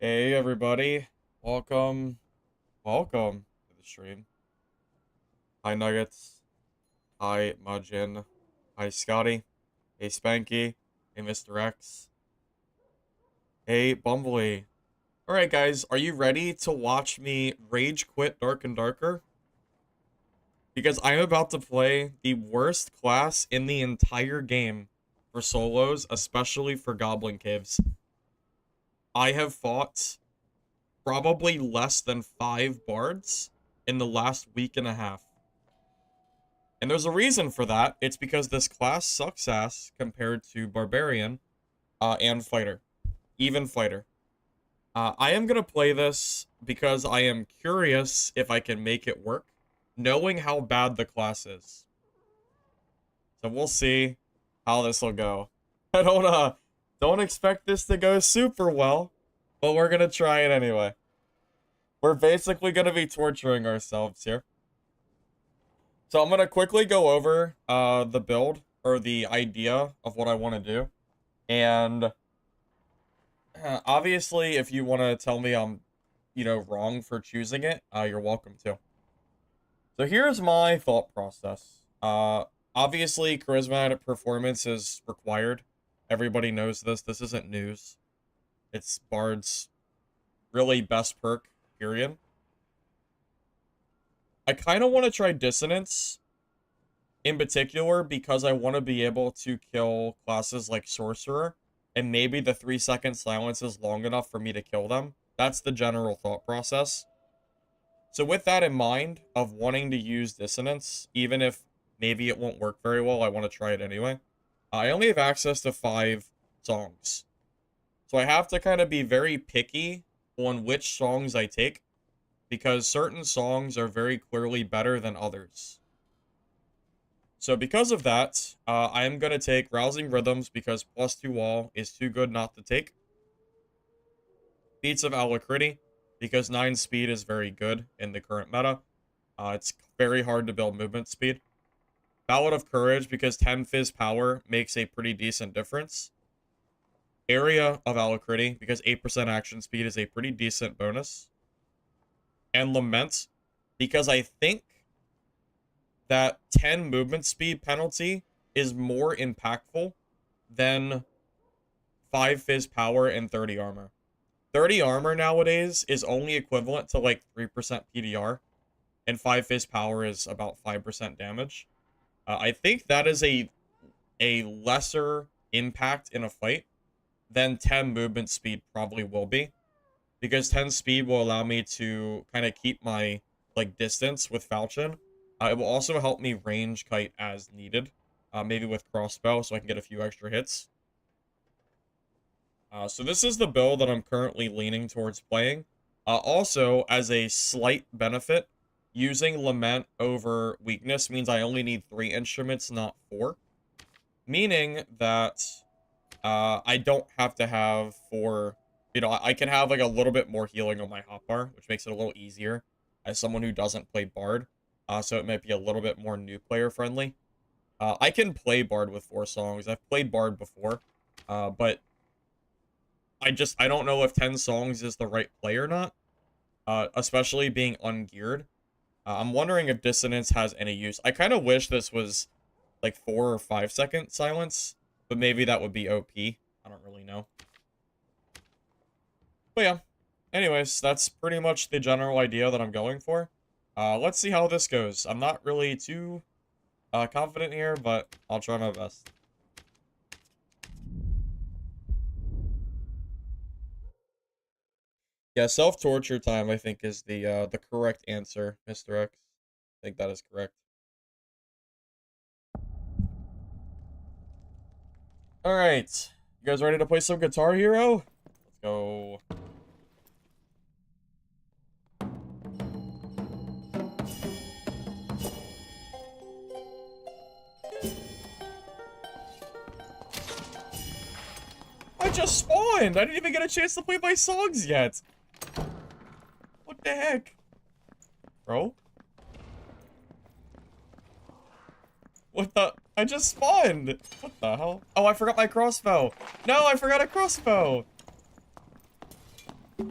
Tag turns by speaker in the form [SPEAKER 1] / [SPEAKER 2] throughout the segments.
[SPEAKER 1] Hey everybody, welcome to the stream. Hi Nuggets, hi Majin, hi Scotty, hey Spanky, hey Mr. X, hey Bumblebee. Alright guys, are you ready to watch me rage quit Dark and Darker? Because I'm about to play the worst class in the entire game for solos, especially for Goblin Caves. I have fought probably less than 5 bards in the last week and a half. And there's a reason for that. It's because this class sucks ass compared to Barbarian and Fighter. Even Fighter. I am going to play this because I am curious if I can make it work, knowing how bad the class is. So we'll see how this will go. I don't expect this to go super well, but we're going to try it anyway. We're basically going to be torturing ourselves here. So I'm going to quickly go over the build, or the idea of what I want to do. And obviously, if you want to tell me I'm, wrong for choosing it, you're welcome to. So here's my thought process. Obviously, charismatic performance is required. Everybody knows this. This isn't news. It's Bard's really best perk, period. I kind of want to try Dissonance in particular because I want to be able to kill classes like Sorcerer, and maybe the 3-second silence is long enough for me to kill them. That's the general thought process. So with that in mind, of wanting to use Dissonance, even if maybe it won't work very well, I want to try it anyway. I only have access to 5 songs. So I have to kind of be very picky on which songs I take, because certain songs are very clearly better than others. So because of that, I am going to take Rousing Rhythms because +2 wall is too good not to take. Beats of Alacrity because 9 speed is very good in the current meta. It's very hard to build movement speed. Ballad of Courage because 10 Fizz power makes a pretty decent difference. Area of Alacrity because 8% action speed is a pretty decent bonus. And Lament because I think that 10 movement speed penalty is more impactful than 5 Fizz power and 30 armor. 30 armor nowadays is only equivalent to like 3% PDR, and 5 Fizz power is about 5% damage. I think that is a lesser impact in a fight than 10 movement speed probably will be, because 10 speed will allow me to kind of keep my distance with Falchion. It will also help me range kite as needed, maybe with crossbow, so I can get a few extra hits. So this is the build that I'm currently leaning towards playing. Also, as a slight benefit, using Lament over Weakness means I only need 3 instruments, not 4. Meaning that I don't have to have 4... I can have like a little bit more healing on my hotbar, which makes it a little easier as someone who doesn't play Bard. So it might be a little bit more new player friendly. I can play Bard with 4 songs. I've played Bard before, but I don't know if 10 songs is the right play or not, especially being ungeared. I'm wondering if Dissonance has any use. I kind of wish this was like 4 or 5 second silence, but maybe that would be OP. I don't really know. But yeah, anyways, that's pretty much the general idea that I'm going for. Let's see how this goes. I'm not really too confident here, but I'll try my best. Yeah, self-torture time, I think, is the correct answer, Mr. X. I think that is correct. Alright. You guys ready to play some Guitar Hero? Let's go. I just spawned! I didn't even get a chance to play my songs yet! What the heck? Bro? What the? I just spawned! What the hell? Oh, I forgot my crossbow! No, I forgot a crossbow! I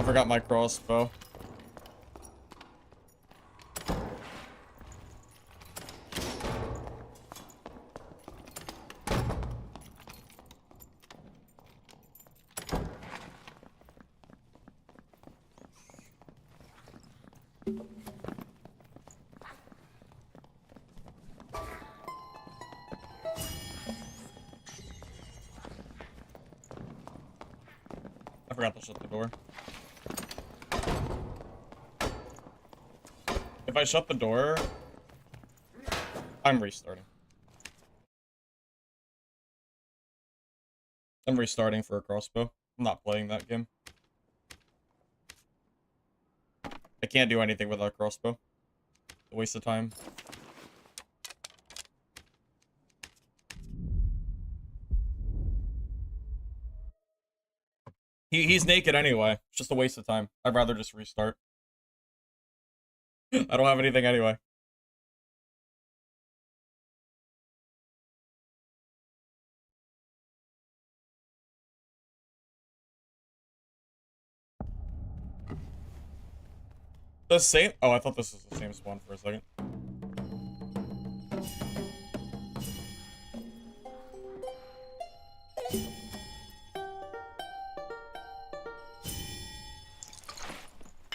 [SPEAKER 1] forgot my crossbow. I forgot to shut the door. If I shut the door, I'm restarting. I'm restarting for a crossbow. I'm not playing that game. I can't do anything with that crossbow. A waste of time. He's naked anyway. It's just a waste of time. I'd rather just restart. I don't have anything anyway. The same. Oh, I thought this was the same spawn for a second.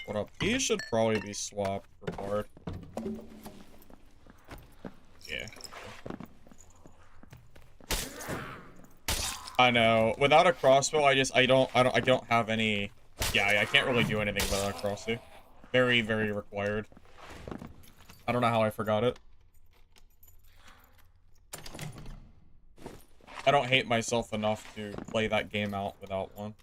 [SPEAKER 1] What up? He should probably be swapped for Bard. Yeah. I know. Without a crossbow, I don't have any. Yeah, I can't really do anything without a crossbow. Very, very required. I don't know how I forgot it. I don't hate myself enough to play that game out without one.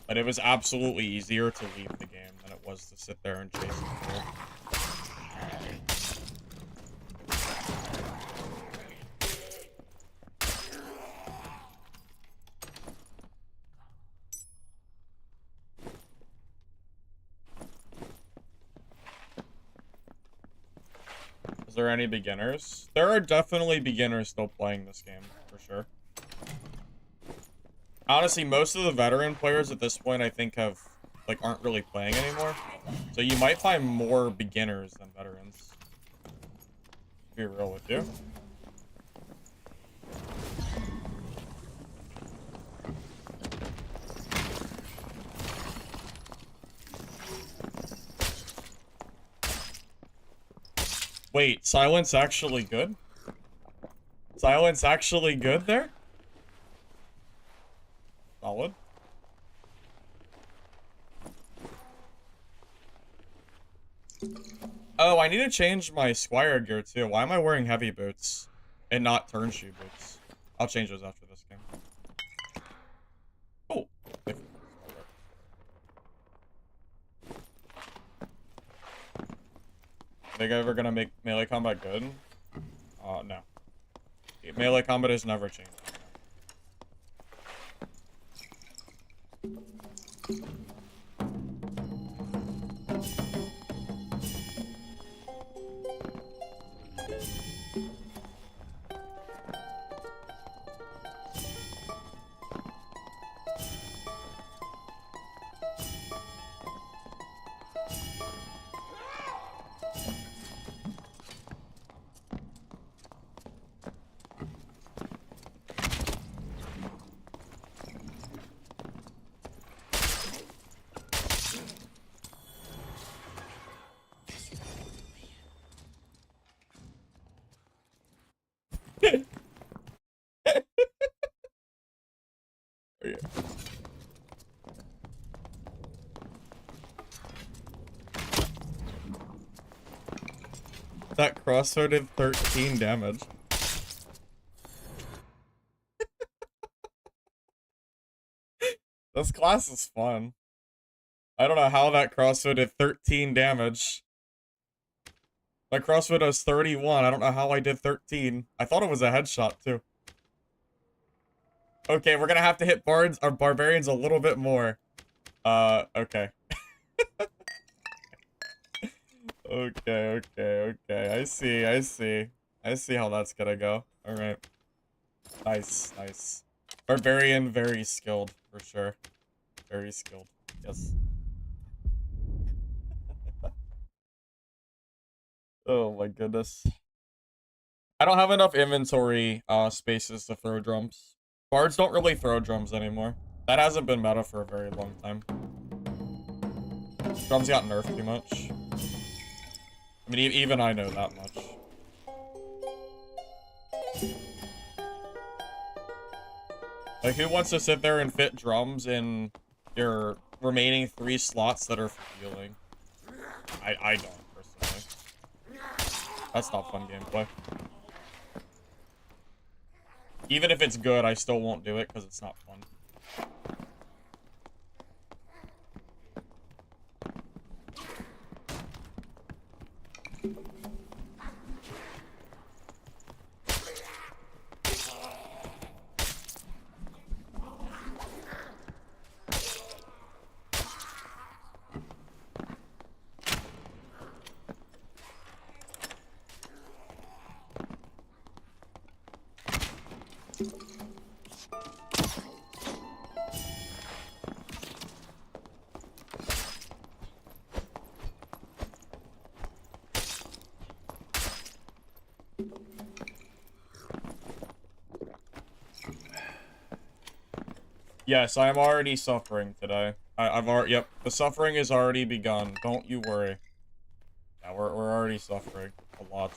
[SPEAKER 1] But it was absolutely easier to leave the game than it was to sit there and chase it through. Is there any beginners? There are definitely beginners still playing this game, for sure. Honestly, most of the veteran players at this point, I think, aren't really playing anymore. So you might find more beginners than veterans. To be real with you. Wait, silence actually good? Silence actually good there? Solid. Oh, I need to change my Squire gear too. Why am I wearing heavy boots and not turn shoe boots? I'll change those after this game. Oh. Think I'm ever gonna make melee combat good? No. Melee combat has never changed. Yeah. That crossbow did 13 damage. This class is fun. I don't know how that crossbow did 13 damage. My crossbow does 31. I don't know how I did 13. I thought it was a headshot, too. Okay, we're gonna have to hit bards or barbarians a little bit more. Okay. Okay. I see. I see how that's gonna go. Alright. Nice. Barbarian, very skilled, for sure. Very skilled. Yes. Oh my goodness. I don't have enough inventory spaces to throw drums. Bards don't really throw drums anymore. That hasn't been meta for a very long time. Drums got nerfed too much. I mean, even I know that much. Like, who wants to sit there and fit drums in your remaining 3 slots that are for healing? I don't, personally. That's not fun gameplay. Even if it's good, I still won't do it because it's not fun. Yes, I'm already suffering today. I've already, yep, the suffering has already begun. Don't you worry. Yeah, we're already suffering a lot.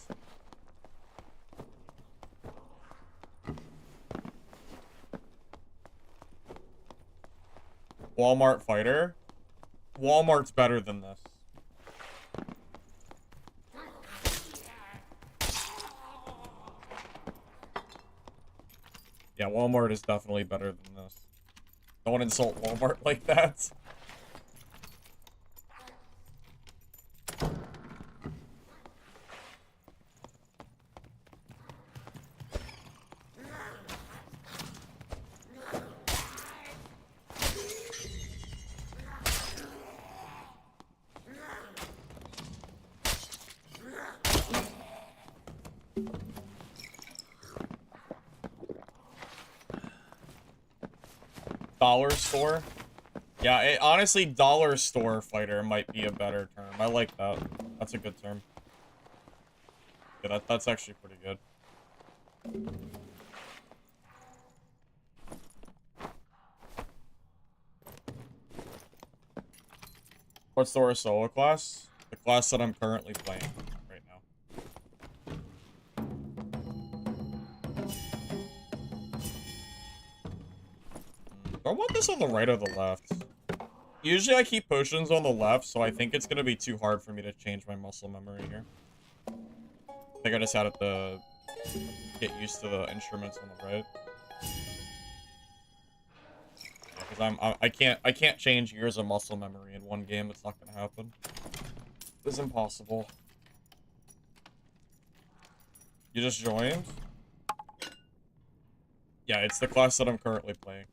[SPEAKER 1] Walmart fighter? Walmart's better than this. Yeah, Walmart is definitely better than this. Don't insult Walmart like that. Dollar store? Yeah, honestly, dollar store fighter might be a better term. I like that. That's a good term. Yeah, that's actually pretty good. What's the solo class? The class that I'm currently playing right now. Do I want this on the right or the left? Usually I keep potions on the left, so I think it's going to be too hard for me to change my muscle memory here. I think I just had to get used to the instruments on the right. Because I can't change years of muscle memory in one game. It's not gonna happen. It's impossible. You just joined? Yeah, it's the class that I'm currently playing.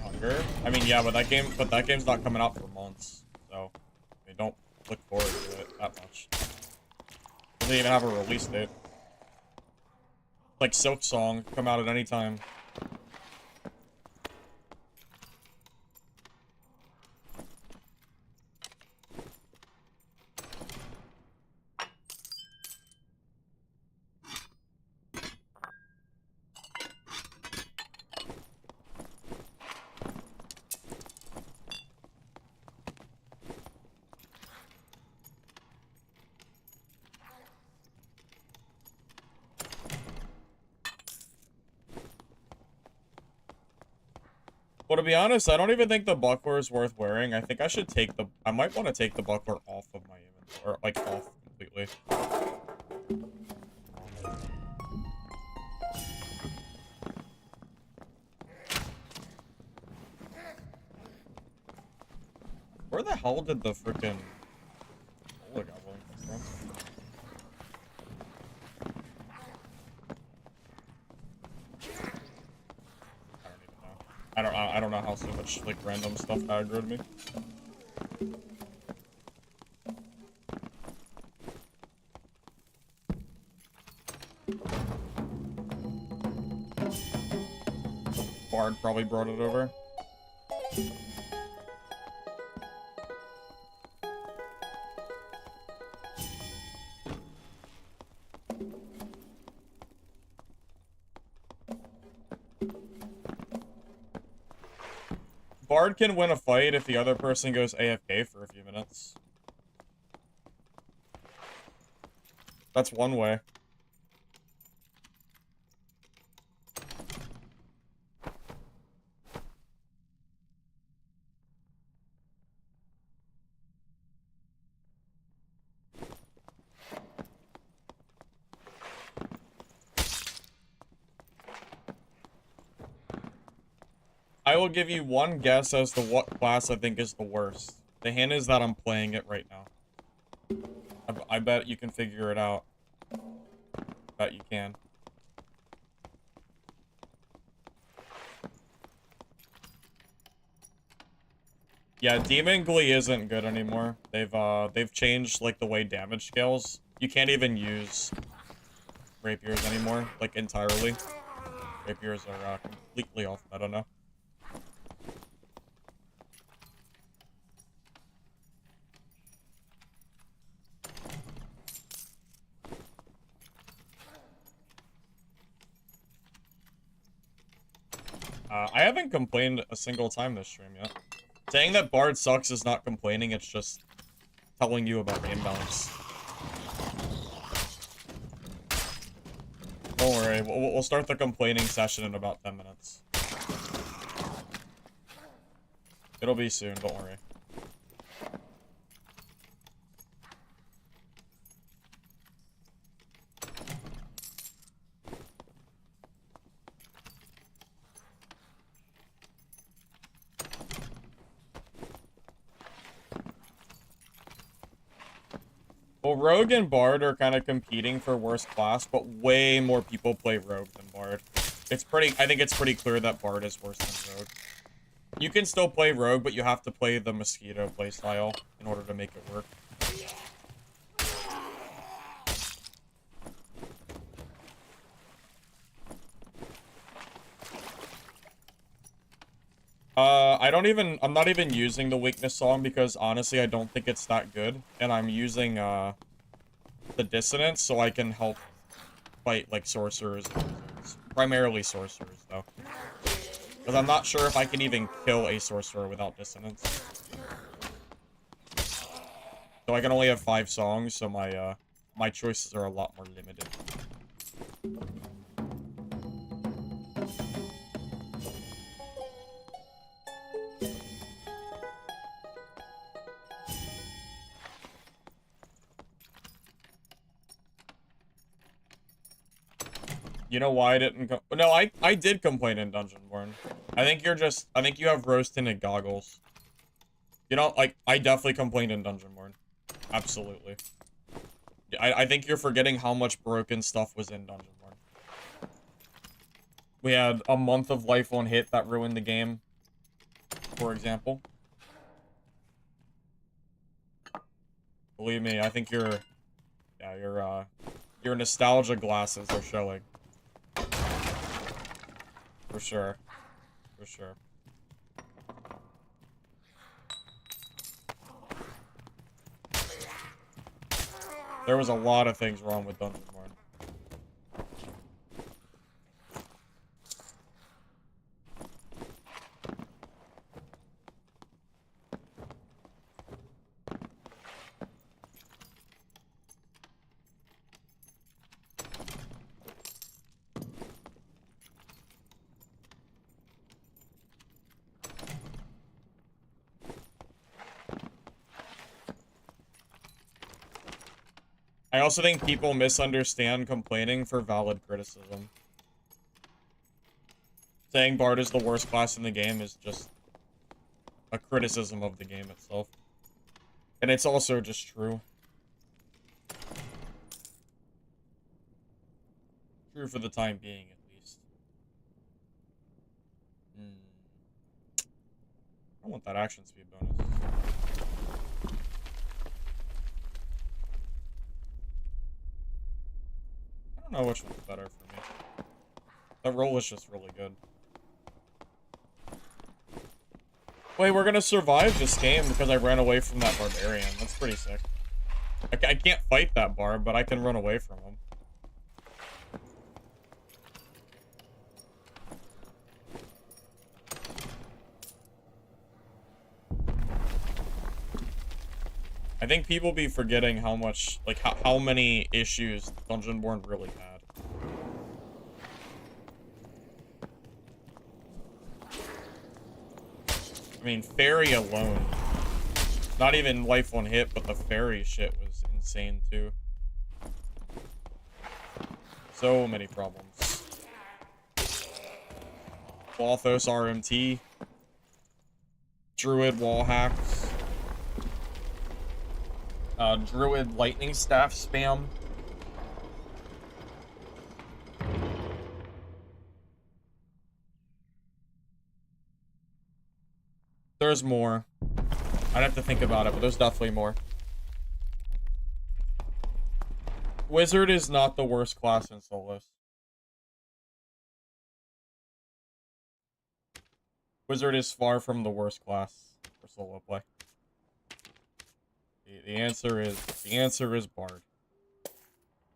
[SPEAKER 1] Hunger? I mean, yeah, but that game's not coming out for months, so I don't look forward to it that much. Doesn't even have a release date. Like Silk Song, come out at any time. Well, to be honest, I don't even think the buckler is worth wearing. I think I should take the... I might want to take the buckler off of my inventory. Or, like, off completely. Where the hell did the frickin' Holy Goblin come from? I don't know how so much like random stuff aggroed me. Bard probably brought it over. Bard can win a fight if the other person goes AFK for a few minutes. That's one way. I will give you one guess as to what class I think is the worst. The hint is that I'm playing it right now. I bet you can figure it out. Bet you can. Yeah, Demon Glee isn't good anymore. They've changed like the way damage scales. You can't even use rapiers anymore, like entirely. Rapiers are completely off meta now. I haven't complained a single time this stream yet. Saying that Bard sucks is not complaining, it's just telling you about the imbalance. Don't worry, we'll start the complaining session in about 10 minutes. It'll be soon, don't worry. Well, Rogue and Bard are kind of competing for worst class, but way more people play Rogue than Bard. I think it's pretty clear that Bard is worse than Rogue. You can still play Rogue, but you have to play the Mosquito playstyle in order to make it work. I'm not even using the weakness song because honestly I don't think it's that good. And I'm using, the dissonance so I can help fight, like, sorcerers and wizards. Primarily sorcerers, though. Because I'm not sure if I can even kill a sorcerer without dissonance. So I can only have 5 songs, so my choices are a lot more limited. You know why I didn't No, I did complain in Dungeonborn. I think you have rose-tinted goggles. You know, like, I definitely complained in Dungeonborn. Absolutely. I think you're forgetting how much broken stuff was in Dungeonborn. We had a month of life on hit that ruined the game, for example. Believe me, I think your nostalgia glasses are showing. For sure. For sure. There was a lot of things wrong with Dungeonborn. I also think people misunderstand complaining for valid criticism. Saying Bard is the worst class in the game is just a criticism of the game itself. And it's also just true. True for the time being, at least. I want that action speed bonus. I don't know which one's better for me. That roll is just really good. Wait, we're gonna survive this game because I ran away from that barbarian. That's pretty sick. I can't fight that barb, but I can run away from him. I think people be forgetting how much, like, how many issues Dungeonborn really had. I mean, fairy alone. Not even life one hit, but the fairy shit was insane too. So many problems. Lothos RMT. Druid wall hacks. Druid lightning staff spam. There's more. I'd have to think about it, but there's definitely more. Wizard is not the worst class in Solos. Wizard is far from the worst class for solo play. The answer is Bard.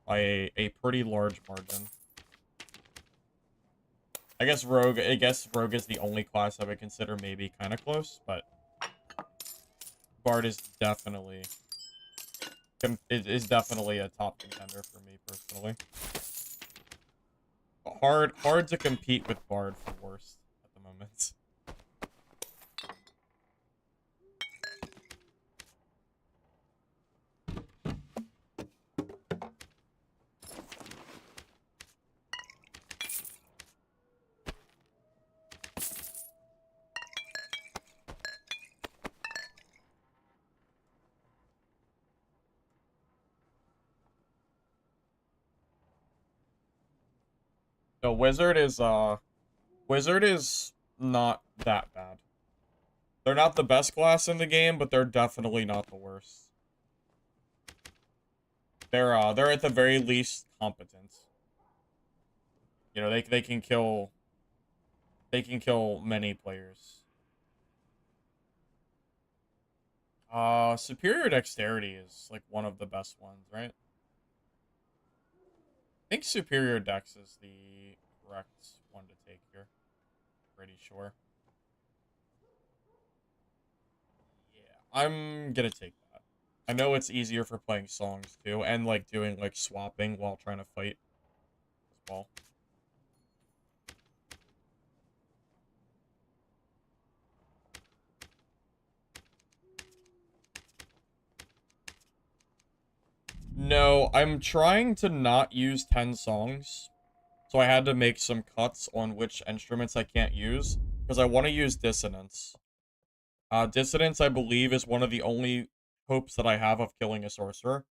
[SPEAKER 1] By a pretty large margin. I guess Rogue is the only class I would consider maybe kind of close, but Bard is definitely a top contender for me personally. Hard to compete with Bard for worst at the moment. So Wizard is not that bad. They're not the best class in the game, but they're definitely not the worst. They're at the very least competent. You know, they can kill many players. Superior dexterity is like one of the best ones, right? I think superior dex is the correct one to take here. Pretty sure. Yeah, I'm gonna take that. I know it's easier for playing songs too, and like doing like swapping while trying to fight as well. No, I'm trying to not use 10 songs. So I had to make some cuts on which instruments I can't use, because I want to use Dissonance. Dissonance, I believe, is one of the only hopes that I have of killing a sorcerer.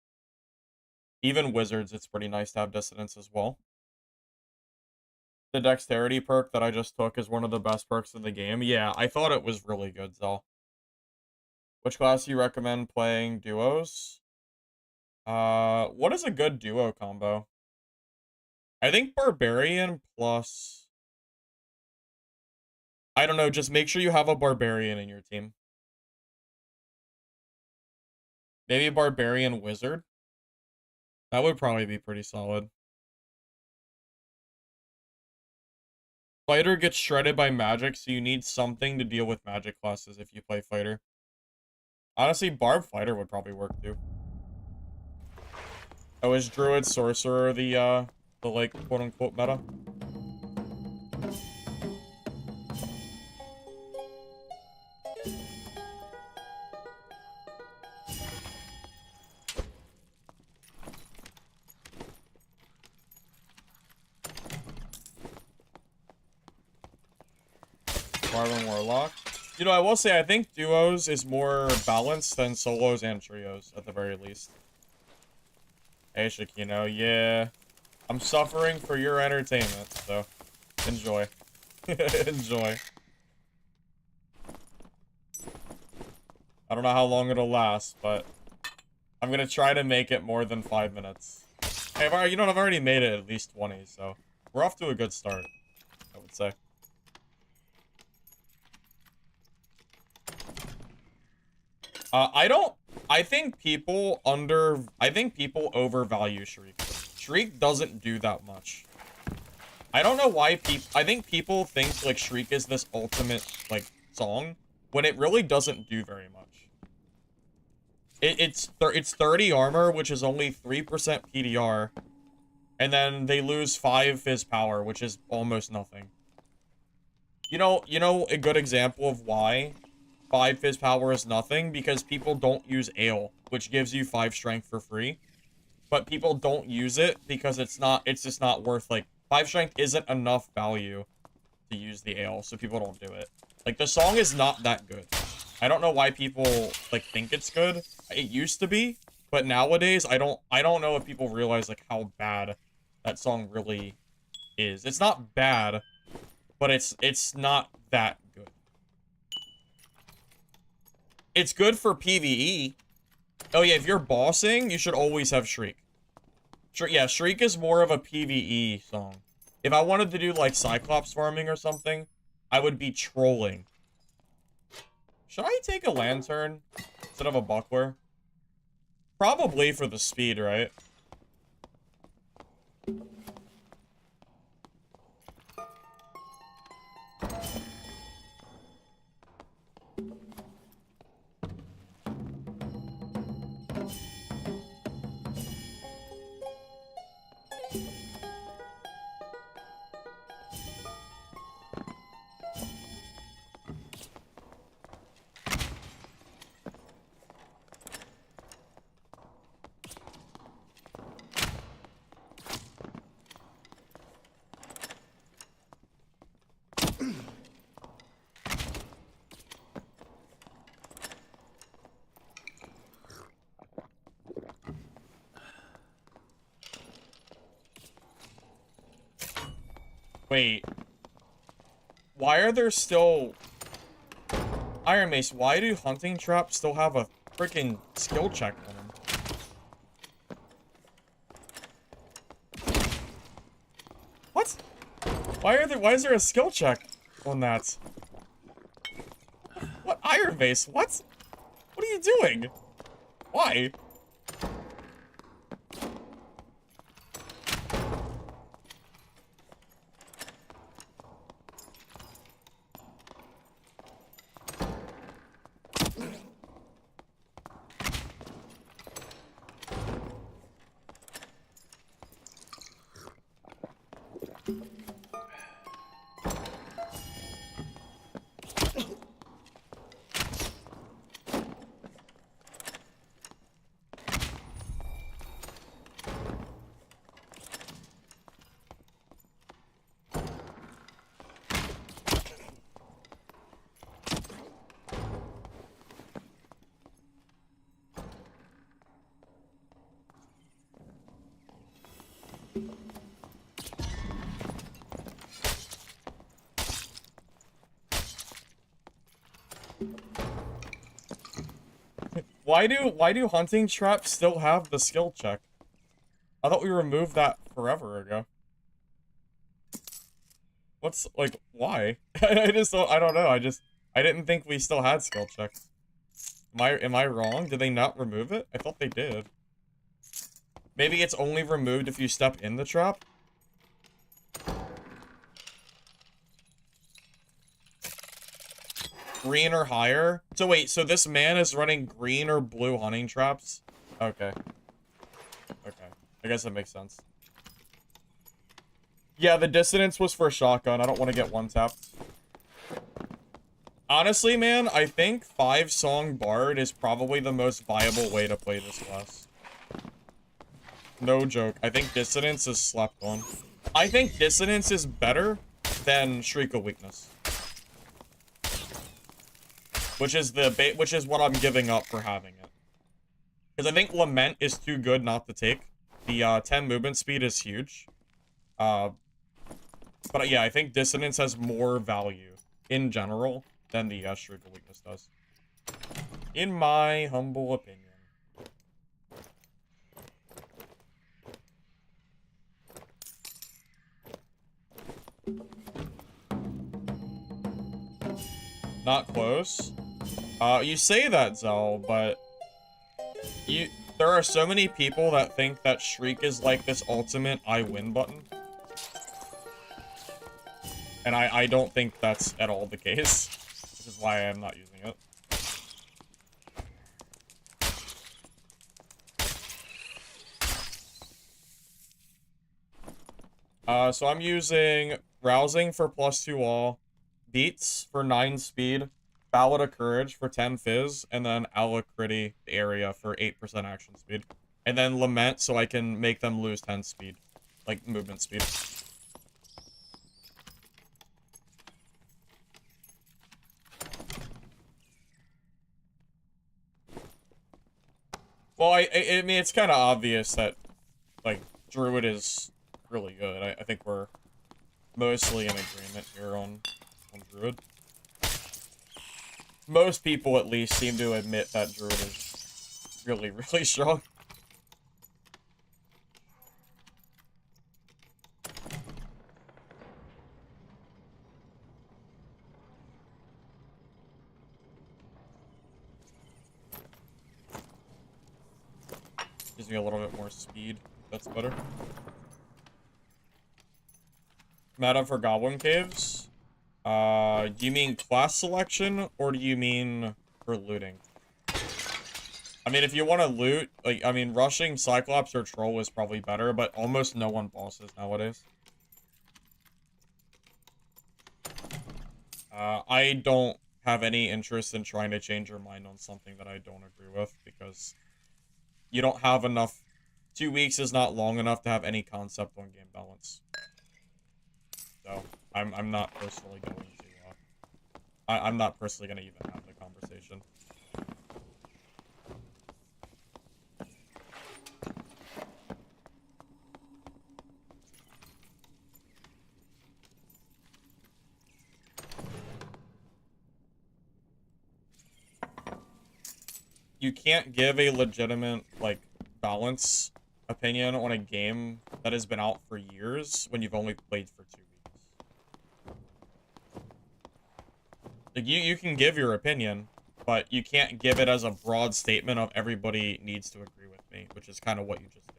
[SPEAKER 1] Even wizards, it's pretty nice to have Dissonance as well. The dexterity perk that I just took is one of the best perks in the game. Yeah, I thought it was really good, Zal. Which class do you recommend playing duos? What is a good duo combo? I think Barbarian plus... I don't know, just make sure you have a Barbarian in your team. Maybe a Barbarian Wizard? That would probably be pretty solid. Fighter gets shredded by magic, so you need something to deal with magic classes if you play Fighter. Honestly, Barb Fighter would probably work too. Oh, is Druid Sorcerer the like, quote-unquote meta? Marvin Warlock. You know, I will say I think duos is more balanced than solos and trios, at the very least. Hey, Shakino, yeah. I'm suffering for your entertainment, so enjoy. Enjoy. I don't know how long it'll last, but I'm gonna try to make it more than 5 minutes. Hey, you know, I've already made it at least 20, so we're off to a good start, I would say. I think people overvalue Shriek. Shriek doesn't do that much. I don't know why I think people think, like, Shriek is this ultimate, like, song, when it really doesn't do very much. It's 30 armor, which is only 3% PDR, and then they lose 5 fizz power, which is almost nothing. You know a good example of why 5 fizz power is nothing? Because people don't use ale, which gives you 5 strength for free. But people don't use it because it's just not worth, like, 5 strength isn't enough value to use the ale, so people don't do it. Like, the song is not that good. I don't know why people, like, think it's good. It used to be, but nowadays, I don't know if people realize, like, how bad that song really is. It's not bad, but it's not that good. It's good for PvE. Oh yeah, if you're bossing, you should always have Shriek. Yeah, Shriek is more of a PvE song. If I wanted to do, like, Cyclops farming or something, I would be trolling. Should I take a lantern instead of a buckler? Probably for the speed, right? Wait. Why are there still... Iron Mace, why do hunting traps still have a freaking skill check on them? What? Why is there a skill check on that? What? Iron Mace, what? What are you doing? Why? Why do hunting traps still have the skill check? I thought we removed that forever ago. What's, like, why? I don't know, I didn't think we still had skill check. Am I wrong? Did they not remove it? I thought they did. Maybe it's only removed if you step in the trap? Green or higher? So wait, so this man is running green or blue hunting traps? Okay. Okay. I guess that makes sense. Yeah, the dissonance was for shotgun. I don't want to get one-tapped. Honestly, man, I think 5-song Bard is probably the most viable way to play this class. No joke. I think dissonance is slept on. I think dissonance is better than Shriek of Weakness. which is what I'm giving up for having it. Because I think Lament is too good not to take. The 10 movement speed is huge. But yeah, I think Dissonance has more value in general than the Shrewd Weakness does. In my humble opinion. Not close. You say that, Zell, but there are so many people that think that Shriek is like this ultimate I win button. And I don't think that's at all the case. This is why I'm not using it. So I'm using Rousing for +2 all, Beats for 9 speed, Ballad of Courage for 10 fizz, and then Alacrity area for 8% action speed. And then Lament so I can make them lose 10 speed, like movement speed. Well, I mean, it's kind of obvious that, like, Druid is really good. I think we're mostly in agreement here on Druid. Most people, at least, seem to admit that Druid is really, really strong. Gives me a little bit more speed. That's better. Meta for Goblin Caves? Do you mean class selection, or do you mean for looting? I mean, if you want to loot, like, I mean, rushing Cyclops or Troll is probably better, but almost no one bosses nowadays. I don't have any interest in trying to change your mind on something that I don't agree with, because you don't have enough. 2 weeks is not long enough to have any concept on game balance. So, I'm not personally going to, I'm not personally going to even have the conversation. You can't give a legitimate, like, balance opinion on a game that has been out for years when you've only played for 2 weeks. Like, you can give your opinion, but you can't give it as a broad statement of everybody needs to agree with me, which is kind of what you just did.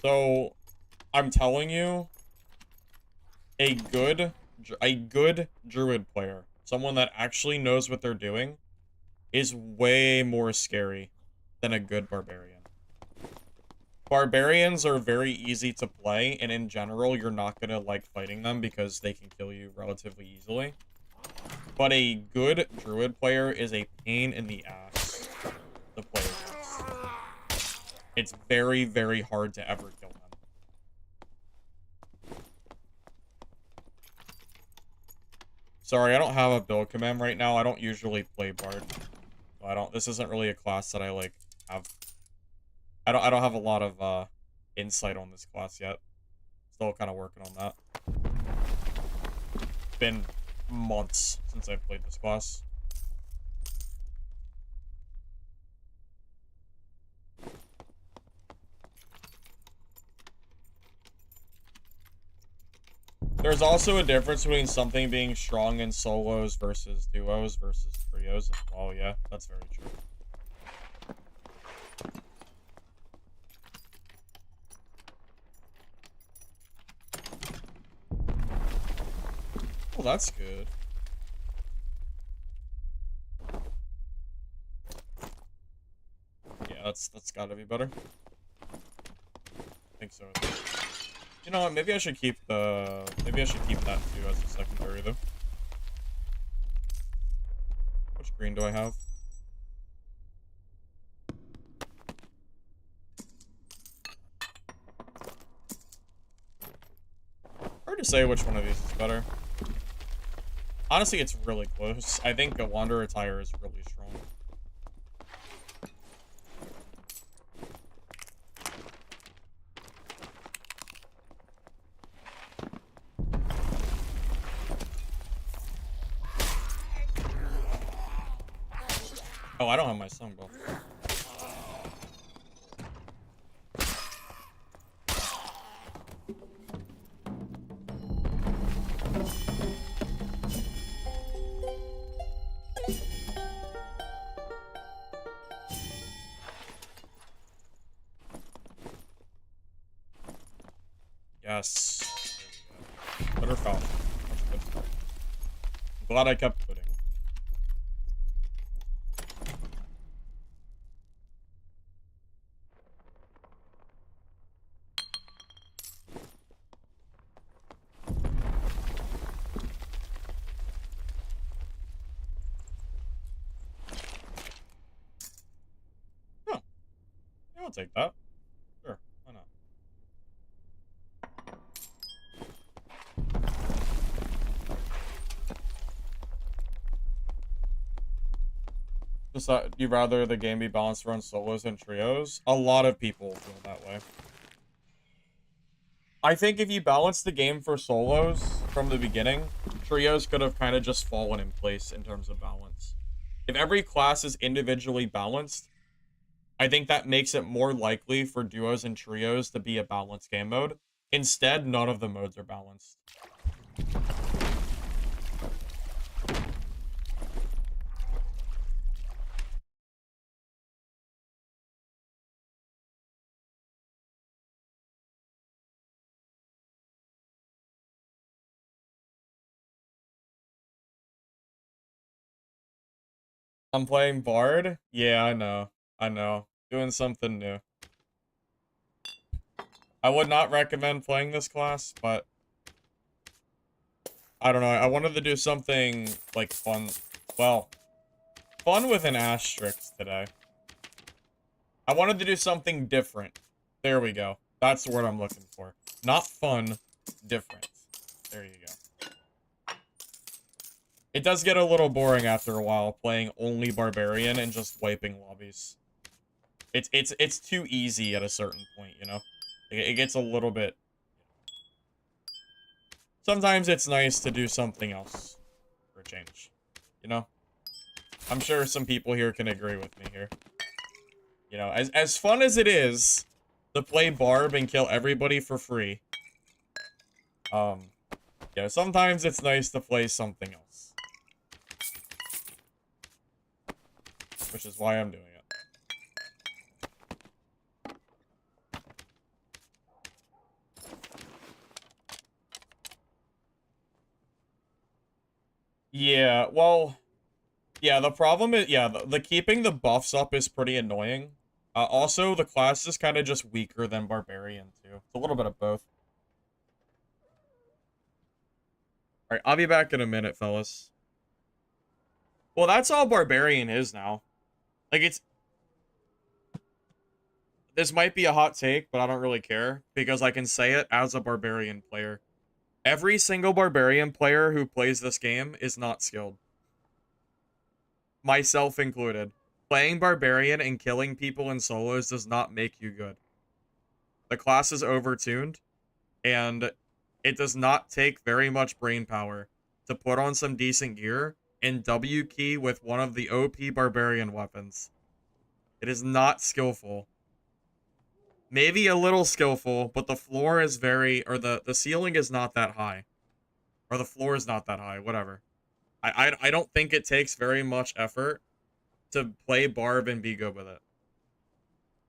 [SPEAKER 1] So, I'm telling you, a good Druid player, someone that actually knows what they're doing, is way more scary than a good Barbarian. Barbarians are very easy to play, and in general, you're not gonna like fighting them because they can kill you relatively easily. But a good Druid player is a pain in the ass to play against. It's very, very hard to ever kill them. Sorry, I don't have a build command right now. I don't usually play Bard. So this isn't really a class that I, like, have. I don't have a lot of, insight on this class yet. Still kind of working on that. It's been months since I've played this class. There's also a difference between something being strong in solos versus duos versus trios as well. Yeah, that's very true. Oh, that's good. Yeah, that's gotta be better. I think so. You know what? Maybe I should keep the. Maybe I should keep that too as a secondary though. Which green do I have? Hard to say which one of these is better. Honestly, it's really close. I think a Wanderer Attire is really strong. Oh, I don't have my song buff. Yes. Better foul. That's good. I'm glad I kept putting. Oh, yeah, I'll take that. Sure, why not? Just you rather the game be balanced around solos and trios? A lot of people feel that way. I think if you balance the game for solos from the beginning, trios could have kind of just fallen in place in terms of balance. If every class is individually balanced, I think that makes it more likely for duos and trios to be a balanced game mode. Instead, none of the modes are balanced. I'm playing Bard? Yeah, I know. I know. Doing something new. I would not recommend playing this class, but I don't know. I wanted to do something, like, fun. Well, fun with an asterisk today. I wanted to do something different. There we go. That's the word I'm looking for. Not fun, different. There you go. It does get a little boring after a while playing only Barbarian and just wiping lobbies. It's too easy at a certain point, you know? It gets a little bit... Sometimes it's nice to do something else for a change, you know? I'm sure some people here can agree with me here. You know, as fun as it is to play Barb and kill everybody for free, yeah, sometimes it's nice to play something else. Which is why I'm doing it. Yeah, well, yeah, the problem is, yeah, the keeping the buffs up is pretty annoying. Also, the class is kind of just weaker than Barbarian, too. It's a little bit of both. Alright, I'll be back in a minute, fellas. Well, that's all Barbarian is now. Like, it's... This might be a hot take, but I don't really care, because I can say it as a Barbarian player. Every single Barbarian player who plays this game is not skilled. Myself included. Playing Barbarian and killing people in solos does not make you good. The class is overtuned, and it does not take very much brain power to put on some decent gear and W key with one of the OP Barbarian weapons. It is not skillful. Maybe a little skillful, but the floor is very, or the ceiling is not that high. Or the floor is not that high, whatever. I don't think it takes very much effort to play Barb and be good with it.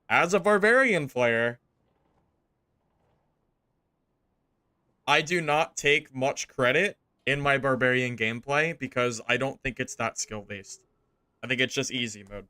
[SPEAKER 1] As a Barbarian player, I do not take much credit in my Barbarian gameplay because I don't think it's that skill-based. I think it's just easy mode.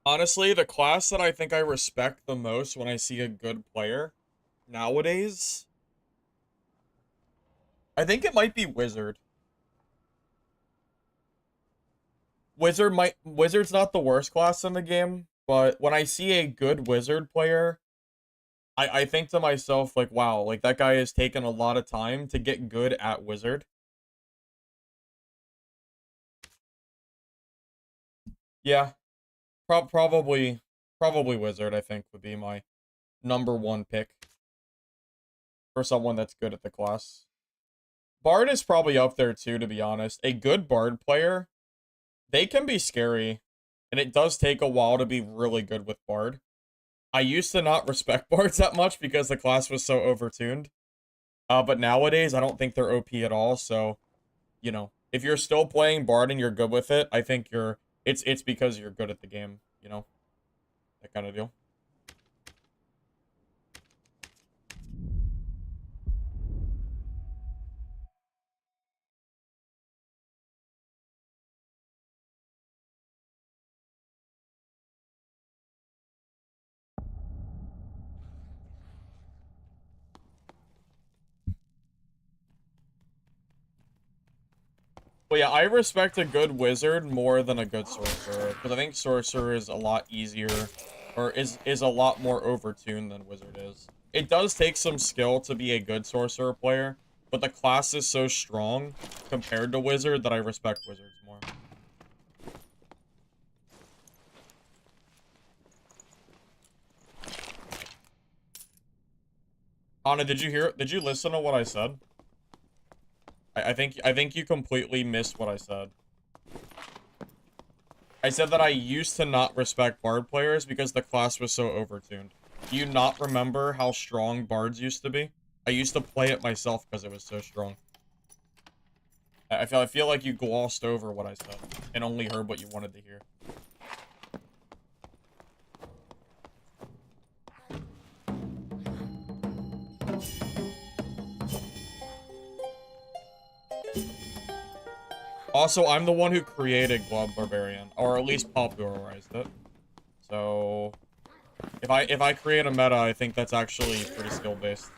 [SPEAKER 1] Honestly, the class that I think I respect the most when I see a good player nowadays, I think it might be Wizard. Wizard's not the worst class in the game, but when I see a good Wizard player, I think to myself, like, wow, like that guy has taken a lot of time to get good at Wizard. Yeah, probably Wizard, I think, would be my #1 pick for someone that's good at the class. Bard is probably up there too, to be honest. A good Bard player, they can be scary, and it does take a while to be really good with Bard. I used to not respect Bards that much because the class was so overtuned. But nowadays, I don't think they're OP at all, so, you know, if you're still playing Bard and you're good with it, I think it's because you're good at the game, you know? That kind of deal. But yeah, I respect a good wizard more than a good sorcerer, because I think sorcerer is a lot easier, or is a lot more overtuned than wizard is. It does take some skill to be a good sorcerer player, but the class is so strong compared to wizard that I respect wizards more. Anna, did you listen to what I said? I think you completely missed what I said. I said that I used to not respect bard players because the class was so overtuned. Do you not remember how strong bards used to be? I used to play it myself because it was so strong. I feel like you glossed over what I said and only heard what you wanted to hear. Also, I'm the one who created Glove Barbarian, or at least popularized it. So, if I create a meta, I think that's actually pretty skill-based.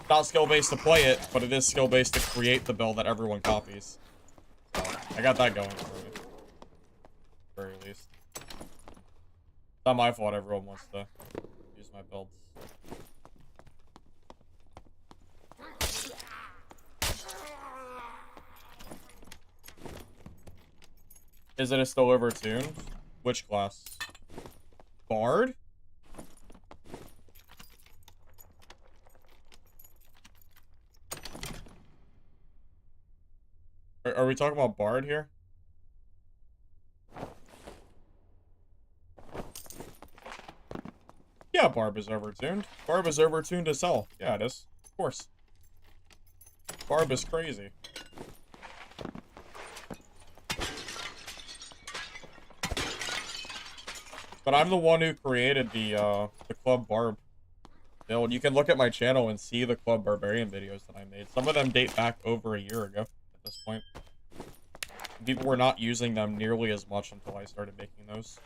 [SPEAKER 1] Not skill-based to play it, but it is skill-based to create the build that everyone copies. So, I got that going for me. Very least. It's not my fault everyone wants to use my builds. Is it still overtuned? Which class? Bard? Are we talking about Bard here? Yeah, Barb is overtuned. Barb is overtuned as hell. Yeah, it is. Of course. Barb is crazy. But I'm the one who created the Club Barb build. You can look at my channel and see the Club Barbarian videos that I made. Some of them date back over a year ago at this point. People were not using them nearly as much until I started making those.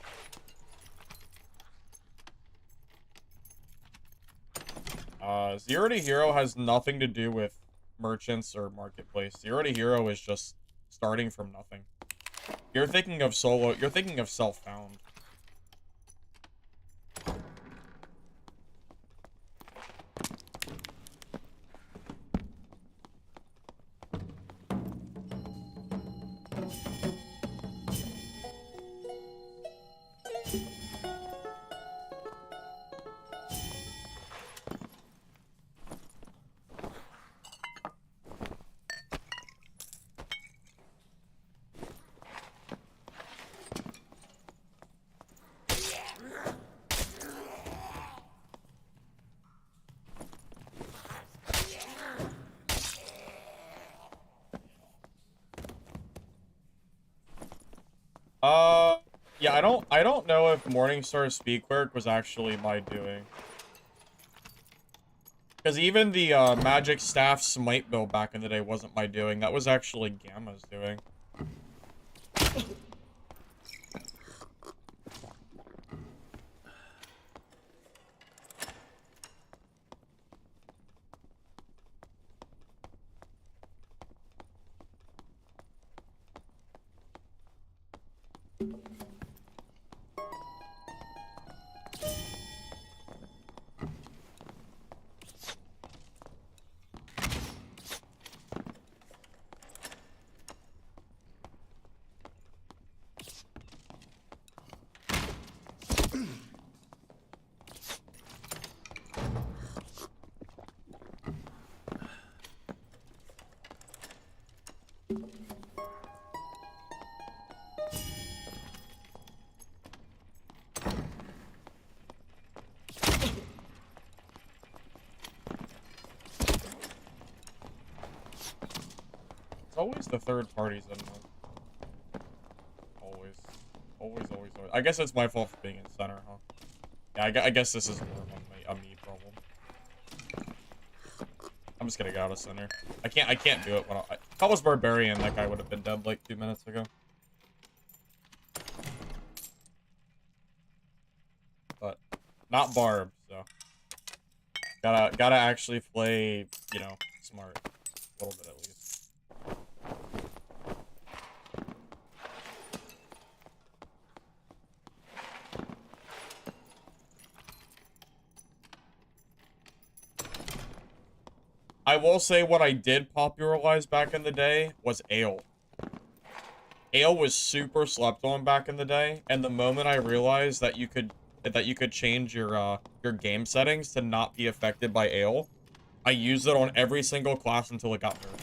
[SPEAKER 1] Zero to Hero has nothing to do with merchants or marketplace. Zero to Hero is just starting from nothing. You're thinking of solo, you're thinking of self-found. Yeah, I don't know if Morningstar's Speed Cleric was actually my doing. Because even the, Magic Staff Smite build back in the day wasn't my doing. That was actually Gamma's doing. It's always the third parties in there. Always. Always. I guess it's my fault for being in center, huh? Yeah, I guess this is more of a me problem. I'm just gonna get out of center. I can't do it when if I was Barbarian, that guy would have been dead like 2 minutes ago. But not Barb, so gotta actually play, you know, smart. A little bit at least. I will say what I did popularize back in the day was ale. Ale was super slept on back in the day, and the moment I realized that you could change your game settings to not be affected by ale, I used it on every single class until it got nerfed.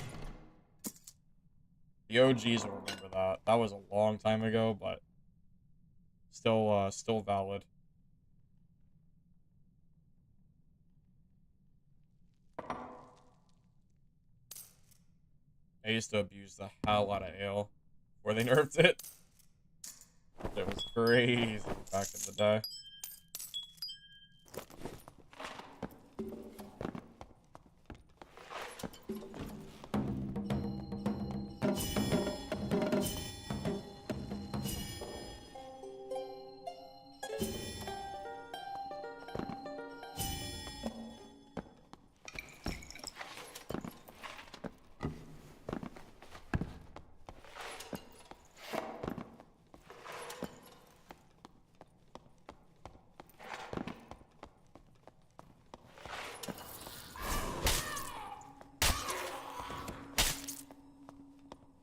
[SPEAKER 1] The OGs will remember that. That was a long time ago, but still valid. I used to abuse the hell out of ale before they nerfed it. It was crazy back in the day.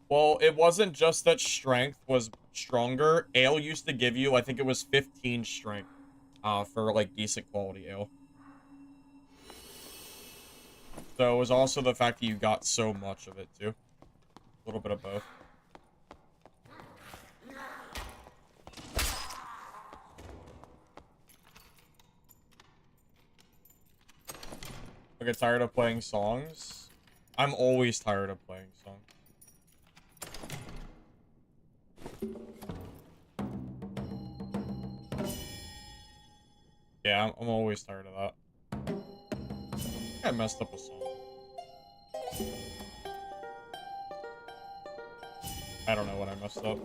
[SPEAKER 1] Well, it wasn't just that strength was stronger. Ale used to give you, I think it was 15 strength, for, like, decent quality ale. So it was also the fact that you got so much of it, too. A little bit of both. I get tired of playing songs. I'm always tired of playing songs. Yeah, I'm always tired of that. I messed up a song. I don't know what I messed up.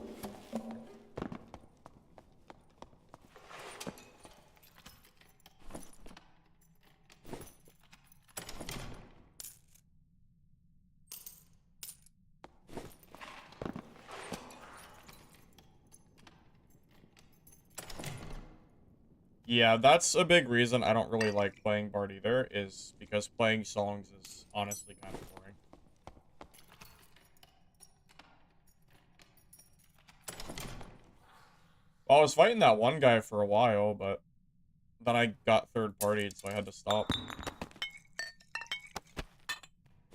[SPEAKER 1] Yeah, that's a big reason I don't really like playing Bard either, is because playing songs is honestly kind of boring. Well, I was fighting that one guy for a while, but then I got third-partied, so I had to stop.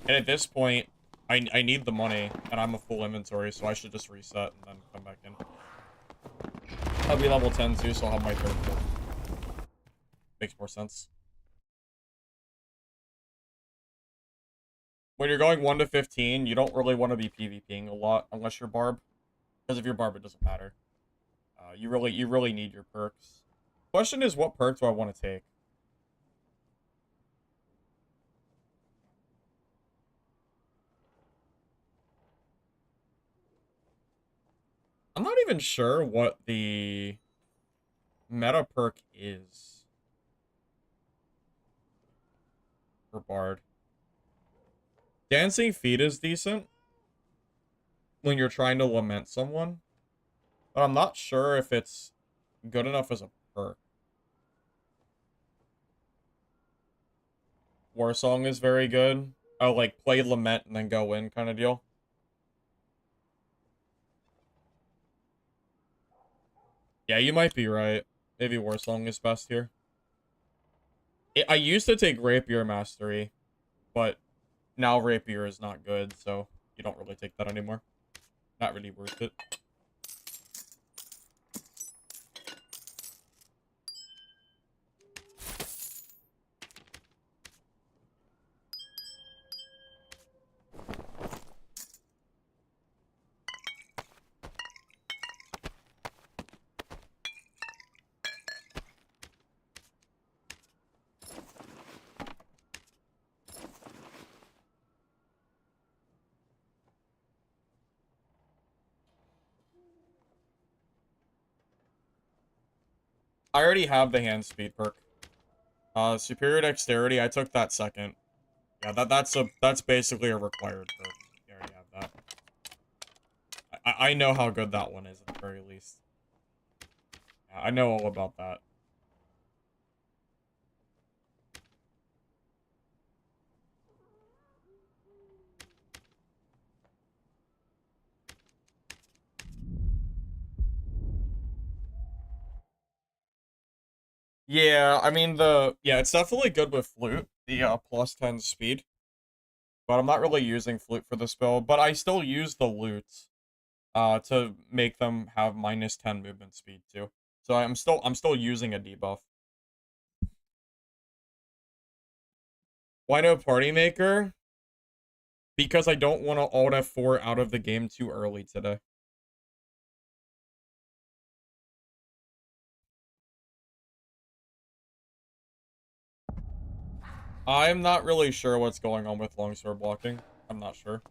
[SPEAKER 1] And at this point, I need the money, and I'm a full inventory, so I should just reset and then come back in. I'll be level 10 too, so I'll have my third pull. Makes more sense. When you're going 1 to 15, you don't really want to be PvPing a lot, unless you're Barb. Because if you're Barb, it doesn't matter. You really need your perks. Question is, what perk do I want to take? I'm not even sure what the meta perk is for Bard. Dancing Feet is decent when you're trying to lament someone, but I'm not sure if it's good enough as a perk. War Song is very good. Oh, like play lament and then go in kind of deal. Yeah, you might be right. Maybe War Song is best here. I used to take Rapier Mastery, but now Rapier is not good, so you don't really take that anymore. Not really worth it. I already have the hand speed perk. Superior dexterity, I took that second. Yeah, that's basically a required perk. You already have that. I know how good that one is at the very least. Yeah, I know all about that. Yeah, I mean yeah, it's definitely good with flute, the plus 10 speed. But I'm not really using flute for this build, but I still use the lute to make them have minus 10 movement speed too. So I'm still using a debuff. Why no party maker? Because I don't want to alt F4 out of the game too early today. I'm not really sure what's going on with longsword blocking. I'm not sure.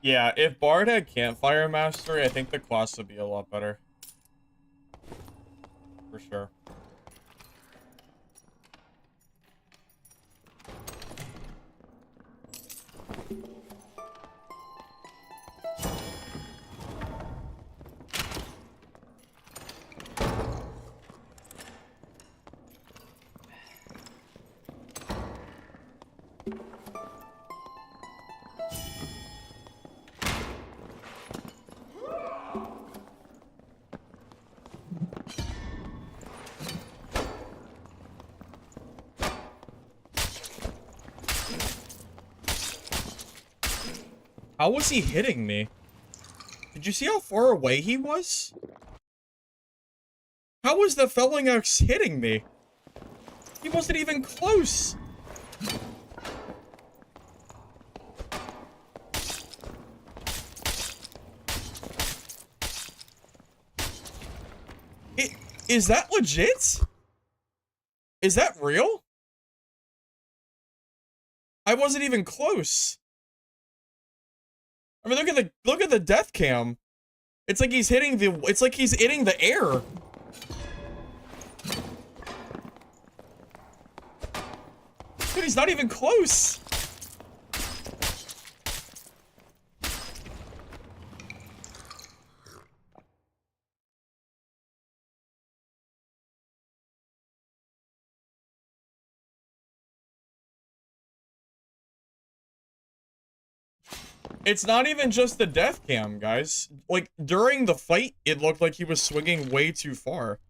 [SPEAKER 1] Yeah, if Bard had Campfire Mastery, I think the class would be a lot better. For sure. How was he hitting me? Did you see how far away he was? How was the felling axe hitting me? He wasn't even close. Is that legit? Is that real? I wasn't even close. I mean, look at the death cam. It's like he's hitting the air. Dude, he's not even close. It's not even just the death cam, guys. Like, during the fight, it looked like he was swinging way too far.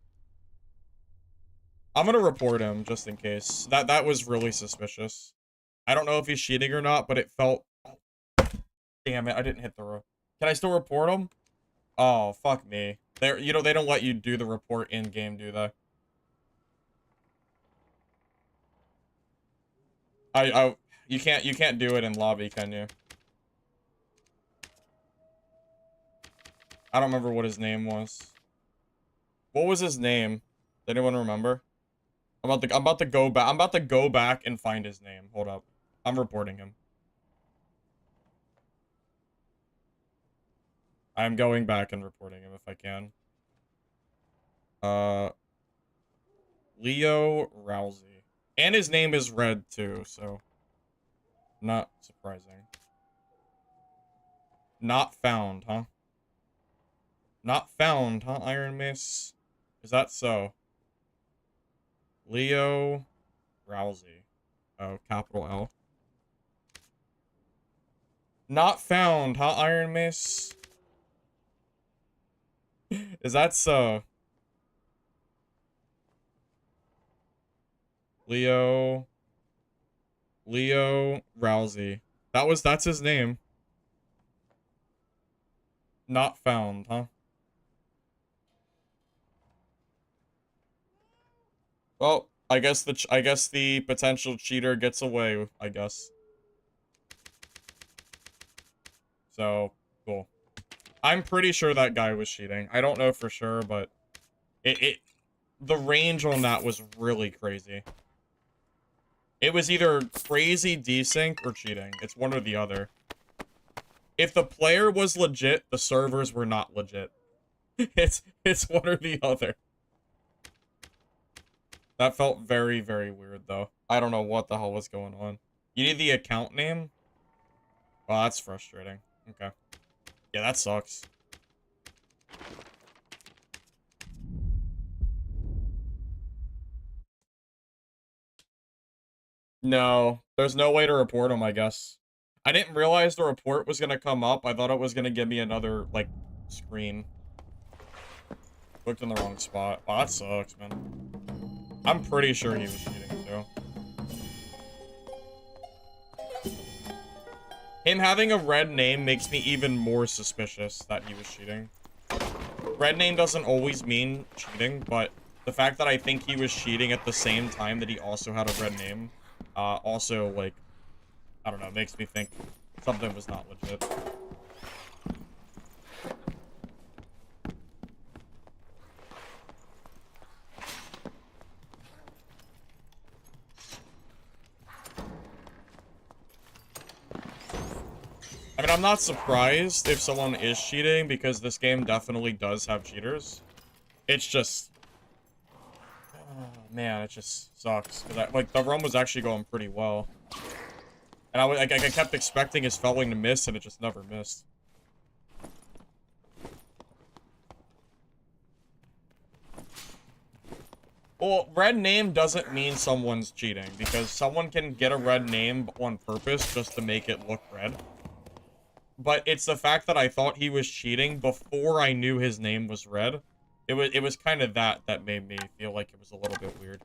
[SPEAKER 1] I'm gonna report him, just in case. That was really suspicious. I don't know if he's cheating or not, but it felt... Damn it, I didn't hit the row. Can I still report him? Oh, fuck me. You know, they don't let you do the report in-game, do they? You can't do it in lobby, can you? I don't remember what his name was. What was his name? Does anyone remember? I'm about to go back. I'm about to go back and find his name. Hold up. I'm reporting him. I'm going back and reporting him if I can. Leo Rousey. And his name is red too, so not surprising. Not found, huh? Not found, huh, Iron Mace? Is that so? Leo Rousey. Oh, capital L. Not found, huh, Iron Mace? Is that so? Leo Rousey. That's his name. Not found, huh? Well, I guess the potential cheater gets away, I guess. So, cool. I'm pretty sure that guy was cheating. I don't know for sure, but the range on that was really crazy. It was either crazy desync or cheating. It's one or the other. If the player was legit, the servers were not legit. It's one or the other. That felt very, very weird, though. I don't know what the hell was going on. You need the account name? Oh, that's frustrating. Okay. Yeah, that sucks. No, there's no way to report him, I guess. I didn't realize the report was gonna come up. I thought it was gonna give me another, like, screen. Clicked in the wrong spot. Oh, that sucks, man. I'm pretty sure he was cheating, too. Him having a red name makes me even more suspicious that he was cheating. Red name doesn't always mean cheating, but the fact that I think he was cheating at the same time that he also had a red name, also, like, I don't know, makes me think something was not legit. I mean, I'm not surprised if someone is cheating, because this game definitely does have cheaters. It's just... Oh, man, it just sucks. Like, the run was actually going pretty well. And I kept expecting his felling to miss, and it just never missed. Well, red name doesn't mean someone's cheating, because someone can get a red name on purpose just to make it look red. But it's the fact that I thought he was cheating before I knew his name was red. It was kind of that made me feel like it was a little bit weird.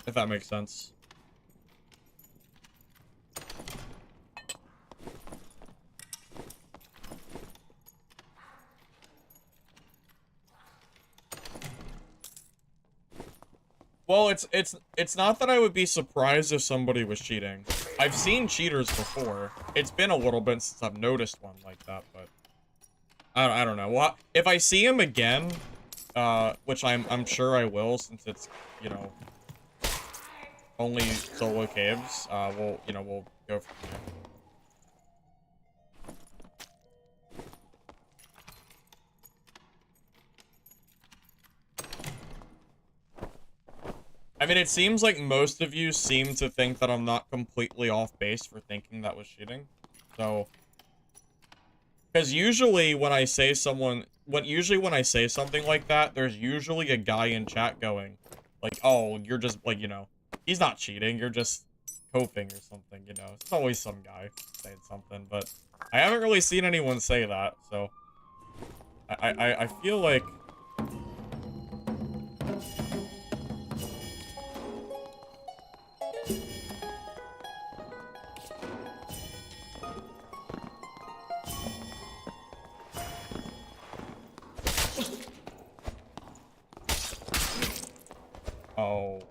[SPEAKER 1] If that makes sense. Well, it's not that I would be surprised if somebody was cheating. I've seen cheaters before. It's been a little bit since I've noticed one like that, but I don't know. Well, if I see him again, which I'm sure I will, since it's, you know, only solo caves, we'll go from there. I mean, it seems like most of you seem to think that I'm not completely off base for thinking that was cheating. So, because usually when I say something like that, there's usually a guy in chat going, like, oh, you're just, like, you know, he's not cheating, you're just coping or something, you know. It's always some guy saying something, but I haven't really seen anyone say that, so I feel like... Oh.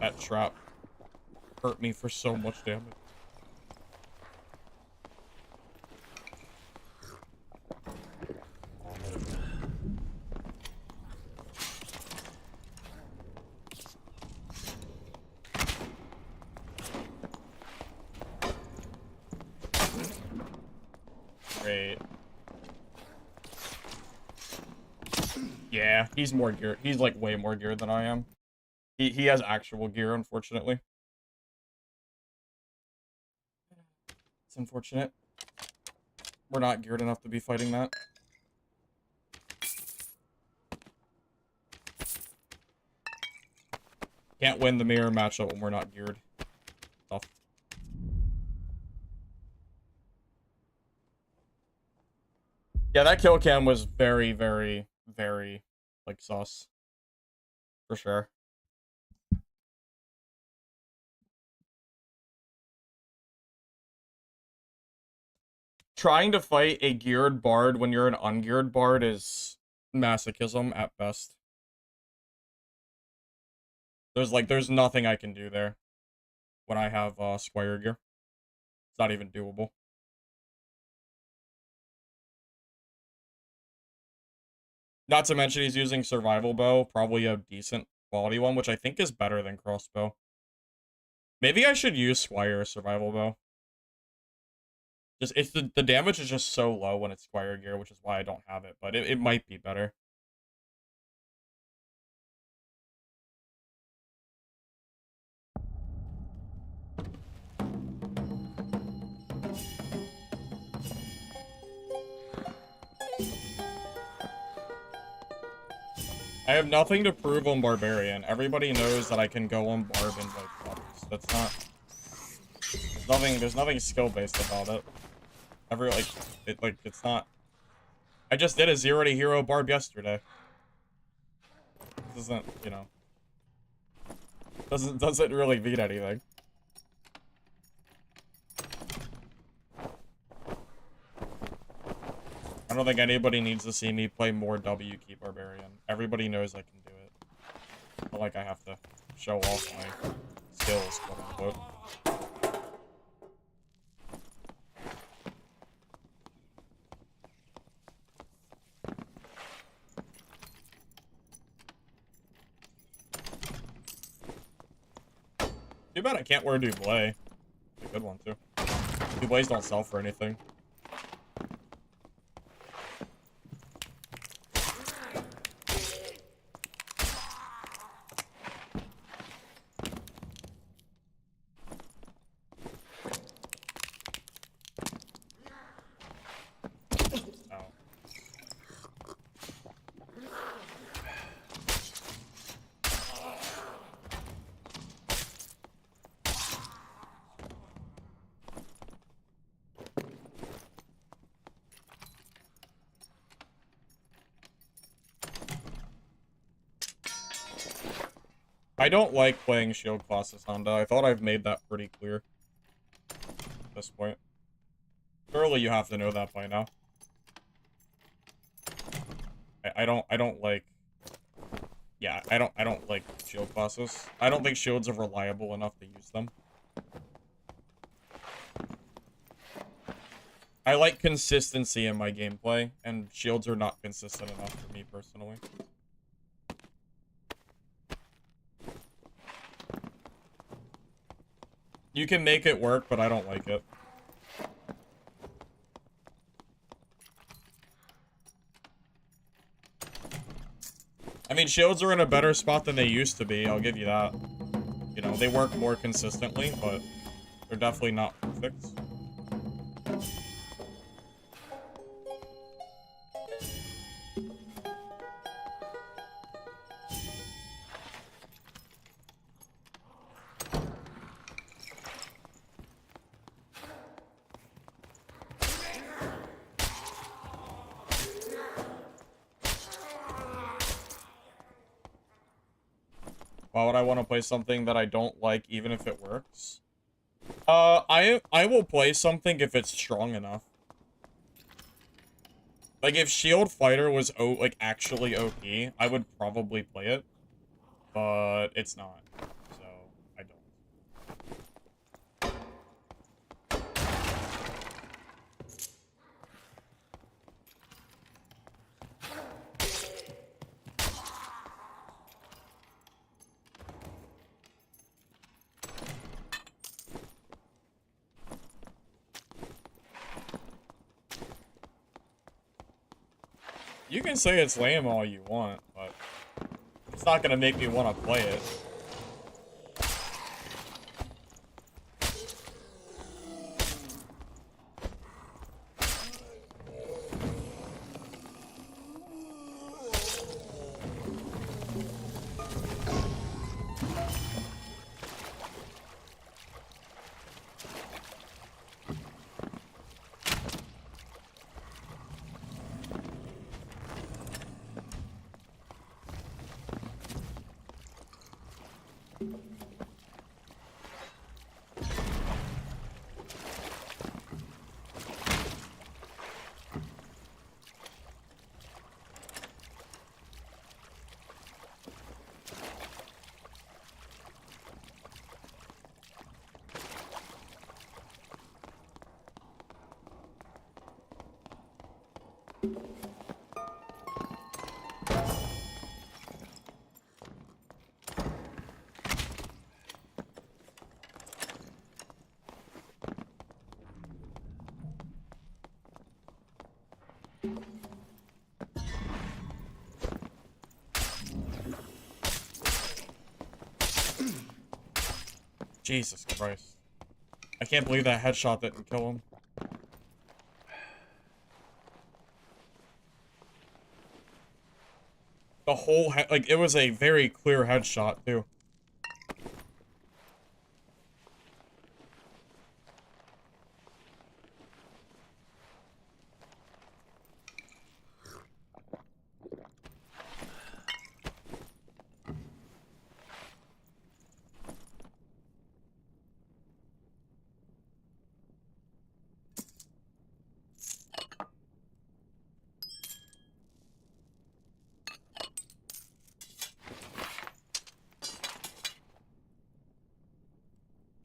[SPEAKER 1] That trap hurt me for so much damage. Great. Yeah, he's more geared. He's like way more geared than I am. He has actual gear, unfortunately. It's unfortunate. We're not geared enough to be fighting that. Can't win the mirror matchup when we're not geared. Tough. Yeah, that kill cam was very, very, very, like, sus. For sure. Trying to fight a geared bard when you're an ungeared bard is masochism at best. There's nothing I can do there when I have Squire gear. It's not even doable. Not to mention he's using survival bow, probably a decent quality one, which I think is better than crossbow. Maybe I should use Squire survival bow. Just the damage is just so low when it's Squire gear, which is why I don't have it, but it might be better. I have nothing to prove on Barbarian. Everybody knows that I can go on Barb in both levels. That's not... There's nothing skill-based about it. It's not... I just did a 0 to hero Barb yesterday. This isn't, you know... Doesn't really mean anything. I don't think anybody needs to see me play more W key Barbarian. Everybody knows I can do it. Not like I have to show off my skills, quote unquote. Too bad I can't wear Dublé. It's a good one, too. Dublés don't sell for anything. I don't like playing shield classes, Honda. I thought I've made that pretty clear at this point. Surely you have to know that by now. I don't like... Yeah, I don't like shield classes. I don't think shields are reliable enough to use them. I like consistency in my gameplay, and shields are not consistent enough for me personally. You can make it work, but I don't like it. I mean, shields are in a better spot than they used to be, I'll give you that. You know, they work more consistently, but they're definitely not perfect. Why would I want to play something that I don't like, even if it works? I will play something if it's strong enough. Like, if Shield Fighter was, like, actually OP, I would probably play it. But it's not. So, I don't. You can say it's lame all you want, but it's not gonna make me want to play it. Jesus Christ. I can't believe that headshot didn't kill him. The whole head, like, it was a very clear headshot, too.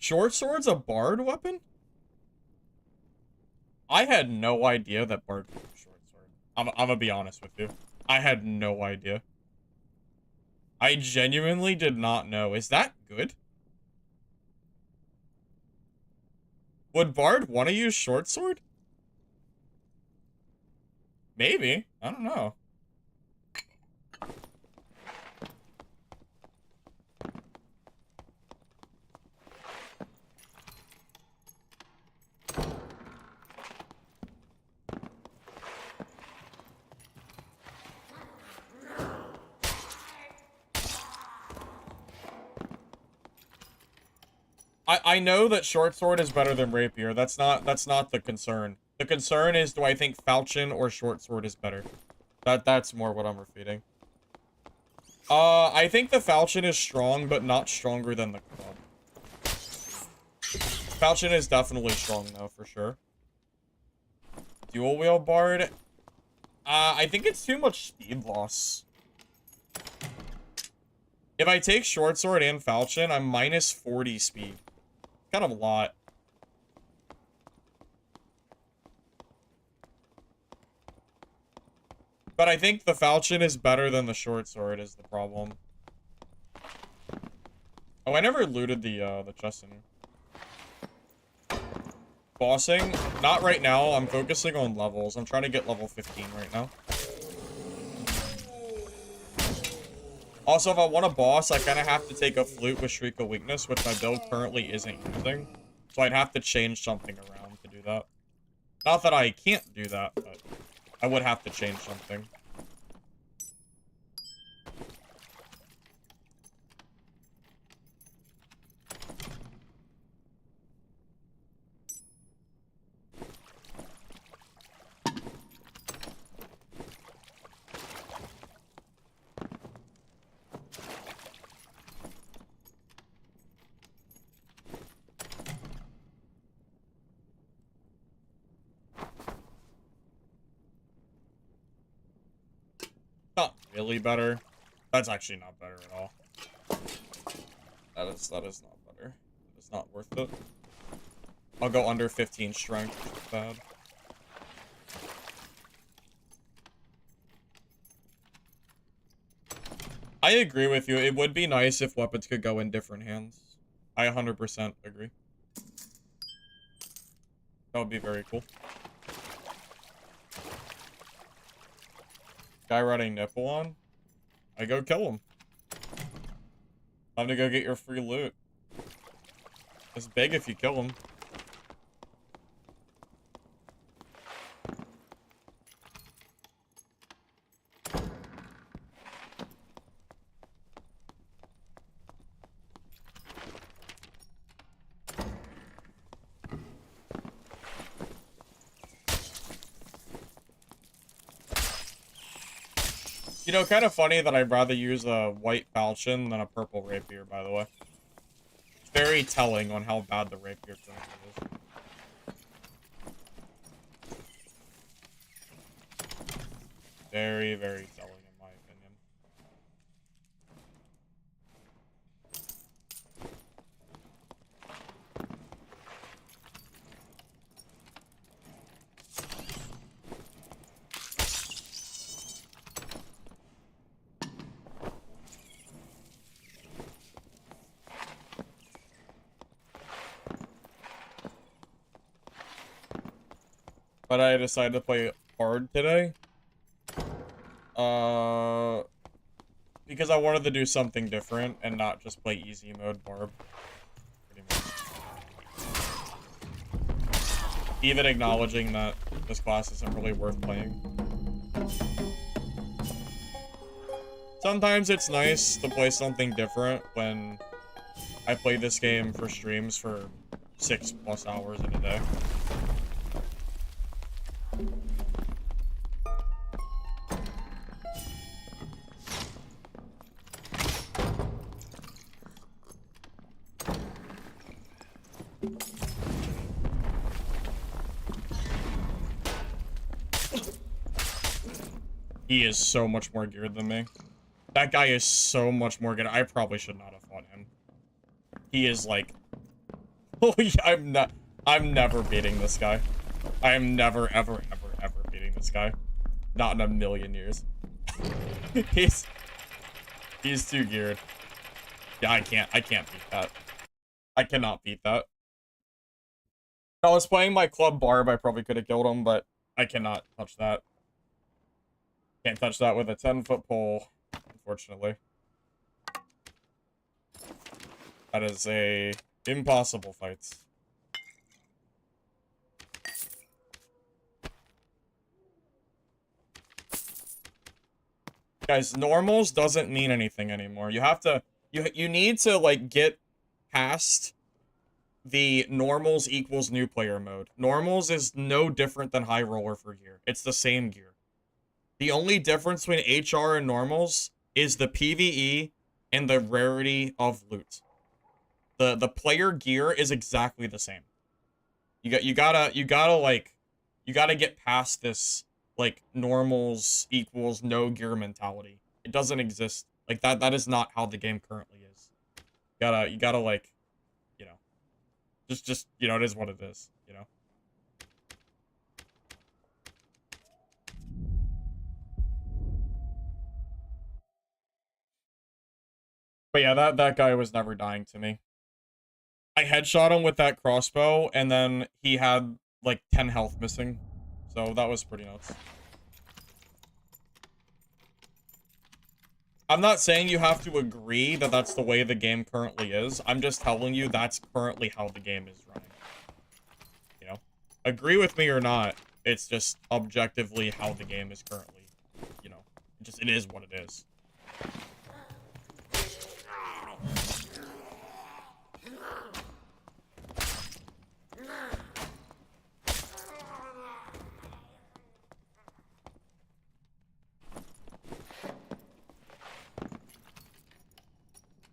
[SPEAKER 1] Short sword's a bard weapon? I had no idea that bard was a short sword. I'm gonna be honest with you. I had no idea. I genuinely did not know. Is that good? Would bard want to use short sword? Maybe. I don't know. I know that short sword is better than rapier. That's not the concern. The concern is, do I think falchion or short sword is better? That's more what I'm repeating. I think the falchion is strong, but not stronger than the club. Falchion is definitely strong though, for sure. Dual wield bard. I think it's too much speed loss. If I take short sword and falchion, I'm minus 40 speed. Kind of a lot. But I think the falchion is better than the short sword is the problem. Oh, I never looted the chest in here. Bossing? Not right now. I'm focusing on levels. I'm trying to get level 15 right now. Also, if I want a boss, I kind of have to take a flute with Shriek of Weakness, which my build currently isn't using. So I'd have to change something around to do that. Not that I can't do that, but I would have to change something. Not really better. That's actually not better at all. That is not better. It's not worth it. I'll go under 15 strength. Bad. I agree with you. It would be nice if weapons could go in different hands. I 100% agree. That would be very cool. Guy running nipple on? I go kill him. Time to go get your free loot. It's big if you kill him. You know, kind of funny that I'd rather use a white falchion than a purple rapier, by the way. It's very telling on how bad the rapier currently is. Very, very telling, in my opinion. But I decided to play hard today. Because I wanted to do something different and not just play easy mode Barb. Pretty much. Even acknowledging that this class isn't really worth playing. Sometimes it's nice to play something different when I play this game for streams for 6+ hours in a day. He is so much more geared than me. That guy is so much more geared. I probably should not have fought him. He is like... Oh, yeah, I'm never beating this guy. I am never, ever, ever, ever beating this guy. Not in a million years. He's too geared. Yeah, I can't beat that. I cannot beat that. If I was playing my club Barb, I probably could have killed him, but I cannot touch that. Can't touch that with a 10-foot pole, unfortunately. That is a impossible fight. Guys, normals doesn't mean anything anymore. You have to, you need to, like, get past the normals equals new player mode. Normals is no different than high roller for gear. It's the same gear. The only difference between HR and normals is the PvE and the rarity of loot. The player gear is exactly the same. You gotta get past this like normals equals no gear mentality. It doesn't exist. Like that is not how the game currently is. You gotta like, you know, just you know, it is what it is, you know. But yeah, that guy was never dying to me. I headshot him with that crossbow, and then he had like 10 health missing. So that was pretty nuts. I'm not saying you have to agree that that's the way the game currently is. I'm just telling you that's currently how the game is running. You know? Agree with me or not, it's just objectively how the game is currently, you know, it is what it is.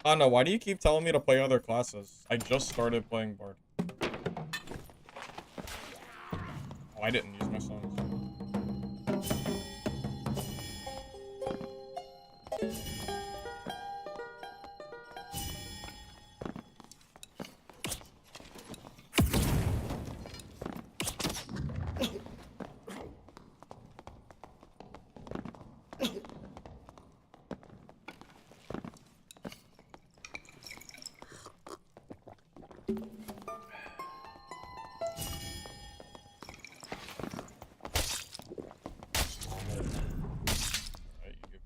[SPEAKER 1] I don't know, why do you keep telling me to play other classes? I just started playing Bard. Oh, I didn't use my songs.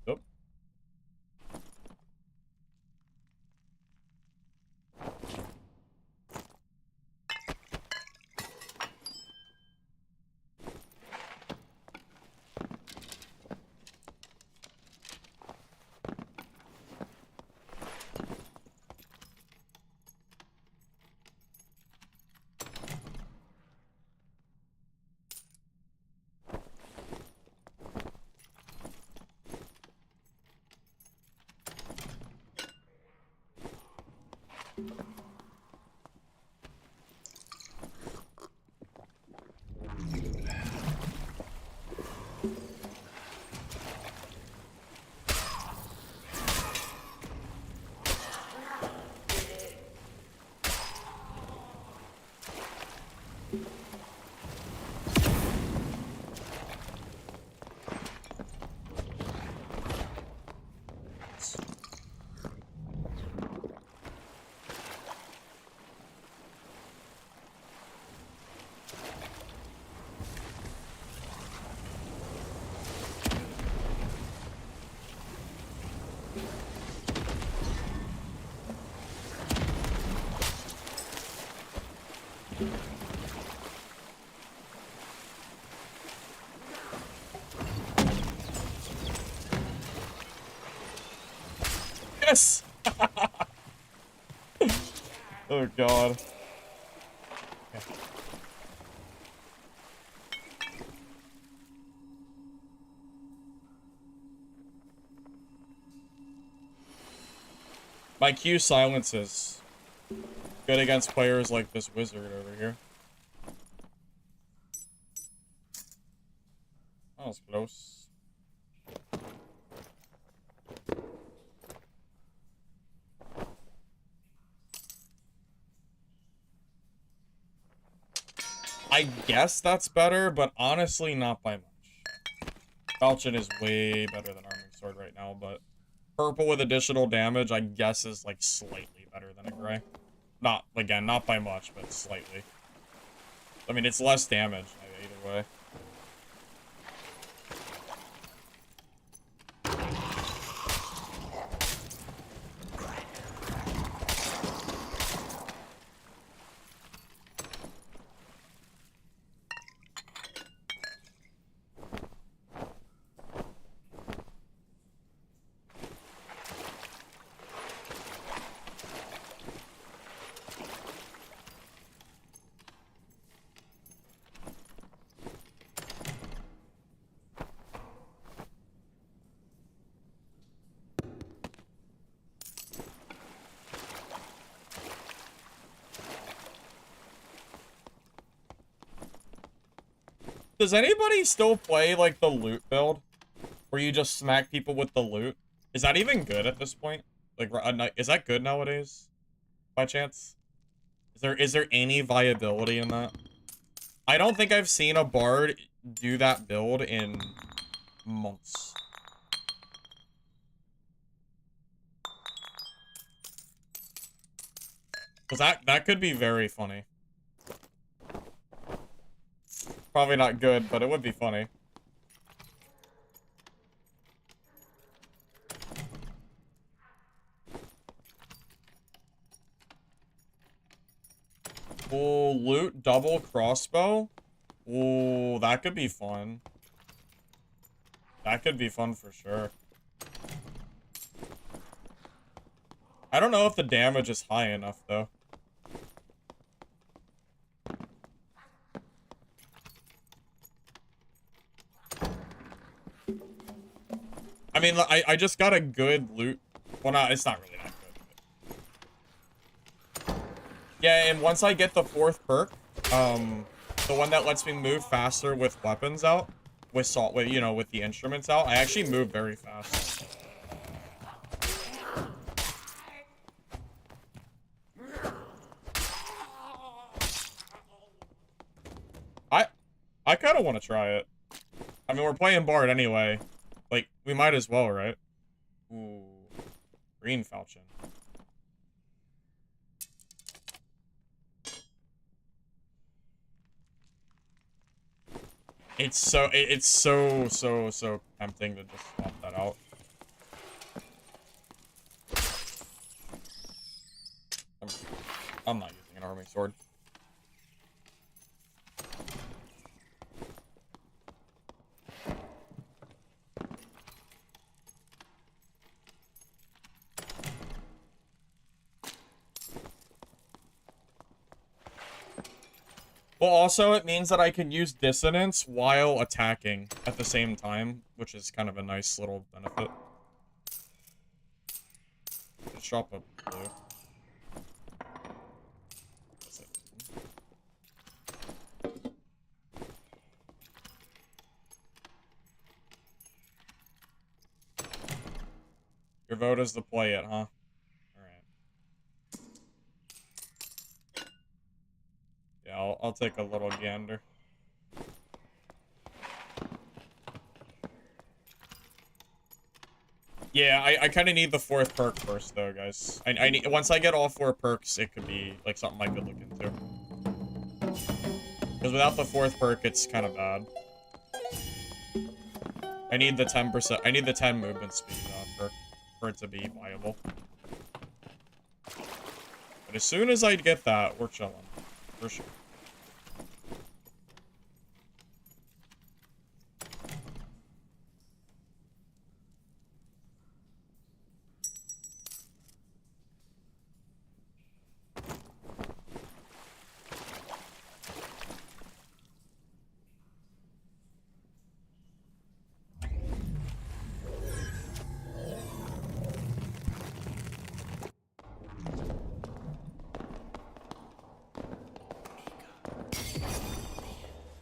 [SPEAKER 1] Yep. Yes! Oh god. Okay. My Q silences. Good against players like this wizard over here. That was close. I guess that's better, but honestly not by much. Falchion is way better than Arming Sword right now, but purple with additional damage, I guess, is like slightly better than a gray. Not, again, not by much, but slightly. I mean, it's less damage either way. Does anybody still play, like, the loot build? Where you just smack people with the loot? Is that even good at this point? Like, is that good nowadays? By chance? Is there any viability in that? I don't think I've seen a bard do that build in months. Because that could be very funny. Probably not good, but it would be funny. Ooh, loot double crossbow? Ooh, that could be fun. That could be fun for sure. I don't know if the damage is high enough, though. I mean, I just got a good loot. Well, no, it's not really that good. But... yeah, and once I get the 4th perk, the one that lets me move faster with weapons out, with you know, with the instruments out, I actually move very fast. I kind of want to try it. I mean, we're playing Bard anyway. Like, we might as well, right? Ooh. Green falchion. It's so tempting to just swap that out. I'm not using an arming sword. Well, also, it means that I can use dissonance while attacking at the same time, which is kind of a nice little benefit. Let's drop a blue. Your vote is to play it, huh? Yeah, I'll take a little gander. Yeah, I kind of need the 4th perk first, though, guys. I need, once I get all 4 perks, it could be like something I could look into. Because without the 4th perk, it's kind of bad. I need the 10%. I need the 10 movement speed for it to be viable. But as soon as I get that, we're chilling, for sure.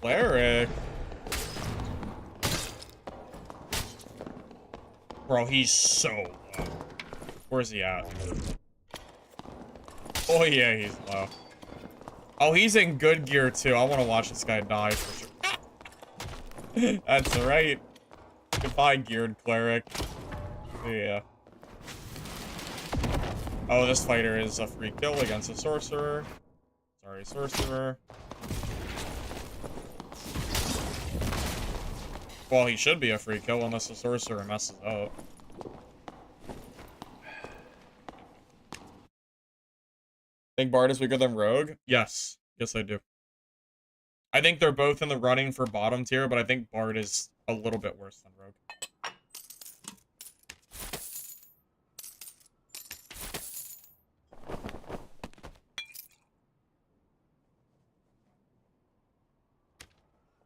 [SPEAKER 1] Cleric. Bro, he's so low. Where's he at? Oh, yeah, he's low. Oh, he's in good gear, too. I want to watch this guy die for sure. That's right. Goodbye, geared cleric. Yeah. Oh, this fighter is a free kill against a sorcerer. Sorry, sorcerer. Well, he should be a free kill unless the sorcerer messes up. Think Bard is weaker than Rogue? Yes. Yes, I do. I think they're both in the running for bottom tier, but I think Bard is a little bit worse than Rogue.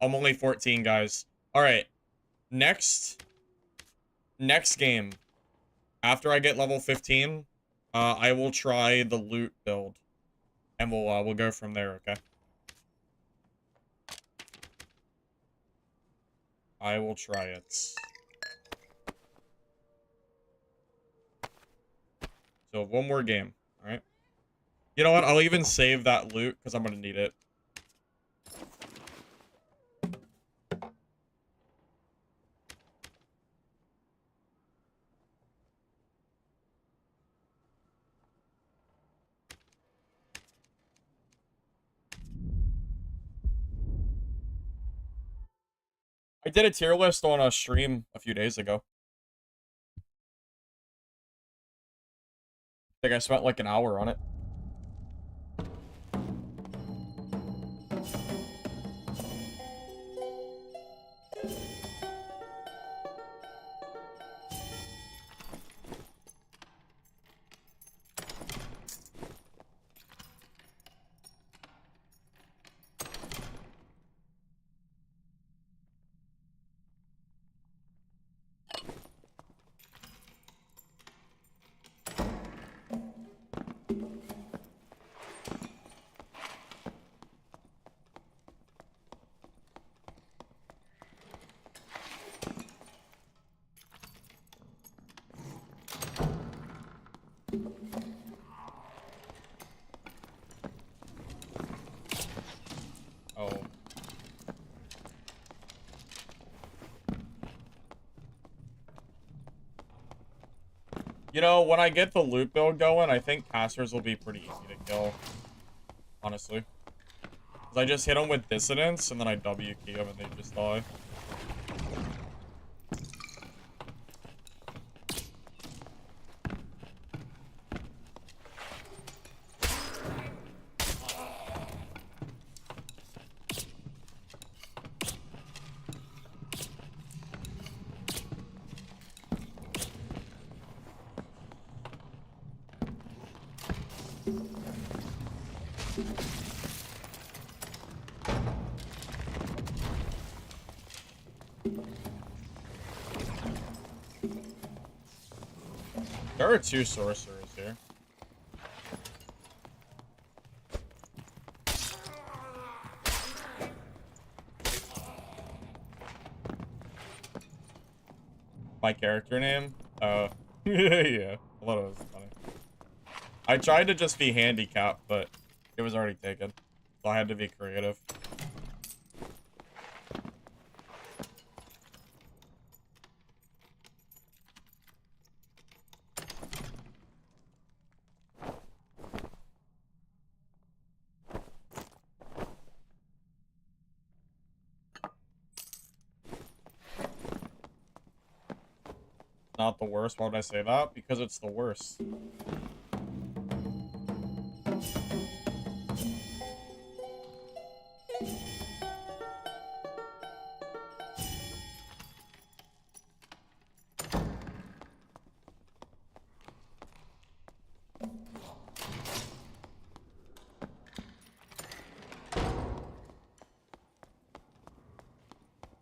[SPEAKER 1] I'm only 14, guys. Alright. Next game. After I get level 15, I will try the loot build. And we'll go from there, okay? I will try it. So one more game. All right. You know what? I'll even save that loot because I'm gonna need it. I did a tier list on a stream a few days ago. I think I spent like an hour on it. Oh. You know, when I get the loot build going, I think casters will be pretty easy to kill. Honestly. Because I just hit them with dissonance, and then I W key them, and they just die. There are 2 sorcerers here. My character name? Yeah. I thought it was funny. I tried to just be handicapped, but it was already taken. So I had to be creative. Not the worst. Why would I say that? Because it's the worst.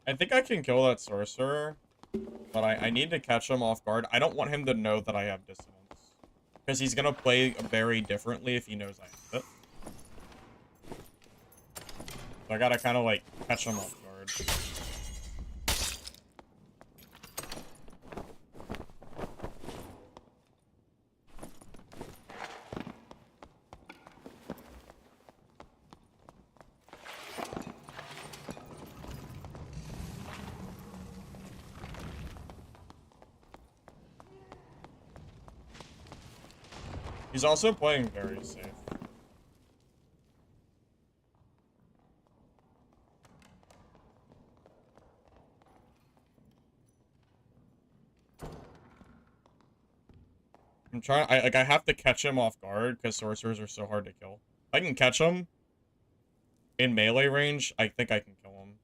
[SPEAKER 1] I think I can kill that sorcerer, but I need to catch him off guard. I don't want him to know that I have dissonance. Because he's going to play very differently if he knows I have it. So I gotta kind of, like, catch him off guard. He's also playing very safe. I'm trying. I have to catch him off guard because sorcerers are so hard to kill. If I can catch him in melee range, I think I can kill him.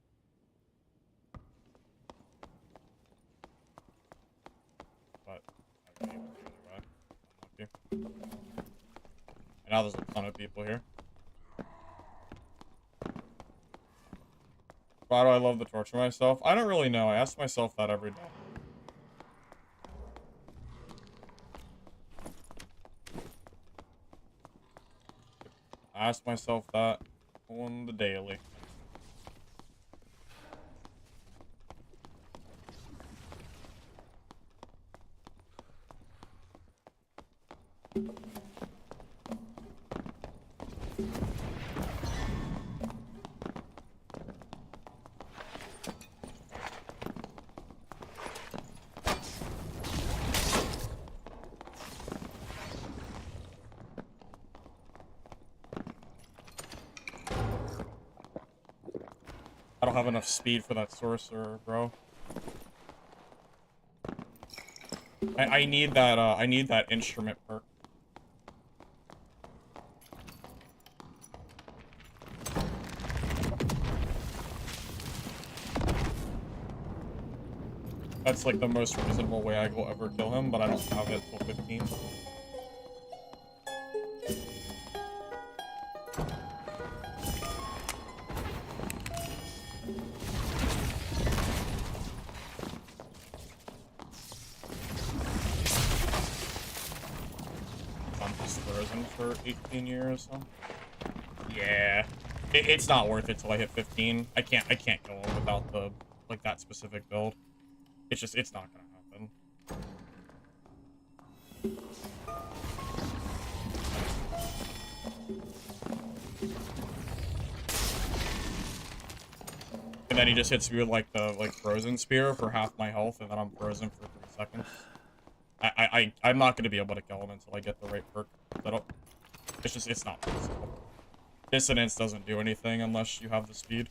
[SPEAKER 1] But I won't be able to either way. Unlucky. And now there's a ton of people here. Why do I love to torture myself? I don't really know. I ask myself that every day. I ask myself that on the daily. I don't have enough speed for that sorcerer, bro. I need that instrument perk. That's like the most reasonable way I will ever kill him, but I don't have it till 15. I'm just frozen for 18 years, so. Yeah. It's not worth it till I hit 15. I can't kill him without the like that specific build. It's not gonna happen. And then he just hits me with like the frozen spear for half my health, and then I'm frozen for 3 seconds. I'm not gonna be able to kill him until I get the right perk set up. It's not possible. Dissonance doesn't do anything unless you have the speed.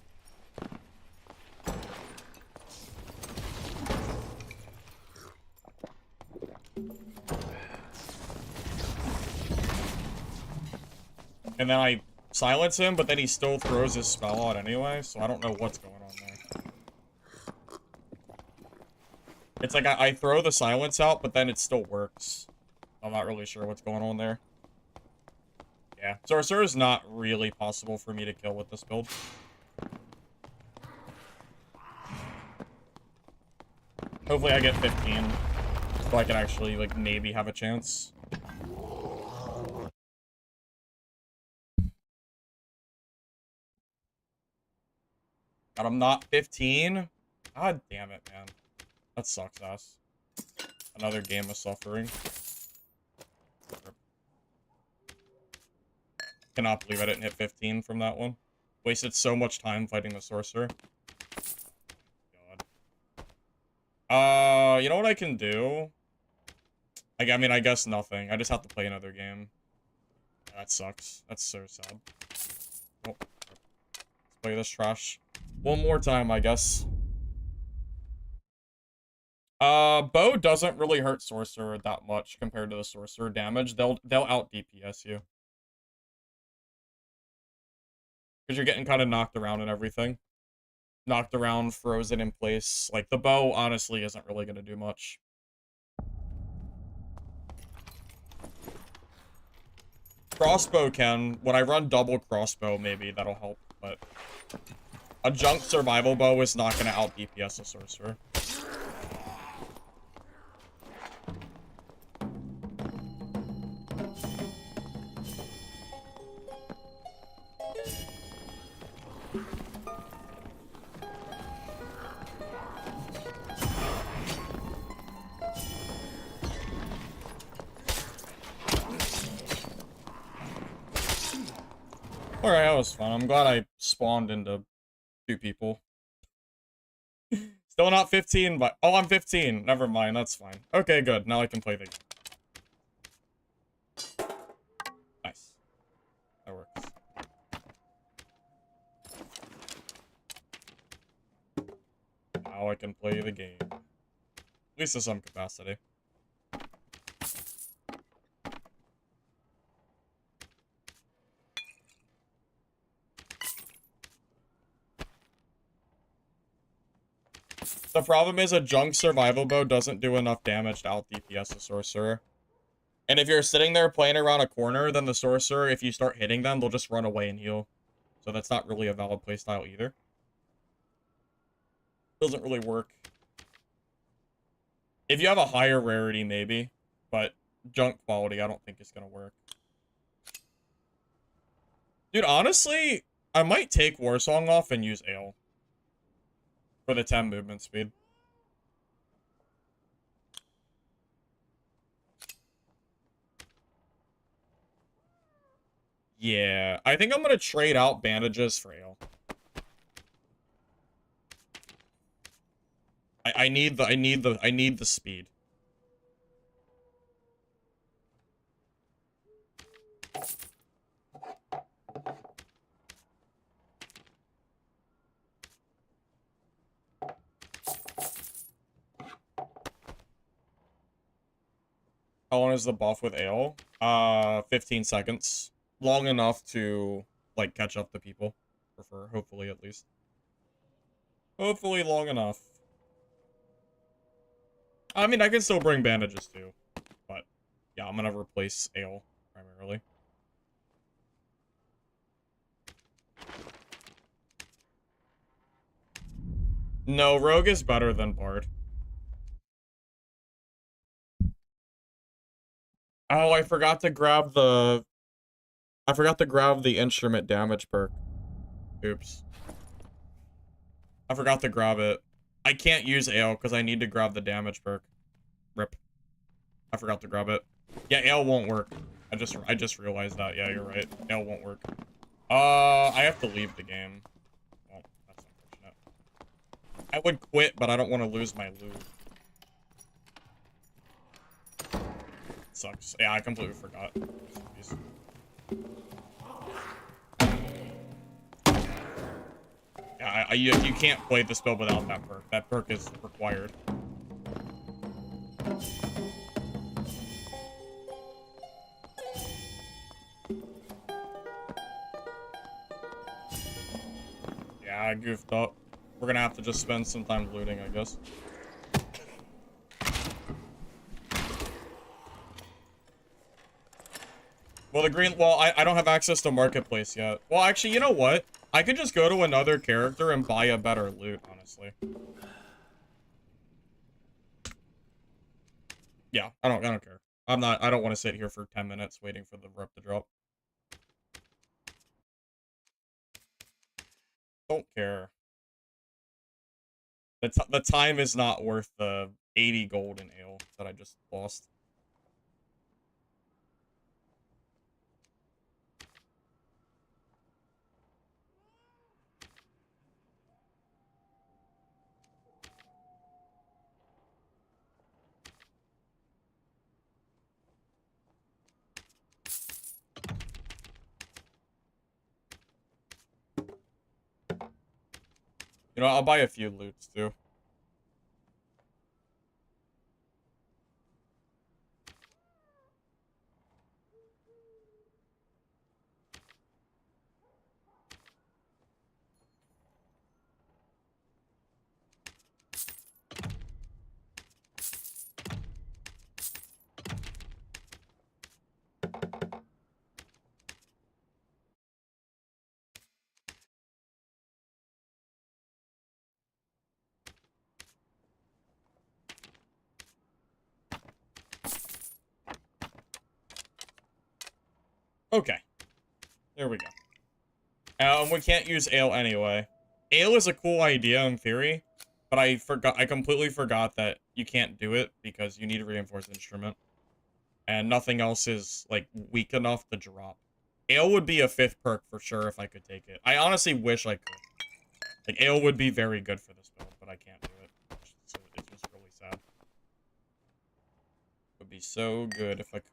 [SPEAKER 1] And then I silence him, but then he still throws his spell out anyway, so I don't know what's going on there. It's like I throw the silence out, but then it still works. I'm not really sure what's going on there. Yeah, Sorcerer is not really possible for me to kill with this build. Hopefully I get 15, so I can actually, like, maybe have a chance. God, I'm not 15? God damn it, man. That sucks ass. Another game of suffering. Cannot believe I didn't hit 15 from that one. Wasted so much time fighting the sorcerer. God. You know what I can do? I mean, I guess nothing. I just have to play another game. That sucks. That's so sad. Oh. Let's play this trash one more time, I guess. Bow doesn't really hurt sorcerer that much compared to the sorcerer damage. They'll out DPS you. Because you're getting kind of knocked around and everything. Knocked around, frozen in place. Like, the bow, honestly, isn't really going to do much. Crossbow can. When I run double crossbow, maybe that'll help, but a junk survival bow is not going to out DPS a sorcerer. Alright, that was fun. I'm glad I spawned into 2 people. Still not 15, but... Oh, I'm 15. Never mind, that's fine. Okay, good. Now I can play the game. Nice. That works. Now I can play the game. At least to some capacity. The problem is a junk survival bow doesn't do enough damage to out DPS a sorcerer. And if you're sitting there playing around a corner, then the sorcerer, if you start hitting them, they'll just run away and heal. So that's not really a valid playstyle either. Doesn't really work. If you have a higher rarity, maybe. But junk quality, I don't think is going to work. Dude, honestly, I might take Warsong off and use Ale. For the 10 movement speed. Yeah, I think I'm gonna trade out bandages for ale. I need the speed. How long is the buff with ale? 15 seconds. Long enough to, like, catch up to people. Prefer, hopefully, at least. Hopefully long enough. I mean, I can still bring bandages, too. But, yeah, I'm gonna replace ale, primarily. No, rogue is better than bard. Oh, I forgot to grab the instrument damage perk. Oops. I forgot to grab it. I can't use ale because I need to grab the damage perk. Rip. I forgot to grab it. Yeah, ale won't work. I just realized that. Yeah, you're right. Ale won't work. I have to leave the game. Well, that's unfortunate. I would quit, but I don't want to lose my loot. Sucks. Yeah, I completely forgot. Yeah, you can't play the spell without that perk. That perk is required. Yeah, I goofed up. We're gonna have to just spend some time looting, I guess. Well, I don't have access to Marketplace yet. Well, actually, you know what? I could just go to another character and buy a better loot, honestly. Yeah, I don't care. I don't want to sit here for 10 minutes waiting for the rep to drop. Don't care. The time is not worth the 80 gold in ale that I just lost. You know, I'll buy a few loots too. Okay. There we go. We can't use ale anyway. Ale is a cool idea in theory, but I completely forgot that you can't do it because you need a reinforced instrument. And nothing else is, like, weak enough to drop. Ale would be a 5th perk for sure if I could take it. I honestly wish I could. Like, ale would be very good for this build, but I can't do it. So it's just really sad. It would be so good if I could.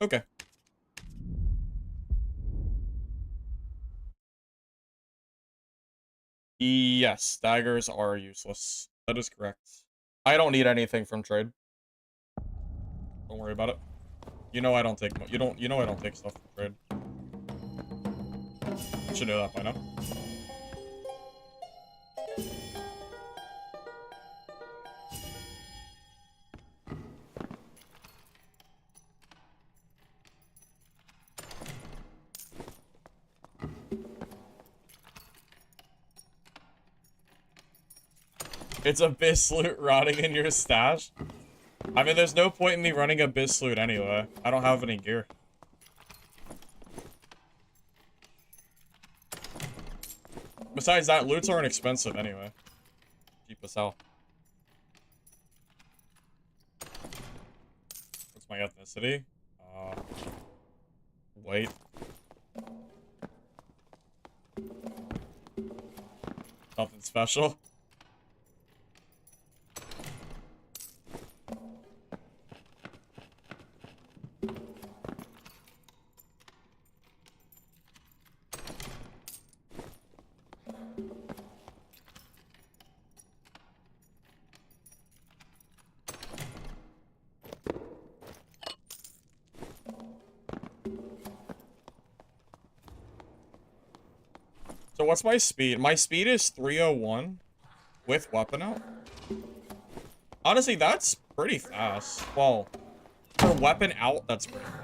[SPEAKER 1] Okay. Yes, daggers are useless. That is correct. I don't need anything from trade. Don't worry about it. You know I don't take you know I don't take stuff from trade. You should know that by now. It's Abyss loot rotting in your stash. I mean, there's no point in me running Abyss loot anyway. I don't have any gear. Besides that, loots aren't expensive anyway. Cheap as hell. What's my ethnicity? White. Nothing special. So what's my speed? My speed is 301 with weapon out. Honestly, that's pretty fast. Well, for weapon out, that's pretty fast.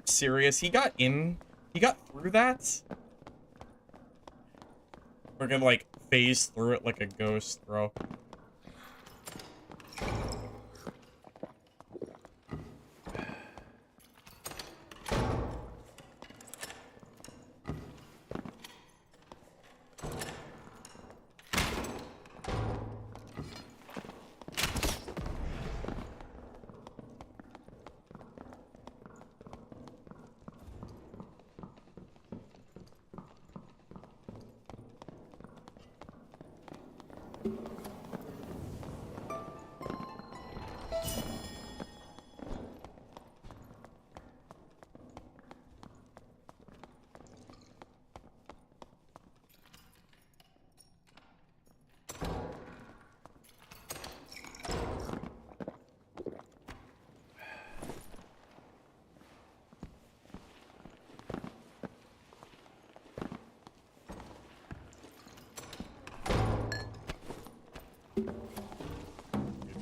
[SPEAKER 1] Serious? He got through that? We're gonna like phase through it like a ghost, bro.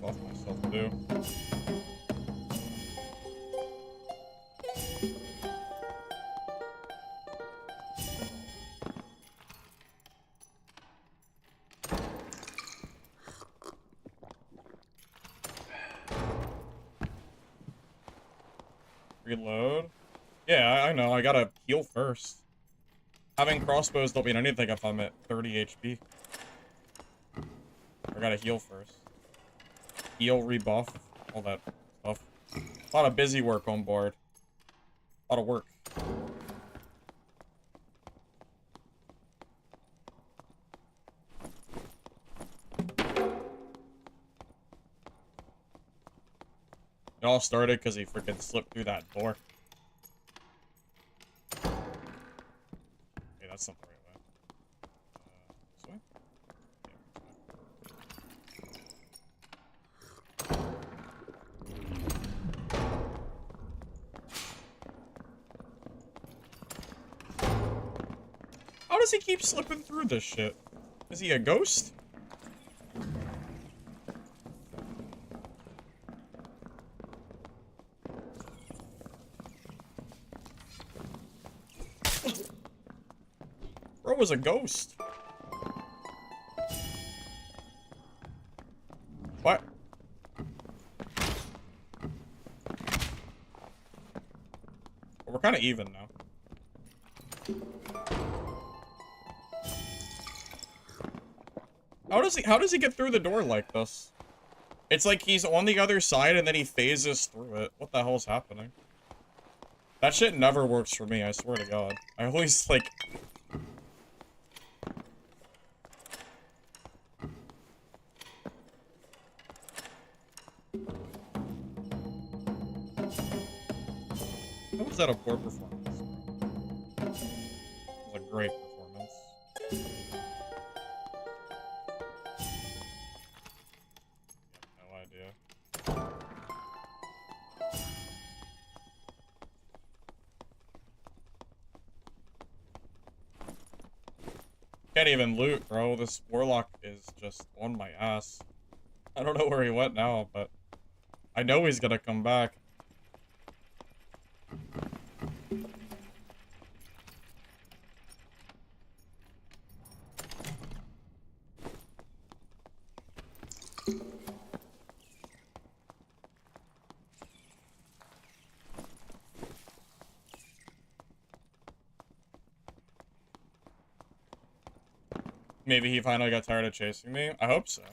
[SPEAKER 1] Buff myself too. Reload? Yeah, I know. I gotta heal first. Having crossbows don't mean anything if I'm at 30 HP. I gotta heal first. Heal, rebuff, all that stuff. A lot of busy work on board. A lot of work. It all started because he freaking slipped through that door. Hey, that's not the right way. This way? Yeah, how does he keep slipping through this shit? Is he a ghost? Bro was a ghost. What? We're kind of even now. How does he get through the door like this? It's like he's on the other side and then he phases through it. What the hell's happening? That shit never works for me, I swear to God. I always, like... How was that a poor performance? It was a great performance. No idea. Can't even loot, bro. This warlock is just on my ass. I don't know where he went now, but I know he's gonna come back. Maybe he finally got tired of chasing me. I hope so.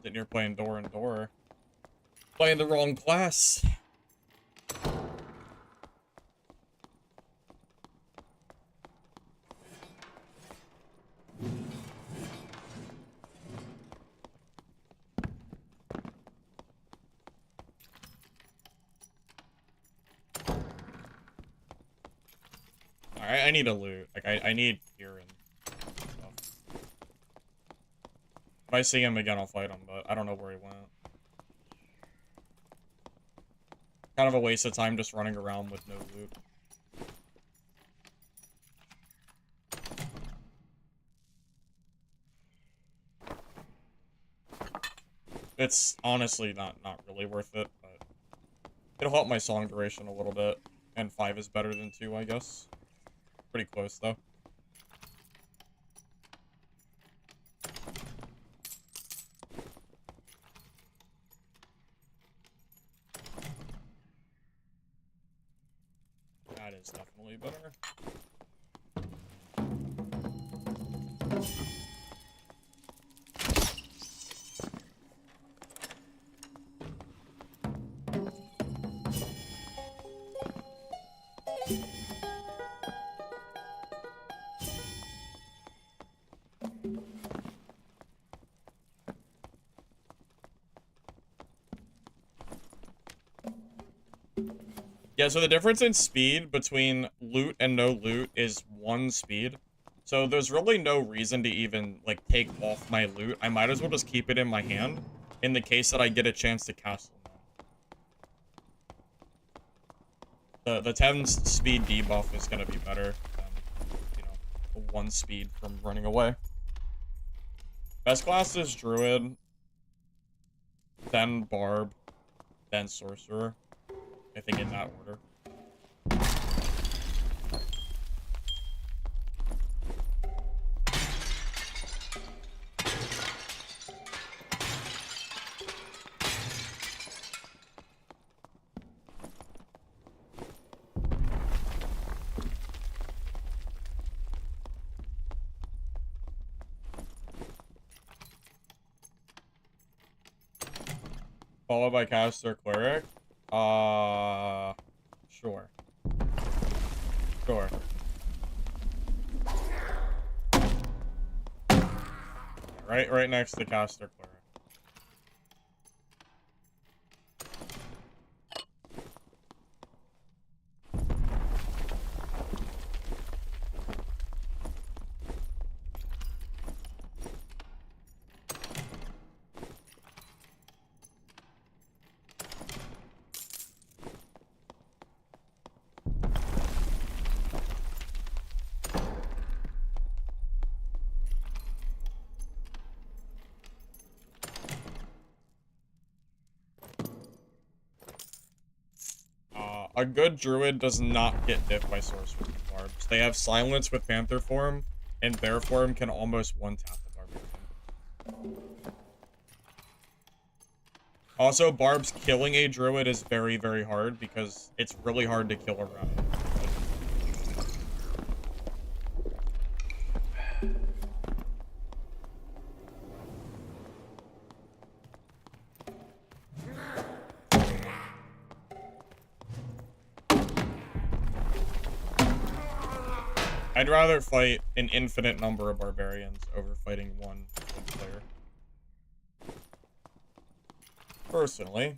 [SPEAKER 1] Sitting here playing door and door. Playing the wrong class. Alright, I need a loot. Like, I need gear and stuff. If I see him again, I'll fight him, but I don't know where he went. Kind of a waste of time just running around with no loot. It's honestly not really worth it, but it'll help my song duration a little bit. And 5 is better than 2, I guess. Pretty close, though. That is definitely better. Yeah, so the difference in speed between loot and no loot is 1 speed. So there's really no reason to even, like, take off my loot. I might as well just keep it in my hand in the case that I get a chance to cast them. The 10 speed debuff is gonna be better than, you know, the 1 speed from running away. Best class is Druid, then Barb, then Sorcerer. I think in that order. Followed by caster cleric. Sure. Sure. Right next to caster cleric. A good druid does not get dipped by sorcerers and barbs. They have silence with panther form, and bear form can almost one-tap the barbarian. Also, barbs killing a druid is very, very hard because it's really hard to kill around. I'd rather fight an infinite number of barbarians over fighting one player. Personally.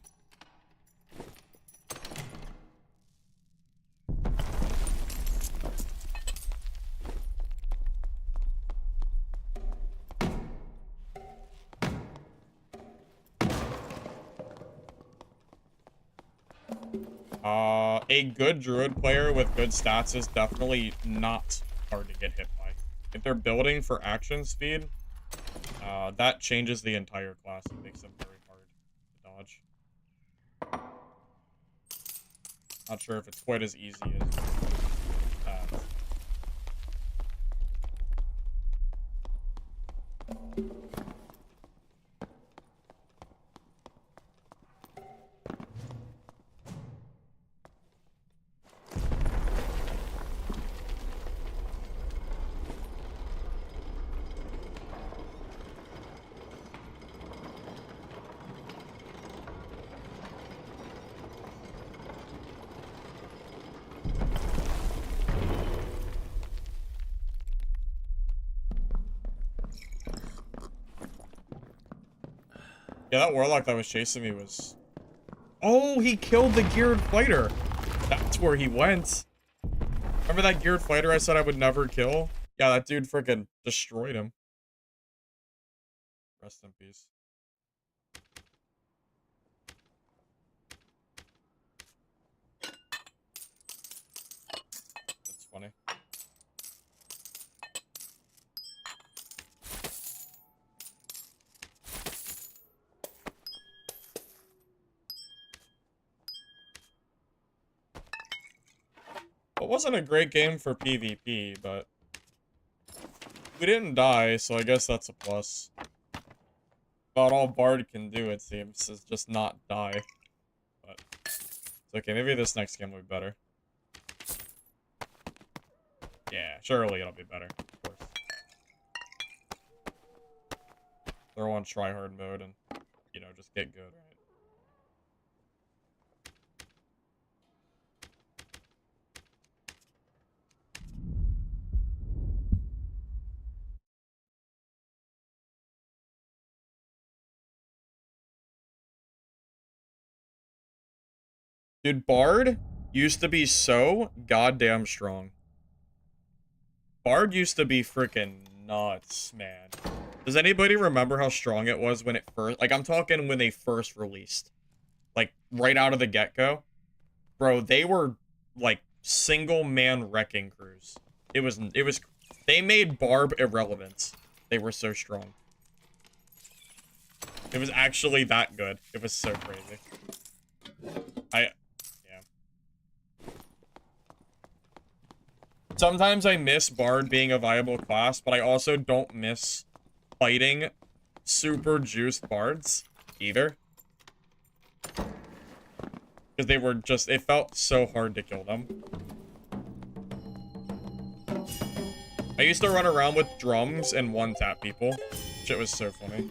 [SPEAKER 1] A good druid player with good stats is definitely not hard to get hit by. If they're building for action speed, that changes the entire class. It makes them very hard to dodge. Not sure if it's quite as easy as that. Yeah, that warlock that was chasing me was... Oh, he killed the geared fighter. That's where he went. Remember that geared fighter I said I would never kill? Yeah, that dude freaking destroyed him. Rest in peace. That's funny. It wasn't a great game for PvP, but we didn't die, so I guess that's a plus. About all Bard can do, it seems, is just not die. But it's okay, maybe this next game will be better. Yeah, surely it'll be better, of course. Throw on tryhard mode and, you know, just get good, right? Dude, Bard used to be so goddamn strong. Bard used to be freaking nuts, man. Does anybody remember how strong it was when it first... Like, I'm talking when they first released. Like, right out of the get-go. Bro, they were, like, single-man wrecking crews. It was... They made Barb irrelevant. They were so strong. It was actually that good. It was so crazy. Yeah. Sometimes I miss Bard being a viable class, but I also don't miss fighting super juiced Bards either. Because they were just, it felt so hard to kill them. I used to run around with drums and one-tap people. Shit was so funny.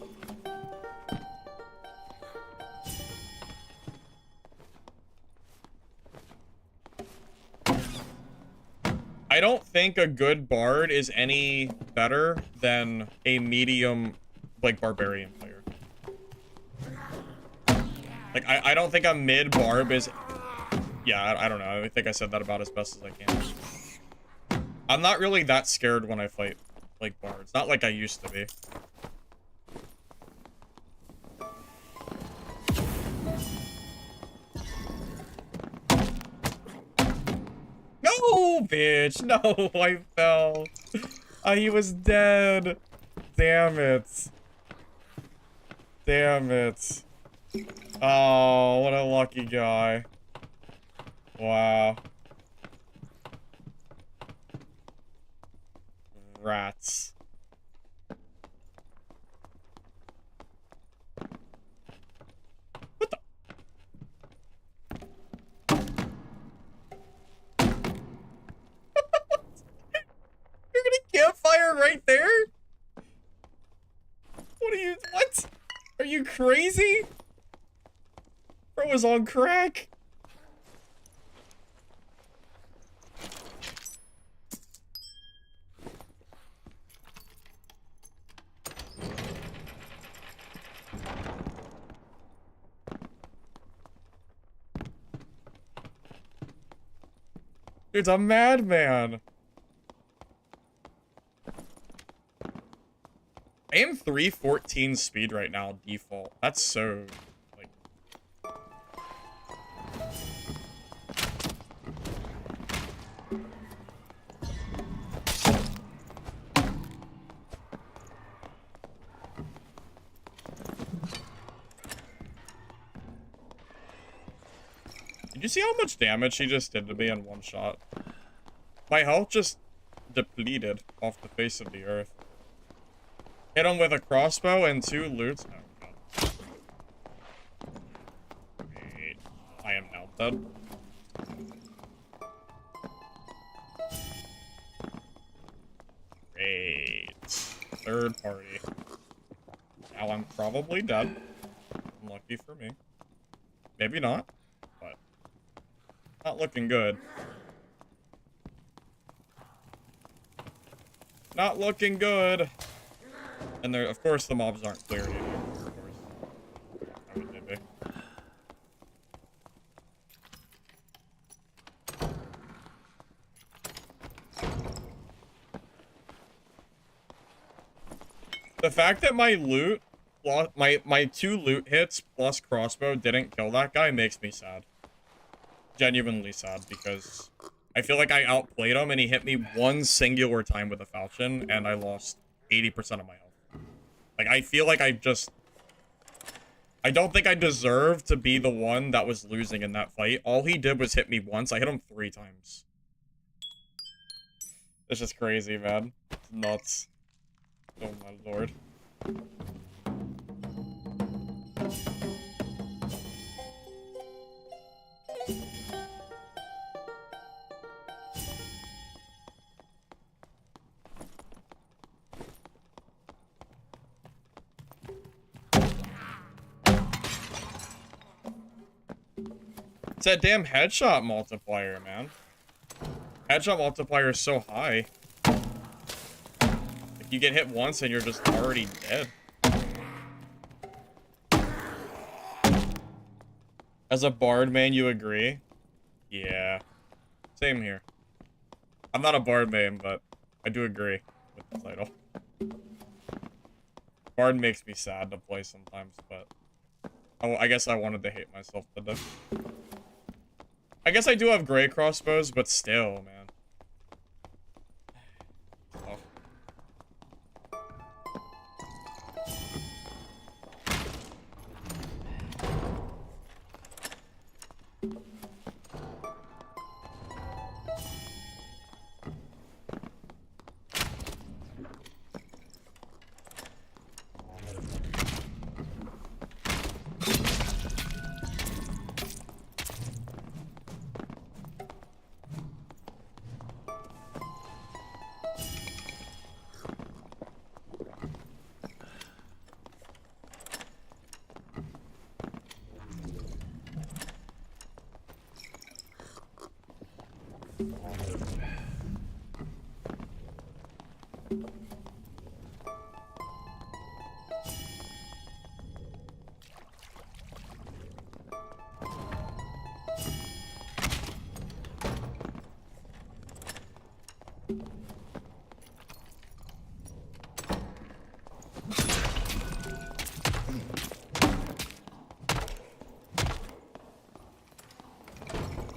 [SPEAKER 1] I don't think a good Bard is any better than a medium, like, Barbarian player. Like, I don't think a mid-Barb is... Yeah, I don't know. I think I said that about as best as I can. I'm not really that scared when I fight, like, Bards. Not like I used to be. No, bitch! No, I fell. He was dead. Damn it. Damn it. Oh, what a lucky guy. Wow. Rats. What the? You're gonna campfire right there? What? Are you crazy? Bro was on crack. Dude's a madman. I am 314 speed right now, default. That's so, like... Did you see how much damage he just did to me in one shot? My health just depleted off the face of the earth. Hit him with a crossbow and 2 loots. Oh, God. Great. I am now dead. Great. Third party. Now I'm probably dead. Unlucky for me. Maybe not, but not looking good. Not looking good. And there, of course, the mobs aren't cleared either. Of course. How would they be? The fact that my loot, my 2 loot hits plus crossbow didn't kill that guy makes me sad. Genuinely sad, because I feel like I outplayed him and he hit me one singular time with a falchion and I lost 80% of my health. Like, I feel like I don't think I deserve to be the one that was losing in that fight. All he did was hit me once. I hit him 3 times. It's just crazy, man. It's nuts. Oh my lord. It's that damn headshot multiplier, man. Headshot multiplier is so high. You get hit once and you're just already dead. As a bard main, you agree? Yeah. Same here. I'm not a bard main, but I do agree with the title. Bard makes me sad to play sometimes, but I guess I wanted to hate myself to death. I guess I do have gray crossbows, but still, man.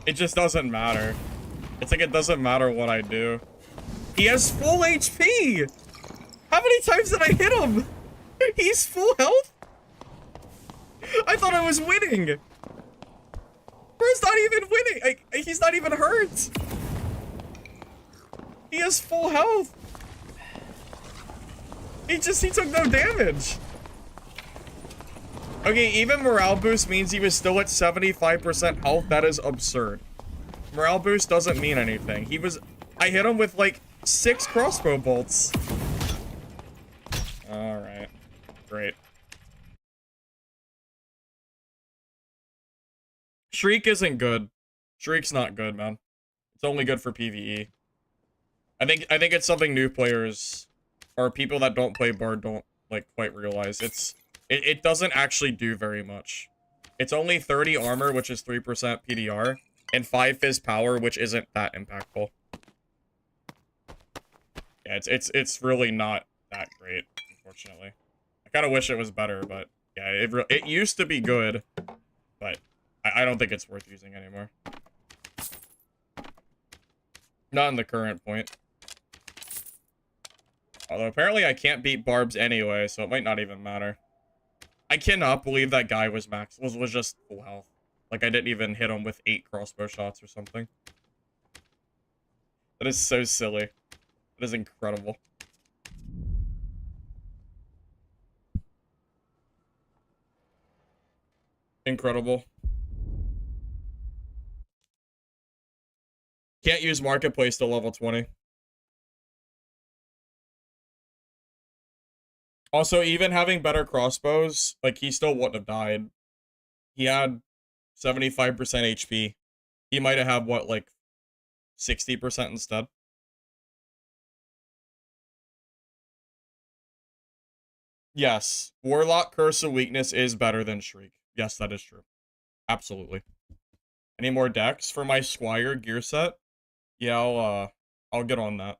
[SPEAKER 1] It just doesn't matter. It's like it doesn't matter what I do. He has full HP! How many times did I hit him? He's full health? I thought I was winning! Bro's not even winning! He's not even hurt! He has full health! He took no damage! Okay, even morale boost means he was still at 75% health. That is absurd. Morale boost doesn't mean anything. I hit him with like 6 crossbow bolts. Alright. Great. Shriek isn't good. Shriek's not good, man. It's only good for PvE. I think it's something new players or people that don't play Bard don't like quite realize. It doesn't actually do very much. It's only 30 armor, which is 3% PDR, and 5 fizz power, which isn't that impactful. Yeah, it's really not that great, unfortunately. I kind of wish it was better, but yeah, it used to be good, but I don't think it's worth using anymore. Not in the current point. Although apparently I can't beat Barbs anyway, so it might not even matter. I cannot believe that guy was just full health. Like, I didn't even hit him with 8 crossbow shots or something. That is so silly. That is incredible. Incredible. Can't use Marketplace till level 20. Also, even having better crossbows, like, he still wouldn't have died. He had 75% HP. He might have had, what, like, 60% instead? Yes. Warlock Curse of Weakness is better than Shriek. Yes, that is true. Absolutely. Any more decks for my Squire gear set? Yeah, I'll get on that.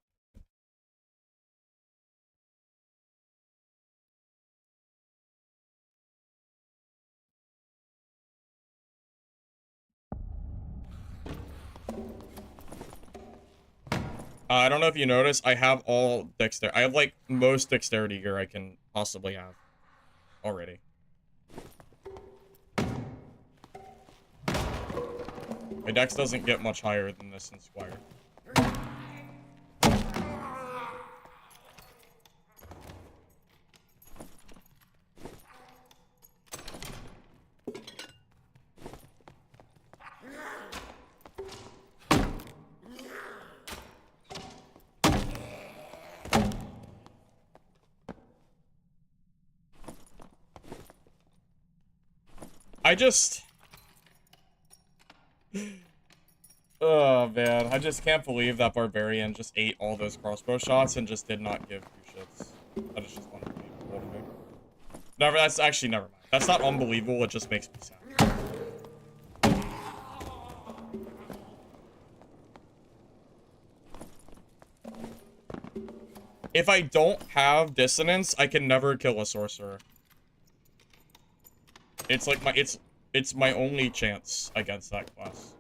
[SPEAKER 1] I don't know if you noticed, I have all dexterity. I have, like, most dexterity gear I can possibly have already. My dex doesn't get much higher than this in Squire. I just... Oh, man. I just can't believe that Barbarian just ate all those crossbow shots and just did not give two shits. That is just unbelievable to me. Never, that's actually, never mind. That's not unbelievable, it just makes me sad. If I don't have Dissonance, I can never kill a Sorcerer. It's like it's my only chance against that class.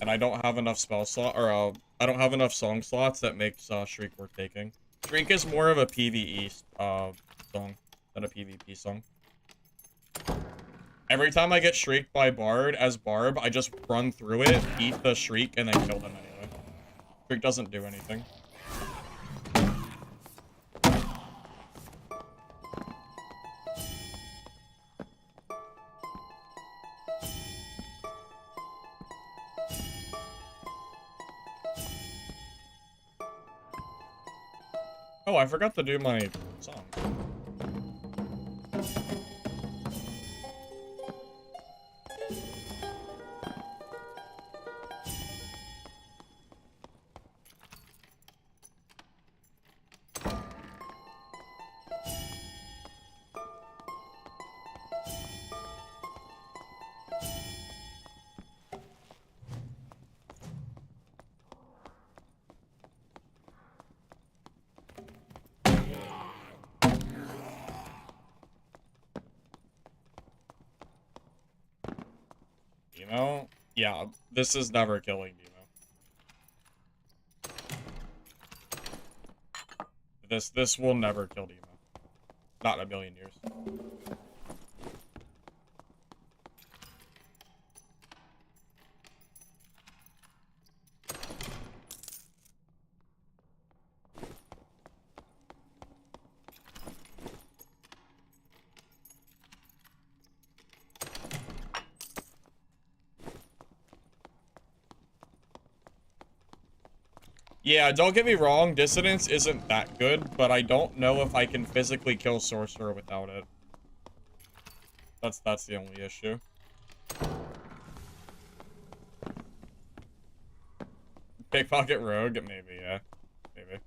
[SPEAKER 1] And I don't have enough spell slot, or I don't have enough song slots that makes Shriek worth taking. Shriek is more of a PvE song than a PvP song. Every time I get shrieked by Bard as Barb, I just run through it, eat the Shriek, and then kill them anyway. Shriek doesn't do anything. Oh, I forgot to do my song. Demo? Yeah, this is never killing Demo. This will never kill Demo. Not in a million years. Yeah, don't get me wrong, Dissonance isn't that good, but I don't know if I can physically kill Sorcerer without it. That's the only issue. Pickpocket Rogue? Maybe, yeah. Maybe.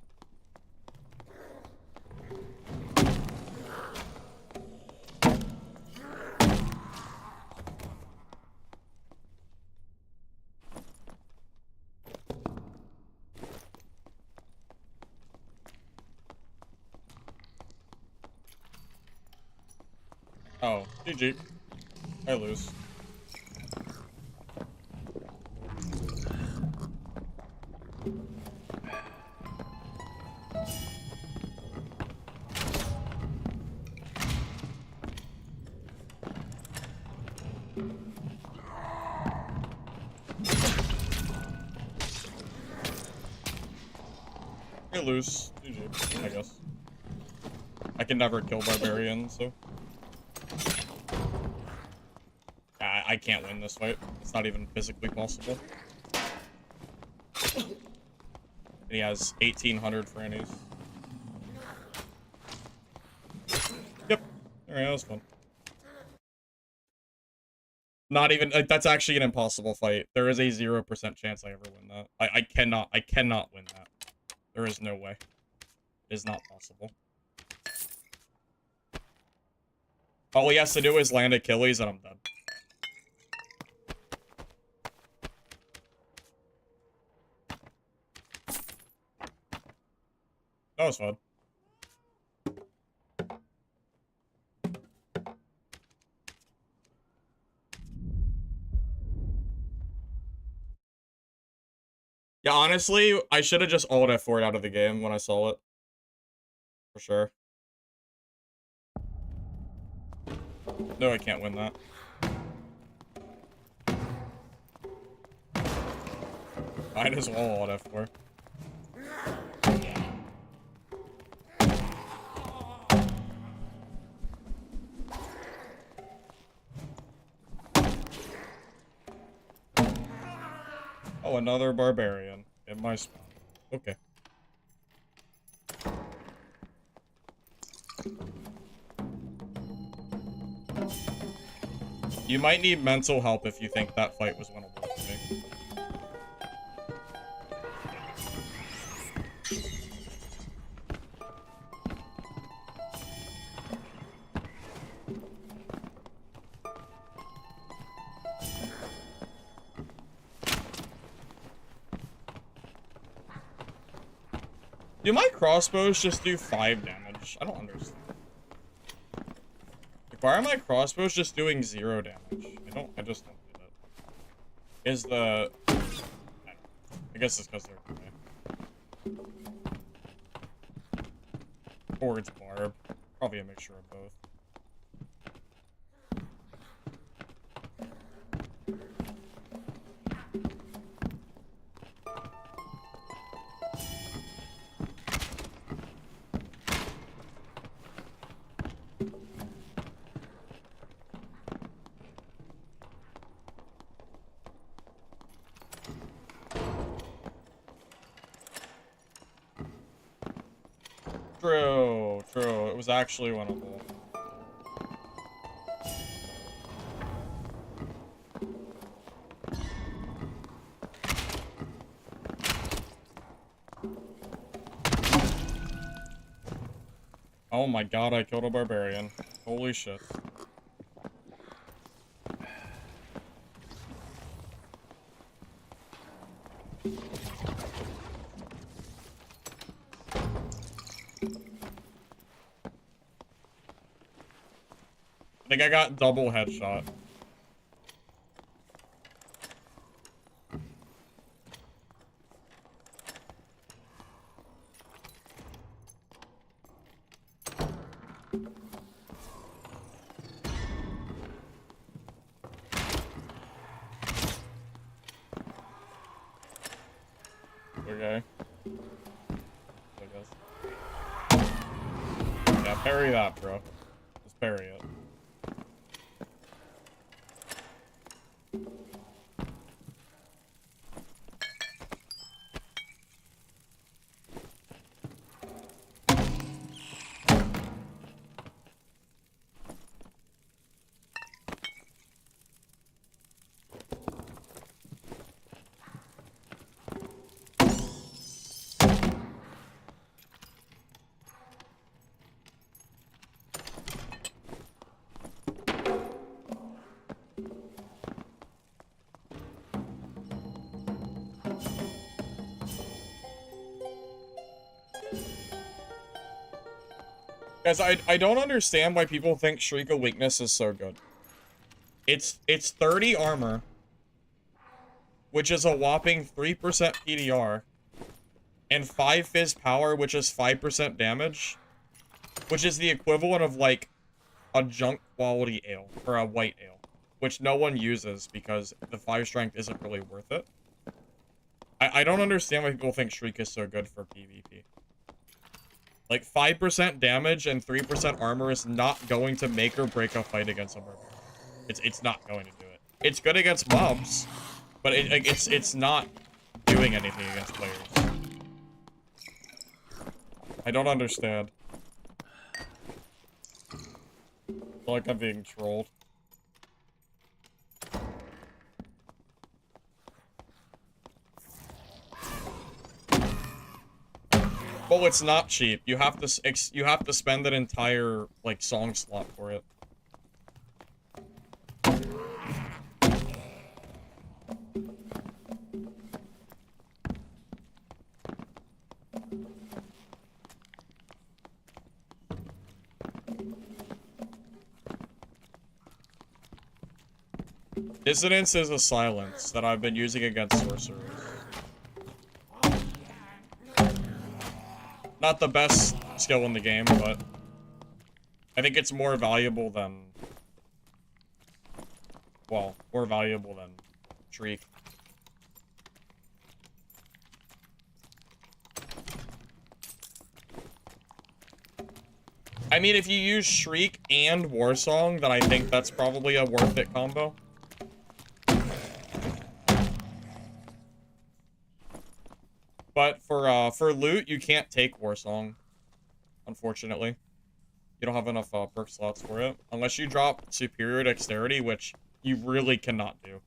[SPEAKER 1] Oh, GG. I lose. might lose. GG, I guess. I can never kill Barbarian, so... I can't win this fight. It's not even physically possible. And he has 1,800 frannies. Yep. Alright, that was fun. Not even, like, that's actually an impossible fight. There is a 0% chance I ever win that. I cannot win that. There is no way. It is not possible. All he has to do is land Achilles and I'm dead. That was fun. Yeah, honestly, I should have just ult F4'd out of the game when I saw it. For sure. No, I can't win that. Might as well ult F4. Oh, another barbarian in my spawn. Okay. You might need mental help if you think that fight was winnable for me. Do my crossbows just do 5 damage? I don't understand. Like, why are my crossbows just doing 0 damage? I just don't do that. Is the... I guess it's because they're gray. Or it's barb. Probably a mixture of both. True. It was actually winnable. Oh my god, I killed a barbarian. Holy shit. I think I got double headshot. Okay. I guess. Yeah, parry that, bro. Just parry it. Guys, I don't understand why people think Shriek of Weakness is so good. It's 30 armor, which is a whopping 3% PDR, and 5 Fizz power, which is 5% damage, which is the equivalent of, like, a junk quality ale, or a white ale, which no one uses because the 5 strength isn't really worth it. I don't understand why people think Shriek is so good for PvP. Like, 5% damage and 3% armor is not going to make or break a fight against a barbarian. It's not going to do it. It's good against mobs, but it's not doing anything against players. I don't understand. I feel like I'm being trolled. Well, it's not cheap. You have to spend an entire like song slot for it. Dissonance is a silence that I've been using against sorcerers. Not the best skill in the game, but I think it's more valuable than, well, more valuable than Shriek. I mean, if you use Shriek and Warsong, then I think that's probably a worth it combo. But for loot, you can't take Warsong, unfortunately. You don't have enough perk slots for it. Unless you drop Superior Dexterity, which you really cannot do.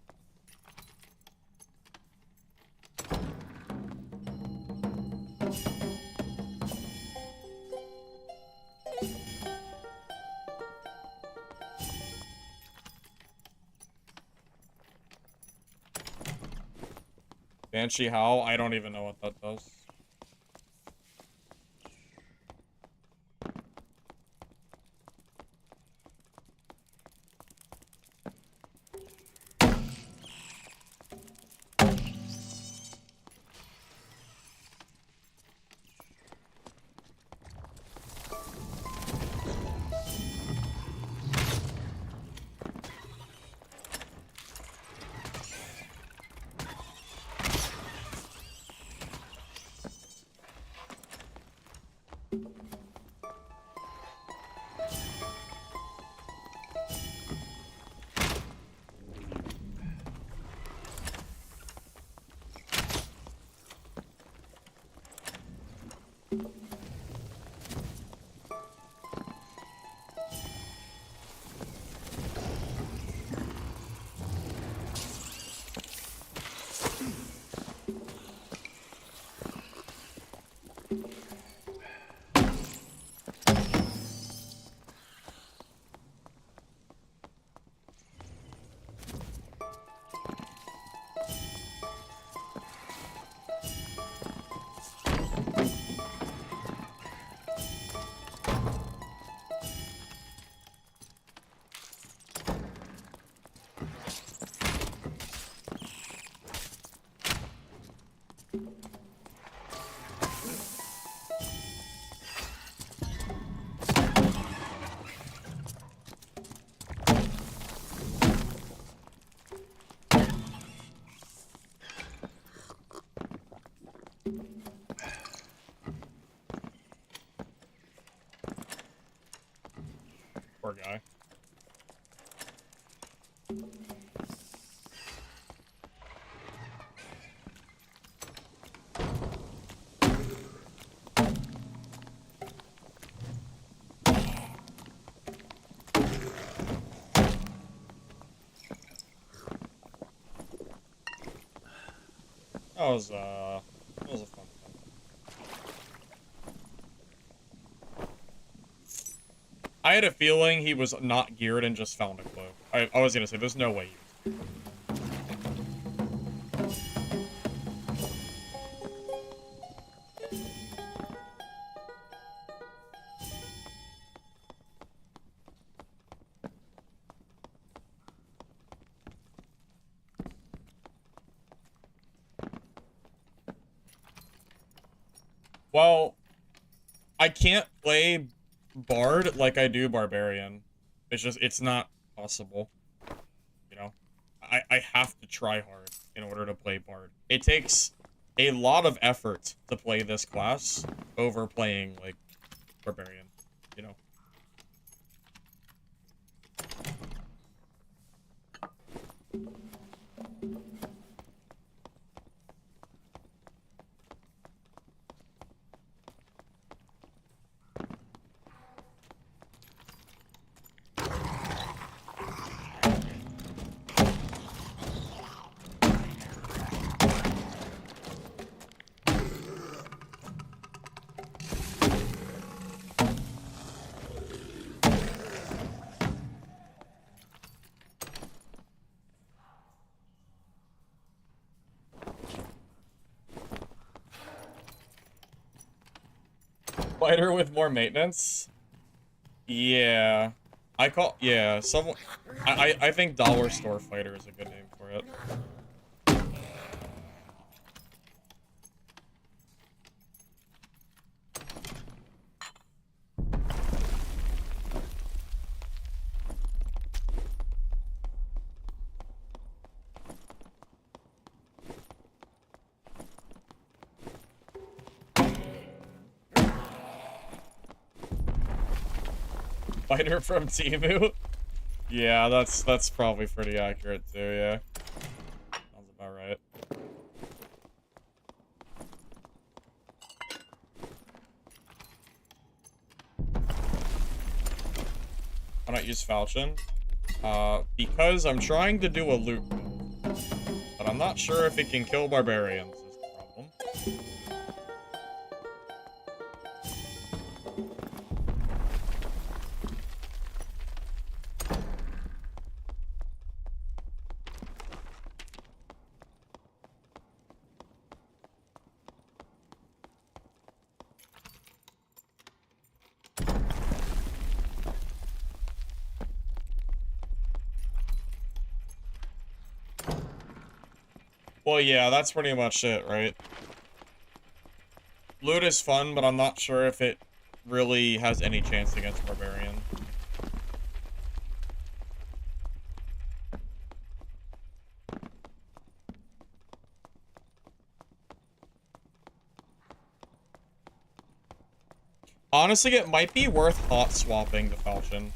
[SPEAKER 1] Banshee Howl? I don't even know what that does. Poor guy. That was a fun one. I had a feeling he was not geared and just found a clue. I was gonna say, there's no way he was. Well, I can't play Bard like I do Barbarian. It's not possible. You know? I have to try hard in order to play Bard. It takes a lot of effort to play this class over playing, like, Barbarian, you know. Fighter with more maintenance? Yeah. Yeah, someone... I think Dollar Store Fighter is a good name for it. Fighter from Temu? Yeah, that's probably pretty accurate too, yeah. Sounds about right. Why not use Falchion? Because I'm trying to do a loop build, but I'm not sure if it can kill barbarians is the problem. Well, yeah, that's pretty much it, right? Loot is fun, but I'm not sure if it really has any chance against Barbarian. Honestly, it might be worth hot swapping the Falchion.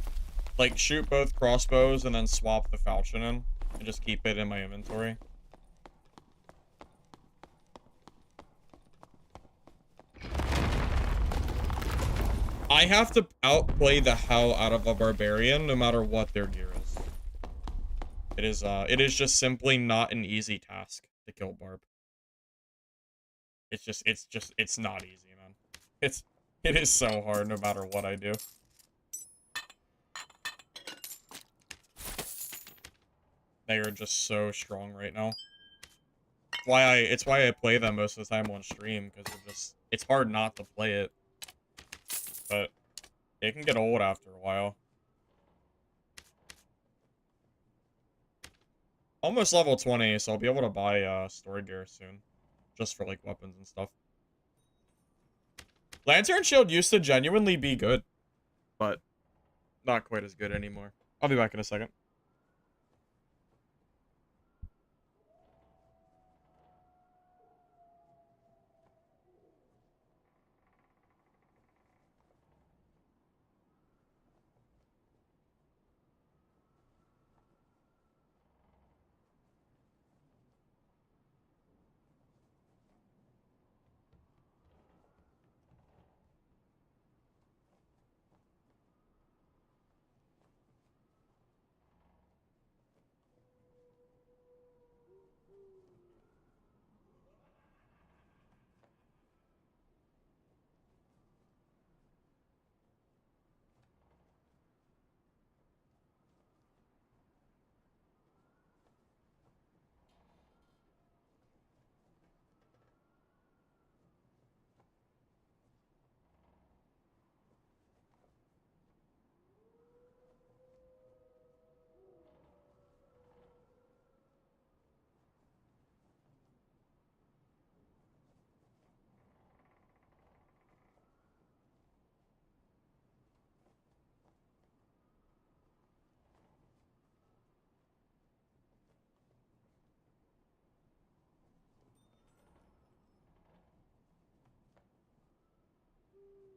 [SPEAKER 1] Like, shoot both crossbows and then swap the Falchion in, and just keep it in my inventory. I have to outplay the hell out of a barbarian no matter what their gear is. It is just simply not an easy task to kill Barb. It's not easy, man. It is so hard no matter what I do. They are just so strong right now. It's why I play them most of the time on stream, because it's hard not to play it. But it can get old after a while. Almost level 20, so I'll be able to buy story gear soon. Just for like weapons and stuff. Lantern Shield used to genuinely be good, but not quite as good anymore. I'll be back in a second.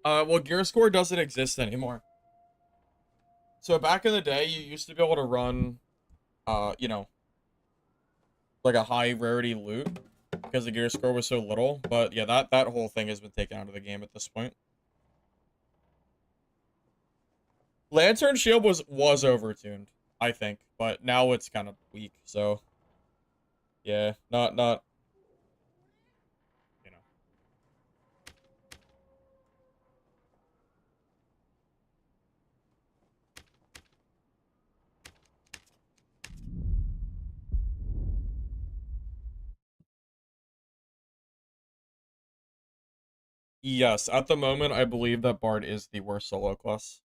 [SPEAKER 1] Well, gear score doesn't exist anymore. So back in the day, you used to be able to run, you know, like a high rarity loot because the gear score was so little. But yeah, that whole thing has been taken out of the game at this point. Lantern Shield was overtuned, I think, but now it's kind of weak. So yeah, not you know. Yes, at the moment, I believe that Bard is the worst solo class.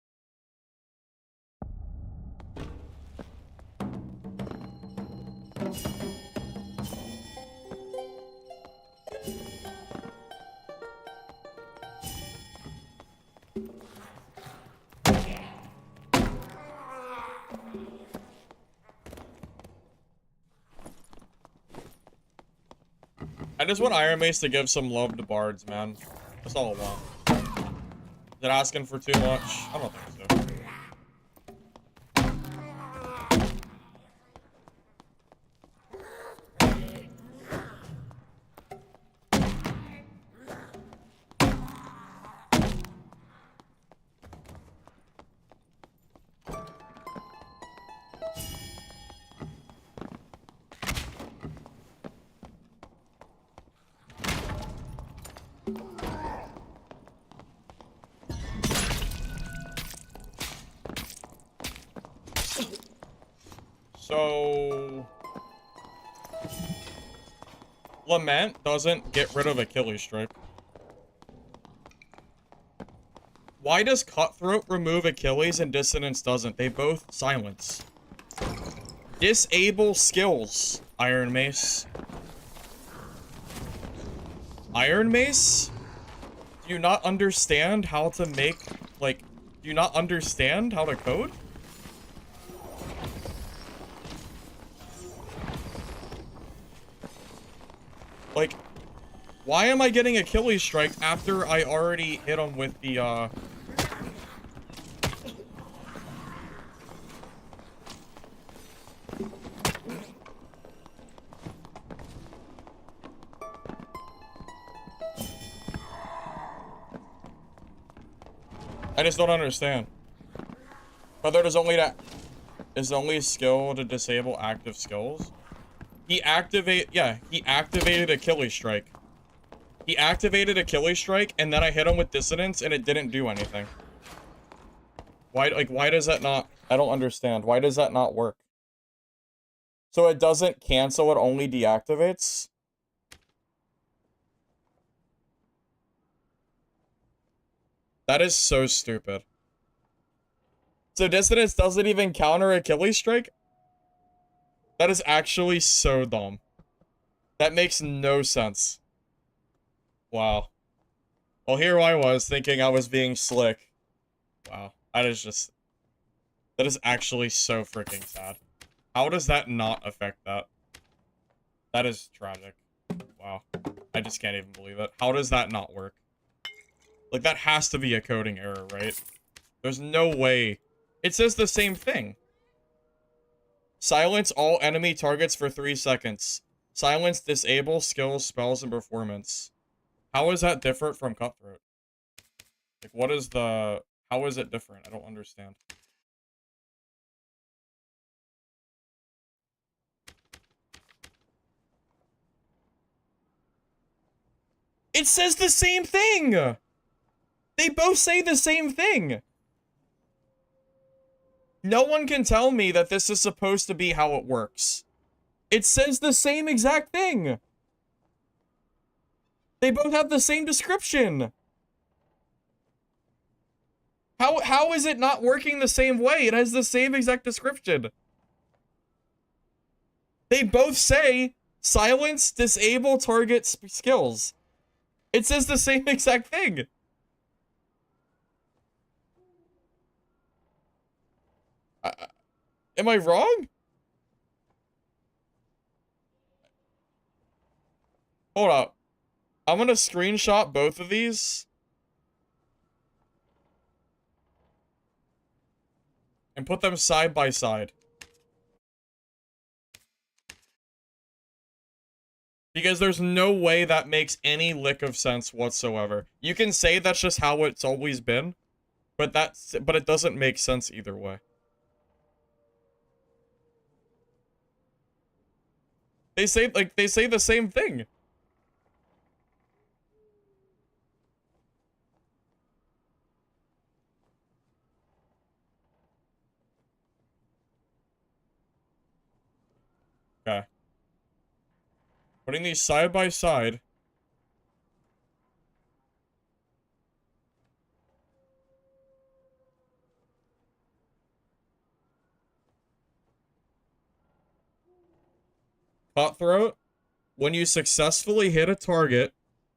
[SPEAKER 1] I just want Iron Mace to give some love to Bards, man. That's all I want. Is it asking for too much? I don't think so. So... Lament doesn't get rid of Achilles Strike. Why does Cutthroat remove Achilles and Dissonance doesn't? They both silence. Disable skills, Iron Mace. Iron Mace? Do you not understand how to make, like, do you not understand how to code? Like, why am I getting Achilles Strike after I already hit him with the, I just don't understand. Whether there's only that... Is the only skill to disable active skills? He activated Achilles Strike. He activated Achilles Strike, and then I hit him with Dissonance, and it didn't do anything. Why does that not... I don't understand. Why does that not work? So it doesn't cancel, it only deactivates? That is so stupid. So Dissonance doesn't even counter Achilles Strike? That is actually so dumb. That makes no sense. Wow. Well, here I was thinking I was being slick. Wow. That is actually so freaking sad. How does that not affect that? That is tragic. Wow. I just can't even believe it. How does that not work? Like, that has to be a coding error, right? There's no way. It says the same thing. Silence all enemy targets for 3 seconds. Silence disable skills, spells, and performance. How is that different from Cutthroat? Like, what is the... How is it different? I don't understand. It says the same thing! They both say the same thing! No one can tell me that this is supposed to be how it works. It says the same exact thing! They both have the same description! How is it not working the same way? It has the same exact description. They both say, silence, disable, target, skills. It says the same exact thing. Am I wrong? Hold up. I'm gonna screenshot both of these. and put them side by side. Because there's no way that makes any lick of sense whatsoever. You can say that's just how it's always been, but it doesn't make sense either way. They say the same thing. Okay. Putting these side by side. Cutthroat. When you successfully hit a target,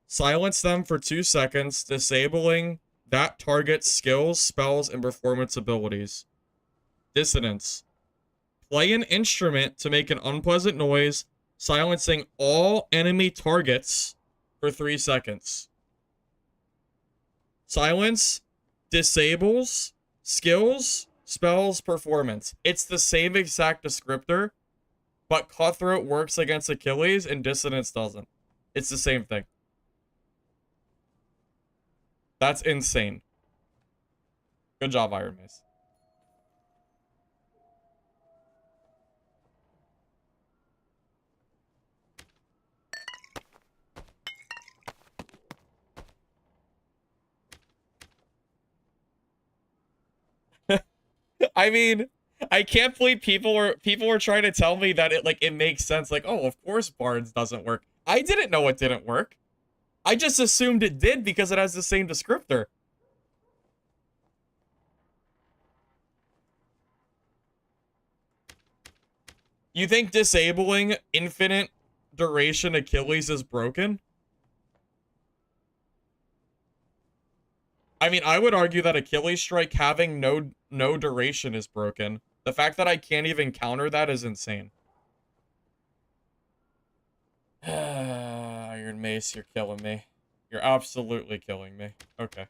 [SPEAKER 1] silence them for 2 seconds, disabling that target's skills, spells, and performance abilities. Dissonance. Play an instrument to make an unpleasant noise, silencing all enemy targets for 3 seconds. Silence disables skills, spells, performance. It's the same exact descriptor, but Cutthroat works against Achilles and Dissonance doesn't. It's the same thing. That's insane. Good job, Iron Mace. I mean, I can't believe people were trying to tell me that it makes sense. Like, oh, of course Bards doesn't work. I didn't know it didn't work. I just assumed it did because it has the same descriptor. You think disabling infinite duration Achilles is broken? I mean, I would argue that Achilles Strike having no duration is broken. The fact that I can't even counter that is insane. Iron Mace, you're killing me. You're absolutely killing me. Okay.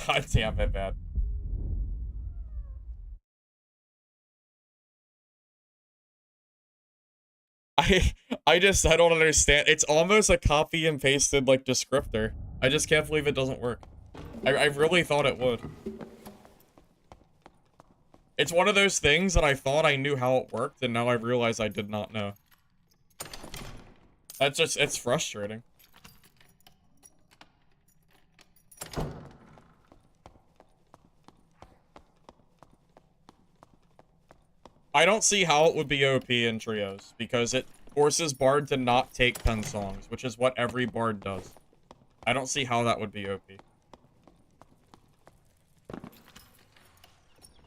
[SPEAKER 1] God damn it, man. I don't understand. It's almost a copy and pasted like descriptor. I just can't believe it doesn't work. I really thought it would. It's one of those things that I thought I knew how it worked, and now I realize I did not know. It's frustrating. I don't see how it would be OP in trios, because it forces Bard to not take 10 songs, which is what every Bard does. I don't see how that would be OP.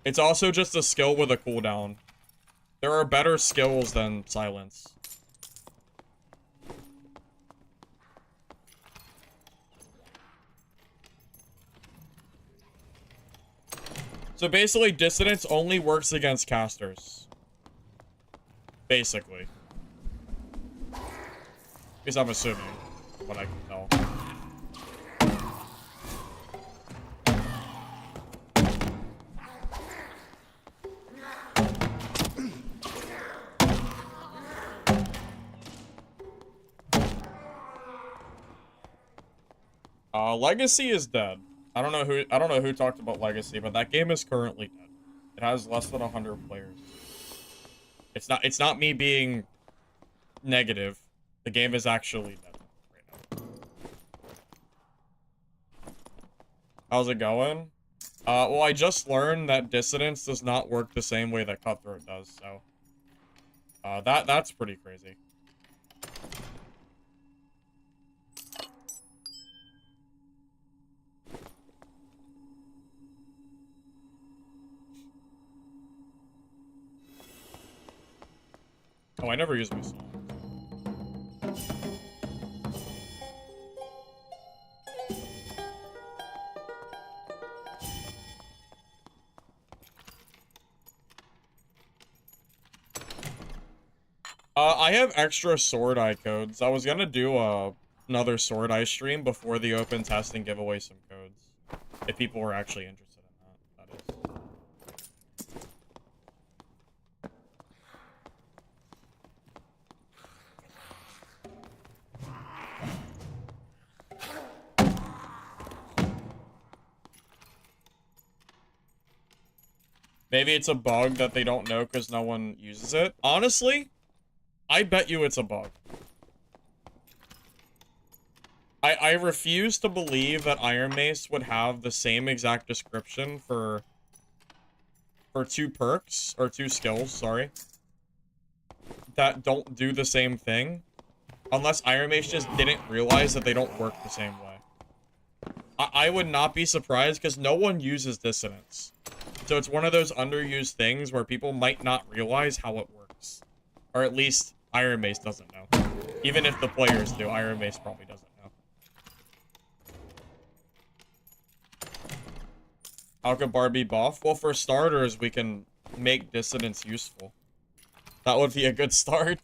[SPEAKER 1] It's also just a skill with a cooldown. There are better skills than silence. So basically, Dissonance only works against casters. Basically. Because I'm assuming, what I can tell. Legacy is dead. I don't know who talked about Legacy, but that game is currently dead. It has less than 100 players. It's not me being negative. The game is actually dead right now. How's it going? Well, I just learned that Dissonance does not work the same way that Cutthroat does, so that's pretty crazy. Oh, I never use my song. I have extra Sword Eye codes. I was gonna do another Sword Eye stream before the open test and give away some codes. If people were actually interested in that, that is. Maybe it's a bug that they don't know because no one uses it. Honestly, I bet you it's a bug. I refuse to believe that Iron Mace would have the same exact description for two perks, or two skills, sorry, that don't do the same thing, unless Iron Mace just didn't realize that they don't work the same way. I would not be surprised, because no one uses Dissonance. So it's one of those underused things where people might not realize how it works. Or at least Iron Mace doesn't know. Even if the players do, Iron Mace probably doesn't know. How could Barb be buff? Well, for starters, we can make Dissonance useful. That would be a good start.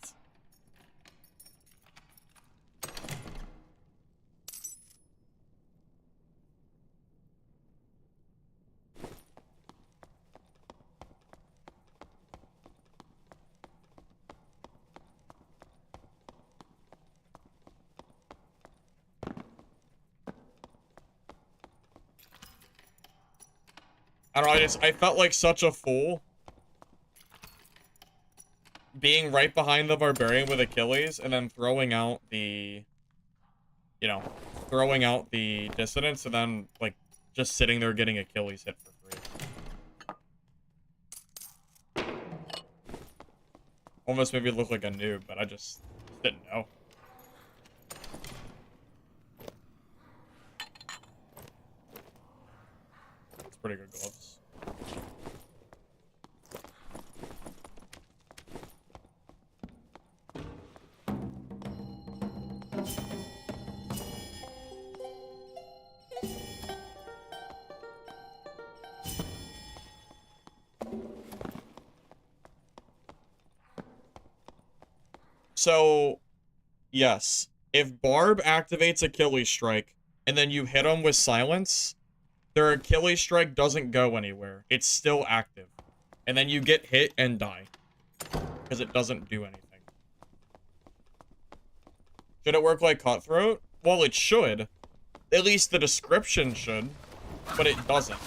[SPEAKER 1] I don't know, I felt like such a fool being right behind the Barbarian with Achilles and then throwing out the, you know, throwing out the Dissonance and then, like, just sitting there getting Achilles hit for free. Almost made me look like a noob, but I just didn't know. It's pretty good gloves. So, yes. If Barb activates Achilles Strike, and then you hit him with Silence, their Achilles Strike doesn't go anywhere. It's still active. And then you get hit and die. Because it doesn't do anything. Should it work like Cutthroat? Well, it should. At least the description should. But it doesn't.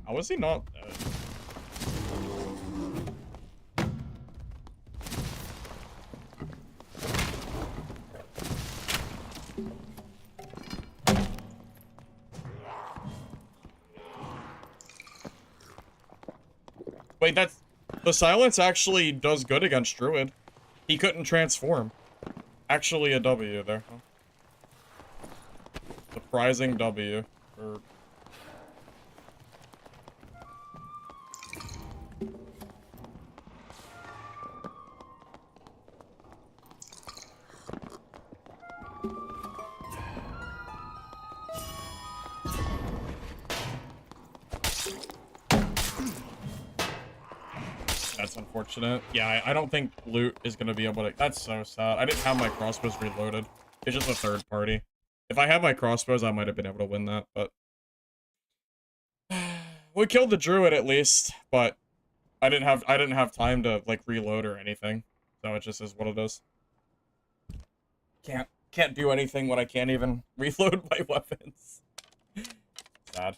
[SPEAKER 1] How is he not dead? Wait, that's... The Silence actually does good against Druid. He couldn't transform. Actually a W there. Huh? Surprising W. For... That's unfortunate. Yeah, I don't think loot is going to be able to... That's so sad. I didn't have my crossbows reloaded. It's just a third party. If I had my crossbows, I might have been able to win that, but... We killed the druid at least, but I didn't have time to, like, reload or anything. So it just is what it is. Can't do anything when I can't even reload my weapons. Sad.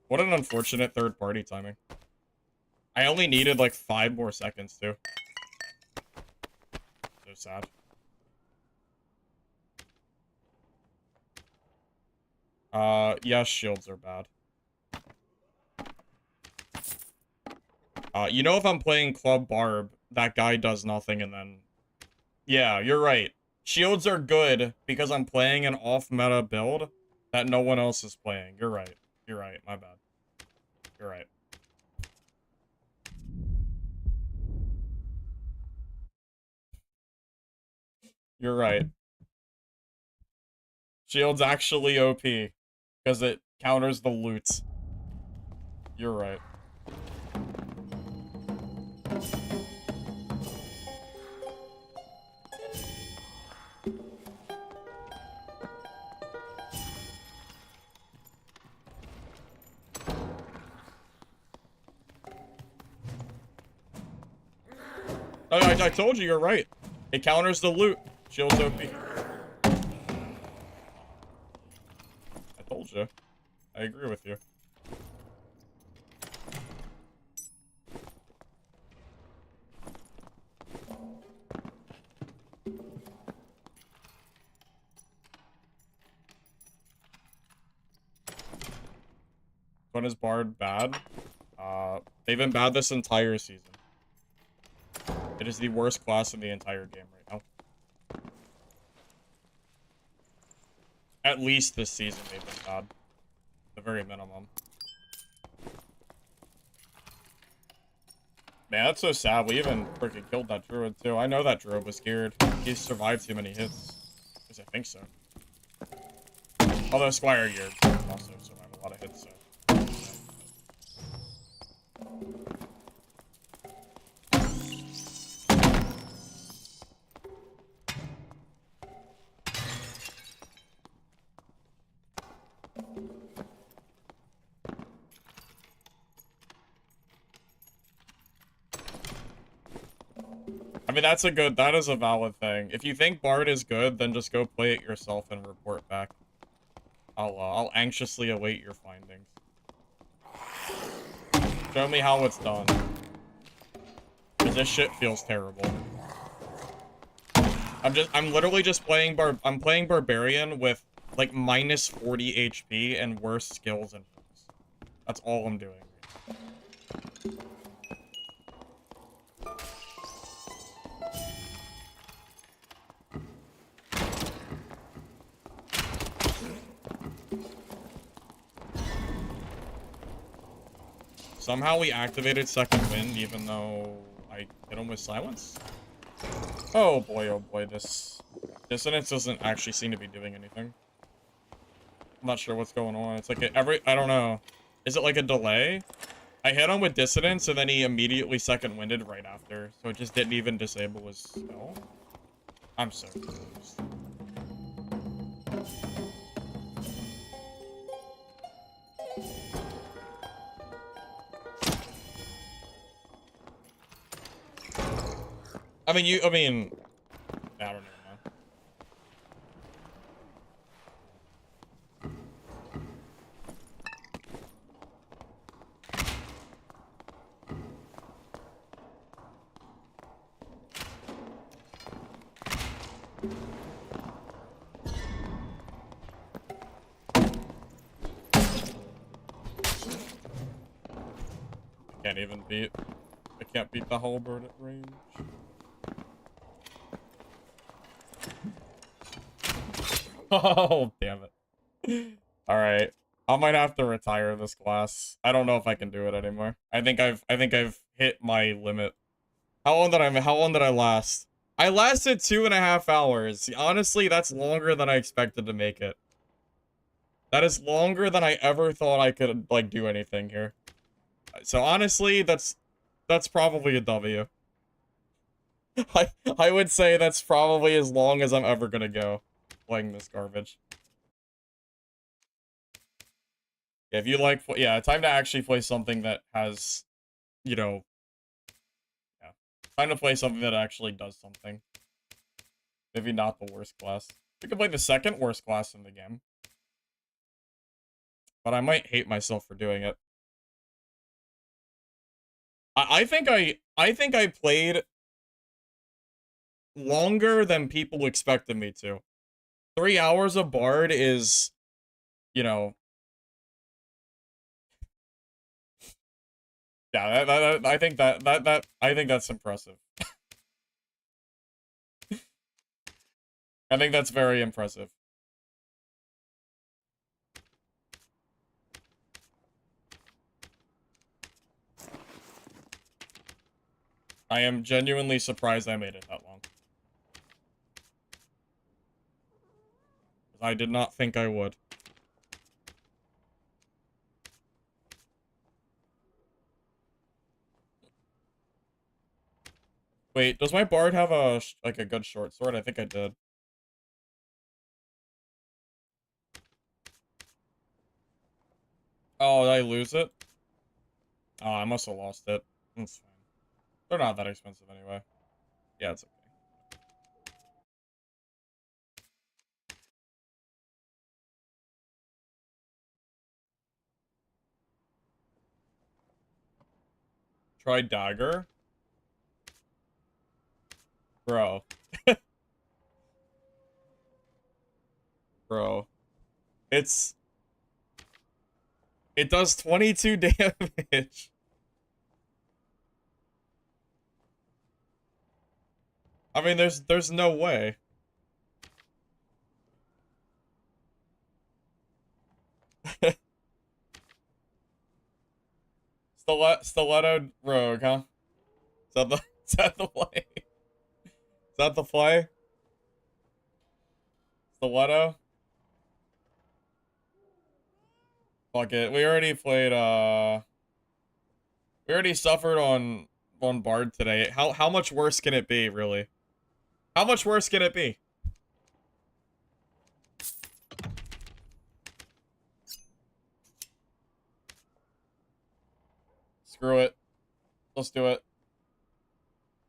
[SPEAKER 1] What an unfortunate third-party timing. I only needed, like, 5 more seconds, too. So sad. Yeah, shields are bad. You know if I'm playing Club Barb, that guy does nothing and then... Yeah, you're right. Shields are good because I'm playing an off-meta build that no one else is playing. You're right. You're right. My bad. You're right. You're right. Shield's actually OP because it counters the loot. You're right. I told you, you're right. It counters the loot. Shields OP. I told you. I agree with you. When is Bard bad? They've been bad this entire season. It is the worst class in the entire game right now. At least this season they've been bad. The very minimum. Man, that's so sad. We even freaking killed that druid too. I know that druid was scared. He survived too many hits. At least I think so. Although Squire, you're also survived a lot of hits, so. I mean, that is a valid thing. If you think Bard is good, then just go play it yourself and report back. I'll anxiously await your findings. Show me how it's done. Cause this shit feels terrible. I'm literally just playing Barbarian with, like, minus 40 HP and worse skills and hooks. That's all I'm doing. Somehow we activated second wind, even though I hit him with silence. Oh boy, this dissonance doesn't actually seem to be doing anything. I'm not sure what's going on. It's like I don't know. Is it like a delay? I hit him with dissonance and then he immediately second winded right after, so it just didn't even disable his spell. I'm so confused. I mean, I don't know, man. I can't beat the halberd at range. Oh, damn it. Alright. I might have to retire this class. I don't know if I can do it anymore. I think I've hit my limit. How long did I last? I lasted 2.5 hours. Honestly, that's longer than I expected to make it. That is longer than I ever thought I could, like, do anything here. So honestly, that's probably a W. I would say that's probably as long as I'm ever gonna go playing this garbage. Yeah, if you like, yeah, time to actually play something that has, you know, yeah, time to play something that actually does something. Maybe not the worst class. We could play the second worst class in the game. But I might hate myself for doing it. I think I played longer than people expected me to. 3 hours of Bard is, you know, yeah, I think I think that's impressive. I think that's very impressive. I am genuinely surprised I made it that long. I did not think I would. Wait, does my Bard have a like a good short sword? I think I did. Oh, did I lose it? Oh, I must have lost it. That's fine. They're not that expensive anyway. Yeah, it's okay. Try dagger. Bro. Bro. It does 22 damage. I mean, there's no way. Stiletto rogue, huh? Is that the is that the play? Is that the play? Stiletto? Fuck it. We already suffered on Bard today. How much worse can it be, really? How much worse can it be? Screw it. Let's do it.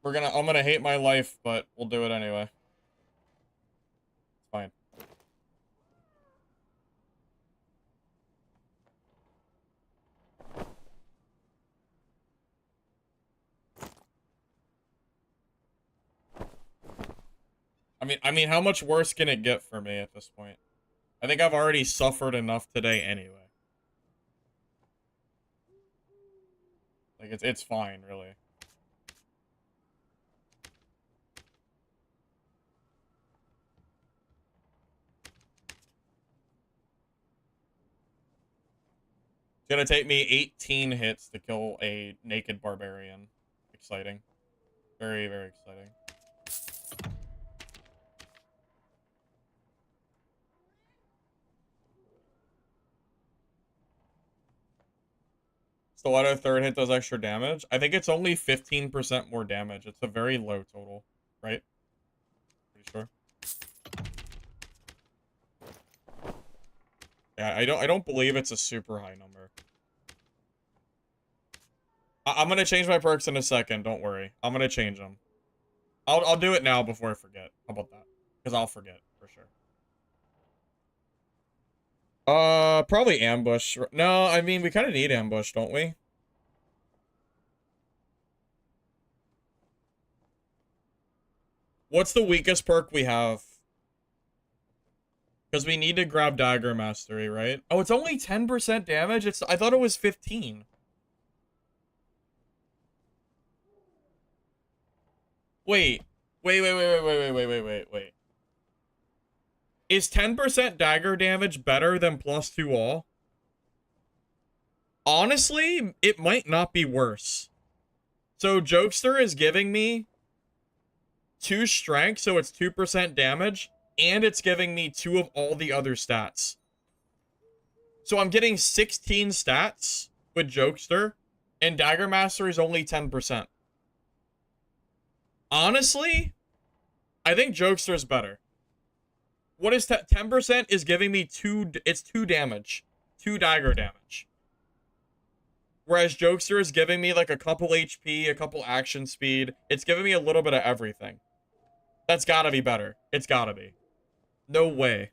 [SPEAKER 1] I'm gonna hate my life, but we'll do it anyway. It's fine. I mean, how much worse can it get for me at this point? I think I've already suffered enough today anyway. Like, it's fine, really. It's gonna take me 18 hits to kill a naked barbarian. Exciting. Very, very exciting. Stiletto third hit does extra damage. I think it's only 15% more damage. It's a very low total, right? Pretty sure. Yeah, I don't believe it's a super high number. I'm gonna change my perks in a second. Don't worry. I'm gonna change them. I'll do it now before I forget. How about that? Because I'll forget for sure. Probably ambush. No, I mean we kind of need ambush, don't we? What's the weakest perk we have? Because we need to grab Dagger Mastery, right? Oh, it's only 10% damage? I thought it was 15. Wait. Wait. Is 10% dagger damage better than +2 all? Honestly, it might not be worse. So Jokester is giving me 2 strength, so it's 2% damage, and it's giving me 2 of all the other stats. So I'm getting 16 stats with Jokester, and Dagger Master is only 10%. Honestly, I think Jokester is better. What is 10% is giving me 2 damage. 2 dagger damage. Whereas Jokester is giving me like a couple HP, a couple action speed. It's giving me a little bit of everything. That's gotta be better. It's gotta be. No way.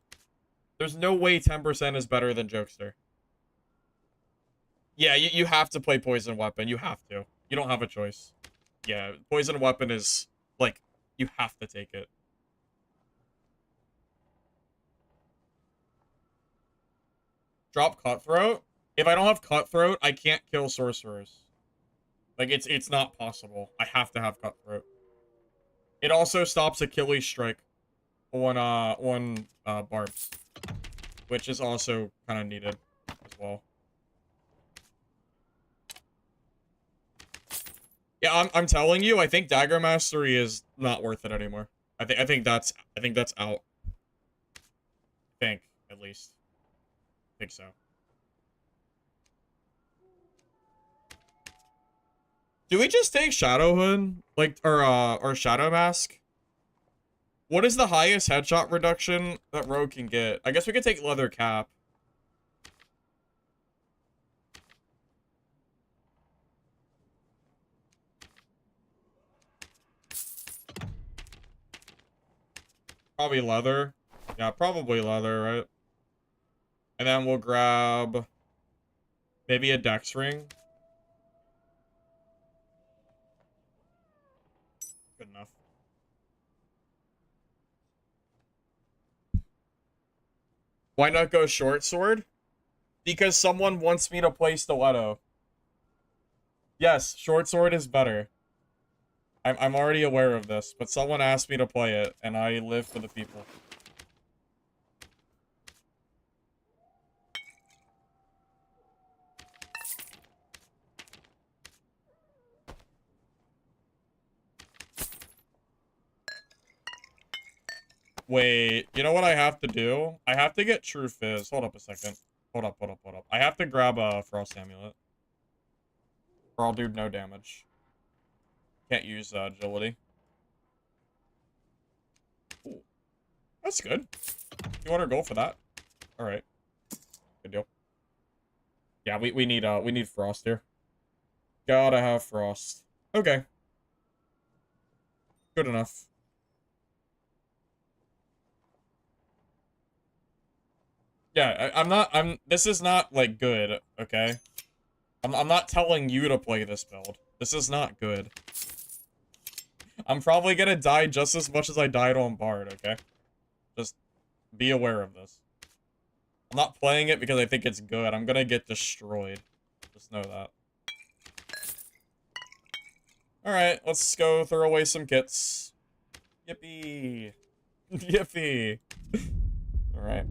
[SPEAKER 1] There's no way 10% is better than Jokester. Yeah, you have to play Poison Weapon. You have to. You don't have a choice. Yeah, Poison Weapon is, like, you have to take it. Drop Cutthroat? If I don't have Cutthroat, I can't kill Sorcerers. Like, it's not possible. I have to have Cutthroat. It also stops Achilles Strike on Barbs, which is also kind of needed as well. Yeah, I'm telling you, I think Dagger Mastery is not worth it anymore. I think that's out. I think, at least. I think so. Do we just take Shadowhood? Like, or Shadow Mask? What is the highest headshot reduction that Rogue can get? I guess we could take Leather Cap. Probably leather. Yeah, probably leather, right? And then we'll grab maybe a dex ring. Good enough. Why not go short sword? Because someone wants me to play stiletto. Yes, short sword is better. I'm already aware of this, but someone asked me to play it, and I live for the people. Wait, you know what I have to do? I have to get True Fizz. Hold up a second. Hold up. I have to grab a Frost Amulet. Or I'll do no damage. Can't use agility. Ooh, that's good. You want to go for that? Alright. Good deal. Yeah, we need Frost here. Gotta have Frost. Okay. Good enough. Yeah, this is not, like, good, okay? I'm not telling you to play this build. This is not good. I'm probably gonna die just as much as I died on Bard, okay? Just be aware of this. I'm not playing it because I think it's good. I'm gonna get destroyed. Just know that. Alright, let's go throw away some kits. Yippee. Yippee. Alright.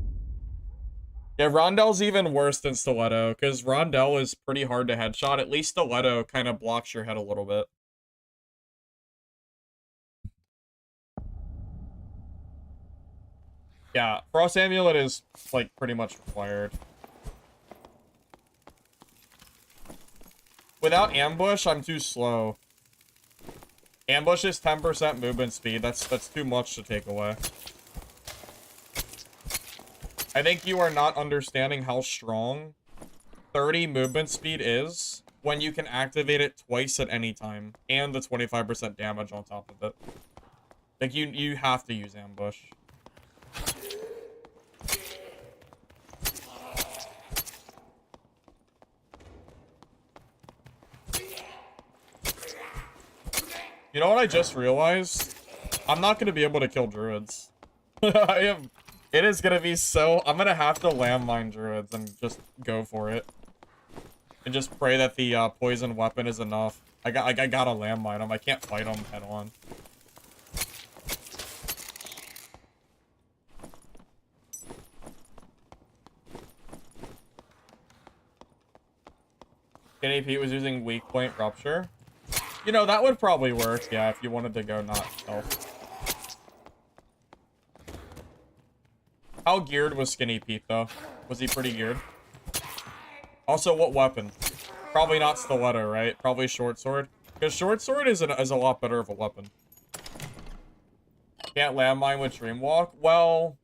[SPEAKER 1] Yeah, Rondell's even worse than Stiletto, because Rondell is pretty hard to headshot. At least Stiletto kind of blocks your head a little bit. Yeah, Frost Amulet is, like, pretty much required. Without Ambush, I'm too slow. Ambush is 10% movement speed. That's too much to take away. I think you are not understanding how strong 30 movement speed is when you can activate it twice at any time, and the 25% damage on top of it. Like, you have to use Ambush. You know what I just realized? I'm not going to be able to kill druids. It is going to be so... I'm going to have to landmine druids and just go for it. And just pray that the poison weapon is enough. I gotta landmine them. I can't fight them head on. Skinny Pete was using weak point rupture. You know, that would probably work, yeah, if you wanted to go not stealth. How geared was Skinny Pete, though? Was he pretty geared? Also, what weapon? Probably not Stiletto, right? Probably Short Sword. Because Short Sword is a lot better of a weapon. Can't landmine with Dreamwalk? Well,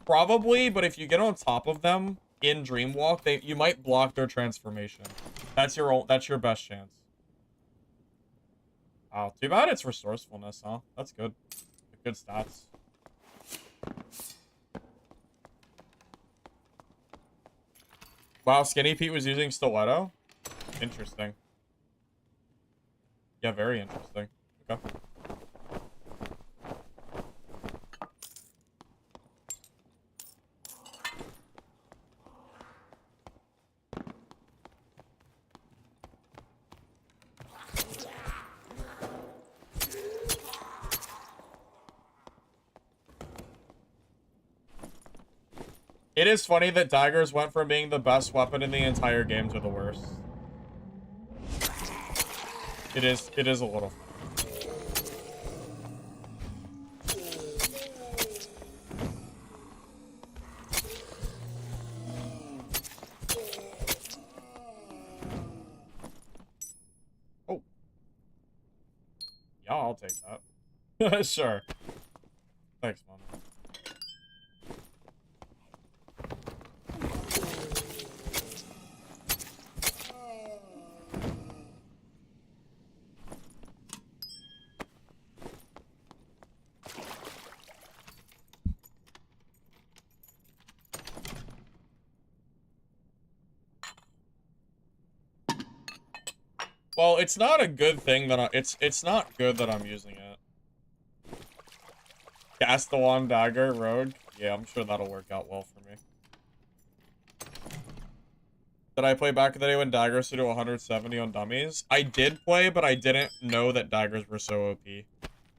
[SPEAKER 1] probably, but if you get on top of them in Dreamwalk, you might block their transformation. That's your best chance. Oh, too bad it's resourcefulness, huh? That's good. Good stats. Wow, Skinny Pete was using Stiletto? Interesting. Yeah, very interesting. Okay. It is funny that daggers went from being the best weapon in the entire game to the worst. It is a little funny. Oh. Yeah, I'll take that. Sure. Thanks, Mom. Well, it's not a good thing that it's not good that I'm using it. Cast the wand dagger, rogue. Yeah, I'm sure that'll work out well for me. Did I play back in the day when daggers would do 170 on dummies? I did play, but I didn't know that daggers were so OP.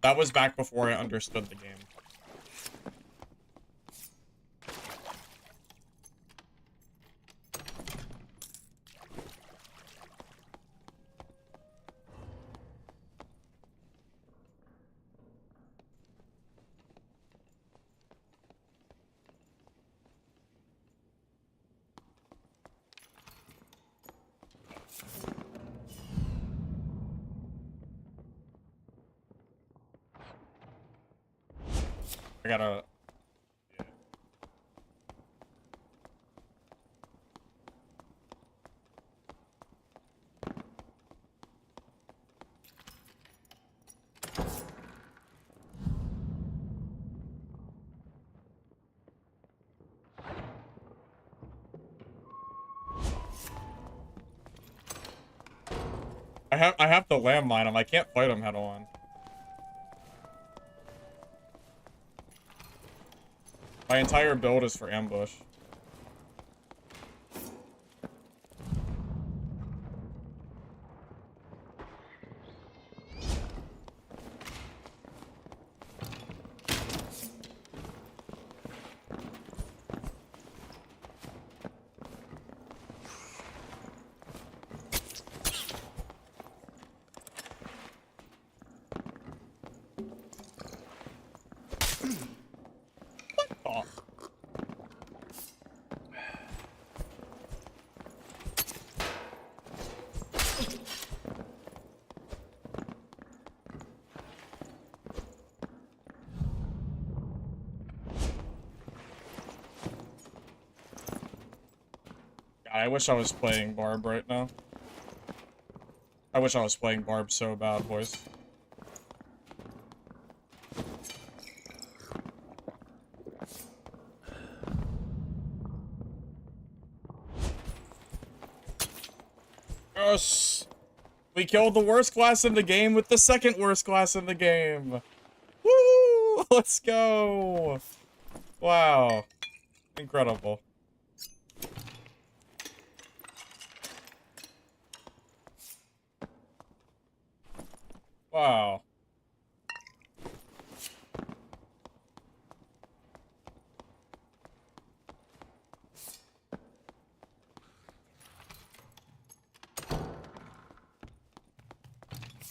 [SPEAKER 1] That was back before I understood the game. I gotta... Yeah. I have to landmine him. I can't fight him head on. My entire build is for ambush. Oh. God, I wish I was playing Barb right now. I wish I was playing Barb so bad, boys. Yes! We killed the worst class in the game with the second worst class in the game! Woo! Let's go! Wow. Incredible. Wow.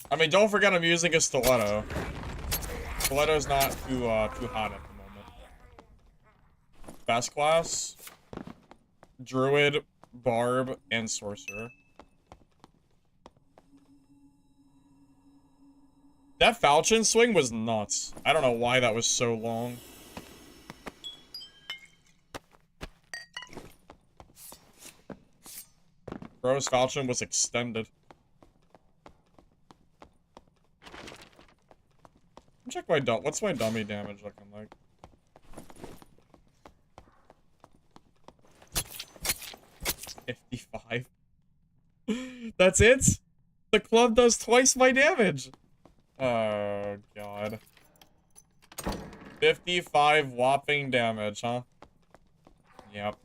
[SPEAKER 1] I mean, don't forget I'm using a stiletto. Stiletto's not too hot at the moment. Best class? Druid, Barb, and Sorcerer. That falchion swing was nuts. I don't know why that was so long. Bro's falchion was extended. Check my what's my dummy damage looking like? $55. That's it? The club does twice my damage. Oh god. 55 whopping damage, huh? Yep.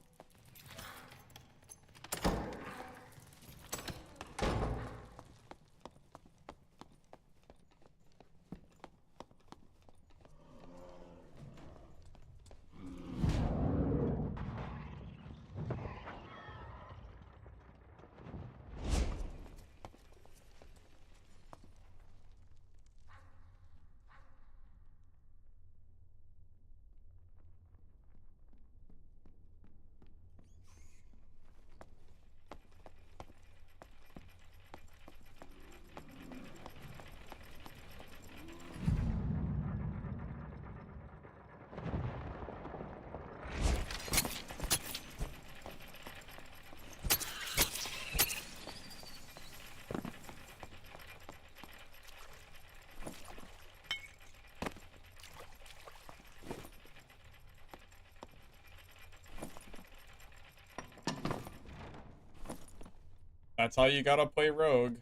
[SPEAKER 1] That's how you gotta play rogue.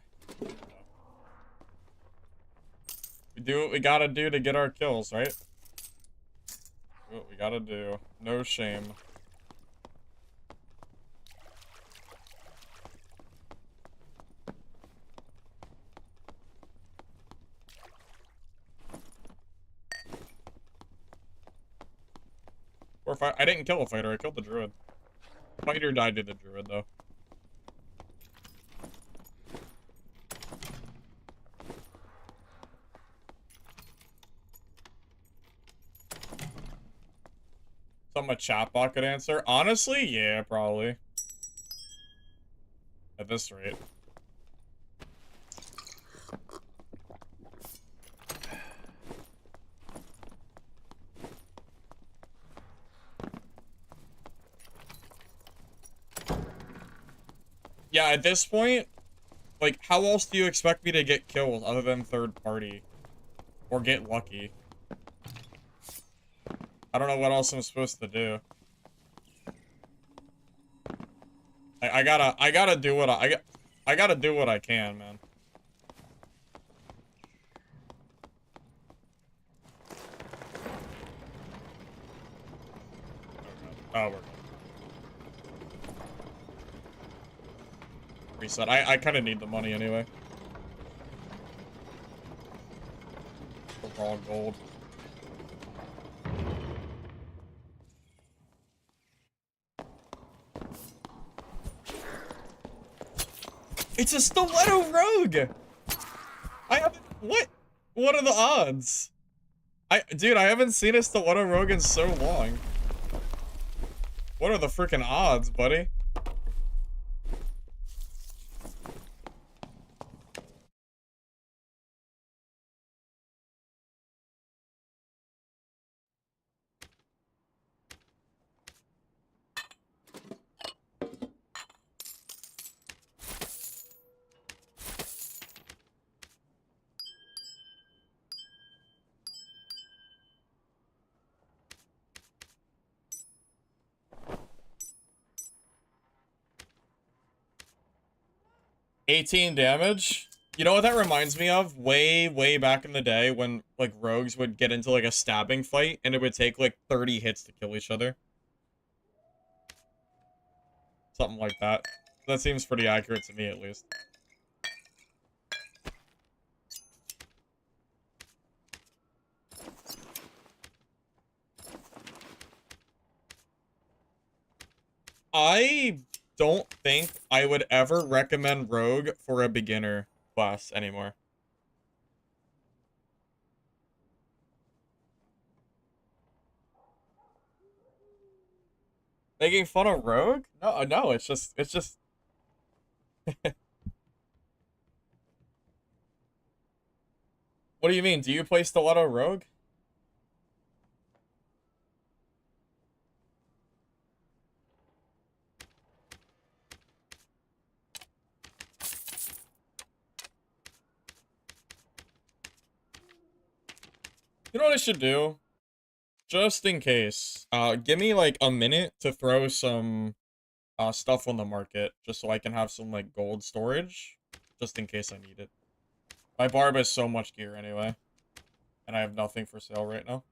[SPEAKER 1] do what we gotta do to get our kills, right? Do what we gotta do. No shame. Or if I didn't kill a fighter, I killed the druid. Fighter died to the druid, though. Something a chatbot could answer? Honestly, yeah, probably. At this rate. Yeah, at this point, like, how else do you expect me to get kills other than third party? Or get lucky? I don't know what else I'm supposed to do. I gotta do what I gotta do what I can, man. Oh, we're good. Reset. I kind of need the money anyway. The raw gold. It's a stiletto rogue! I haven't... What? What are the odds? Dude, I haven't seen a stiletto rogue in so long. What are the freaking odds, buddy? $18 damage? You know what that reminds me of? Way back in the day when, like, rogues would get into, like, a stabbing fight, and it would take, like, 30 hits to kill each other. Something like that. That seems pretty accurate to me, at least. I don't think I would ever recommend Rogue for a beginner class anymore. Making fun of Rogue? No, it's just... What do you mean? Do you play Stiletto Rogue? You know what I should do? Just in case. Give me like a minute to throw some stuff on the market, just so I can have some like gold storage, just in case I need it. My barb has so much gear anyway, and I have nothing for sale right now.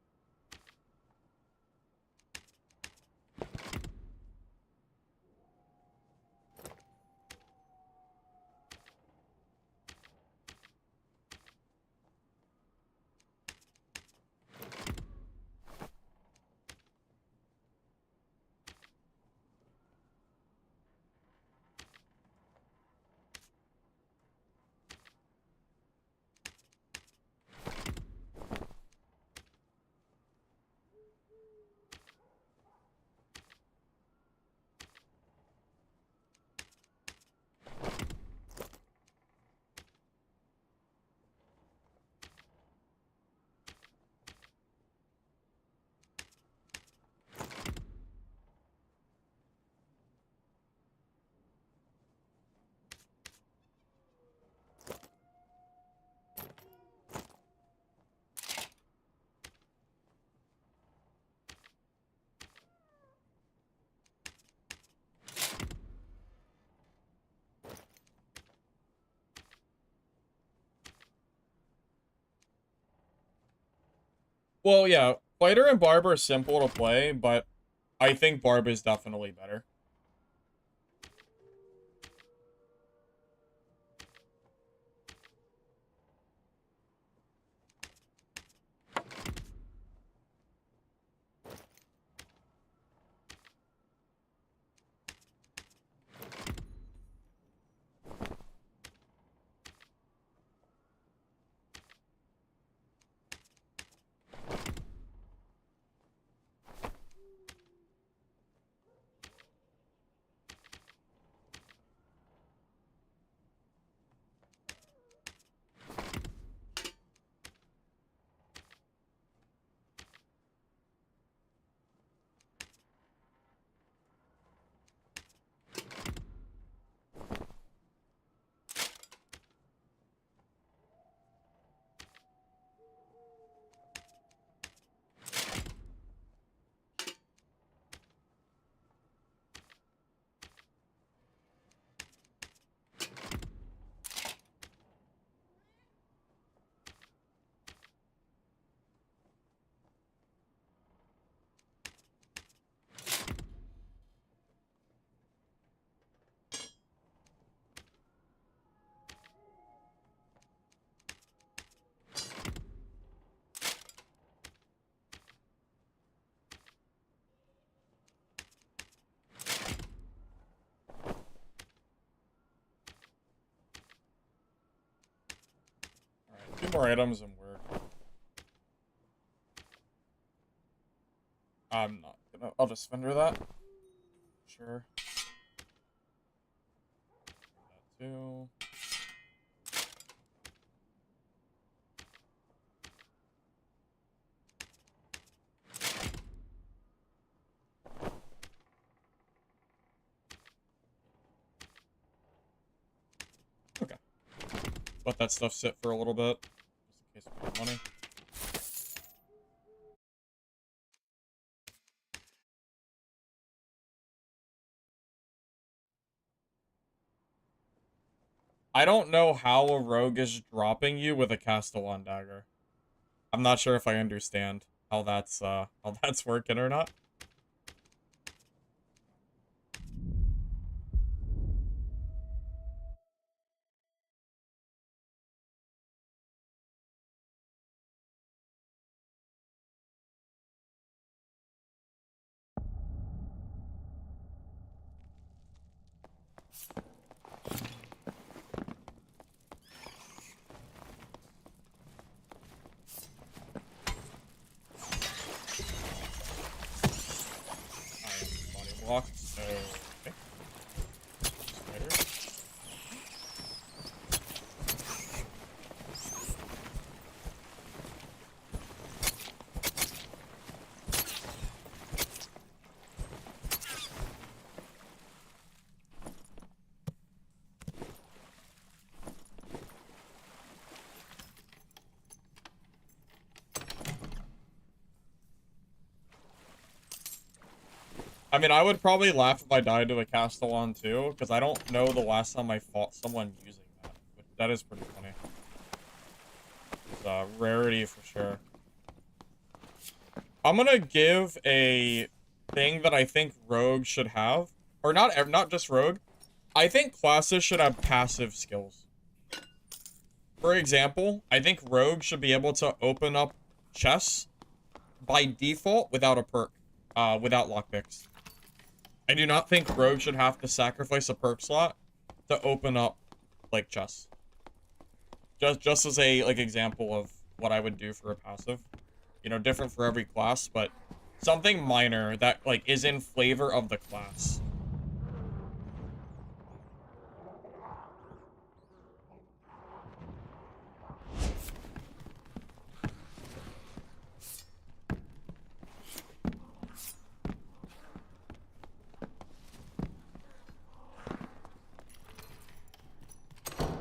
[SPEAKER 1] Well, yeah, Fighter and Barb are simple to play, but I think Barb is definitely better. Alright, 2 more items and we're... I'm not gonna... I'll just vendor that. Sure. That too. Okay. Let that stuff sit for a little bit. Just in case we get money. I don't know how a rogue is dropping you with a Castellan dagger. I'm not sure if I understand how that's working or not. I am body blocked, so okay. Spider. I mean, I would probably laugh if I died to a Castellan too, because I don't know the last time I fought someone using that. But that is pretty funny. It's a rarity for sure. I'm gonna give a thing that I think Rogue should have, or not just Rogue. I think classes should have passive skills. For example, I think Rogue should be able to open up chests by default without a perk, without lockpicks. I do not think Rogue should have to sacrifice a perk slot to open up, like, chests. Just as a, like, example of what I would do for a passive. You know, different for every class, but something minor that, like, is in flavor of the class.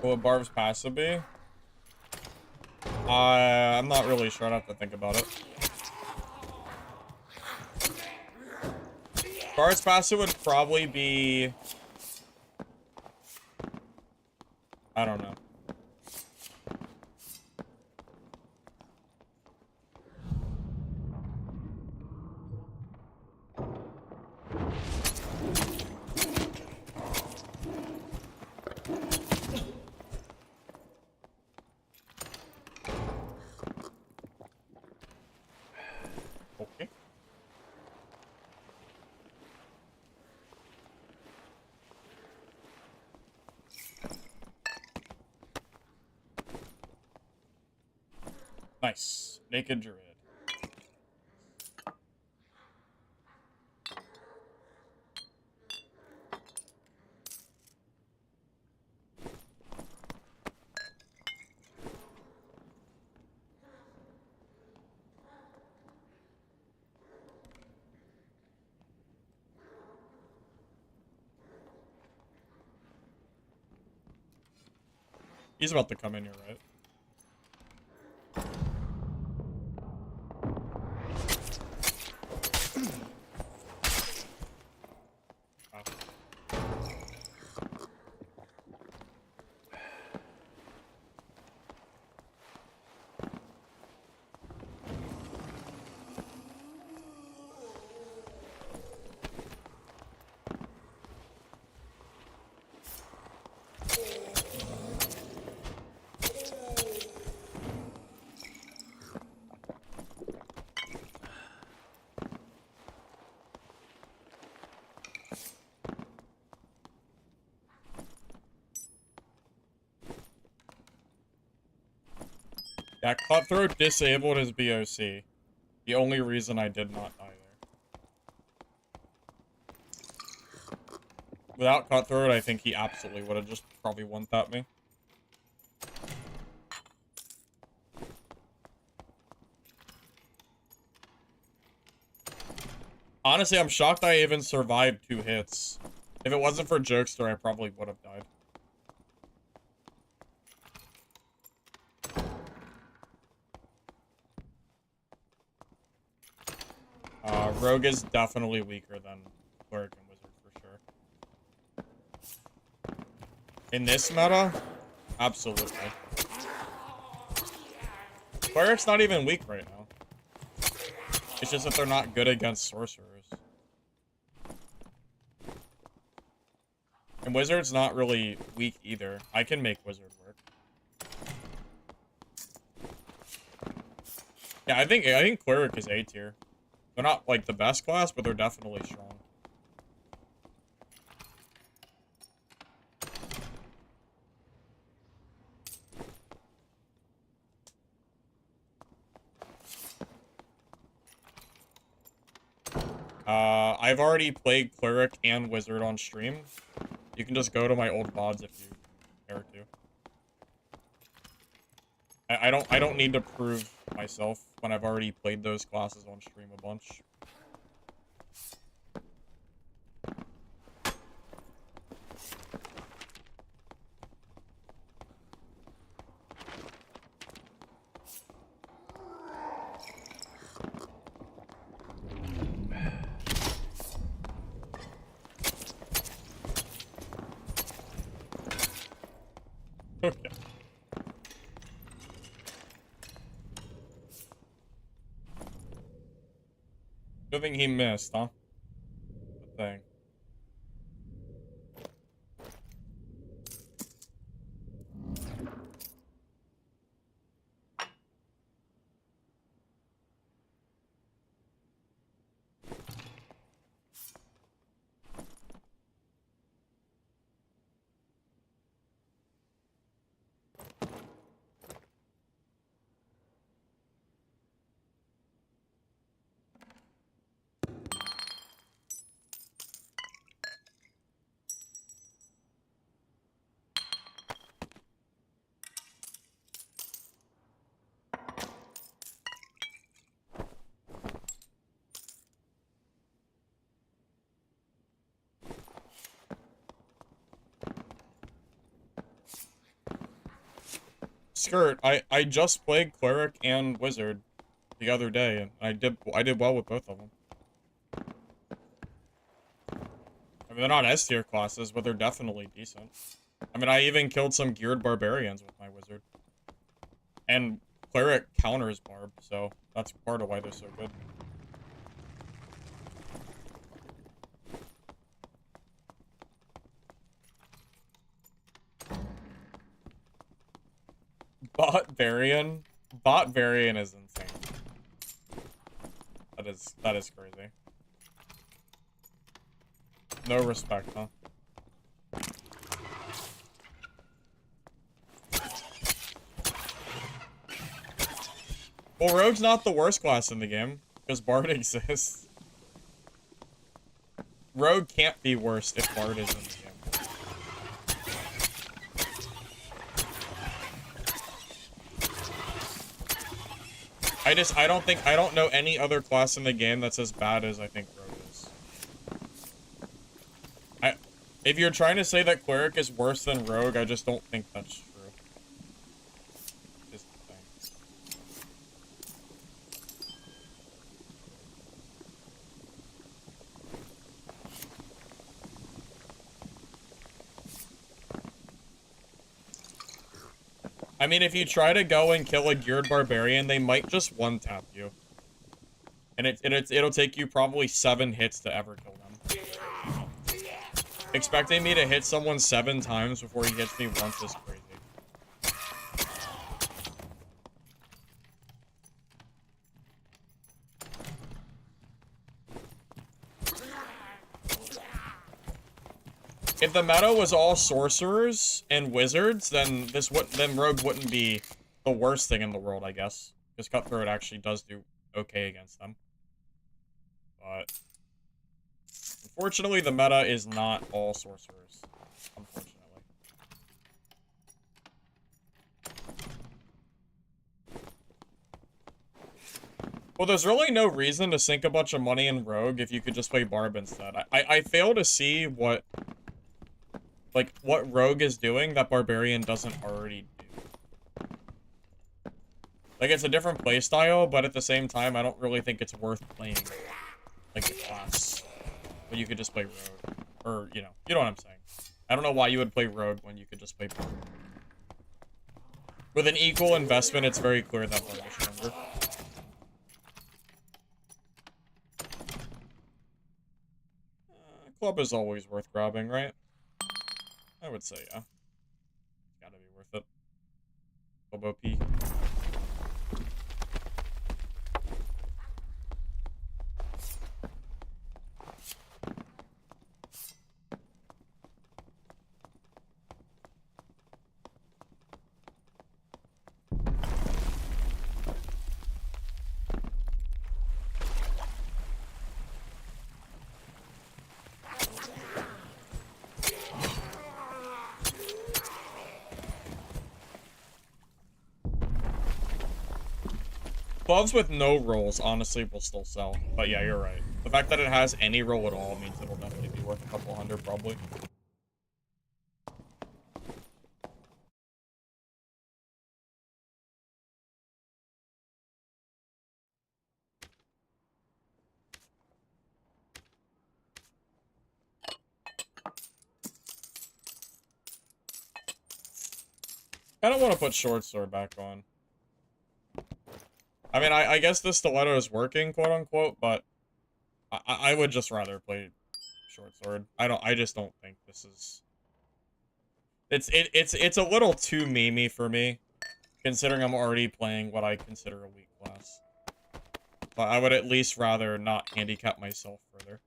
[SPEAKER 1] What would Barb's passive be? I'm not really sure. I'd have to think about it. Barb's passive would probably be... I don't know. Okay. Nice. Naked Druid. He's about to come in here, right? Yeah, Cutthroat disabled his BOC. The only reason I did not die there. Without Cutthroat, I think he absolutely would have just probably one-tapped me. Honestly, I'm shocked I even survived 2 hits. If it wasn't for Jokester, I probably would have died. Rogue is definitely weaker than Cleric and Wizard for sure. In this meta, absolutely. Cleric's not even weak right now. It's just that they're not good against sorcerers. And Wizard's not really weak either. I can make Wizard work. Yeah, I think Cleric is A tier. They're not, like, the best class, but they're definitely strong. I've already played Cleric and Wizard on stream. You can just go to my old VODs if you care to. I don't need to prove myself when I've already played those classes on stream a bunch. Okay. Good thing he missed, huh? Good thing. Skirt, I just played Cleric and Wizard the other day, and I did well with both of them. I mean, they're not S tier classes, but they're definitely decent. I mean, I even killed some geared barbarians with my Wizard. And Cleric counters Barb, so that's part of why they're so good. Bot Varian is insane. That is crazy. No respect, huh? Well, Rogue's not the worst class in the game, because Bard exists. Rogue can't be worse if Bard is in the game. I don't know any other class in the game that's as bad as I think Rogue is. If you're trying to say that Cleric is worse than Rogue, I just don't think that's true. Is the thing. I mean, if you try to go and kill a geared barbarian, they might just one-tap you. And it'll take you probably 7 hits to ever kill them. Expecting me to hit someone 7 times before he hits me once is crazy. If the meta was all sorcerers and wizards, then Rogue wouldn't be the worst thing in the world, I guess. Because Cutthroat actually does do okay against them. But unfortunately, the meta is not all sorcerers. Unfortunately. Well, there's really no reason to sink a bunch of money in Rogue if you could just play Barb instead. I fail to see what Rogue is doing that Barbarian doesn't already do. Like, it's a different playstyle, but at the same time, I don't really think it's worth playing, like, the class. When you could just play Rogue. Or, you know what I'm saying. I don't know why you would play Rogue when you could just play Barb. With an equal investment, it's very clear that Barb is stronger. Club is always worth grabbing, right? I would say, yeah. It's gotta be worth it. Club OP. Gloves with no rolls, honestly, will still sell. But yeah, you're right. The fact that it has any roll at all means it'll definitely be worth a couple hundred, probably. I don't want to put short sword back on. I mean, I guess the stiletto is working, quote unquote, but I would just rather play short sword. I just don't think this is. It's a little too memey for me, considering I'm already playing what I consider a weak class. But I would at least rather not handicap myself further.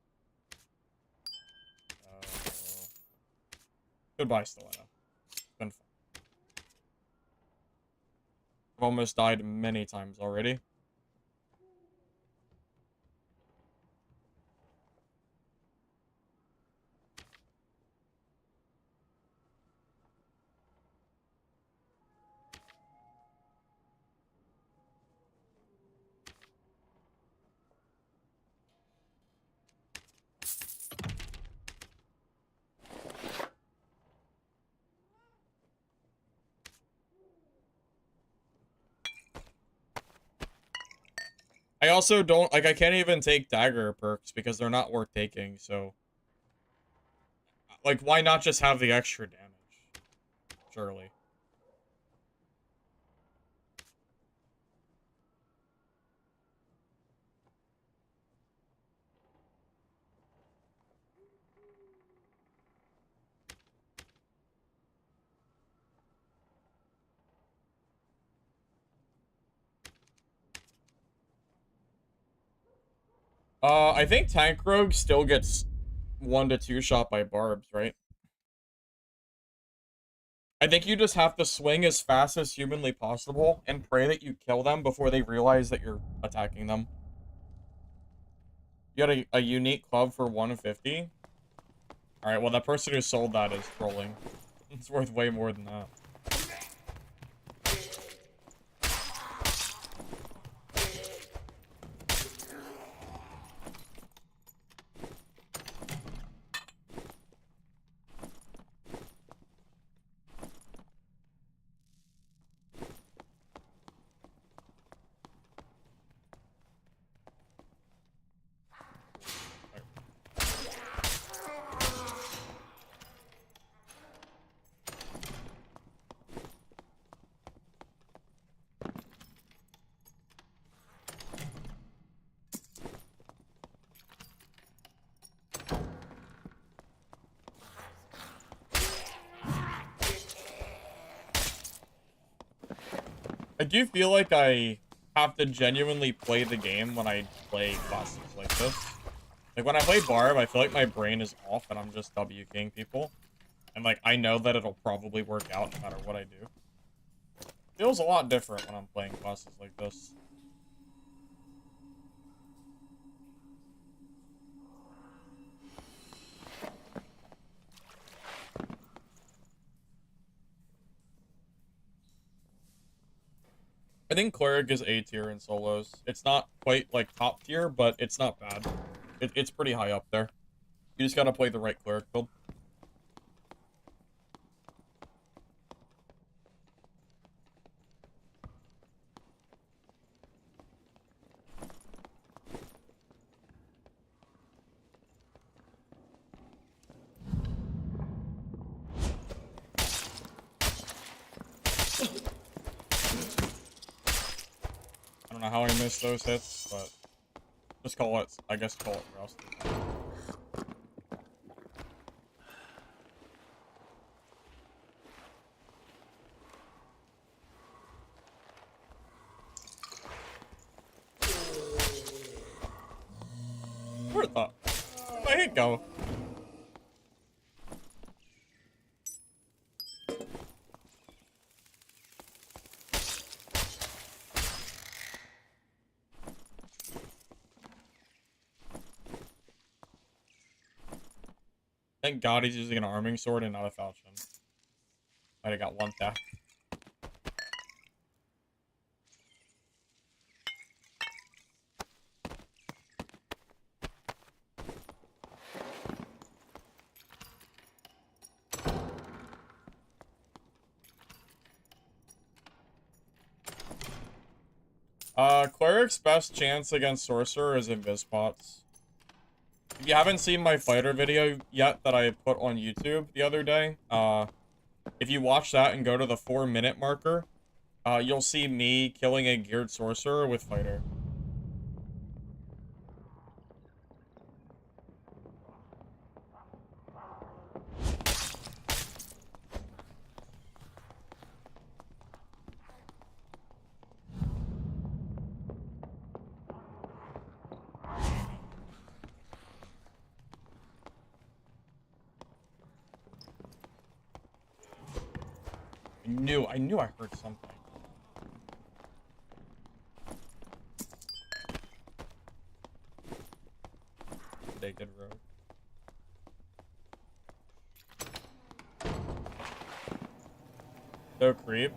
[SPEAKER 1] Goodbye, stiletto. It's been fun. I've almost died many times already. I also don't, like, I can't even take dagger perks because they're not worth taking, so. Like, why not just have the extra damage? Surely. I think Tank Rogue still gets 1 to 2 shot by barbs, right? I think you just have to swing as fast as humanly possible and pray that you kill them before they realize that you're attacking them. You got a unique club for 150? Alright, well, that person who sold that is trolling. It's worth way more than that. I do feel like I have to genuinely play the game when I play classes like this. Like, when I play Barb, I feel like my brain is off and I'm just W-king people. And, like, I know that it'll probably work out no matter what I do. Feels a lot different when I'm playing classes like this. I think Cleric is A tier in solos. It's not quite, like, top tier, but it's not bad. It's pretty high up there. You just gotta play the right Cleric build. I don't know how I missed those hits, but just call it, I guess call it rust. Where'd that? Where'd my hit go? Thank God he's using an arming sword and not a falchion. Might have got one tap. Cleric's best chance against Sorcerer is Invis pots. If you haven't seen my fighter video yet that I put on YouTube the other day, if you watch that and go to the 4-minute marker, you'll see me killing a geared Sorcerer with fighter. I knew I heard something. Naked road. No creep?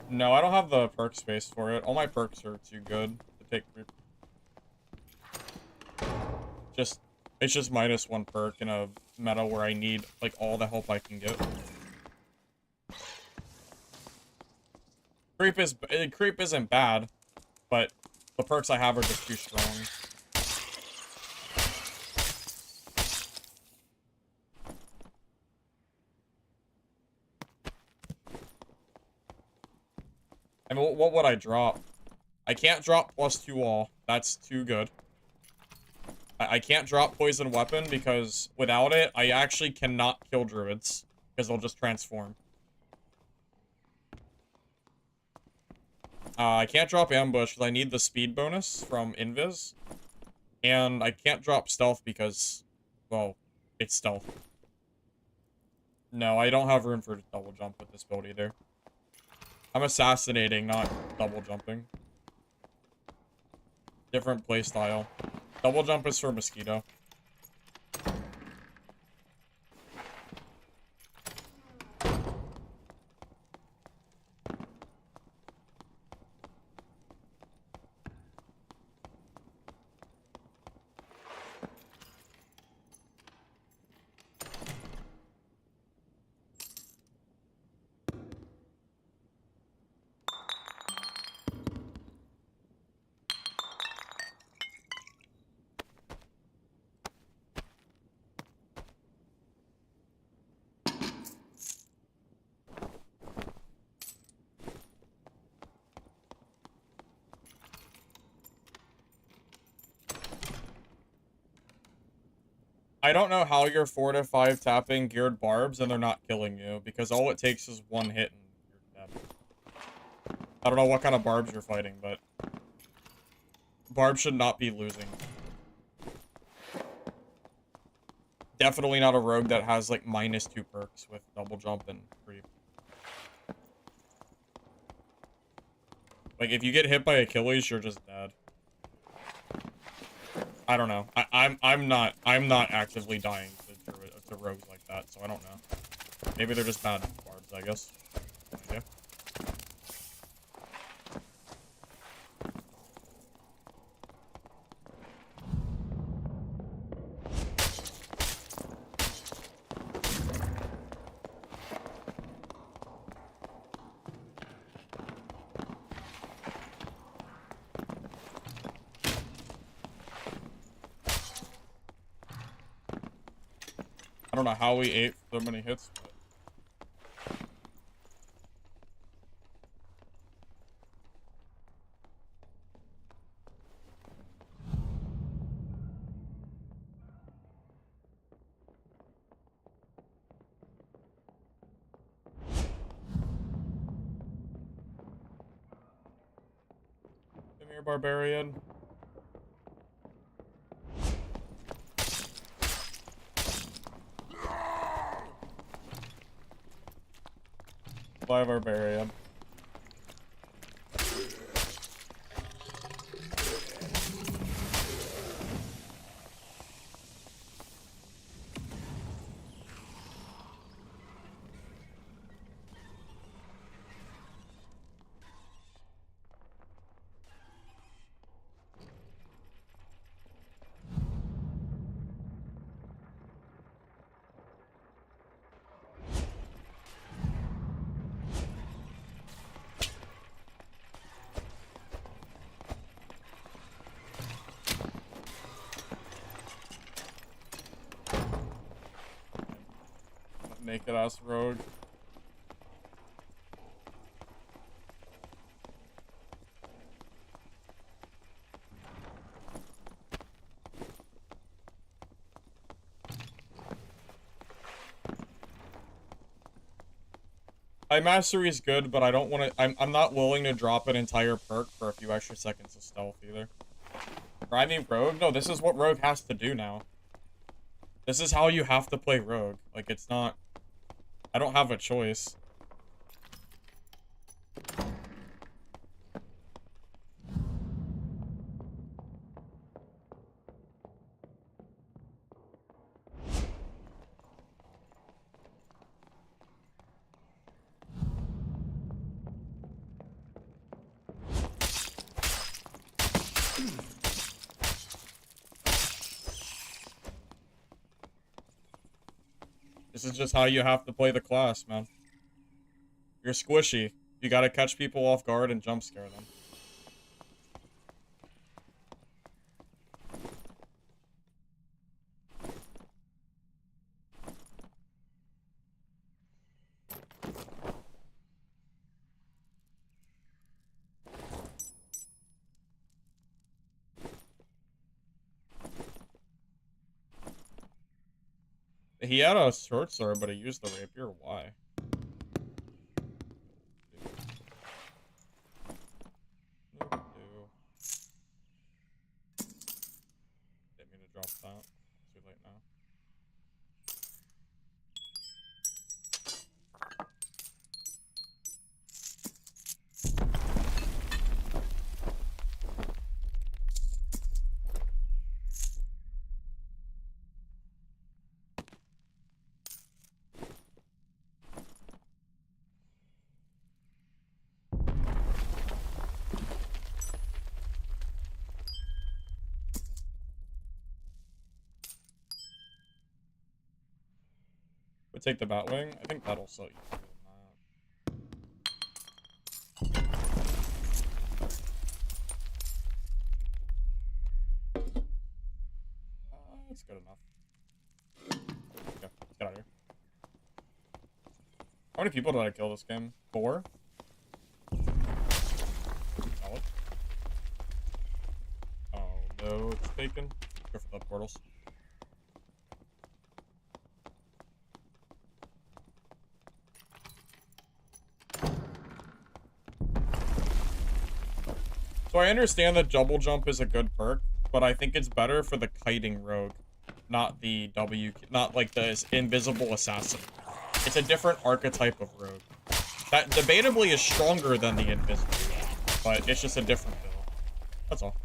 [SPEAKER 1] No, I don't have the perk space for it. All my perks are too good to take creep. It's just -1 perk in a meta where I need, like, all the help I can get. Creep isn't bad, but the perks I have are just too strong. I mean, what would I drop? I can't drop +2 all. That's too good. I can't drop Poison Weapon because without it, I actually cannot kill druids because they'll just transform. I can't drop Ambush because I need the speed bonus from Invis. And I can't drop stealth because, well, it's stealth. No, I don't have room for double jump with this build either. I'm assassinating, not double jumping. Different playstyle. Double jump is for mosquito. I don't know how you're 4 to 5 tapping geared barbs and they're not killing you, because all it takes is one hit and you're dead. I don't know what kind of barbs you're fighting, but barbs should not be losing. Definitely not a rogue that has like -2 perks with double jump and creep. Like if you get hit by Achilles, you're just dead. I don't know. I'm not actively dying to rogues like that, so I don't know. Maybe they're just bad barbs, I guess. No idea. I don't know how we ate so many hits, but... Come here, barbarian. Fly, barbarian. Naked ass rogue. High mastery is good, but I don't want to. I'm not willing to drop an entire perk for a few extra seconds of stealth either. Grimy rogue? No, this is what rogue has to do now. This is how you have to play rogue. Like, it's not... I don't have a choice. This is just how you have to play the class, man. You're squishy. You gotta catch people off guard and jump scare them. He had a short sword, but he used the rapier. Why? drop that. It's too late now. We take the Batwing. I think that'll sell you more than that. That's good enough. Okay, let's get out of here. How many people did I kill this game? 4? Solid. Oh no, it's taken. Go for the portals. So I understand that double jump is a good perk, but I think it's better for the kiting rogue, not the not like the invisible assassin. It's a different archetype of rogue. That debatably is stronger than the invisible, but it's just a different build. That's all.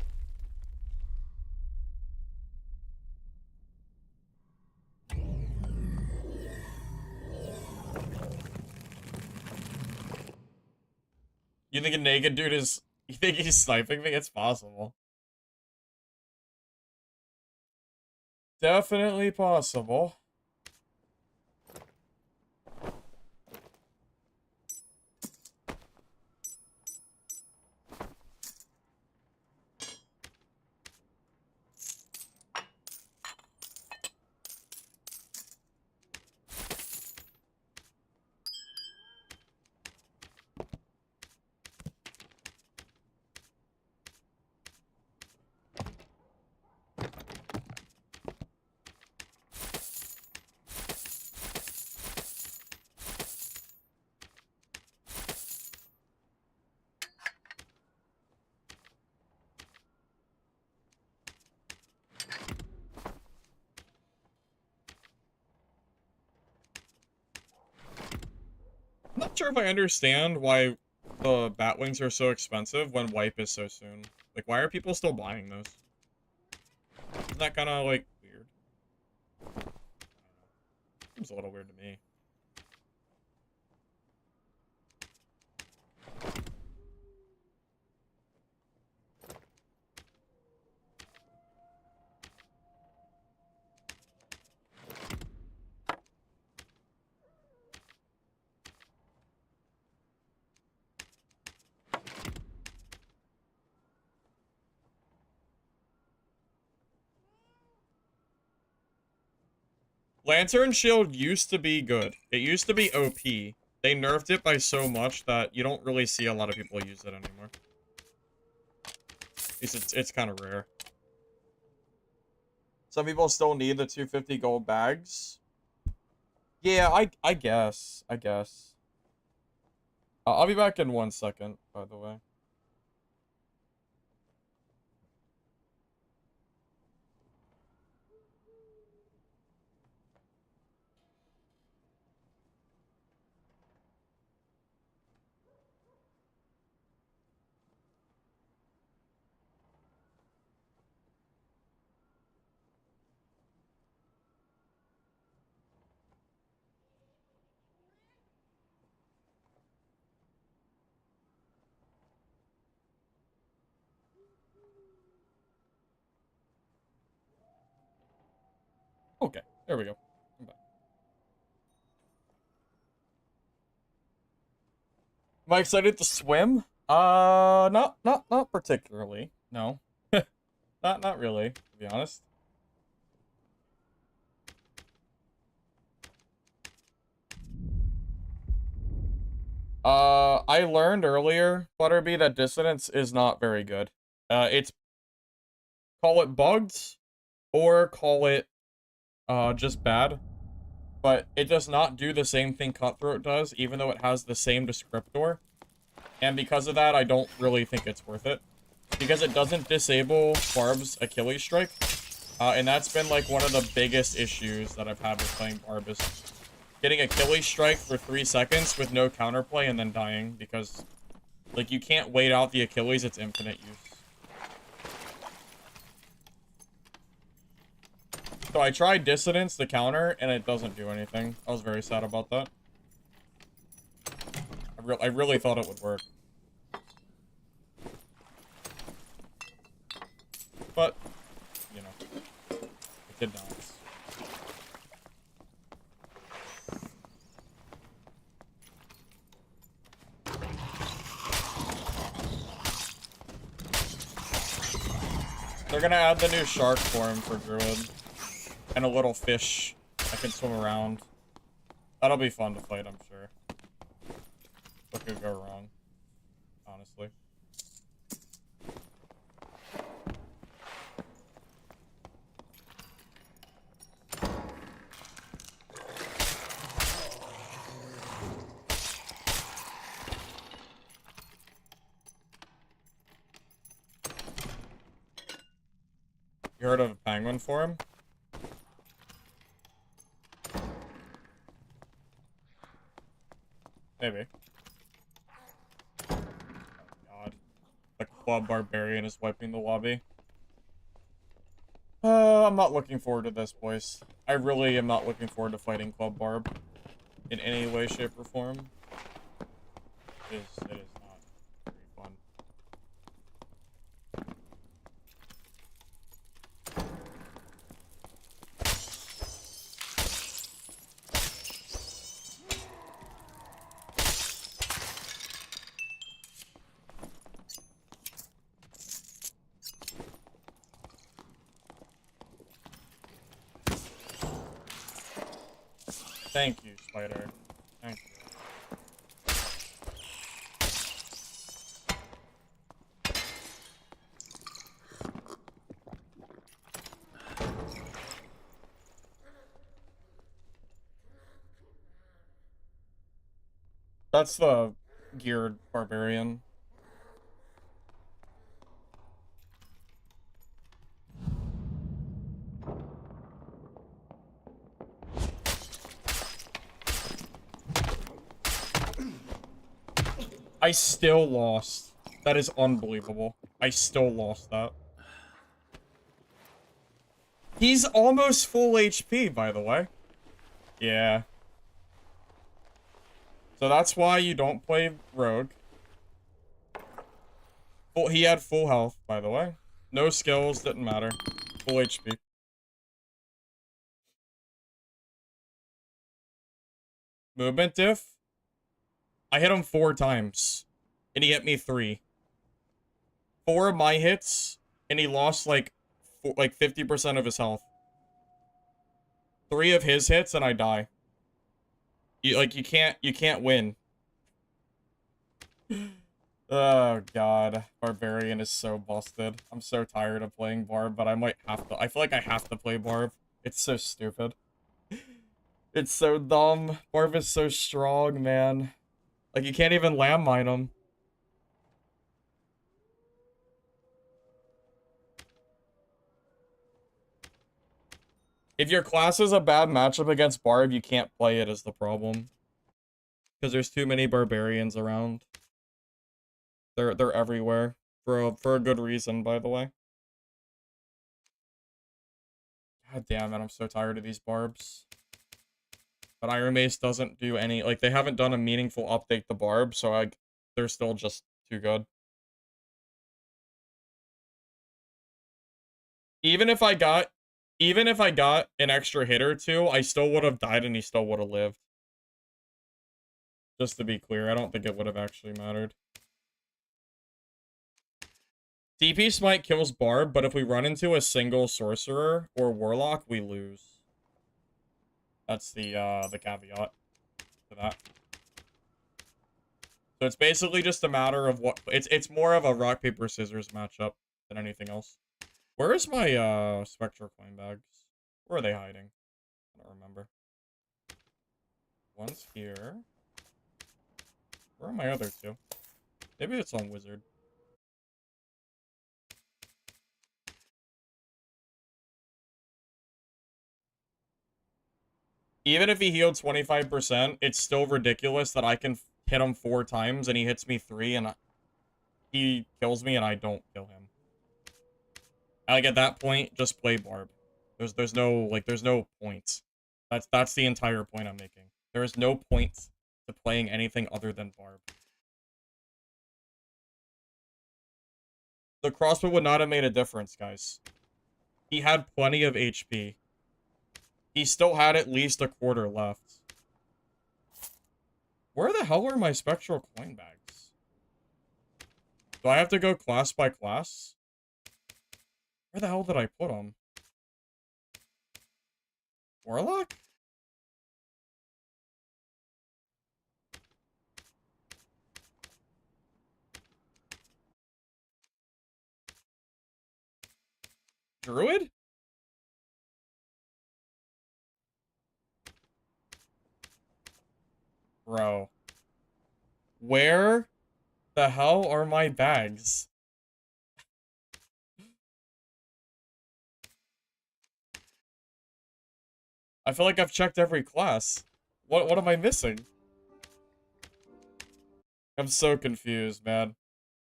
[SPEAKER 1] You think a naked dude is... You think he's sniping me? It's possible. Definitely possible. I'm not sure if I understand why the Batwings are so expensive when wipe is so soon. Like, why are people still buying those? Isn't that kind of, like, weird? Seems a little weird to me. Lantern Shield used to be good. It used to be OP. They nerfed it by so much that you don't really see a lot of people use it anymore. It's kind of rare. Some people still need the 250 gold bags. Yeah, I guess. I'll be back in 1 second, by the way. Okay, there we go. I'm back. Am I excited to swim? Not particularly. No. Not really, to be honest. I learned earlier, Butterby, that dissonance is not very good. It's... Call it bugged, or call it, just bad. But it does not do the same thing Cutthroat does, even though it has the same descriptor. And because of that, I don't really think it's worth it. Because it doesn't disable Barb's Achilles Strike. And that's been like one of the biggest issues that I've had with playing Barb is getting Achilles strike for 3 seconds with no counterplay and then dying because like you can't wait out the Achilles, it's infinite use. So I tried Dissonance, the counter, and it doesn't do anything. I was very sad about that. I really thought it would work. But, you know, it did not. They're gonna add the new shark form for Druid. And a little fish that can swim around. That'll be fun to fight, I'm sure. What could go wrong? Honestly. You heard of a penguin form? Maybe. Oh god. The Club Barbarian is wiping the lobby. I'm not looking forward to this, boys. I really am not looking forward to fighting Club Barb. In any way, shape, or form. It is not very fun. Thank you, Spider. Thank you. That's the geared barbarian. I still lost. That is unbelievable. I still lost that. He's almost full HP, by the way. Yeah. So that's why you don't play Rogue. Well, he had full health, by the way. No skills, didn't matter. Full HP. Movement diff? I hit him 4 times. And he hit me 3. 4 of my hits, and he lost like 50% of his health. 3 of his hits, and I die. You can't win. Oh god, Barbarian is so busted. I'm so tired of playing Barb, but I might have to. I feel like I have to play Barb. It's so stupid. It's so dumb. Barb is so strong, man. Like, you can't even landmine him. If your class is a bad matchup against Barb, you can't play it is the problem. Because there's too many Barbarians around. They're everywhere. For a good reason, by the way. God damn it, I'm so tired of these Barbs. But Iron Mace doesn't do any... Like, they haven't done a meaningful update to Barb, so they're still just too good. Even if I got an extra hit or 2, I still would have died and he still would have lived. Just to be clear, I don't think it would have actually mattered. DP Smite kills Barb, but if we run into a single Sorcerer or Warlock, we lose. That's the caveat to that. So it's basically just a matter of what... It's more of a rock, paper, scissors matchup than anything else. Where is my Spectral Coin bags? Where are they hiding? I don't remember. One's here. Where are my other 2? Maybe it's on Wizard. Even if he healed 25%, it's still ridiculous that I can hit him 4 times and he hits me 3 and he kills me and I don't kill him. Like, at that point, just play Barb. There's no, like, there's no point. That's the entire point I'm making. There is no point to playing anything other than Barb. The crossbow would not have made a difference, guys. He had plenty of HP. He still had at least a quarter left. Where the hell are my spectral coin bags? Do I have to go class by class? Where the hell did I put them? Warlock? Druid? Bro. Where the hell are my bags? I feel like I've checked every class. What am I missing? I'm so confused, man.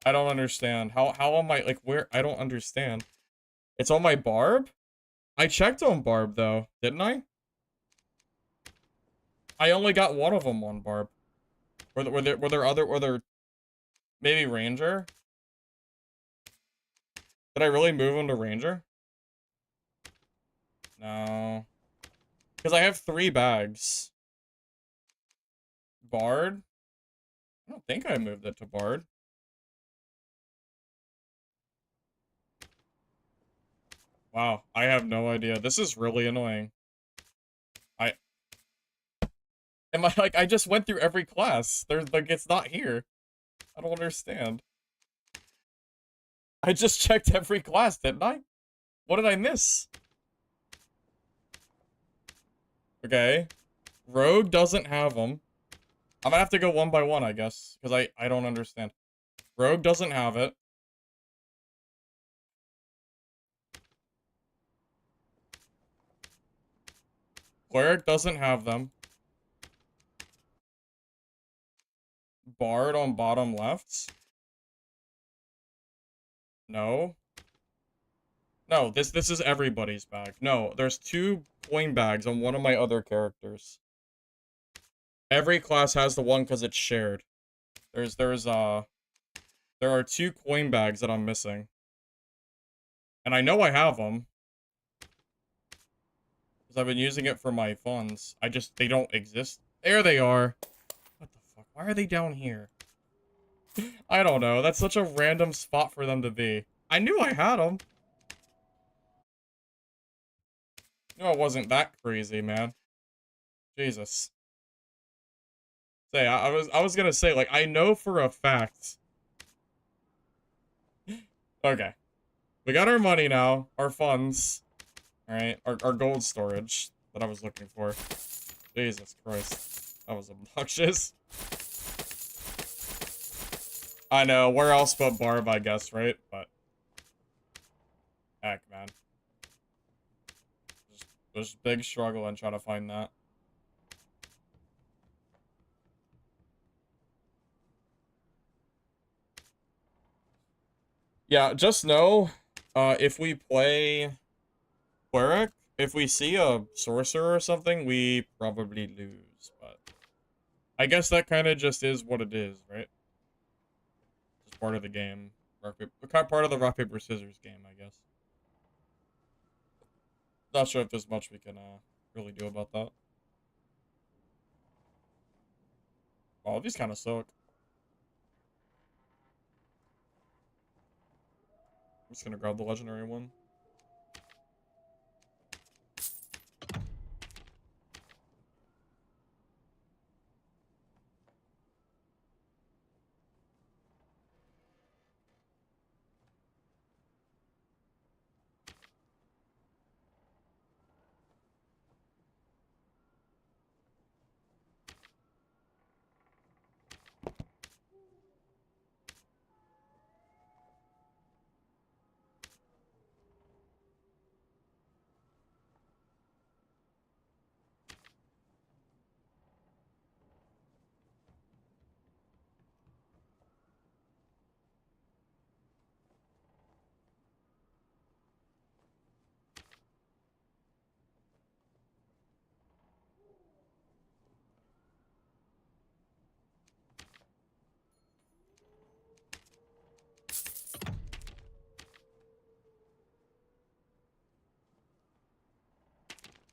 [SPEAKER 1] I don't understand. How am I, like, where? I don't understand. It's on my Barb? I checked on Barb, though, didn't I? I only got one of them on Barb. Were there maybe Ranger? Did I really move him to Ranger? No. Because I have 3 bags. Bard? I don't think I moved it to Bard. Wow, I have no idea. This is really annoying. Am I, like, I just went through every class. There's, like, it's not here. I don't understand. I just checked every class, didn't I? What did I miss? Okay. Rogue doesn't have them. I'm gonna have to go one by one, I guess. Because I don't understand. Rogue doesn't have it. Cleric doesn't have them. Bard on bottom left. No. No, this is everybody's bag. No, there's 2 coin bags on one of my other characters. Every class has the one because it's shared. There are 2 coin bags that I'm missing. And I know I have them. Because I've been using it for my funds. They don't exist. There they are. What the fuck? Why are they down here? I don't know. That's such a random spot for them to be. I knew I had them. No, it wasn't that crazy, man. Jesus. Say, I was gonna say, like, I know for a fact. Okay. We got our money now. Our funds. Alright. Our gold storage that I was looking for. Jesus Christ. That was obnoxious. I know. Where else but Barb, I guess, right? But. Heck, man. There's a big struggle in trying to find that. Yeah, just know, if we play Cleric, if we see a sorcerer or something, we probably lose, but I guess that kind of just is what it is, right? Just part of the game. Part of the rock, paper, scissors game, I guess. Not sure if there's much we can, really do about that. Oh, these kind of suck. I'm just gonna grab the legendary one.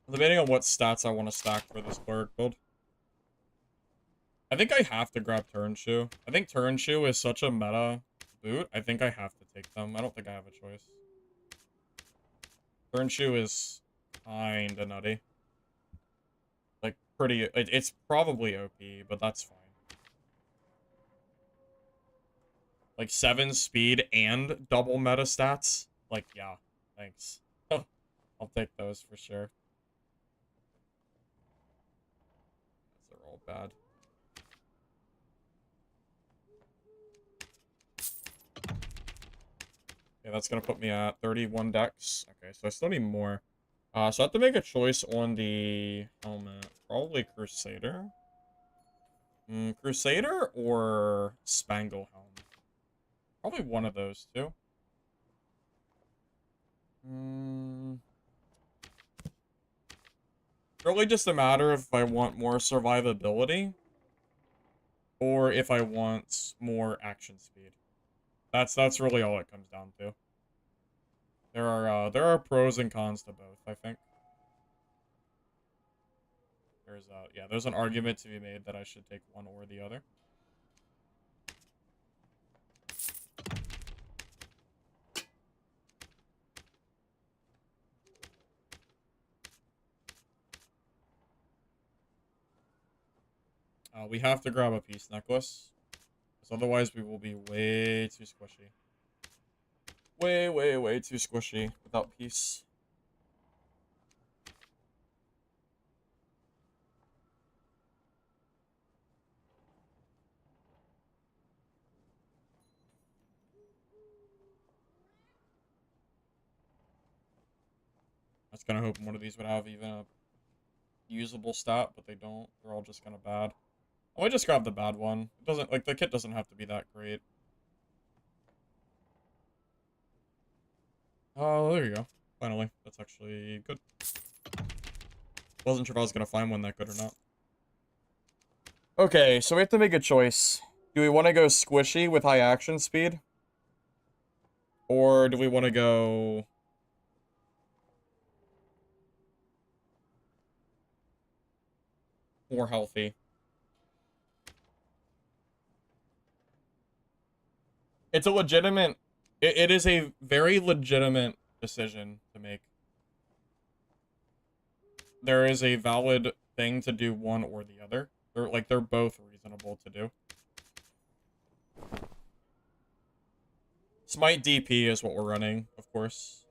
[SPEAKER 1] Depending on what stats I want to stack for this cleric build. I think I have to grab Turn Shoe. I think Turn Shoe is such a meta boot. I think I have to take them. I don't think I have a choice. Turn Shoe is kinda nutty. Like, pretty... It's probably OP, but that's fine. Like, 7 speed and double meta stats? Like, yeah. Thanks. I'll take those for sure. They're all bad. Okay, that's gonna put me at 31 decks. Okay, so I still need more. So I have to make a choice on the helmet. Probably Crusader. Crusader or Spangle Helm? Probably one of those two. Really just a matter of if I want more survivability or if I want more action speed. That's really all it comes down to. There are pros and cons to both, I think. There's an argument to be made that I should take one or the other. We have to grab a peace necklace, because otherwise we will be way too squishy. Way too squishy without peace. I was kind of hoping one of these would have even a usable stat, but they don't. They're all just kind of bad. I might just grab the bad one. It doesn't, like, the kit doesn't have to be that great. Oh, there you go. Finally. That's actually good. Wasn't sure if I was gonna find one that good or not. Okay, so we have to make a choice. Do we want to go squishy with high action speed? Or do we want to go... more healthy? It's a legitimate... It is a very legitimate decision to make. There is a valid thing to do one or the other. They're both reasonable to do. Smite DP is what we're running, of course.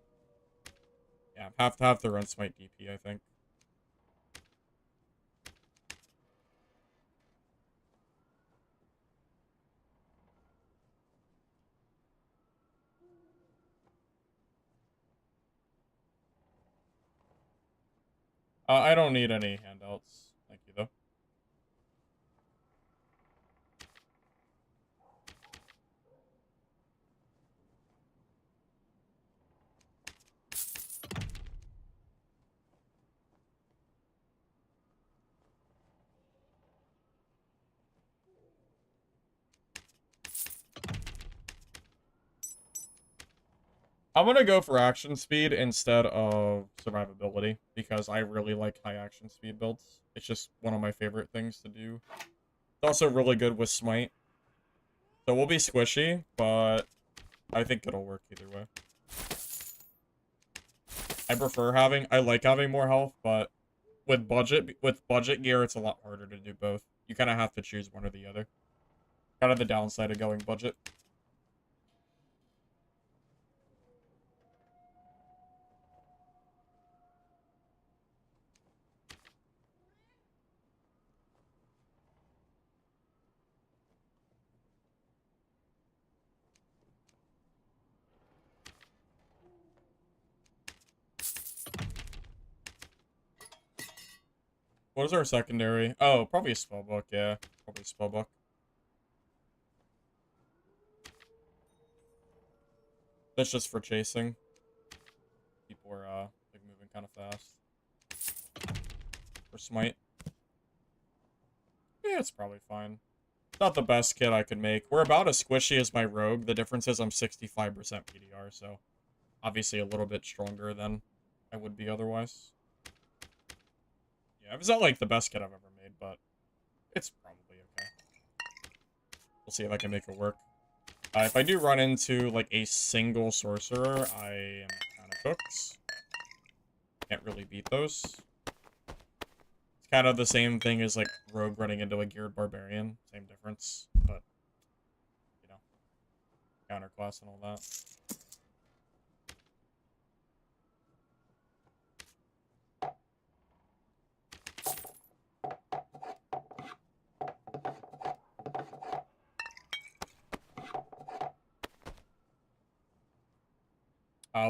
[SPEAKER 1] Yeah, have to run Smite DP, I think. I don't need any handouts. Thank you, though. I'm gonna go for action speed instead of survivability, because I really like high action speed builds. It's just one of my favorite things to do. It's also really good with Smite. So we'll be squishy, but I think it'll work either way. I like having more health, but with budget gear, it's a lot harder to do both. You kind of have to choose one or the other. Kind of the downside of going budget. What is our secondary? Oh, probably a spellbook, yeah. Probably a spellbook. That's just for chasing. People are, like, moving kind of fast. For Smite. Yeah, it's probably fine. Not the best kit I could make. We're about as squishy as my rogue. The difference is I'm 65% PDR, so obviously a little bit stronger than I would be otherwise. Yeah, it's not like the best kit I've ever made, but it's probably okay. We'll see if I can make it work. If I do run into, like, a single sorcerer, I am kind of cooked. Can't really beat those. It's kind of the same thing as, like, rogue running into a geared barbarian. Same difference, but, you know, counterclass and all that.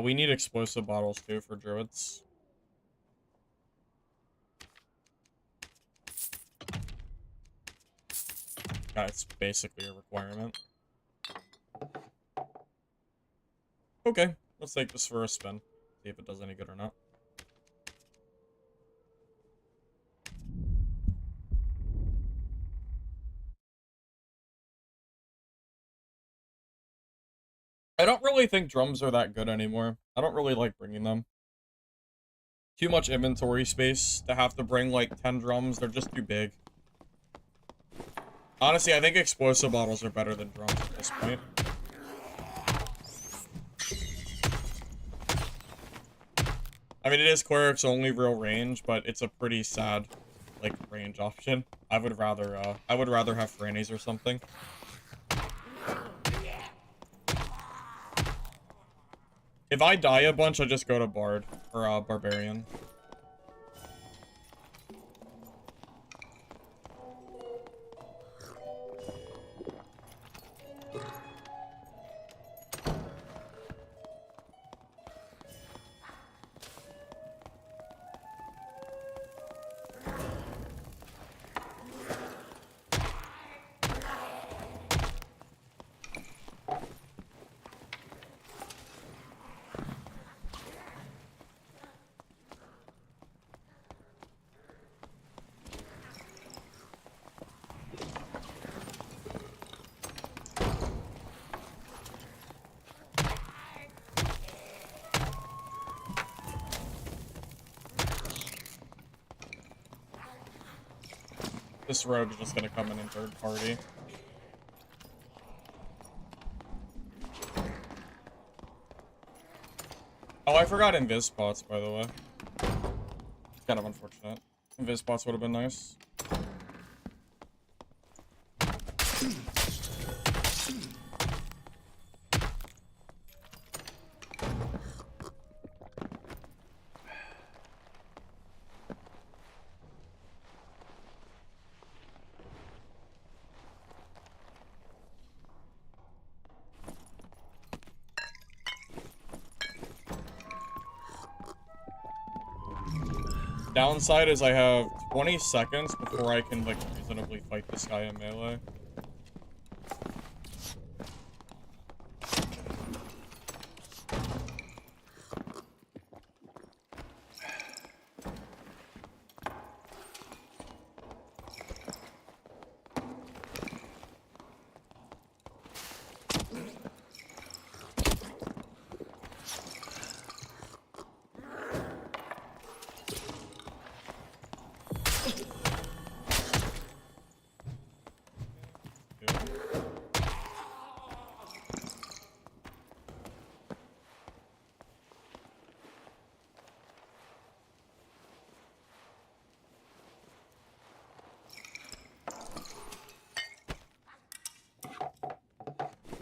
[SPEAKER 1] We need explosive bottles, too, for druids. It's basically a requirement. Okay, let's take this for a spin. See if it does any good or not. I don't really think drums are that good anymore. I don't really like bringing them. Too much inventory space to have to bring, like, 10 drums. They're just too big. Honestly, I think explosive bottles are better than drums at this point. I mean, it is Cleric's only real range, but it's a pretty sad, like, range option. I would rather have Franny's or something. If I die a bunch, I just go to Bard, or, Barbarian. This rogue is just gonna come in third party. Oh, I forgot invis spots, by the way. It's kind of unfortunate. Invis spots would have been nice. Downside is I have 20 seconds before I can, like, reasonably fight this guy in melee.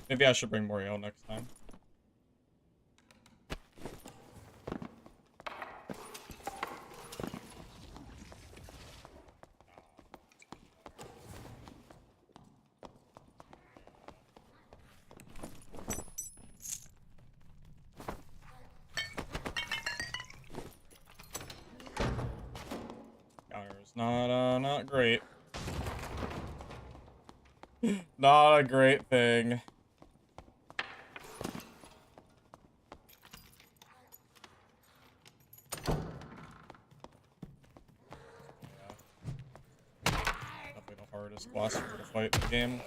[SPEAKER 1] Maybe I should bring more ale next time. Counter's not great. Not a great thing. Boss to fight the game.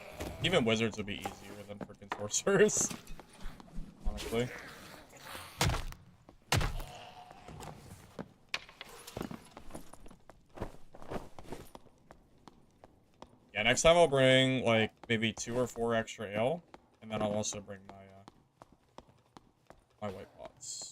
[SPEAKER 1] Even wizards would be easier than freaking sorcerers. Honestly. Yeah, next time I'll bring, like, maybe 2 or 4 extra ale. And then I'll also bring my, my white pots.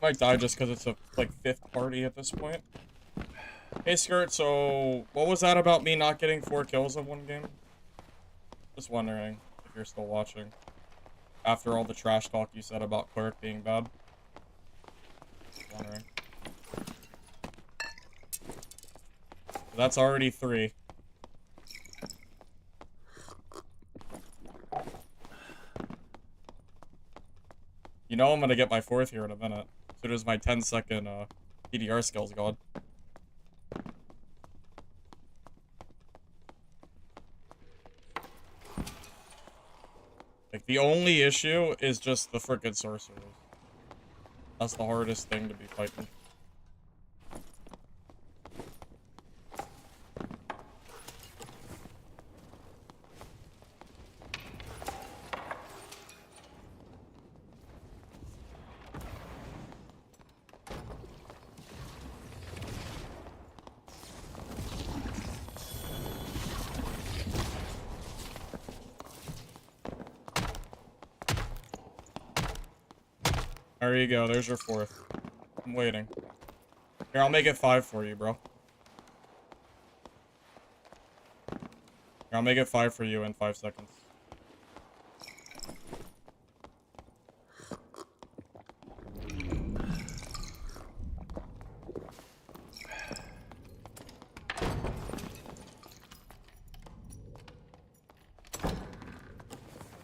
[SPEAKER 1] Might die just because it's a, like, 5th party at this point. Hey, Skirt, so what was that about me not getting 4 kills in one game? Just wondering if you're still watching. After all the trash talk you said about Cleric being bad. Just wondering. That's already 3. You know I'm gonna get my 4th here in a minute. As soon as my 10-second PDR skill's gone. Like, the only issue is just the frickin' sorcerers. That's the hardest thing to be fighting. There you go, there's your 4th. I'm waiting. Here, I'll make it 5 for you, bro. Here, I'll make it 5 for you in 5 seconds.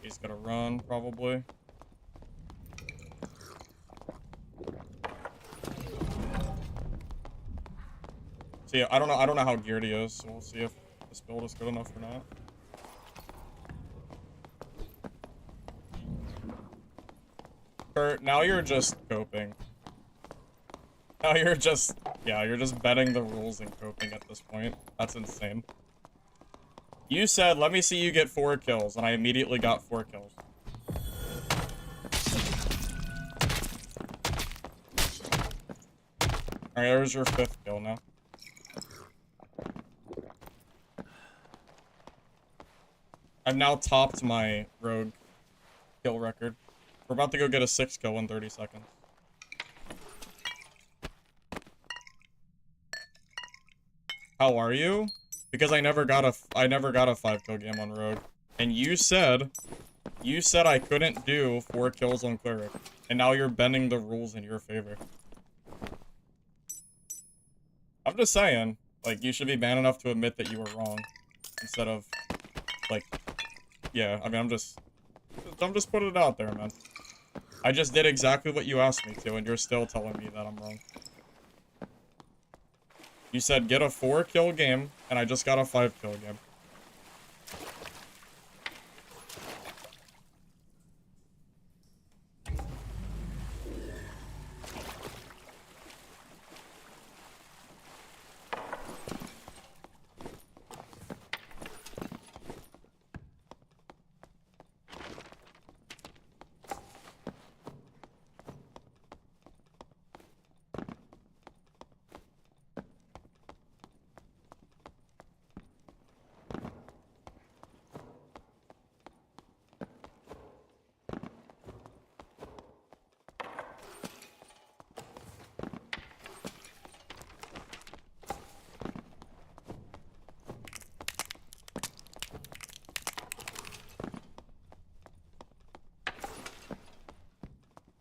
[SPEAKER 1] He's gonna run, probably. See, I don't know how geared he is, so we'll see if this build is good enough or not. Kurt, now you're just coping. Now you're just, yeah, you're just betting the rules and coping at this point. That's insane. You said, let me see you get 4 kills, and I immediately got 4 kills. Alright, there's your 5th kill now. I've now topped my rogue kill record. We're about to go get a 6 kill in 30 seconds. How are you? Because I never got a 5 kill game on rogue. And you said I couldn't do 4 kills on Cleric. And now you're bending the rules in your favor. I'm just saying, like, you should be man enough to admit that you were wrong. Instead of, like, yeah, I mean, I'm just putting it out there, man. I just did exactly what you asked me to, and you're still telling me that I'm wrong. You said get a 4 kill game, and I just got a 5 kill game.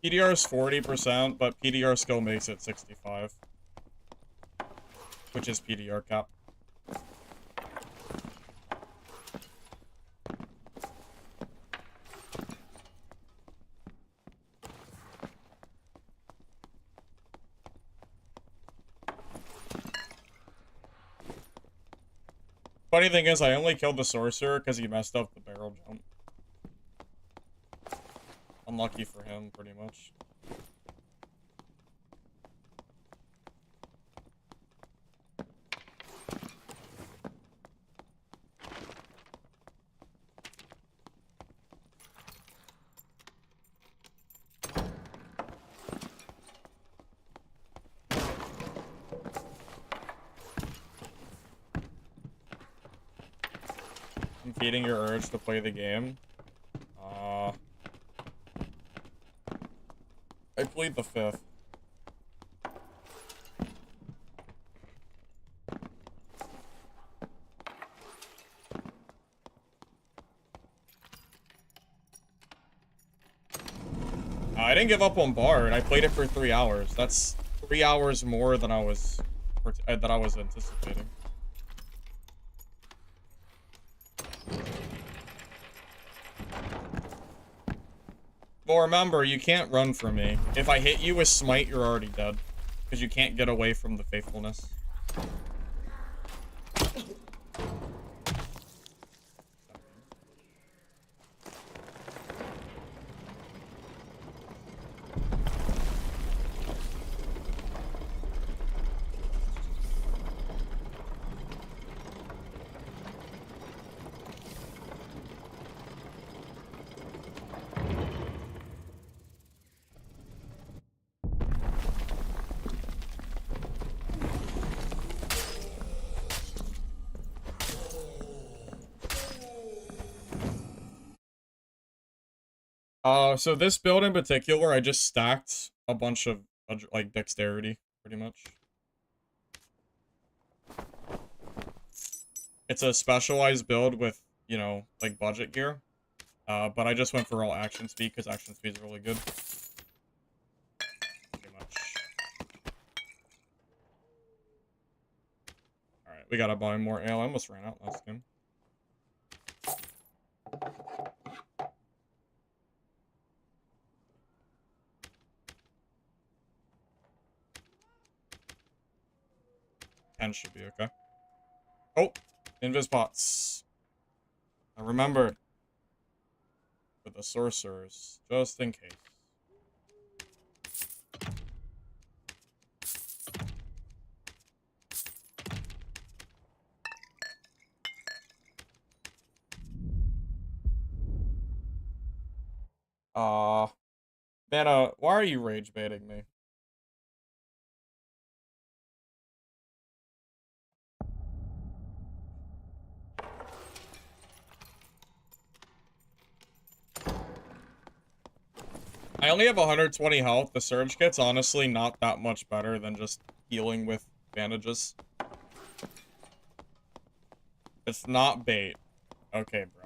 [SPEAKER 1] PDR is 40%, but PDR skill makes it 65. Which is PDR cap. Funny thing is, I only killed the sorcerer because he messed up the barrel jump. Unlucky for him, pretty much. I'm feeding your urge to play the game. I played the 5th. I didn't give up on Bard. I played it for 3 hours. That's 3 hours more than I was anticipating. Well, remember, you can't run from me. If I hit you with Smite, you're already dead. Because you can't get away from the faithfulness. So this build in particular, I just stacked a bunch of, like, dexterity, pretty much. It's a specialized build with, you know, like, budget gear. But I just went for all action speed, because action speed is really good. Pretty much. Alright, we gotta buy more ale. I almost ran out last game. Ten should be okay. Oh, invis pots. I remembered. For the sorcerers, just in case. Man, why are you rage baiting me? I only have 120 health. The surge kit's honestly not that much better than just healing with bandages. It's not bait. Okay, bro.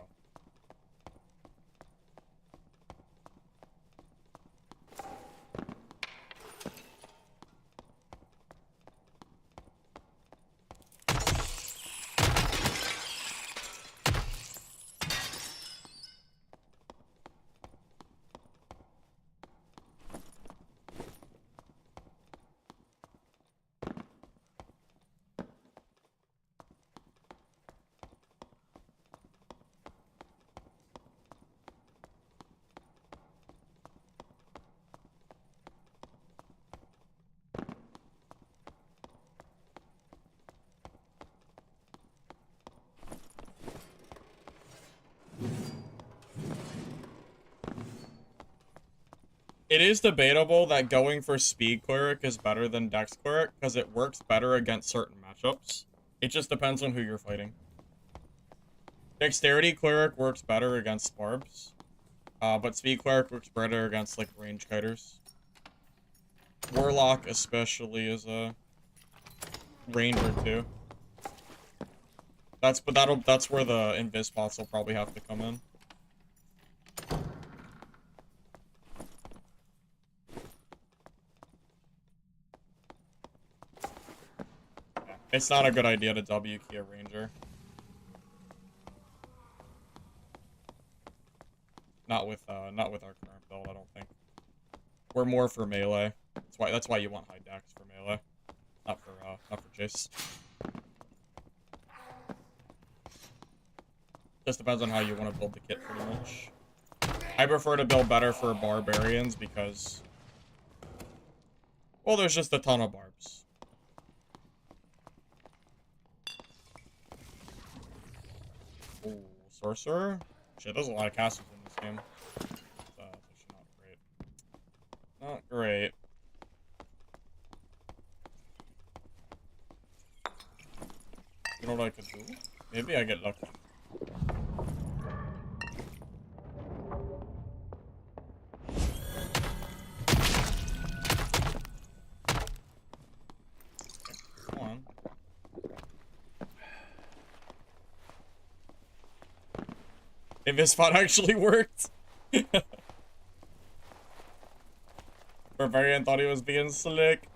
[SPEAKER 1] It is debatable that going for Speed Cleric is better than Dex Cleric, because it works better against certain matchups. It just depends on who you're fighting. Dexterity Cleric works better against Barbs, but Speed Cleric works better against, like, range kiters. Warlock especially is a ranger too. That's where the invis pots will probably have to come in. Yeah, it's not a good idea to W key a ranger. Not with our current build, I don't think. We're more for melee. That's why you want high dex for melee, not for chase. Just depends on how you want to build the kit, pretty much. I prefer to build better for barbarians because, well, there's just a ton of barbs. Ooh, sorcerer? Shit, there's a lot of casters in this game. That's actually not great. Not great. You know what I could do? Maybe I get lucky. Come on. If this spot actually worked. Barbarian thought he was being slick.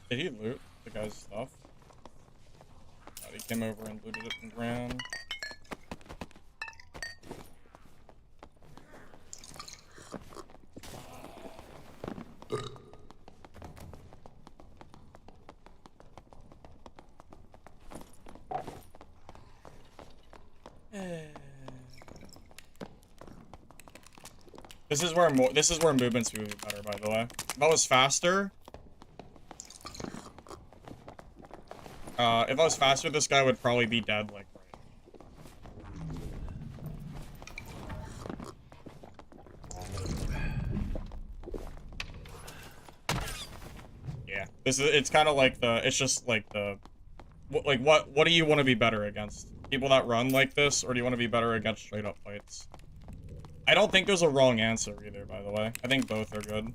[SPEAKER 1] Did he loot the guy's stuff? He came over and looted it and ran. This is where movements would be better, by the way. If I was faster, this guy would probably be dead, like, right. Yeah. It's kind of like it's just like what do you want to be better against? People that run like this, or do you want to be better against straight up fights? I don't think there's a wrong answer either, by the way. I think both are good.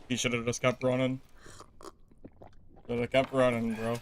[SPEAKER 1] He should have just kept running. Should have kept running, bro.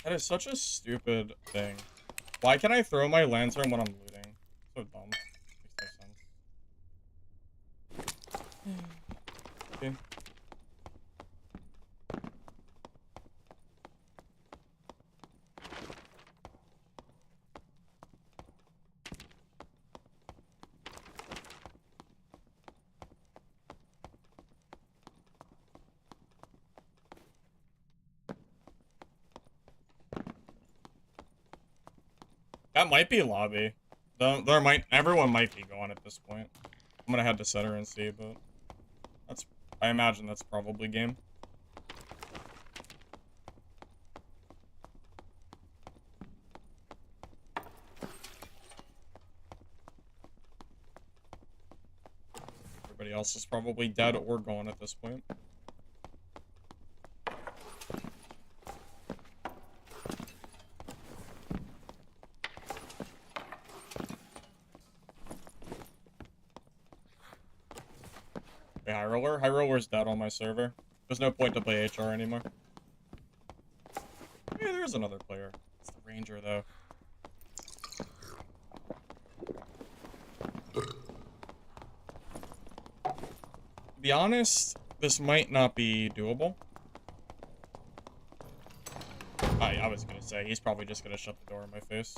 [SPEAKER 1] That is such a stupid thing. Why can I throw my lantern when I'm looting? So dumb. Makes no sense. Okay. That might be lobby. Everyone might be going at this point. I'm gonna head to center and see, but I imagine that's probably game. Everybody else is probably dead or gone at this point. High roller's dead on my server. There's no point to play HR anymore. Yeah, There's another player. It's the ranger, though. To be honest, this might not be doable. I was gonna say, he's probably just gonna shut the door in my face.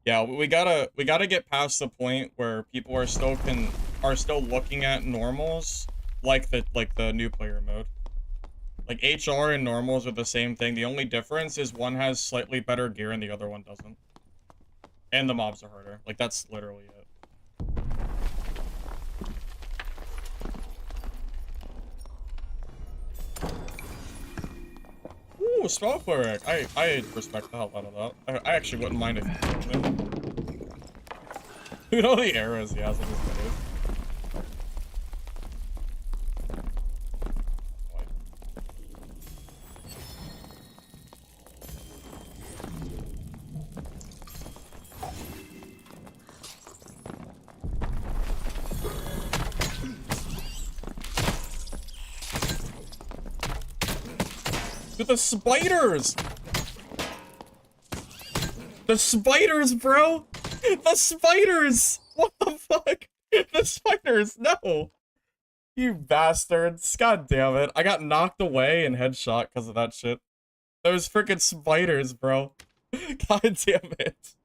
[SPEAKER 1] Yeah, we gotta get past the point where people are still looking at normals like the new player mode. Like HR and normals are the same thing. The only difference is one has slightly better gear and the other one doesn't. And the mobs are harder. Like that's literally it. Ooh, spell cleric. I respect the hell out of that. I actually wouldn't mind if you did it. Look at all the arrows he has in his face. Dude, the spiders! The spiders, bro! The spiders! What the fuck? The spiders, no! You bastards. God damn it. I got knocked away and headshot because of that shit. Those freaking spiders, bro. God damn it.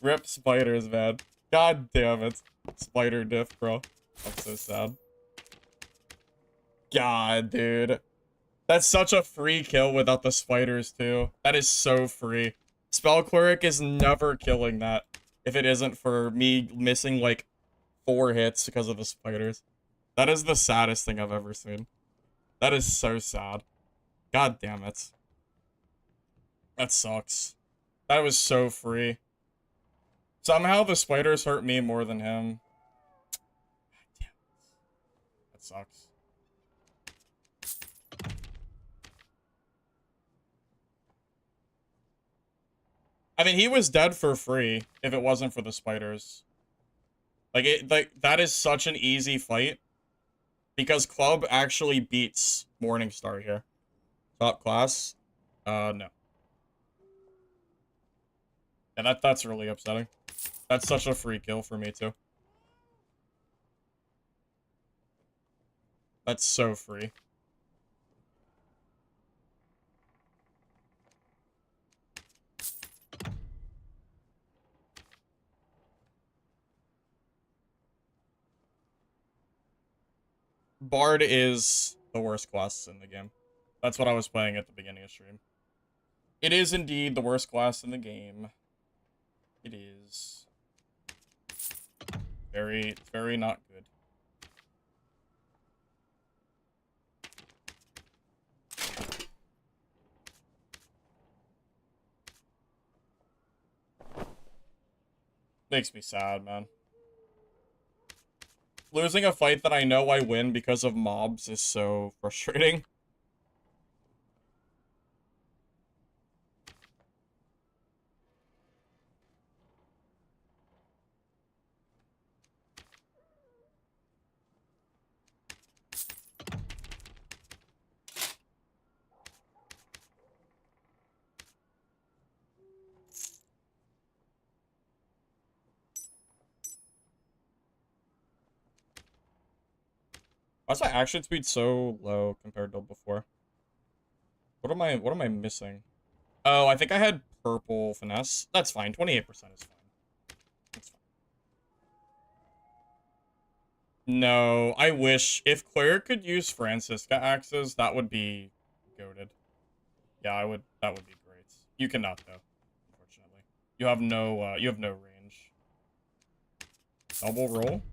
[SPEAKER 1] Rip spiders, man. God damn it. Spider diff, bro. I'm so sad. God, dude. That's such a free kill without the spiders, too. That is so free. Spell Cleric is never killing that if it isn't for me missing, like, 4 hits because of the spiders. That is the saddest thing I've ever seen. That is so sad. God damn it. That sucks. That was so free. Somehow the spiders hurt me more than him. God damn it. That sucks. I mean, he was dead for free if it wasn't for the spiders. Like, that is such an easy fight. Because Club actually beats Morningstar here. Top class? No. Yeah, that's really upsetting. That's such a free kill for me, too. That's so free. Bard is the worst class in the game. That's what I was playing at the beginning of stream. It is indeed the worst class in the game. It is. Very not good. Makes me sad, man. Losing a fight that I know I win because of mobs is so frustrating. Why's my action speed so low compared to before? What am I missing? Oh, I think I had purple finesse. That's fine. 28% is fine. That's fine. No, I wish if Cleric could use Francisca axes, that would be goated. Yeah, that would be great. You cannot though, unfortunately. You have no range. Double roll.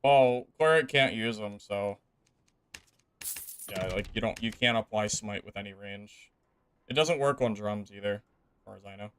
[SPEAKER 1] Well, Cleric can't use them, so yeah, like you can't apply smite with any range. It doesn't work on drums either, as far as I know.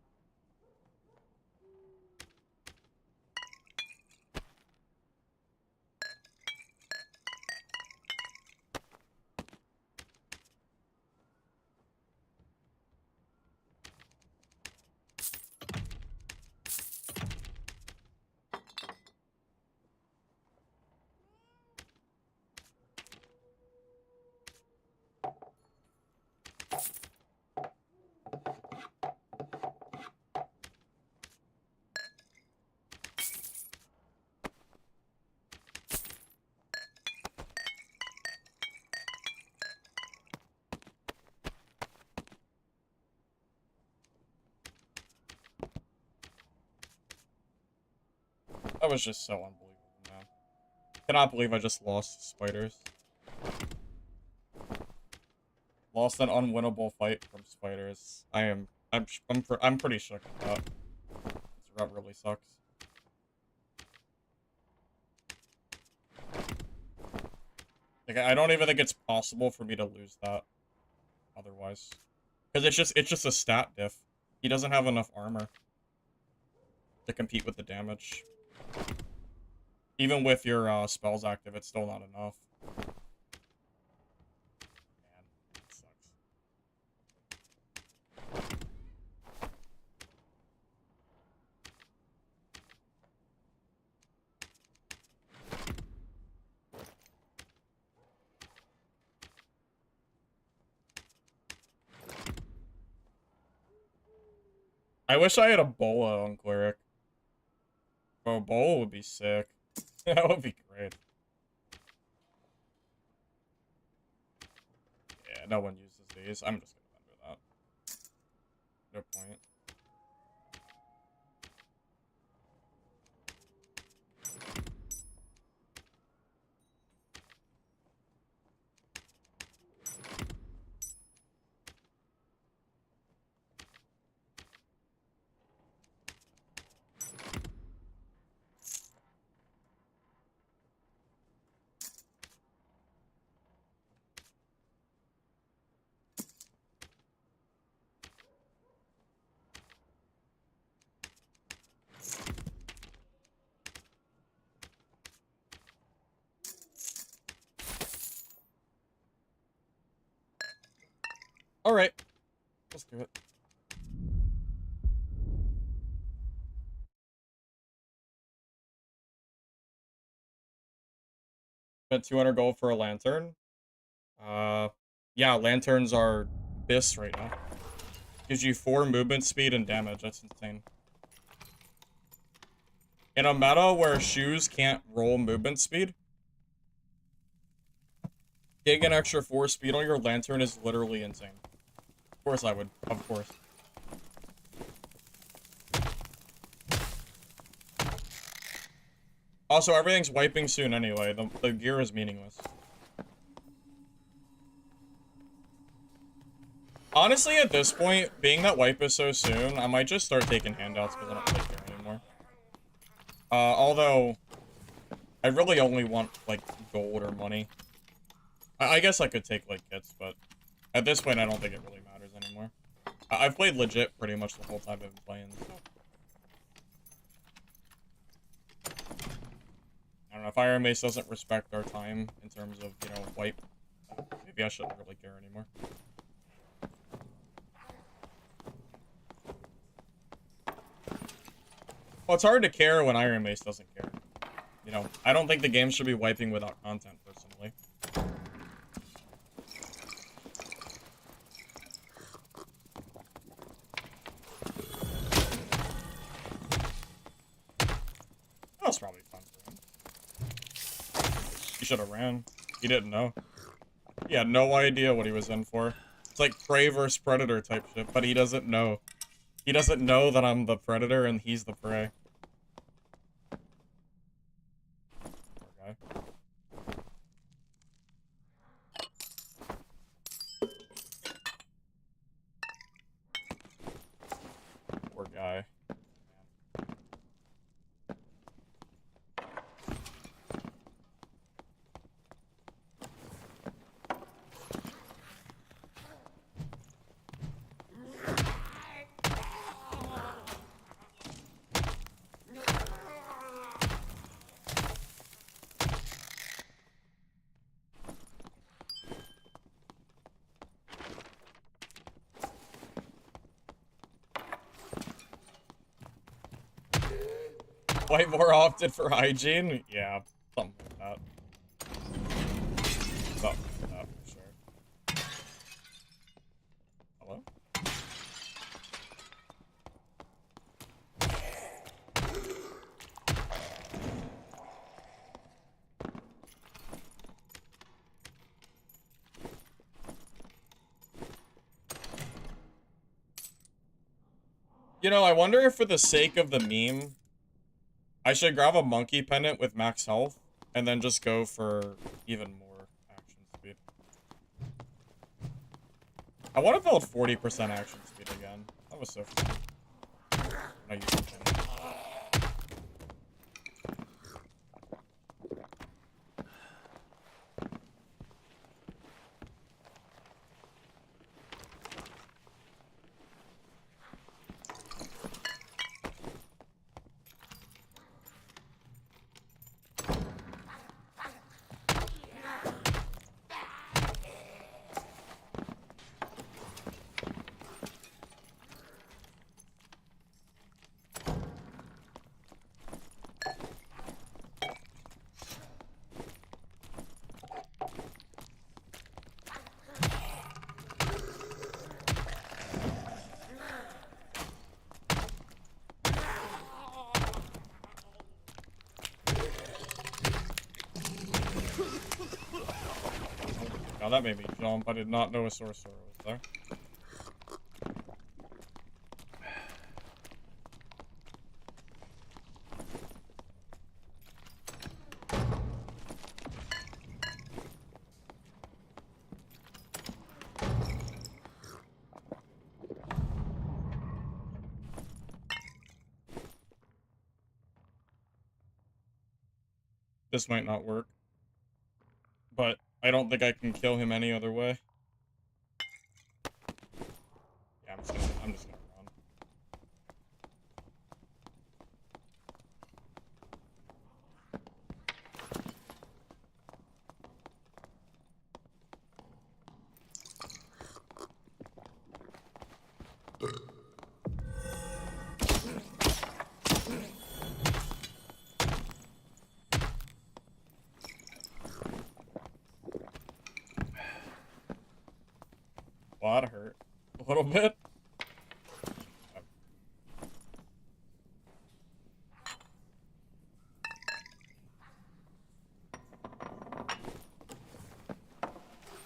[SPEAKER 1] That was just so unbelievable, man. Cannot believe I just lost to spiders. Lost an unwinnable fight from spiders. I'm pretty shook at that. That really sucks. Like, I don't even think it's possible for me to lose that otherwise. Because it's just a stat diff. He doesn't have enough armor to compete with the damage. Even with your spells active, it's still not enough. Man, it sucks. I wish I had a bola on Cleric. Bro, bola would be sick. That would be great. Yeah, no one uses these. I'm just gonna render that. No point. Alright. Let's do it. Spent 200 gold for a lantern. Yeah, lanterns are bis right now. Gives you 4 movement speed and damage. That's insane. In a meta where shoes can't roll movement speed, getting an extra 4 speed on your lantern is literally insane. Of course I would. Of course. Also, everything's wiping soon anyway. The gear is meaningless. Honestly, at this point, being that wipe is so soon, I might just start taking handouts because I don't really care anymore. Although, I really only want, like, gold or money. I guess I could take, like, kits, but at this point, I don't think it really matters anymore. I've played legit pretty much the whole time I've been playing, so. I don't know, if Iron Mace doesn't respect our time in terms of, you know, wipe, maybe I shouldn't really care anymore. Well, it's hard to care when Iron Mace doesn't care. You know, I don't think the game should be wiping without content, personally. That was probably fun for him. He should have ran. He didn't know. He had no idea what he was in for. It's like prey versus predator type shit, but he doesn't know. He doesn't know that I'm the predator and he's the prey. Poor guy. Poor guy. Wipe more often for hygiene? Yeah, something like that. Something like that for sure. Hello? You know, I wonder if for the sake of the meme, I should grab a monkey pendant with max health, and then just go for even more action speed. I want to build 40% action speed again. That was so fun. I used the pendant. Now that made me jump. I did not know a sorcerer was there. This might not work. But I don't think I can kill him any other way. Yeah, I'm just gonna run. Well, that hurt a little bit.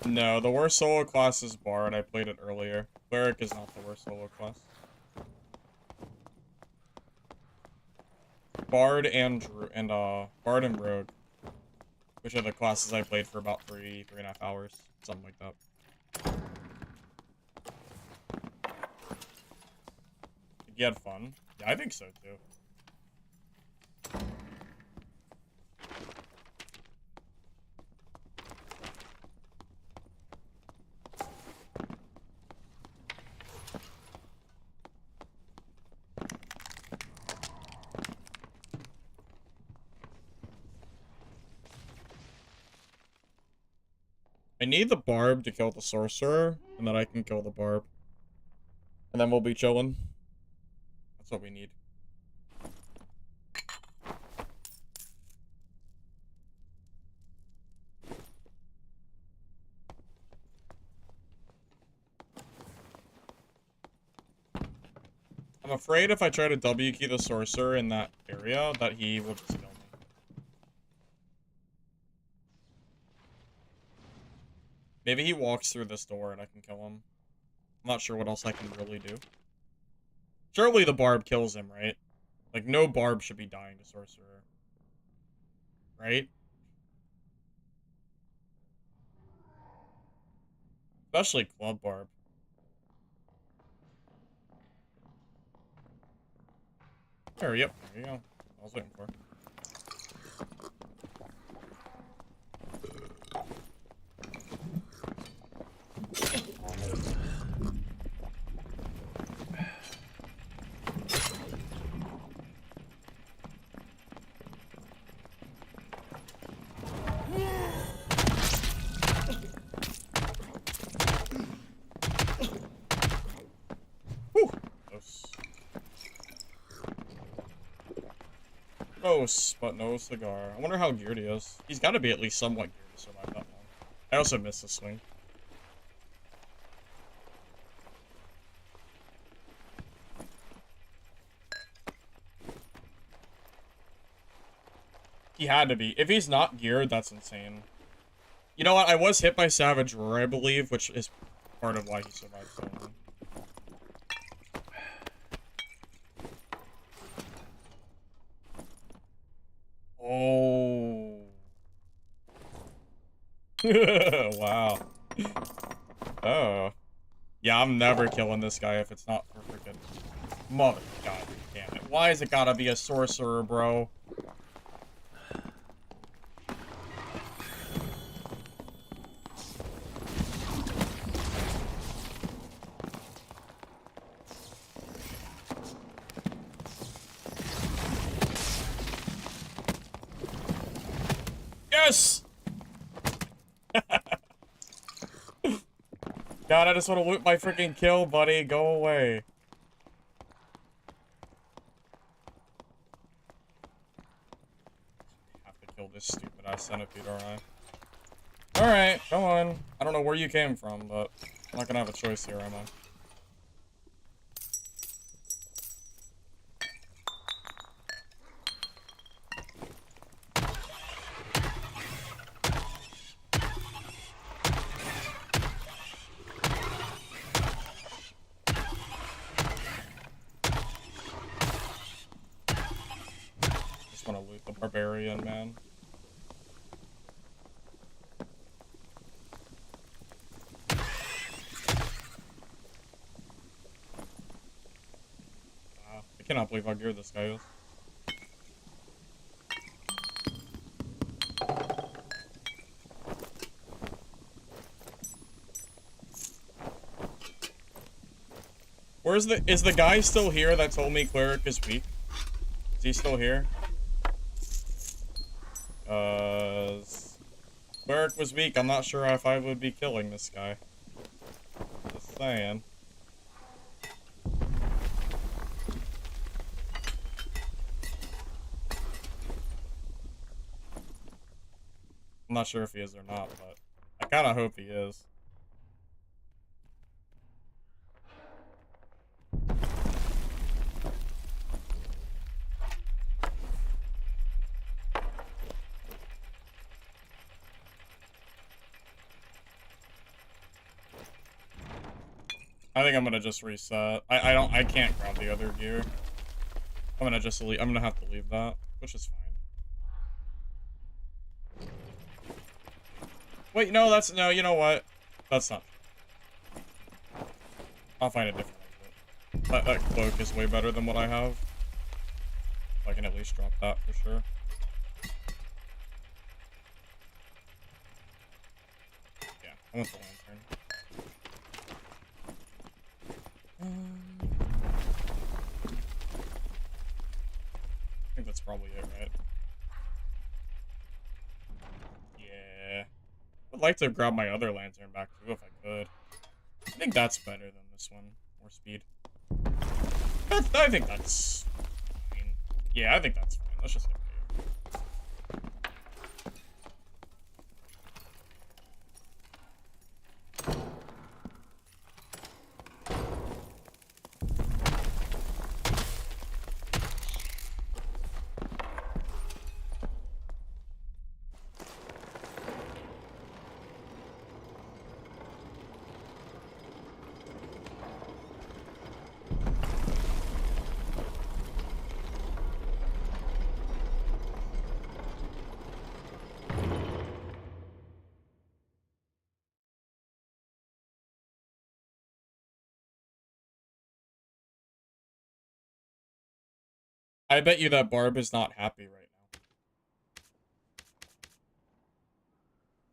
[SPEAKER 1] No, the worst solo class is Bard. I played it earlier. Cleric is not the worst solo class. Bard and Rogue, which are the classes I played for about 3.5 hours, something like that. You had fun? Yeah, I think so too. I need the barb to kill the sorcerer, and then I can kill the barb. And then we'll be chilling. That's what we need. I'm afraid if I try to W key the sorcerer in that area, that he will just kill me. Maybe he walks through this door and I can kill him. I'm not sure what else I can really do. Surely the barb kills him, right? Like, no barb should be dying to sorcerer. Right? Especially club barb. There, yep, there you go. I was waiting for. Gross, but no cigar. I wonder how geared he is. He's got to be at least somewhat geared to survive that long. I also missed the swing. He had to be. If he's not geared, that's insane. You know what? I was hit by Savage Roar, I believe, which is part of why he survived so long. Oh. Wow. Oh. Yeah, I'm never killing this guy if it's not for freaking mother. God damn it. Why is it gotta be a sorcerer, bro? Yes! God, I just want to loot my freaking kill, buddy. Go away. I have to kill this stupid ass centipede, alright? Alright, come on. I don't know where you came from, but I'm not gonna have a choice here, am I? Just want to loot the barbarian, man. Wow, I cannot believe how geared this guy is. Is the guy still here that told me Cleric is weak? Is he still here? Cleric was weak. I'm not sure if I would be killing this guy. Just saying. I'm not sure if he is or not, but I kind of hope he is. I think I'm gonna just reset. I can't grab the other gear. I'm gonna have to leave that, which is fine. Wait, no, no, you know what? That's not. I'll find a different exit. That cloak is way better than what I have. I can at least drop that for sure. Yeah, I want the lantern. I think that's probably it, right? Yeah. I'd like to grab my other lantern back too if I could. I think that's better than this one. More speed. I think that's fine. Yeah, I think that's fine. Let's just get there. I bet you that Barb is not happy right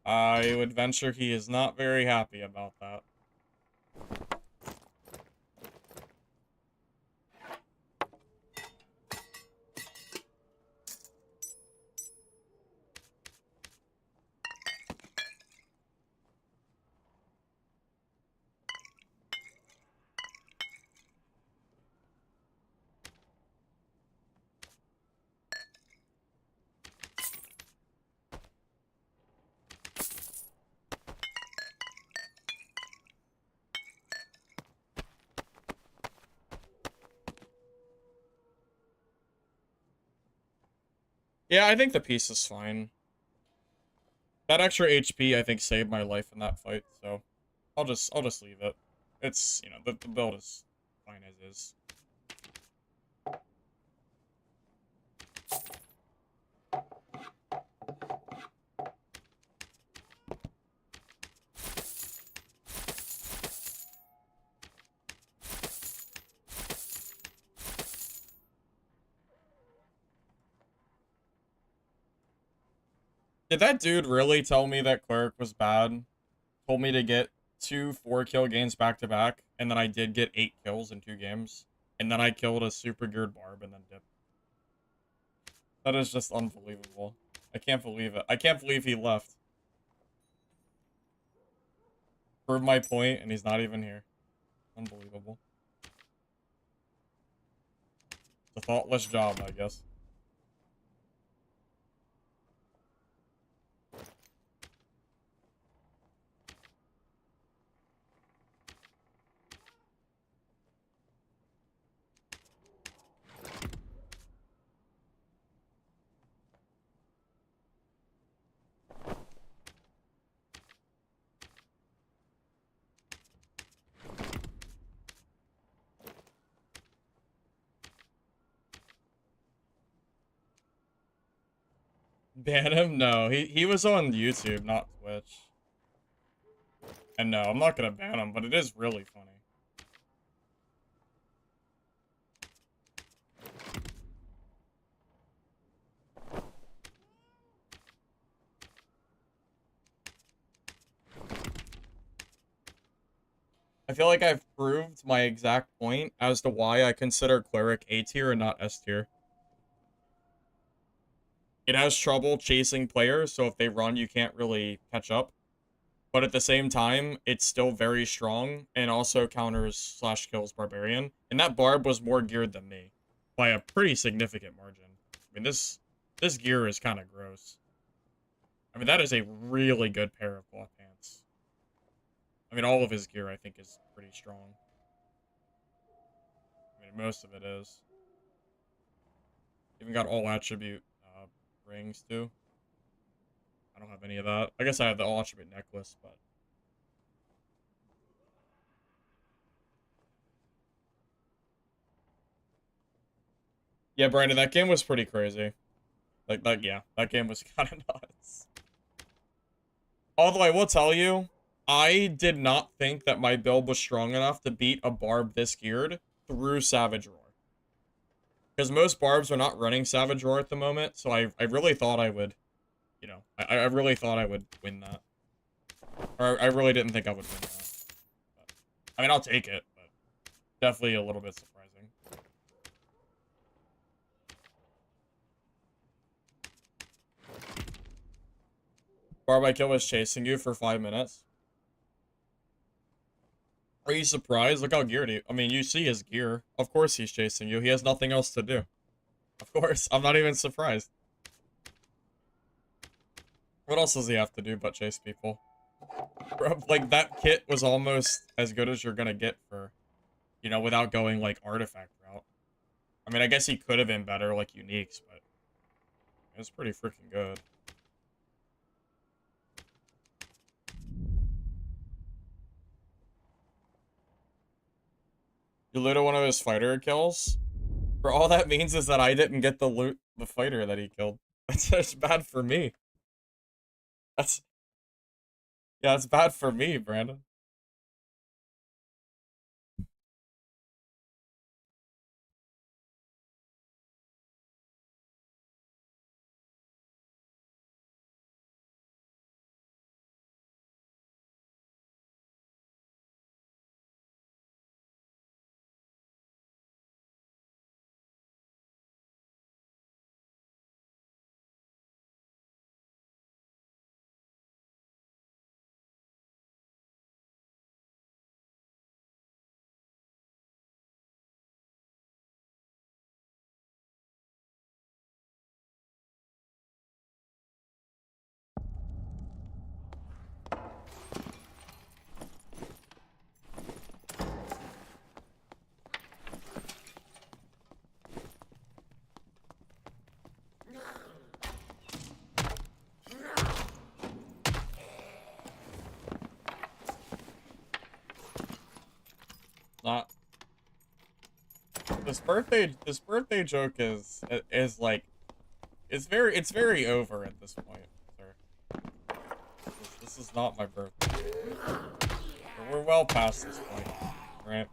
[SPEAKER 1] now. I would venture he is not very happy about that. Yeah, I think the piece is fine. That extra HP, I think, saved my life in that fight, so I'll just leave it. It's, you know, the build is fine as is. Did that dude really tell me that Cleric was bad? Told me to get 2 4-kill games back to back, and then I did get 8 kills in 2 games. And then I killed a super geared barb and then dipped. That is just unbelievable. I can't believe it. I can't believe he left. Proved my point, and he's not even here. Unbelievable. It's a thoughtless job, I guess. Ban him? No, he was on YouTube, not Twitch. And no, I'm not gonna ban him, but it is really funny. I feel like I've proved my exact point as to why I consider Cleric A tier and not S tier. It has trouble chasing players, so if they run, you can't really catch up. But at the same time, it's still very strong and also counters slash kills Barbarian. And that Barb was more geared than me by a pretty significant margin. I mean, this gear is kind of gross. I mean, that is a really good pair of cloth pants. I mean, all of his gear, I think, is pretty strong. I mean, most of it is. Even got all attribute rings, too. I don't have any of that. I guess I have the all attribute necklace, but... Yeah, Brandon, that game was pretty crazy. Like, yeah, that game was kind of nuts. Although I will tell you, I did not think that my build was strong enough to beat a barb this geared through Savage Roar. Because most barbs are not running Savage Roar at the moment, so I really thought I would, you know, I really thought I would win that. Or I really didn't think I would win that. But, I mean, I'll take it, but definitely a little bit surprising. Barb I kill was chasing you for 5 minutes. Are you surprised? Look how geared he... I mean, you see his gear. Of course he's chasing you. He has nothing else to do. Of course. I'm not even surprised. What else does he have to do but chase people? Bro, like, that kit was almost as good as you're gonna get for, you know, without going, like, artifact route. I mean, I guess he could have been better, like, uniques, but it was pretty freaking good. You looted one of his fighter kills? For all that means is that I didn't get the loot the fighter that he killed. That's just bad for me. That's... Yeah, it's bad for me, Brandon. this birthday joke is like it's very over at this point, sir. This is not my birthday. We're well past this point, right?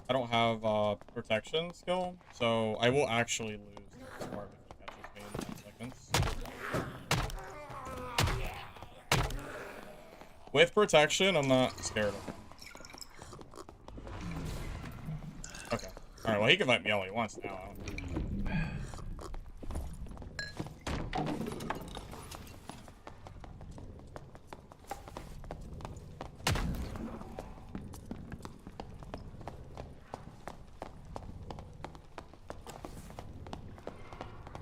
[SPEAKER 1] I don't have protection skill, so I will actually lose this part if he catches me in 10 seconds. With protection, I'm not scared of him. Okay. Alright, well he can let me all he wants now.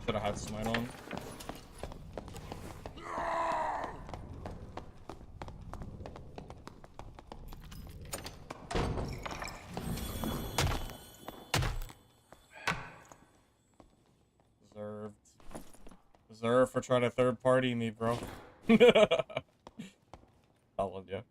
[SPEAKER 1] Should have had smite on. Deserved for trying to third party me, bro. Telling you.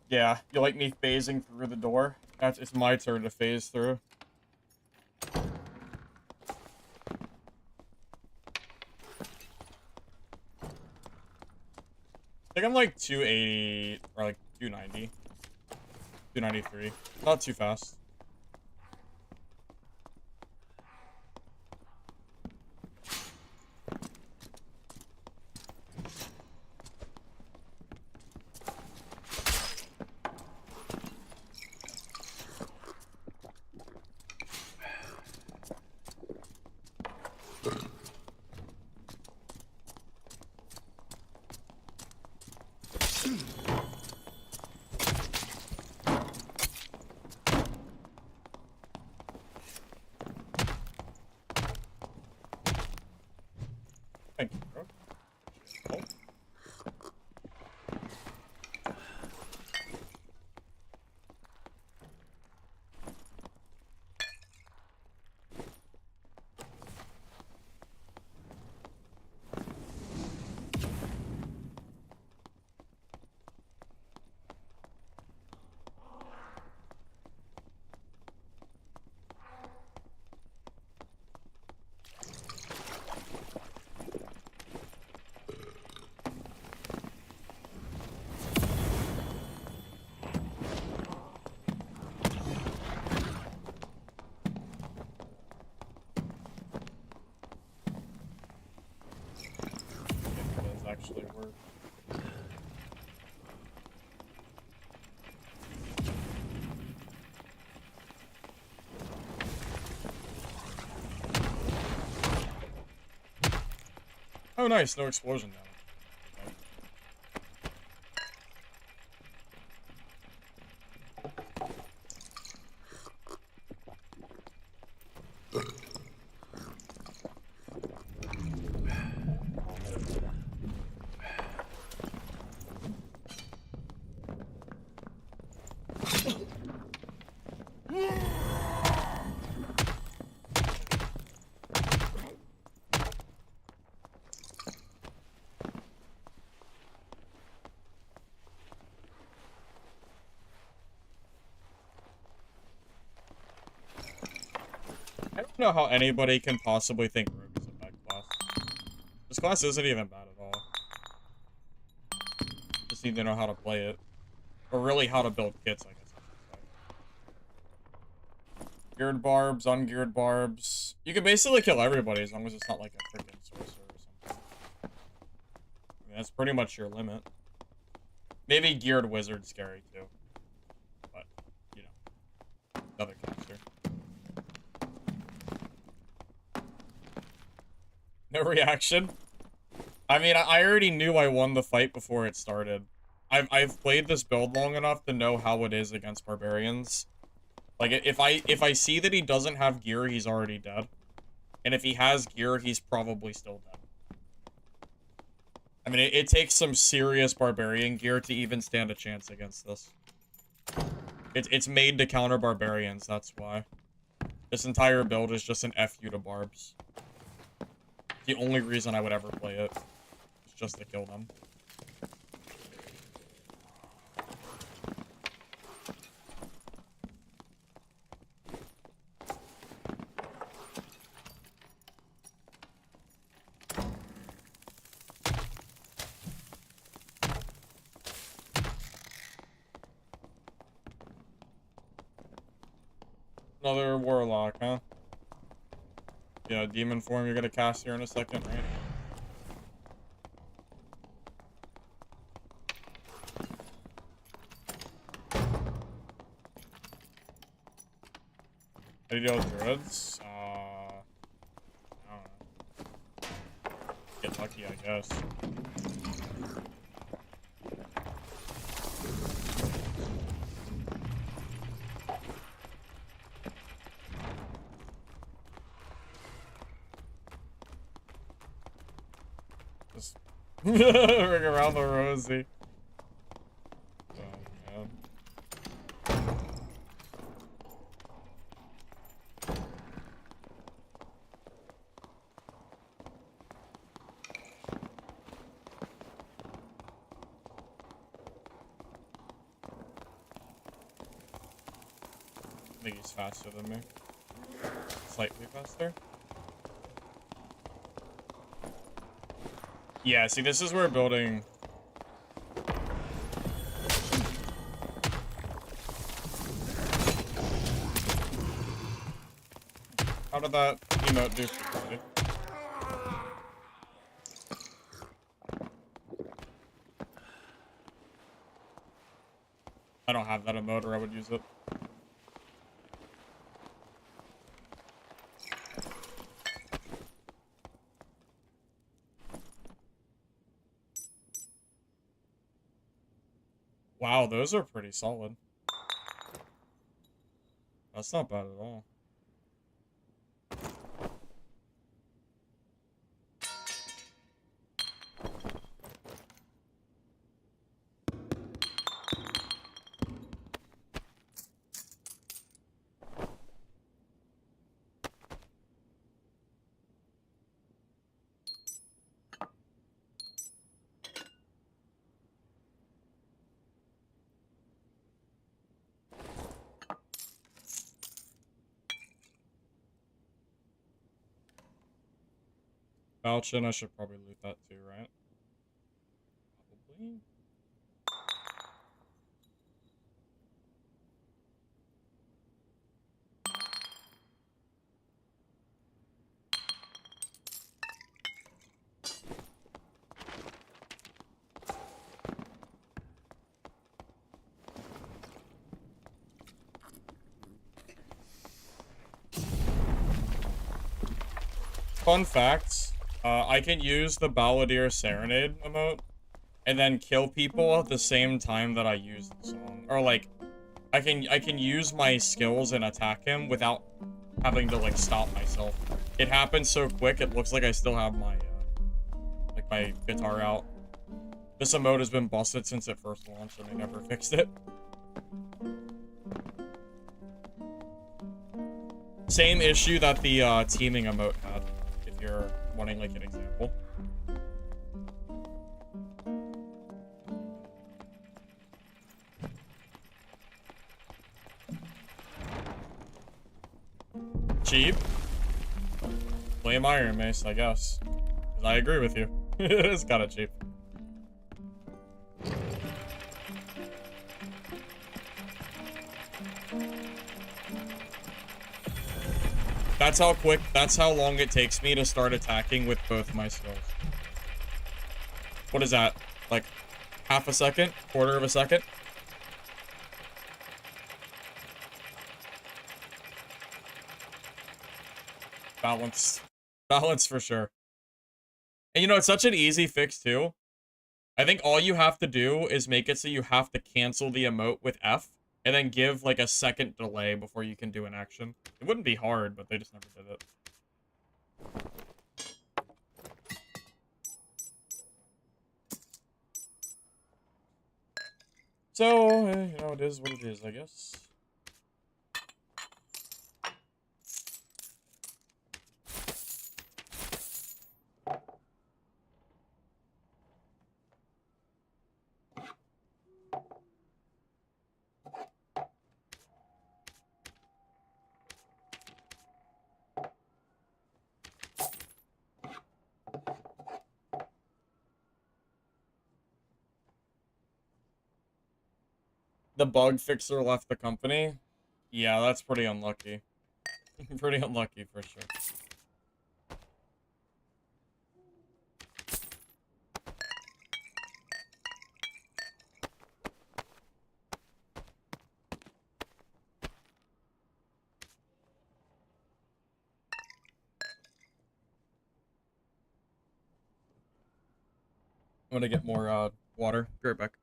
[SPEAKER 1] Yeah, you like me phasing through the door? It's my turn to phase through. I think I'm like 280 or like 290. 293. Not too fast. Thank you, bro. Oh. Actually work. Oh nice, no explosion damage. don't know how anybody can possibly think Rogue is a bad class. This class isn't even bad at all. Just need to know how to play it. Or really how to build kits, I guess I should say. Geared barbs, ungeared barbs. You can basically kill everybody as long as it's not like a freaking sorcerer or something. I mean, that's pretty much your limit. Maybe geared wizard's scary too. But, you know. Another caster. No reaction? I mean, I already knew I won the fight before it started. I've played this build long enough to know how it is against barbarians. Like, if I see that he doesn't have gear, he's already dead. And if he has gear, he's probably still dead. I mean, it takes some serious barbarian gear to even stand a chance against this. It's made to counter barbarians, that's why. This entire build is just an FU to barbs. The only reason I would ever play it is just to kill them. Another warlock, huh? Yeah, demon form you're gonna cast here in a second, right? How do you deal with druids? I don't know. Get lucky, I guess. Just ring around the rosy. Oh, man. I think he's faster than me. Slightly faster. Yeah, see, this is where building... How did that emote do for you? I don't have that emote, or I would use it. Wow, those are pretty solid. That's not bad at all. Falchion, I should probably loot that too, right? Probably. Fun fact, I can use the Balladeer Serenade emote and then kill people at the same time that I use the song. Or like, I can use my skills and attack him without having to like stop myself. It happens so quick, it looks like I still have my, like my guitar out. This emote has been busted since it first launched and they never fixed it. Same issue that the teaming emote had, if you're wanting like an example. Cheap. Flame Iron Mace, I guess. 'Cause I agree with you. It is kind of cheap. That's how long it takes me to start attacking with both my skills. What is that? Like, half a second? Quarter of a second? Balance. Balance for sure. And you know, it's such an easy fix too. I think all you have to do is make it so you have to cancel the emote with F, and then give like a second delay before you can do an action. It wouldn't be hard, but they just never did it. So, you know, it is what it is, I guess. The bug fixer left the company? Yeah, that's pretty unlucky. Pretty unlucky for sure. I'm gonna get more water. Be right back.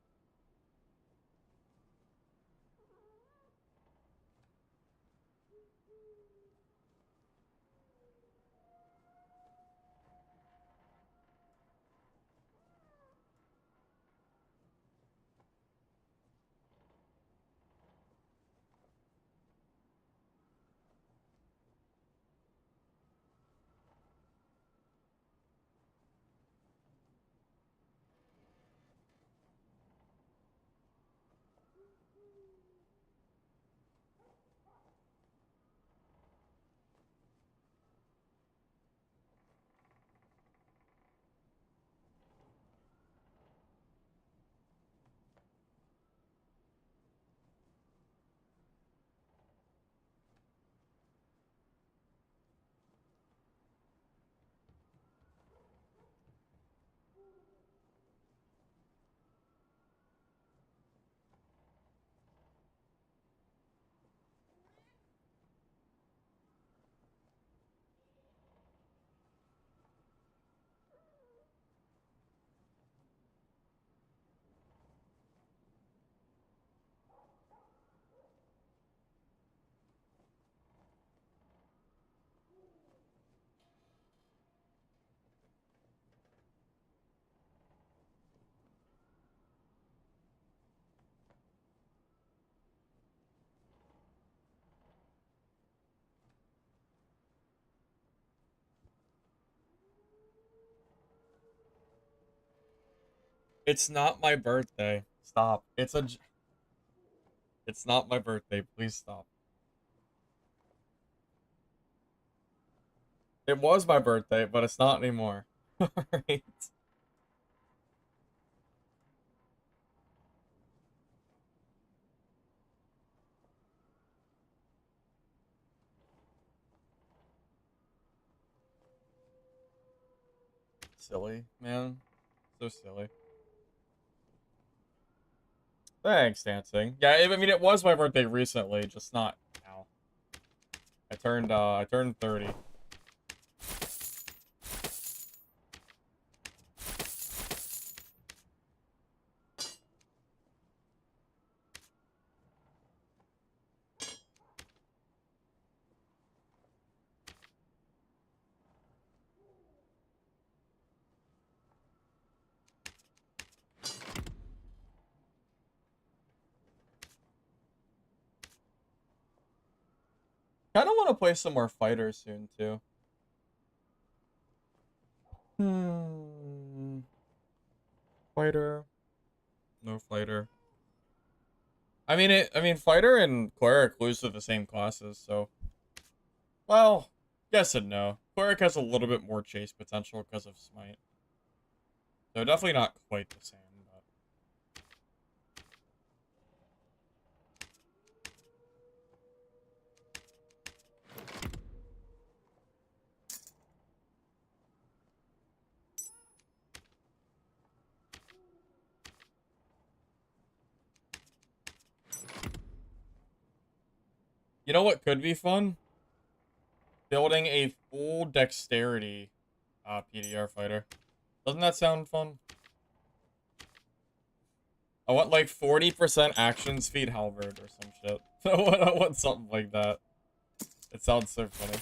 [SPEAKER 1] It's not my birthday. Stop. It's not my birthday. Please stop. It was my birthday, but it's not anymore. Alright. Silly, man. So silly. Thanks, dancing. Yeah, I mean, it was my birthday recently, just not now. I turned 30. Kind of want to play some more fighters soon, too. Fighter. No fighter. I mean, fighter and cleric lose to the same classes, so. Well, Yes and no. Cleric has a little bit more chase potential because of Smite. So definitely not quite the same, but... You know what could be fun? Building a full dexterity PDR fighter. Doesn't that sound fun? I want like 40% action speed halberd or some shit. I want something like that. It sounds so funny.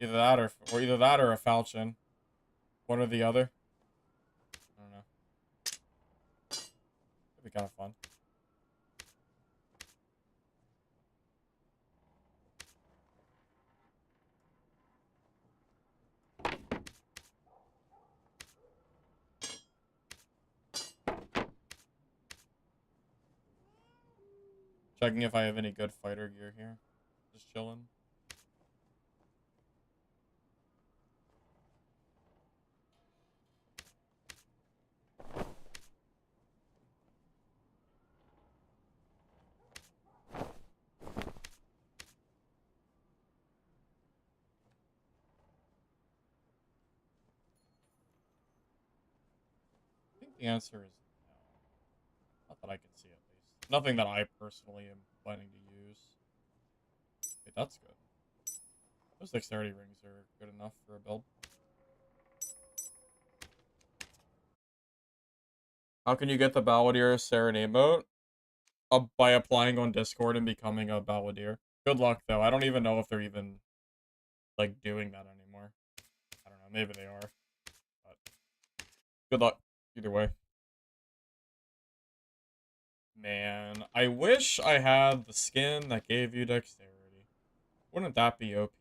[SPEAKER 1] Either that or a falchion. One or the other. I don't know. It'd be kind of fun. Checking if I have any good fighter gear here. Just chilling. I think the answer is no. Not that I can see, at least. Nothing that I personally am planning to use. Wait, that's good. Those dexterity rings are good enough for a build. How can you get the Balladeer Serenade mode? By applying on Discord and becoming a Balladeer. Good luck, though. I don't even know if they're even, like, doing that anymore. I don't know. Maybe they are. But good luck. Either way. Man, I wish I had the skin that gave you dexterity. Wouldn't that be OP?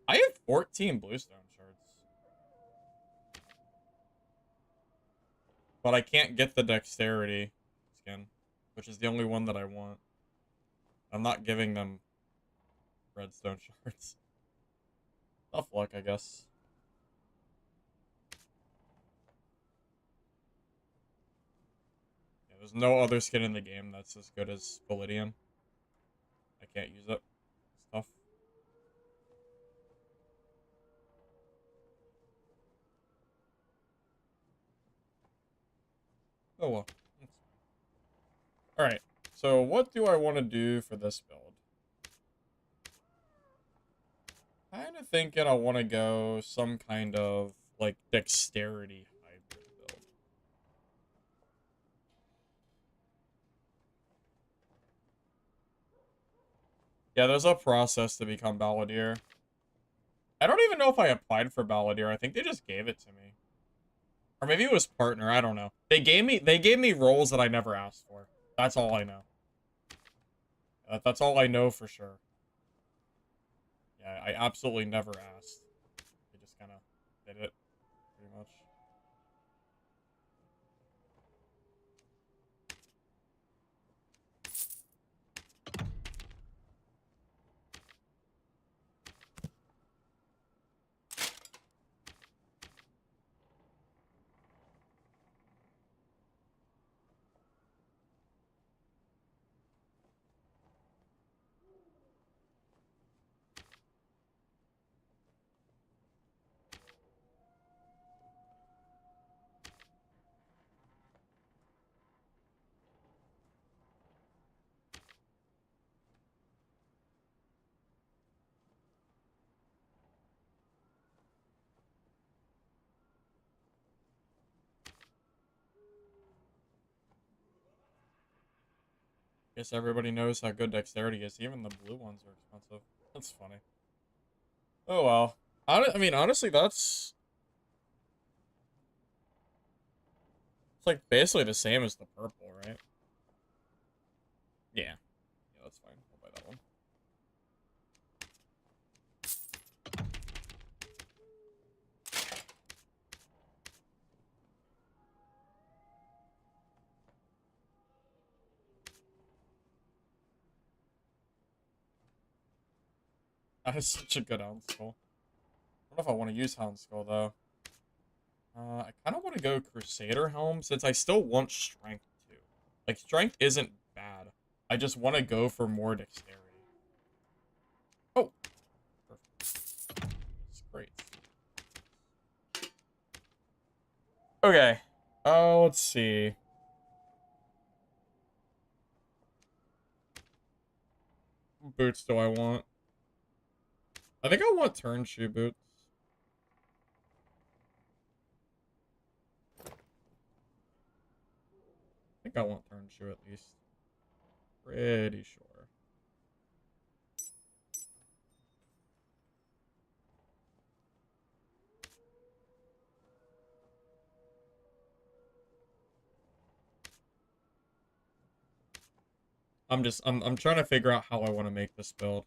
[SPEAKER 1] I have 14 bluestone shards. But I can't get the dexterity skin, which is the only one that I want. I'm not giving them redstone shards. Tough luck, I guess. Yeah, there's no other skin in the game that's as good as Validian. I can't use it. It's tough. Oh well. Alright, so what do I want to do for this build? Kind of thinking I want to go some kind of, like, dexterity hybrid build. Yeah, there's a process to become Balladeer. I don't even know if I applied for Balladeer. I think they just gave it to me. Or maybe it was partner, I don't know. They gave me roles that I never asked for. That's all I know. That's all I know for sure. Yeah, I absolutely never asked. They just kind of did it, pretty much. Guess everybody knows how good dexterity is. Even the blue ones are expensive. That's funny. Oh well. I mean, honestly, that's... It's like basically the same as the purple, right? Yeah. Yeah, that's fine. I'll buy that one. That is such a good Hound Skull. I don't know if I want to use Hound Skull, though. I kind of want to go Crusader Helm, since I still want Strength, too. Like, Strength isn't bad. I just want to go for more Dexterity. Oh! Perfect. That's great. Okay. Oh, let's see. What boots do I want? I think I want turn shoe boots. I think I want turn shoe at least. Pretty sure. I'm trying to figure out how I want to make this build.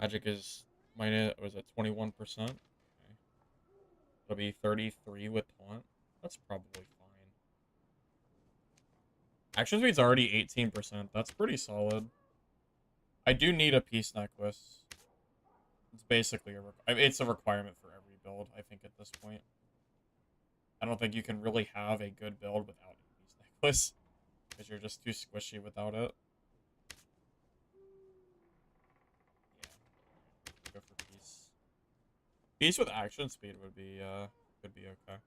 [SPEAKER 1] Magic is minus, was it 21%? Okay. It'll be 33 with taunt. That's probably fine. Action speed's already 18%. That's pretty solid. I do need a peace necklace. It's basically it's a requirement for every build, I think, at this point. I don't think you can really have a good build without a peace necklace, because you're just too squishy without it. Yeah. Go for peace. Peace with action speed would be, could be okay.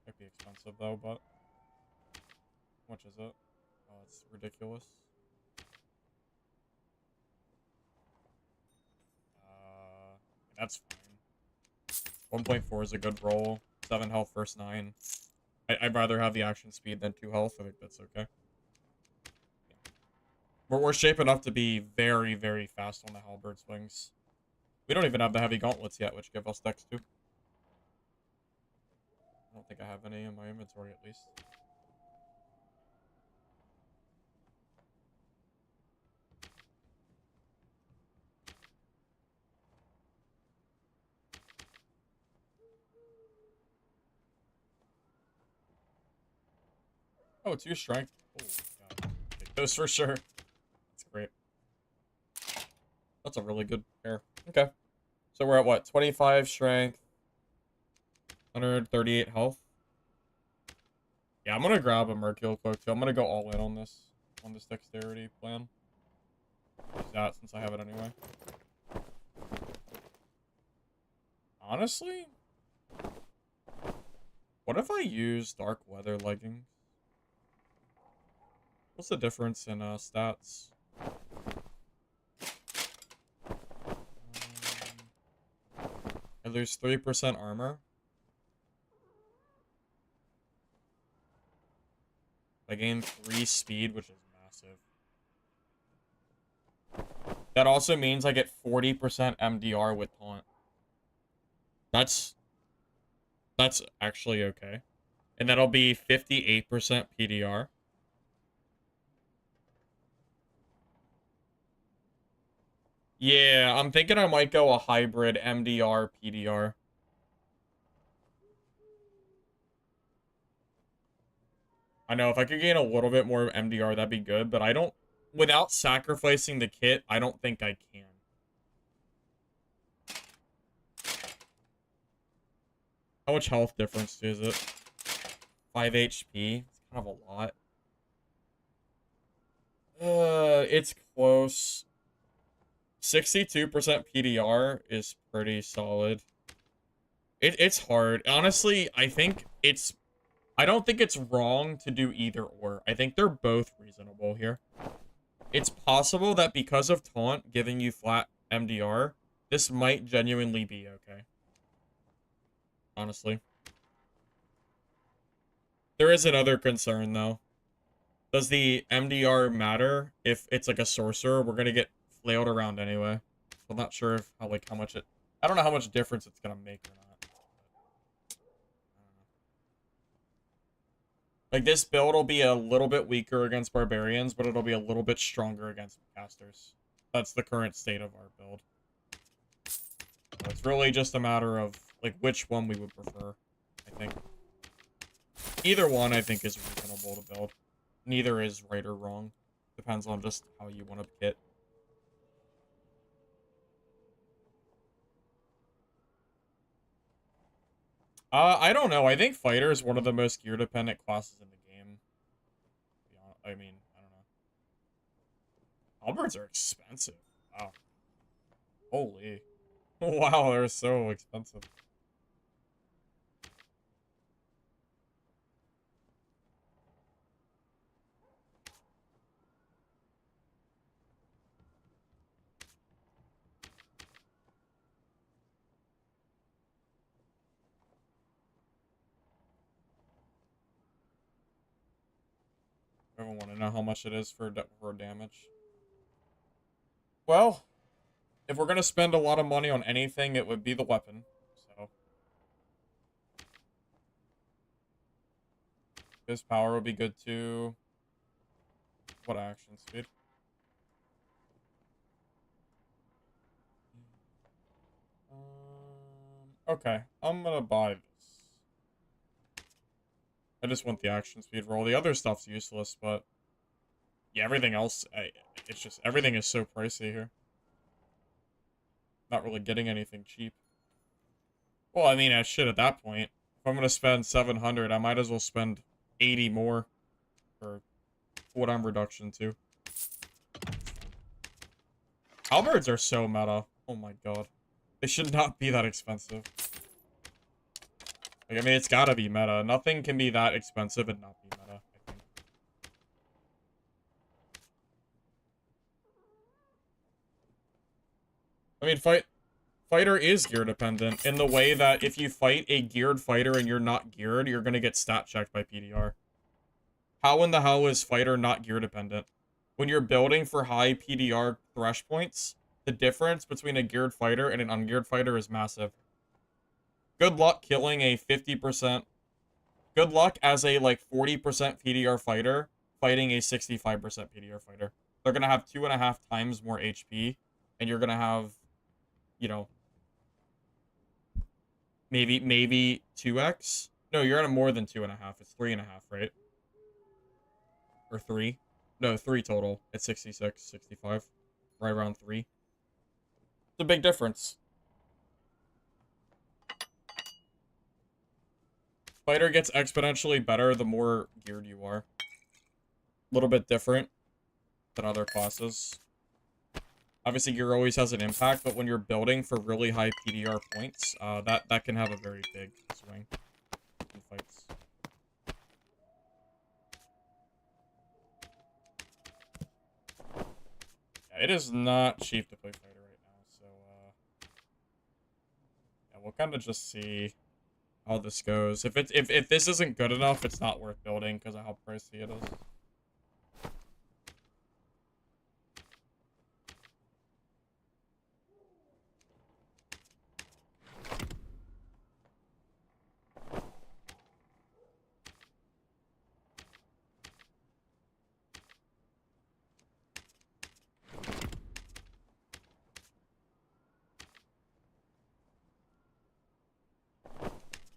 [SPEAKER 1] Might be expensive, though, but... How much is it? Oh, it's ridiculous. That's fine. 1.4 is a good roll. 7 health, first 9. I'd rather have the action speed than 2 health. I think that's okay. Yeah. We're shaping up to be very, very fast on the halberd swings. We don't even have the heavy gauntlets yet, which give us dex 2. I don't think I have any in my inventory, at least. Oh, 2 strength. Oh, God. Take those for sure. That's great. That's a really good pair. Okay. So we're at what? 25 strength. 138 health. Yeah, I'm gonna grab a Mercurial Cloak too. I'm gonna go all in on this dexterity plan. Use that since I have it anyway. Honestly, what if I use dark weather leggings? What's the difference in stats? I lose 3% armor. I gain 3 speed, which is massive. That also means I get 40% MDR with taunt. That's actually okay. And that'll be 58% PDR. Yeah, I'm thinking I might go a hybrid MDR PDR. I know if I could gain a little bit more MDR, that'd be good, but I don't, without sacrificing the kit, I don't think I can. How much health difference is it? 5 HP. It's kind of a lot. It's close. 62% PDR is pretty solid. It's hard. Honestly, I don't think it's wrong to do either or. I think they're both reasonable here. It's possible that because of taunt giving you flat MDR, this might genuinely be okay. Honestly. There is another concern, though. Does the MDR matter if it's like a sorcerer? We're gonna get flailed around anyway. So I'm not sure if how much it... I don't know how much difference it's gonna make or not. Like, this build will be a little bit weaker against barbarians, but it'll be a little bit stronger against casters. That's the current state of our build. So it's really just a matter of, like, which one we would prefer, I think. Either one, I think, is reasonable to build. Neither is right or wrong. Depends on just how you want to kit. I don't know. I think fighter is one of the most gear-dependent classes in the game. I mean, I don't know. Halberds are expensive. Wow. Holy. Wow, they're so expensive. Everyone want to know how much it is for damage. Well, if we're gonna spend a lot of money on anything, it would be the weapon. So his power would be good too. What action speed? Okay, I'm gonna buy this. I just want the action speed roll. The other stuff's useless, but yeah, everything else, it's just everything is so pricey here. Not really getting anything cheap. Well, I mean, shit, at that point, if I'm gonna spend 700, I might as well spend 80 more for what I'm reduction to. Halberds are so meta. Oh my god. They should not be that expensive. Like, I mean, it's gotta be meta. Nothing can be that expensive and not be meta, I think. I mean, fighter is gear dependent in the way that if you fight a geared fighter and you're not geared, you're gonna get stat checked by PDR. How in the hell is fighter not gear dependent? When you're building for high PDR thresh points, the difference between a geared fighter and an ungeared fighter is massive. Good luck killing a 50%. Good luck as a, like, 40% PDR fighter fighting a 65% PDR fighter. They're going to have 2.5 times more HP, and you're going to have, you know, maybe 2x? No, you're at more than 2.5. It's 3.5, right? Or 3? No, 3 total. It's 66, 65. Right around 3. It's a big difference. Fighter gets exponentially better the more geared you are. A little bit different than other classes. Obviously, gear always has an impact, but when you're building for really high PDR points, that can have a very big swing in fights. Yeah, it is not cheap to play fighter right now, so yeah, we'll kind of just see how this goes. If this isn't good enough, it's not worth building because of how pricey it is.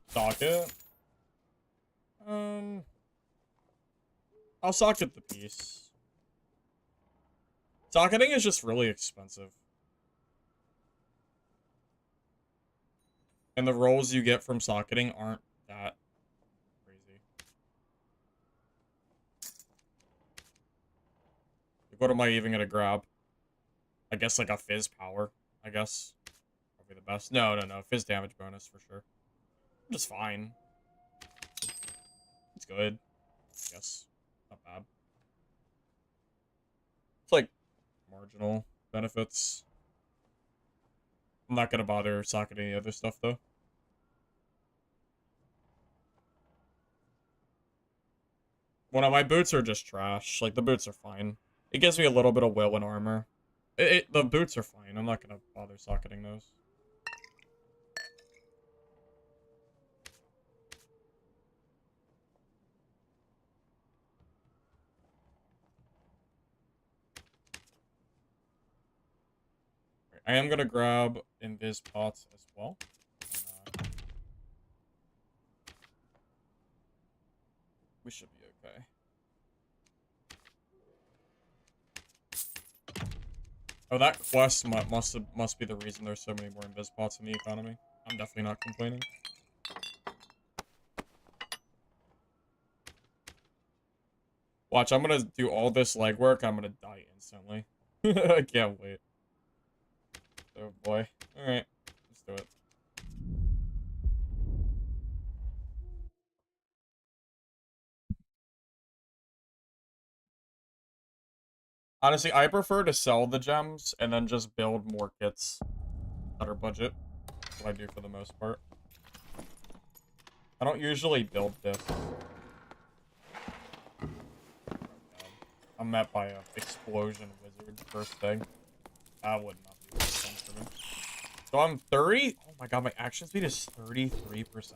[SPEAKER 1] Socket. I'll socket the piece. Socketing is just really expensive. And the rolls you get from socketing aren't that crazy. What am I even gonna grab? I guess like a fizz power, I guess. Probably the best. No. Fizz damage bonus for sure. Just fine. It's good. I guess. Not bad. It's like marginal benefits. I'm not gonna bother socketing the other stuff though. One of my boots are just trash. Like, the boots are fine. It gives me a little bit of will and armor. The boots are fine. I'm not gonna bother socketing those. I am gonna grab invis pots as well. And, we should be okay. Oh, that quest must be the reason there's so many more invis pots in the economy. I'm definitely not complaining. Watch, I'm gonna do all this legwork. I'm gonna die instantly. I can't wait. Oh boy. Alright. Let's do it. Honestly, I prefer to sell the gems and then just build more kits that are budget. That's what I do for the most part. I don't usually build this. Oh, I'm met by an explosion wizard first thing. That would not be fun for me. So I'm 30? Oh my god, my action speed is 33%.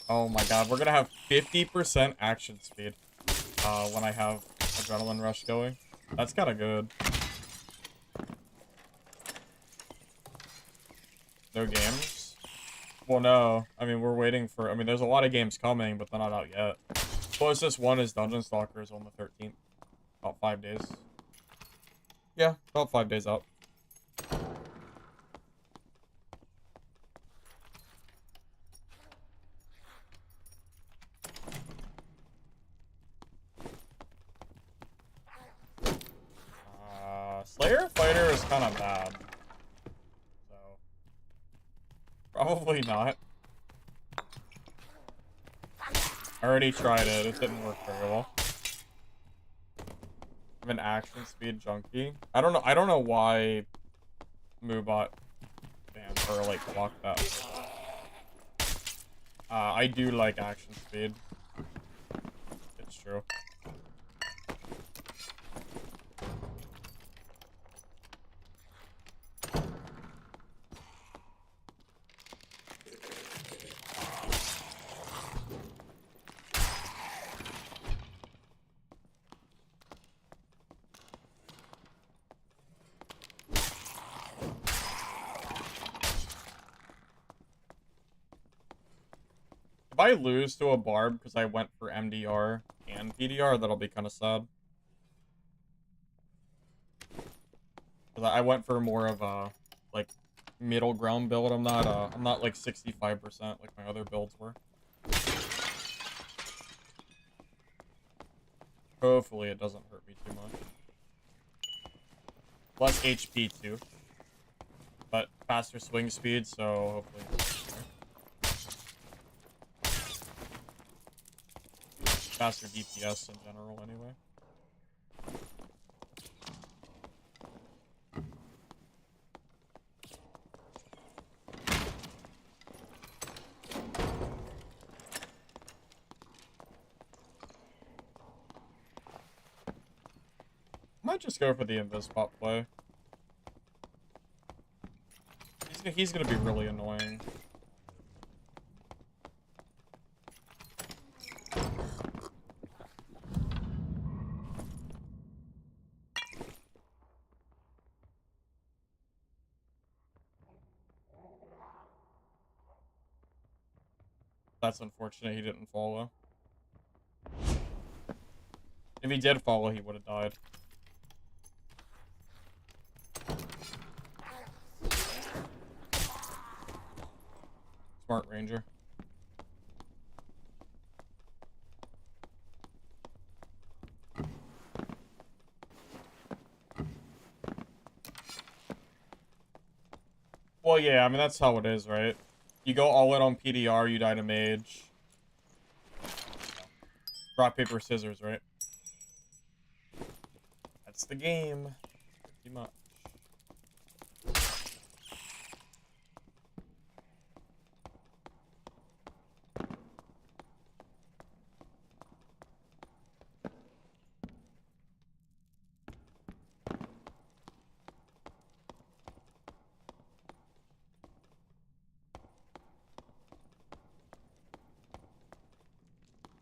[SPEAKER 1] Oh my god, we're gonna have 50% action speed when I have Adrenaline Rush going. That's kind of good. No games? Well, no. I mean, we're waiting for... I mean, there's a lot of games coming, but they're not out yet. Closest one is Dungeon Stalkers on the 13th. About 5 days. Yeah, about 5 days out. Slayer Fighter is kind of bad. So... probably not. I already tried it. It didn't work very well. I'm an action speed junkie. I don't know why Moobot banned or like blocked that. I do like action speed. It's true. If I lose to a Barb because I went for MDR and PDR, that'll be kind of sad. Because I went for more of a, like, middle ground build. I'm not like 65% like my other builds were. Hopefully it doesn't hurt me too much. Less HP too. But faster swing speed, so hopefully... faster DPS in general, anyway. Might just go for the Invis-Pop play. He's gonna be really annoying. That's unfortunate he didn't follow. If he did follow, he would have died. Smart Ranger. Well, yeah, I mean, that's how it is, right? You go all in on PDR, you die to Mage. Rock, paper, scissors, right? That's the game. Pretty much.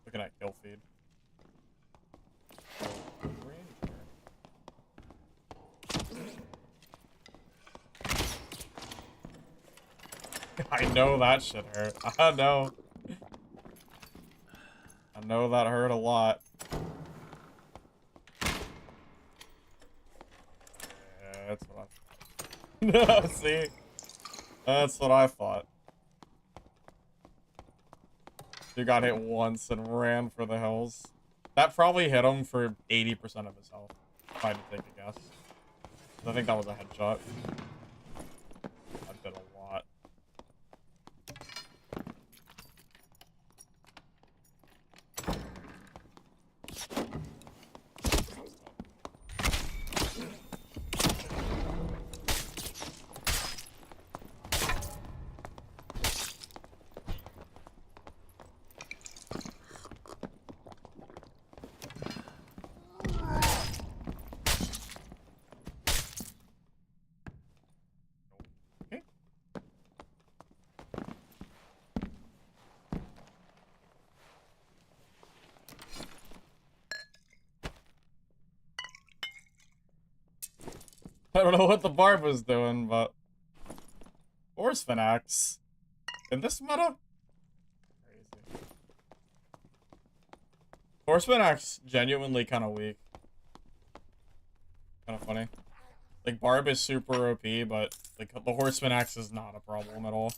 [SPEAKER 1] Looking at kill feed. I know that shit hurt. I know. I know that hurt a lot. Yeah, that's what I thought. See? That's what I thought. You got hit once and ran for the hills. That probably hit him for 80% of his health, if I had to take a guess. I think that was a headshot. That did a lot. I don't know what the barb was doing, but... Horseman axe. In this meta? Crazy. Horseman axe genuinely kind of weak. Kind of funny. Like, barb is super OP, but like the horseman axe is not a problem at all.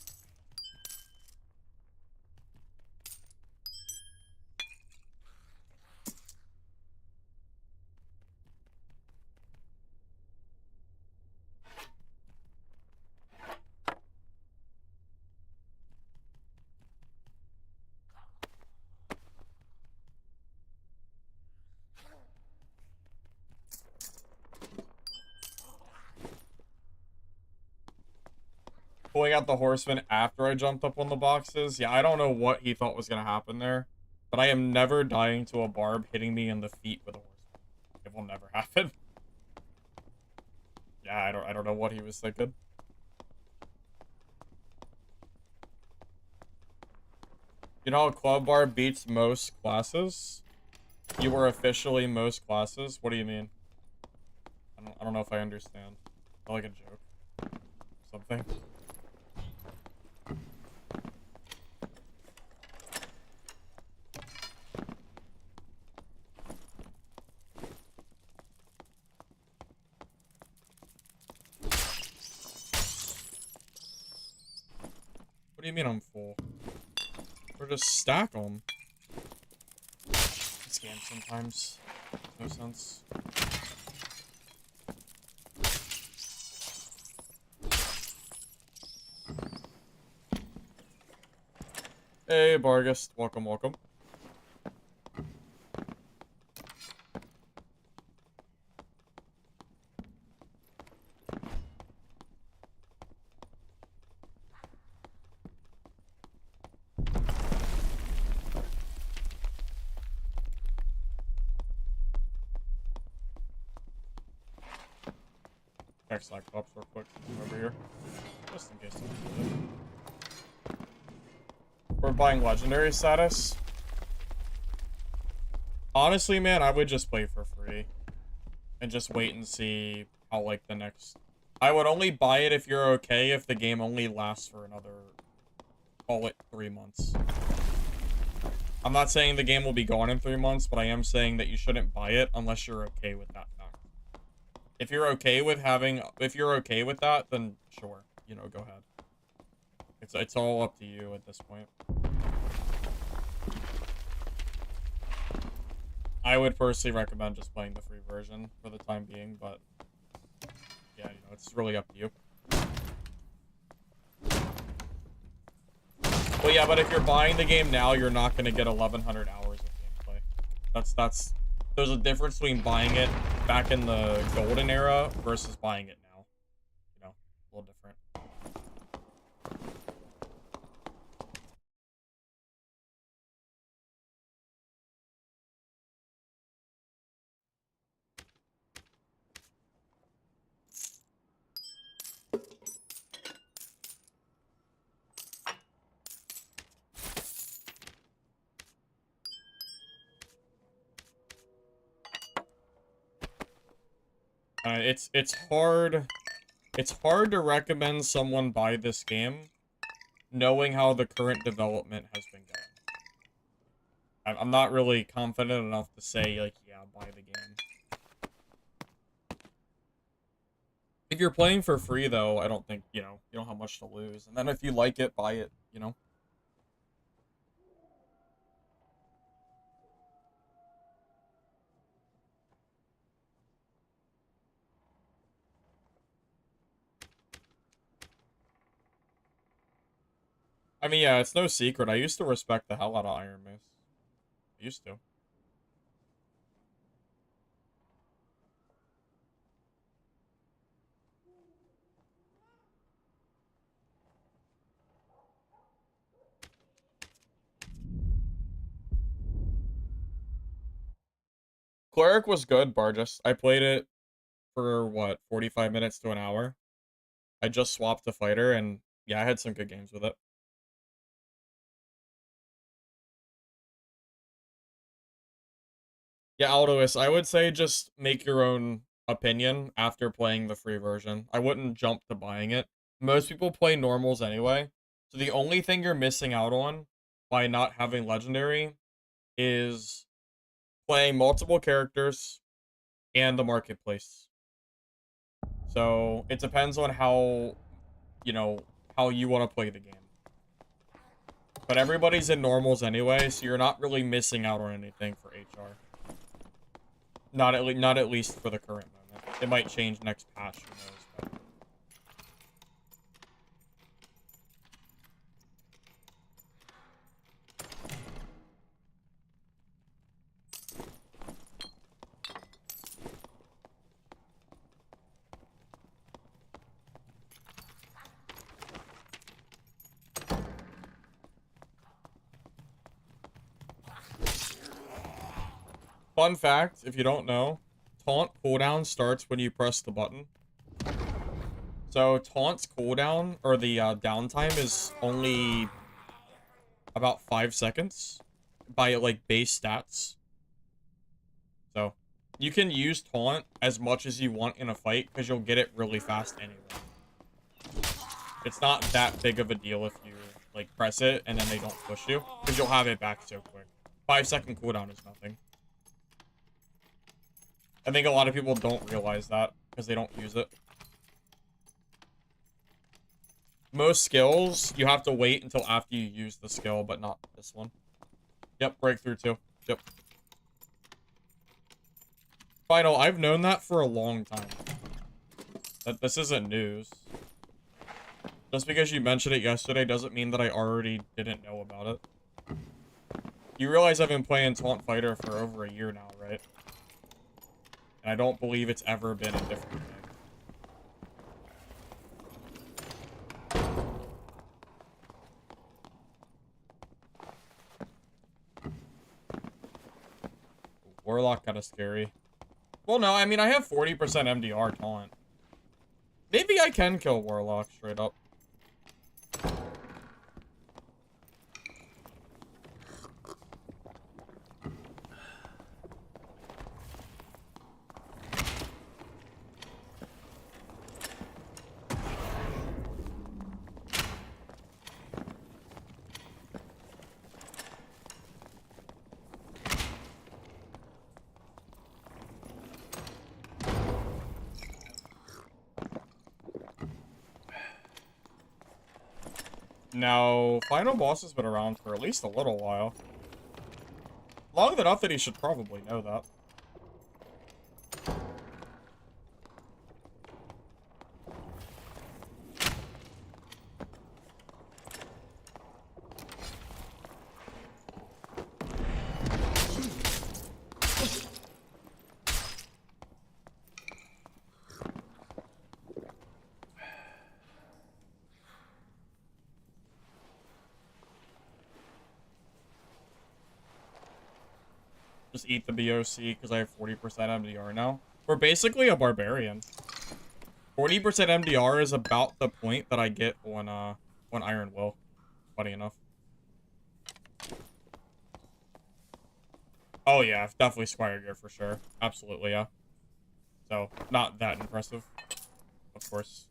[SPEAKER 1] Pulling out the horseman after I jumped up on the boxes. Yeah, I don't know what he thought was going to happen there. But I am never dying to a barb hitting me in the feet with a horseman. It will never happen. Yeah, I don't know what he was thinking. You know how Club Barb beats most classes? You were officially most classes? What do you mean? I don't know if I understand. I like a joke. Something. What do you mean I'm full? Or just stack them. This game sometimes. No sense. Hey, Bargus. Welcome, welcome. Check Cyclops real quick over here. Just in case something. We're buying legendary status. Honestly, man, I would just play for free. And just wait and see how, like, the next... I would only buy it if you're okay if the game only lasts for another... call it 3 months. I'm not saying the game will be gone in 3 months, but I am saying that you shouldn't buy it unless you're okay with that fact. If you're okay with having... If you're okay with that, then sure. You know, go ahead. It's all up to you at this point. I would personally recommend just playing the free version for the time being, but yeah, you know, it's really up to you. Well, yeah, but if you're buying the game now, you're not going to get 1,100 hours of gameplay. There's a difference between buying it back in the golden era versus buying it now. You know, a little different. It's hard to recommend someone buy this game knowing how the current development has been going. I'm not really confident enough to say, like, yeah, buy the game. If you're playing for free, though, I don't think, you know, you don't have much to lose. And then if you like it, buy it, you know? I mean, yeah, it's no secret. I used to respect the hell out of Iron Mace. I used to. Cleric was good, Bargus. I played it for, what, 45 minutes to an hour? I just swapped the fighter, and yeah, I had some good games with it. Yeah, Aldois, I would say just make your own opinion after playing the free version. I wouldn't jump to buying it. Most people play normals anyway, so the only thing you're missing out on by not having legendary is playing multiple characters and the marketplace. So it depends on how, you know, how you want to play the game. But everybody's in normals anyway, so you're not really missing out on anything for HR. Not at least for the current moment. It might change next patch, who knows. But... Fun fact, if you don't know, taunt cooldown starts when you press the button. So taunt's cooldown, or the downtime, is only about 5 seconds by, like, base stats. So you can use taunt as much as you want in a fight, because you'll get it really fast anyway. It's not that big of a deal if you, like, press it and then they don't push you, because you'll have it back so quick. 5-second cooldown is nothing. I think a lot of people don't realize that because they don't use it. Most skills, you have to wait until after you use the skill, but not this one. Yep, breakthrough too. Yep. Final, I've known that for a long time. That this isn't news. Just because you mentioned it yesterday doesn't mean that I already didn't know about it. You realize I've been playing Taunt Fighter for over a year now, right? And I don't believe it's ever been a different thing. Warlock kinda scary. Well, no, I mean, I have 40% MDR taunt. Maybe I can kill Warlock straight up. Now, final boss has been around for at least a little while. Long enough that he should probably know that. Just eat the BOC because I have 40% MDR now. We're basically a barbarian. 40% MDR is about the point that I get on Iron Will. Funny enough. Oh yeah, definitely Squire gear for sure. Absolutely, yeah. So, not that impressive. Of course.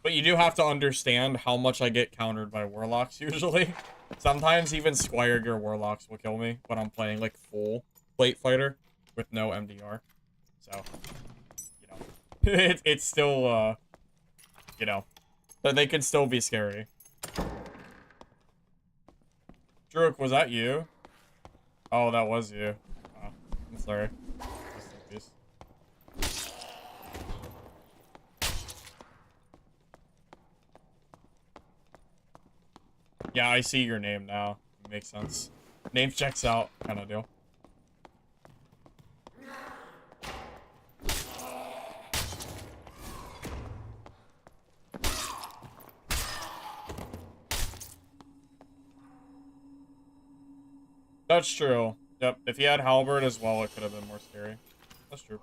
[SPEAKER 1] But you do have to understand how much I get countered by Warlocks usually. Sometimes even Squire gear Warlocks will kill me when I'm playing like full plate fighter with no MDR. So, you know, it's still, you know, they can still be scary. Druk, was that you? Oh, that was you. Oh, I'm sorry. Yeah, I see your name now. Makes sense. Name checks out, kind of deal. That's true. Yep, if he had halberd as well, it could have been more scary. That's true.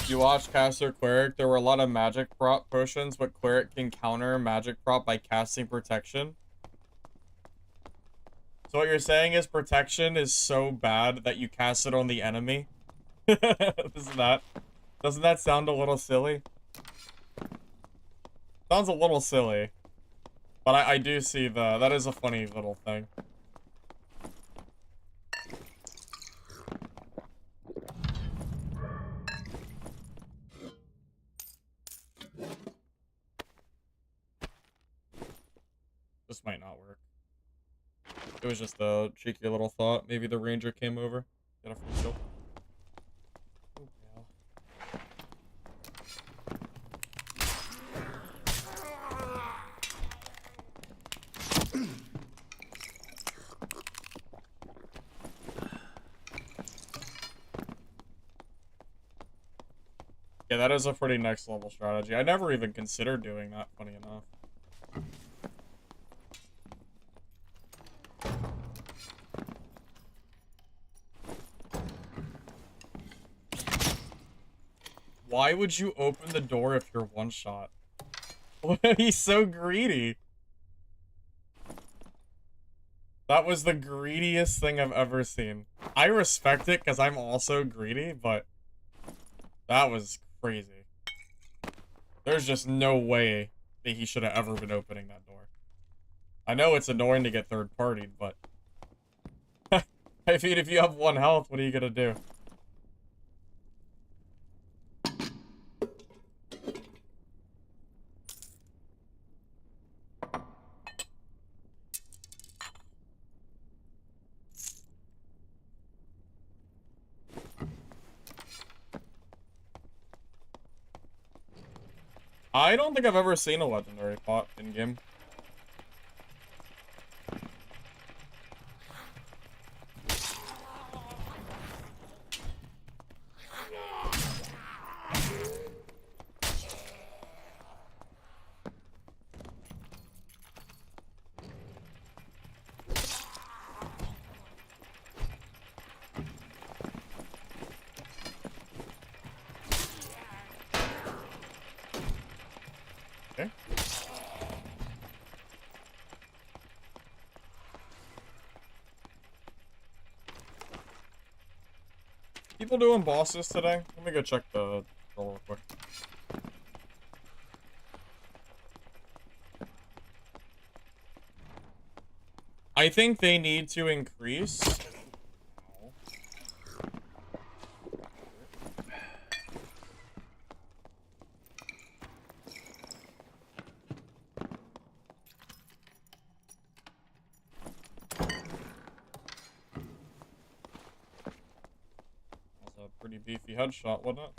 [SPEAKER 1] You watched Caster Cleric, there were a lot of magic prop potions, but Cleric can counter magic prop by casting protection. So what you're saying is protection is so bad that you cast it on the enemy? Doesn't that sound a little silly? Sounds a little silly. But I do see that is a funny little thing. This might not work. It was just a cheeky little thought. Maybe the ranger came over. Get a free kill. Yeah, that is a pretty next level strategy. I never even considered doing that, funny enough. Why would you open the door if you're one shot? He's so greedy. That was the greediest thing I've ever seen. I respect it because I'm also greedy, but that was crazy. There's just no way that he should have ever been opening that door. I know it's annoying to get third-partied, but I mean, if you have 1 health, what are you gonna do? I don't think I've ever seen a legendary pot in-game. Okay. People doing bosses today? Let me go check the roll real quick. I think they need to increase. That's a pretty beefy headshot, wasn't it?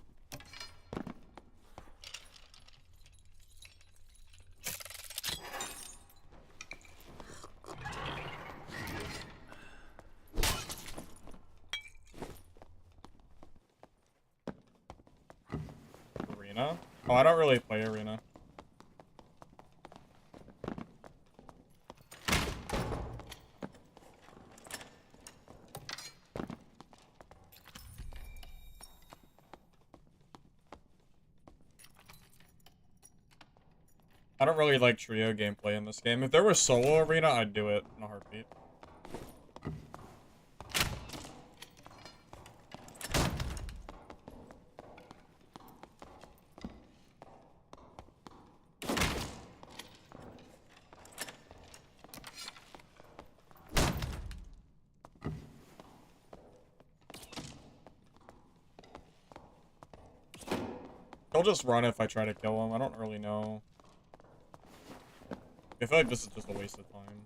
[SPEAKER 1] Arena? Oh, I don't really play Arena. I don't really like trio gameplay in this game. If there was solo arena, I'd do it in a heartbeat. He'll just run if I try to kill him. I don't really know. I feel like this is just a waste of time.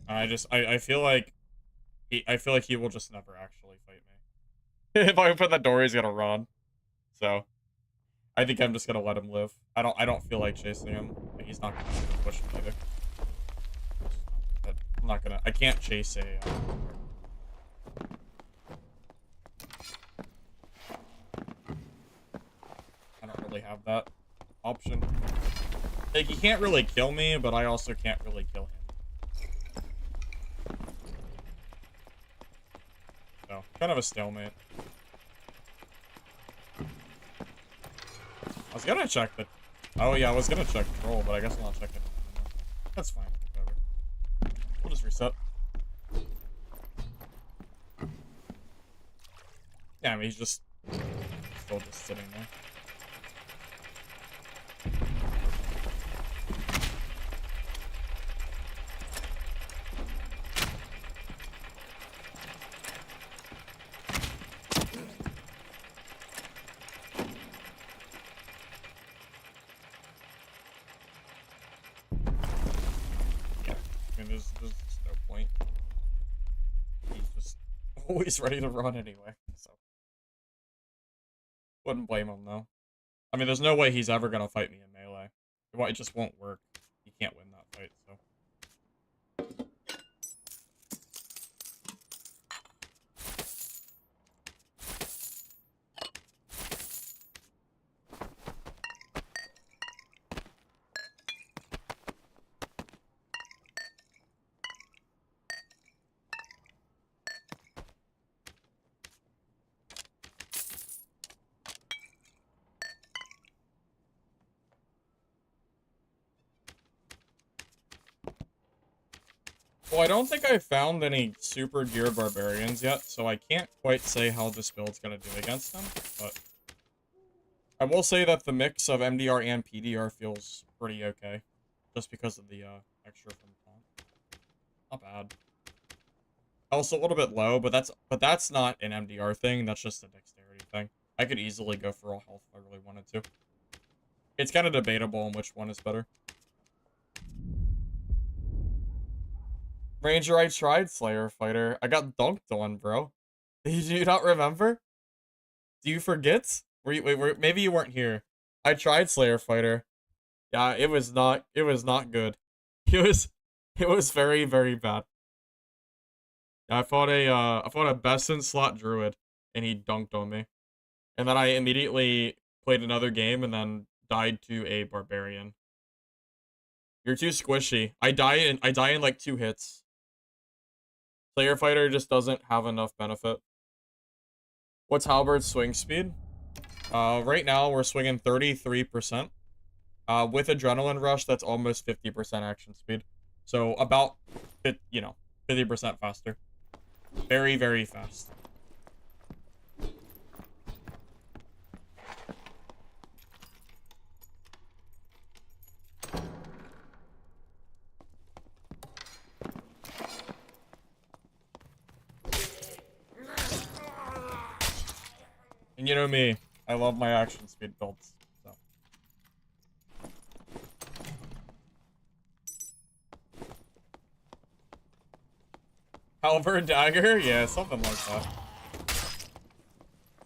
[SPEAKER 1] I feel like he will just never actually fight me. If I open the door, he's gonna run. So I think I'm just gonna let him live. I don't feel like chasing him. He's not gonna push me either. I'm not gonna. I can't chase a. I don't really have that option. Like, he can't really kill me, but I also can't really kill him. So, kind of a stalemate. I was gonna check the... Oh yeah, I was gonna check troll, but I guess I'm not checking it anymore. That's fine, whatever. We'll just reset. Yeah, I mean, he's just... still just sitting there. There's just no point. He's just always ready to run anyway, so. Wouldn't blame him, though. I mean, there's no way he's ever gonna fight me in melee. It just won't work. He can't win that fight, so. Well, I don't think I found any super geared barbarians yet, so I can't quite say how this build's gonna do against them, but I will say that the mix of MDR and PDR feels pretty okay, just because of the extra from taunt. Not bad. Also a little bit low, but that's not an MDR thing, that's just a dexterity thing. I could easily go for all health if I really wanted to. It's kind of debatable on which one is better. Ranger, I tried Slayer Fighter. I got dunked on, bro. Did you not remember? Do you forget? Wait, maybe you weren't here. I tried Slayer Fighter. Yeah, it was not good. It was very, very bad. I fought a Besson slot druid, and he dunked on me. And then I immediately played another game and then died to a barbarian. You're too squishy. I die in like 2 hits. Slayer Fighter just doesn't have enough benefit. What's Halberd's swing speed? Right now we're swinging 33%. With Adrenaline Rush, that's almost 50% action speed. So about, 50% faster. Very, very fast. And you know me, I love my action speed builds, so. Halberd Dagger? Yeah, something like that.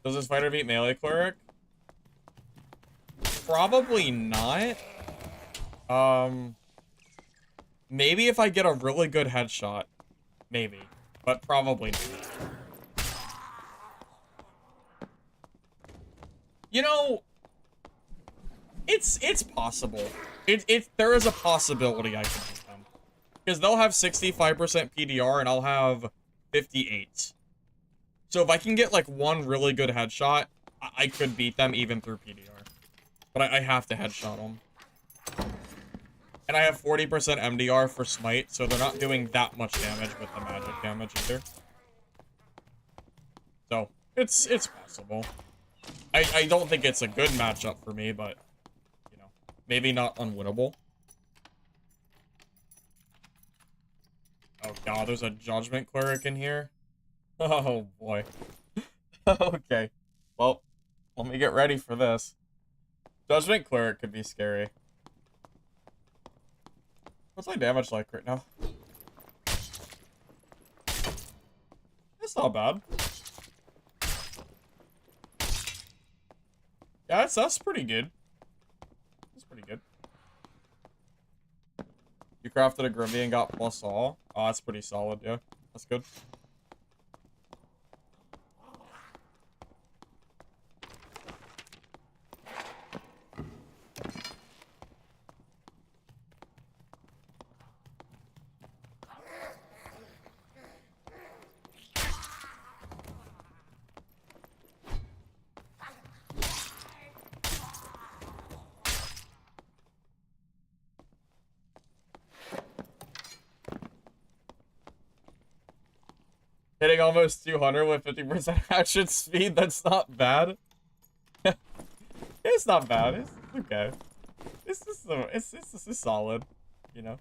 [SPEAKER 1] Does this fighter beat melee cleric? Probably not. Maybe if I get a really good headshot. Maybe. But probably not. You know, it's possible. There is a possibility I can beat them. Because they'll have 65% PDR and I'll have 58. So if I can get like one really good headshot, I could beat them even through PDR. But I have to headshot them. And I have 40% MDR for Smite, so they're not doing that much damage with the magic damage either. So, it's possible. I don't think it's a good matchup for me, but, you know, maybe not unwinnable. Oh god, there's a Judgment Cleric in here. Oh boy. Okay. Well, let me get ready for this. Judgment Cleric could be scary. What's my damage like right now? That's not bad. Yeah, that's pretty good. That's pretty good. You crafted a Grimby and got plus all. Oh, that's pretty solid, yeah. That's good. Hitting almost 200 with 50% action speed, that's not bad. It's not bad. It's okay. It's solid, you know.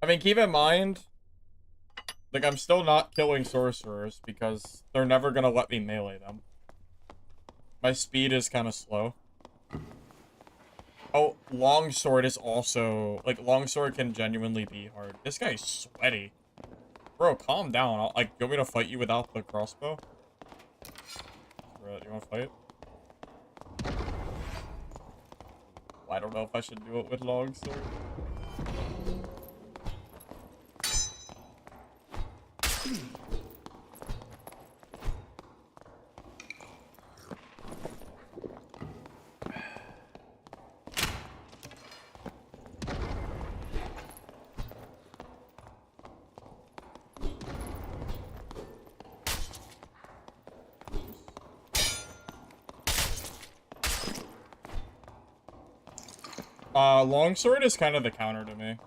[SPEAKER 1] I mean, keep in mind, like, I'm still not killing sorcerers because they're never gonna let me melee them. My speed is kind of slow. Oh, longsword is also, like, longsword can genuinely be hard. This guy's sweaty. Bro, calm down. Like, you want me to fight you without the crossbow? Bro, you want to fight? Well, I don't know if I should do it with longsword. Longsword is kind of the counter to me.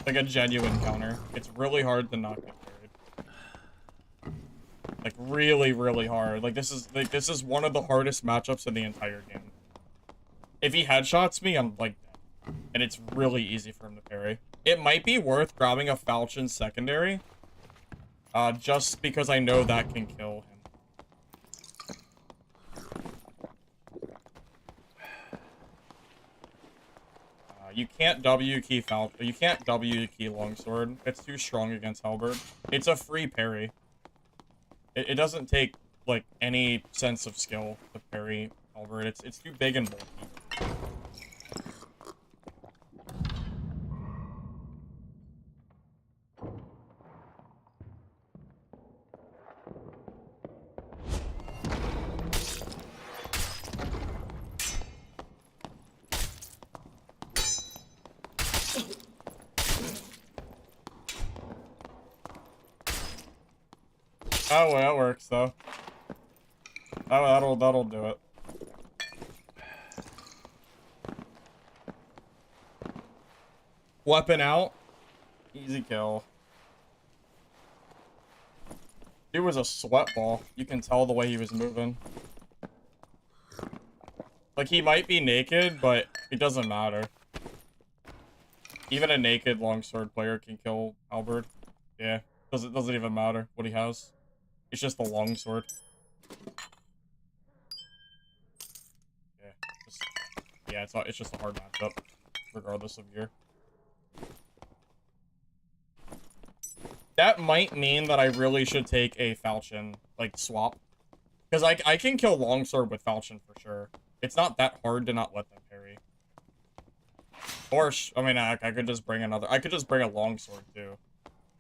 [SPEAKER 1] Like a genuine counter. It's really hard to not get carried. Like really, really hard. Like this is one of the hardest matchups in the entire game. If he headshots me, I'm like dead. And it's really easy for him to parry. It might be worth grabbing a Falchion secondary. Just because I know that can kill him. You can't W key Falchion. You can't W key Longsword. It's too strong against Halberd. It's a free parry. It doesn't take like any sense of skill to parry Halberd. It's too big and bulky. Oh, well, that works though. That'll do it. Weapon out. Easy kill. Dude was a sweat ball. You can tell the way he was moving. Like, he might be naked, but it doesn't matter. Even a naked longsword player can kill Halberd. Yeah, doesn't even matter what he has. It's just the longsword. Yeah, it's just a hard matchup. regardless of gear. That might mean that I really should take a falchion, like, swap. Because I can kill longsword with falchion for sure. It's not that hard to not let them parry. Or, I mean, I could just bring another... I could just bring a longsword, too.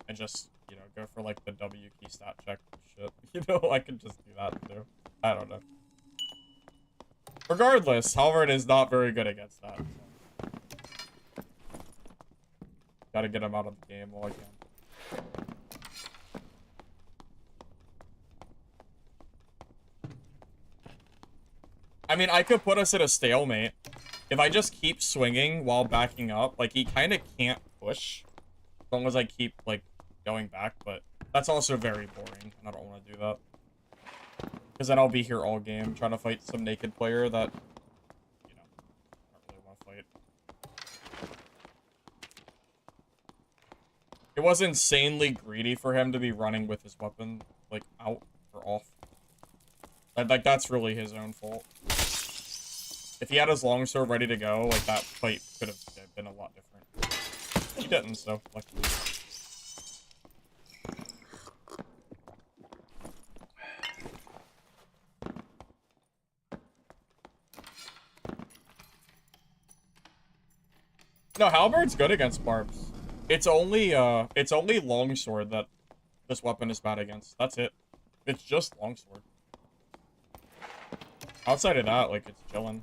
[SPEAKER 1] And just, you know, go for, like, the W key stat check shit. You know, I could just do that, too. I don't know. Regardless, Halvard is not very good against that. So. Gotta get him out of the game while I can. I mean, I could put us at a stalemate. If I just keep swinging while backing up, like, he kind of can't push. As long as I keep, like, going back, but that's also very boring, and I don't want to do that. Because then I'll be here all game, trying to fight some naked player that, you know, I don't really want to fight. It was insanely greedy for him to be running with his weapon, like, out or off. Like, that's really his own fault. If he had his longsword ready to go, like, that fight could have been a lot different. He didn't, so, luckily. No, Halberd's good against barbs. It's only longsword that this weapon is bad against. That's it. It's just longsword. Outside of that, like, it's chillin'.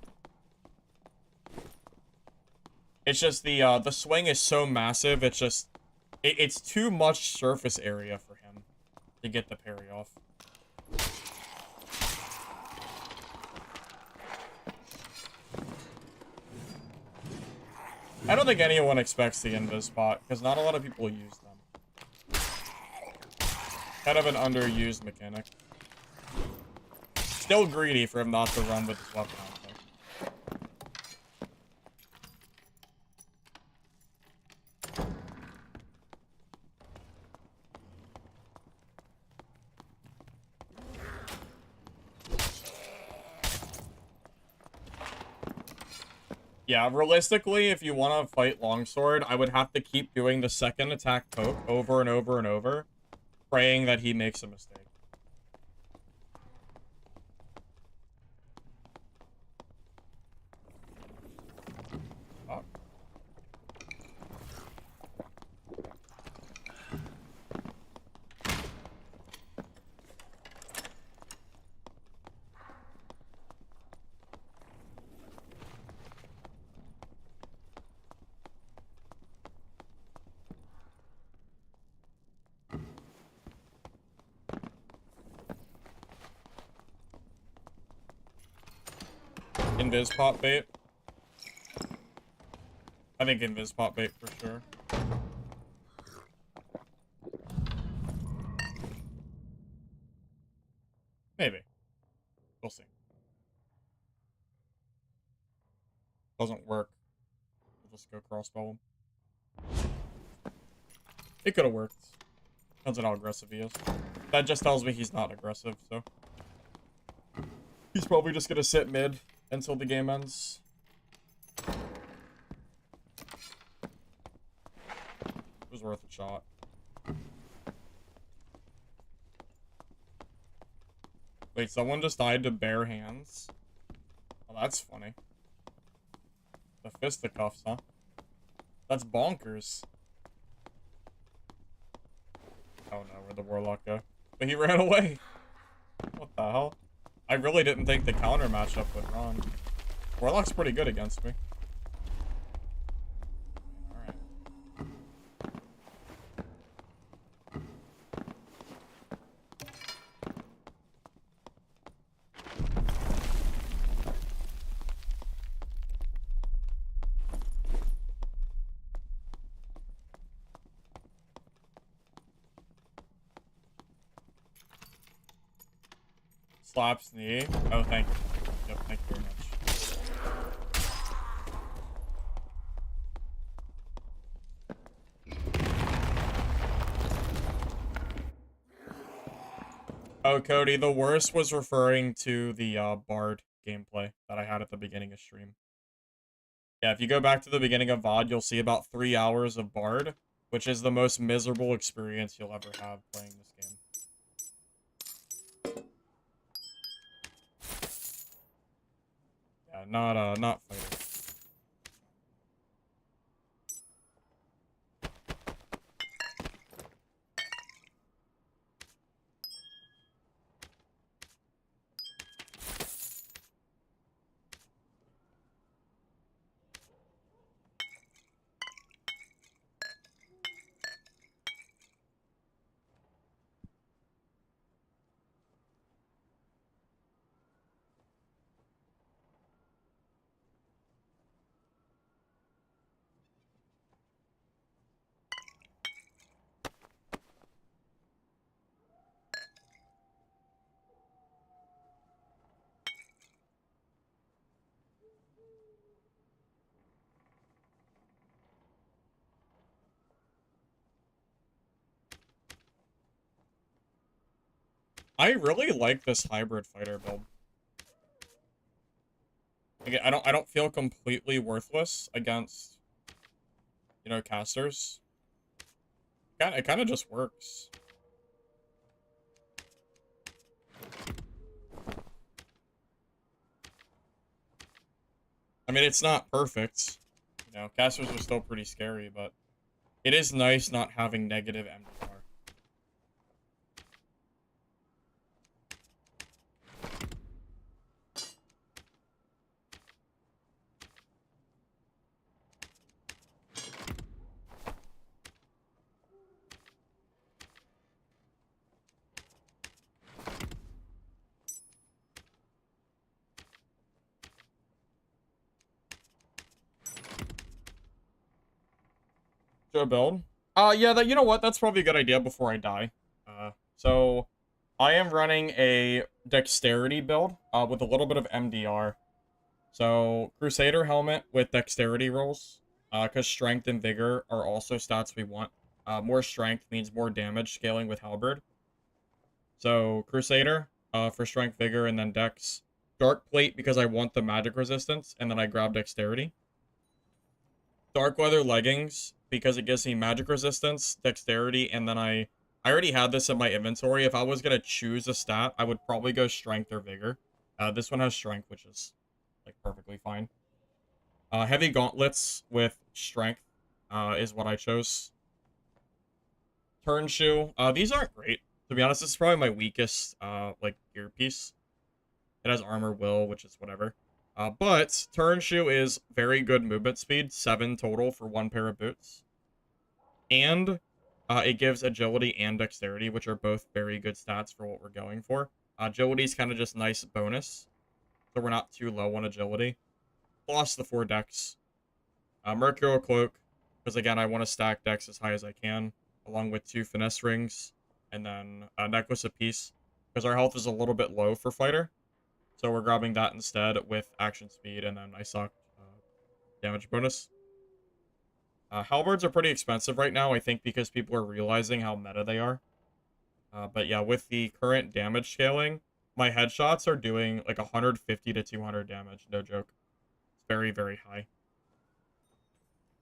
[SPEAKER 1] It's just the swing is so massive, it's just... It's too much surface area for him to get the parry off. I don't think anyone expects the invis spot, because not a lot of people use them. Kind of an underused mechanic. Still greedy for him not to run with his weapon out there. Yeah, realistically, if you want to fight longsword, I would have to keep doing the second attack poke over and over and over, praying that he makes a mistake. Oh. Invis pop bait. I think invis pop bait for sure. Maybe. We'll see. Doesn't work. We'll just go crossbow him. It could have worked. Depends on how aggressive he is. That just tells me he's not aggressive, so. He's probably just gonna sit mid until the game ends. It was worth a shot. Wait, someone just died to bare hands? Oh, that's funny. The fisticuffs, huh? That's bonkers. Oh no, where'd the warlock go? But he ran away! What the hell? I really didn't think the counter matchup would run. Warlock's pretty good against me. Alright. Slaps knee. Oh, thank you. Yep, thank you very much. Oh, Cody, the worst was referring to the Bard gameplay that I had at the beginning of stream. Yeah, if you go back to the beginning of VOD, you'll see about 3 hours of Bard, which is the most miserable experience you'll ever have playing this game. Yeah, not fighting. I really like this hybrid fighter build. Like, I don't feel completely worthless against, you know, casters. It kind of just works. I mean, it's not perfect. You know, casters are still pretty scary, but it is nice not having negative MDR. Should I build? Yeah, you know what? That's probably a good idea before I die. So I am running a dexterity build, with a little bit of MDR. So Crusader helmet with dexterity rolls, because strength and vigor are also stats we want. More strength means more damage scaling with halberd. So Crusader, for strength, vigor, and then dex. Dark plate because I want the magic resistance, and then I grab dexterity. Dark leather leggings because it gives me magic resistance, dexterity, and then I already had this in my inventory. If I was gonna choose a stat, I would probably go strength or vigor. This one has strength, which is like perfectly fine. Heavy gauntlets with strength is what I chose. Turn shoe. These aren't great. To be honest, this is probably my weakest like gear piece. It has armor will, which is whatever. But turn shoe is very good movement speed, 7 total for 1 pair of boots. And it gives agility and dexterity, which are both very good stats for what we're going for. Agility is kind of just nice bonus, so we're not too low on agility. Plus the 4 dex. Mercurial cloak, because again, I want to stack dex as high as I can, along with 2 finesse rings, and then a necklace apiece, because our health is a little bit low for fighter. So we're grabbing that instead with action speed, and then I suck damage bonus. Halberds are pretty expensive right now, I think, because people are realizing how meta they are. But yeah, with the current damage scaling, my headshots are doing like 150 to 200 damage, no joke. It's very, very high.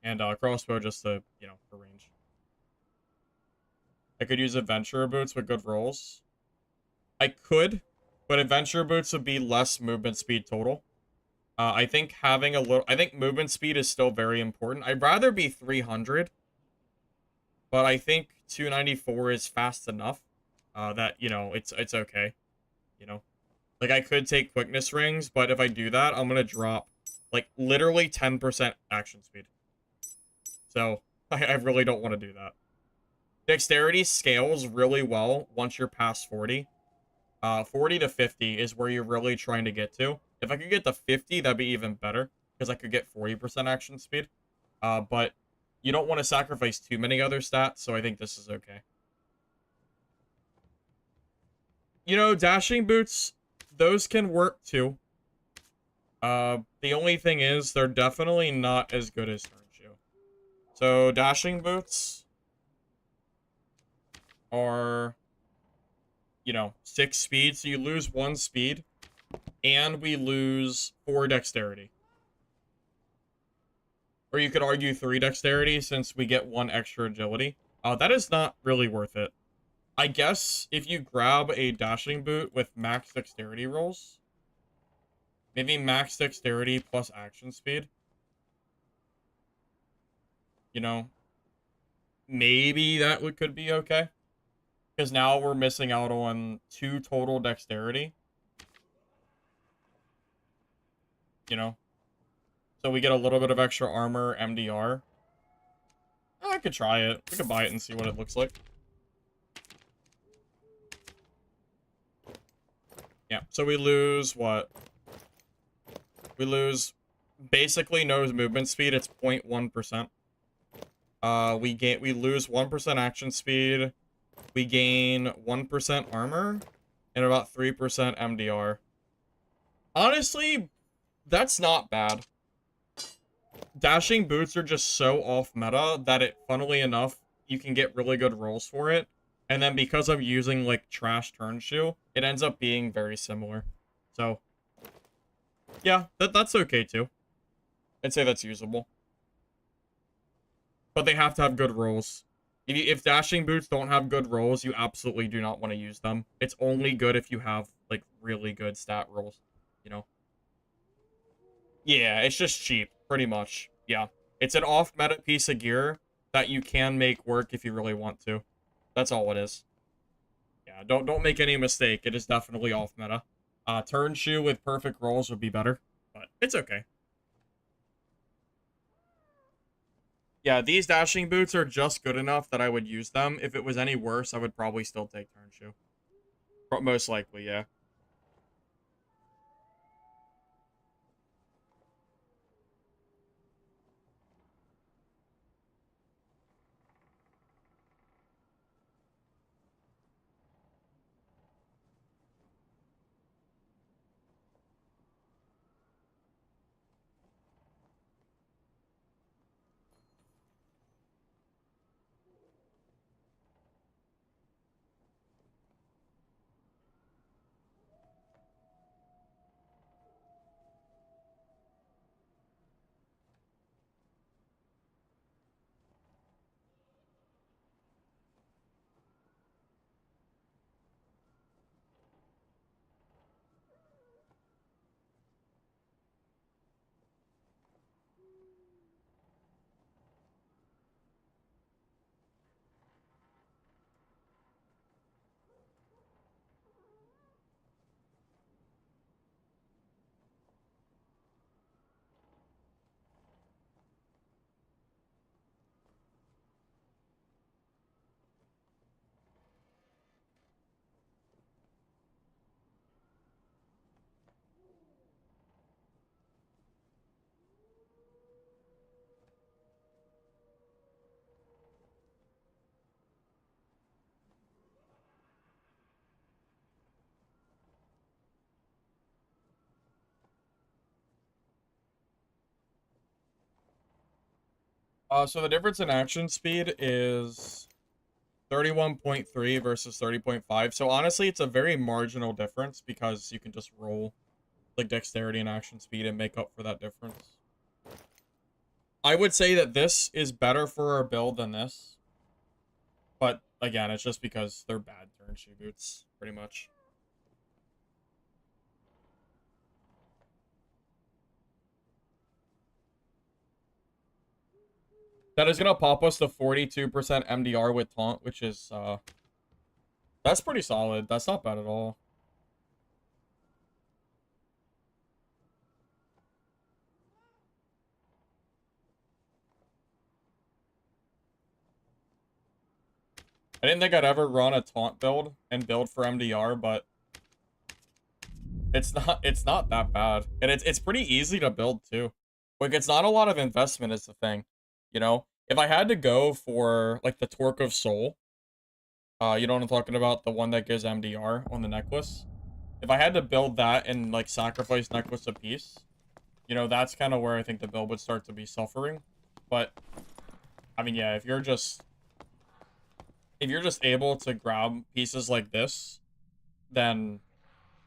[SPEAKER 1] And crossbow just to, you know, for range. I could use adventurer boots with good rolls. I could, but adventurer boots would be less movement speed total. I think having a little, I think movement speed is still very important. I'd rather be 300, but I think 294 is fast enough, that, you know, it's okay, you know. Like, I could take quickness rings, but if I do that, I'm gonna drop, like, literally 10% action speed. So, I really don't want to do that. Dexterity scales really well once you're past 40. 40 to 50 is where you're really trying to get to. If I could get to 50, that'd be even better, because I could get 40% action speed. But you don't want to sacrifice too many other stats, so I think this is okay. You know, dashing boots, those can work too. The only thing is, they're definitely not as good as turn shoe. So, dashing boots are, you know, 6 speed, so you lose 1 speed, and we lose 4 dexterity. Or you could argue 3 dexterity since we get 1 extra agility. That is not really worth it. I guess if you grab a dashing boot with max dexterity rolls, maybe max dexterity plus action speed, you know, maybe that could be okay. Because now we're missing out on 2 total dexterity. You know? So we get a little bit of extra armor, MDR. I could try it. We could buy it and see what it looks like. Yeah, so we lose what? We lose basically no movement speed. It's 0.1%. We lose 1% action speed. We gain 1% armor and about 3% MDR. Honestly, that's not bad. Dashing boots are just so off meta that it, funnily enough, you can get really good rolls for it. And then because I'm using, like, trash turn shoe, it ends up being very similar. So, yeah, that's okay, too. I'd say that's usable. But they have to have good rolls. If dashing boots don't have good rolls, you absolutely do not want to use them. It's only good if you have, like, really good stat rolls, you know? Yeah, it's just cheap, pretty much. Yeah. It's an off-meta piece of gear that you can make work if you really want to. That's all it is. Yeah, don't make any mistake. It is definitely off-meta. Turn shoe with perfect rolls would be better, but it's okay. Yeah, these dashing boots are just good enough that I would use them. If it was any worse, I would probably still take turn shoe. Most likely, yeah. So the difference in action speed is 31.3 versus 30.5. So honestly, it's a very marginal difference because you can just roll like dexterity and action speed and make up for that difference. I would say that this is better for our build than this. But again, it's just because they're bad turn shoe boots, pretty much. That is gonna pop us to 42% MDR with taunt, which is that's pretty solid. That's not bad at all. I didn't think I'd ever run a taunt build and build for MDR, but it's not that bad. And it's pretty easy to build too. Like it's not a lot of investment is the thing. You know? If I had to go for like the Torque of Soul, you know what I'm talking about? The one that gives MDR on the necklace. If I had to build that and like sacrifice necklace a piece, you know, that's kind of where I think the build would start to be suffering. But I mean, yeah, if you're just able to grab pieces like this, then,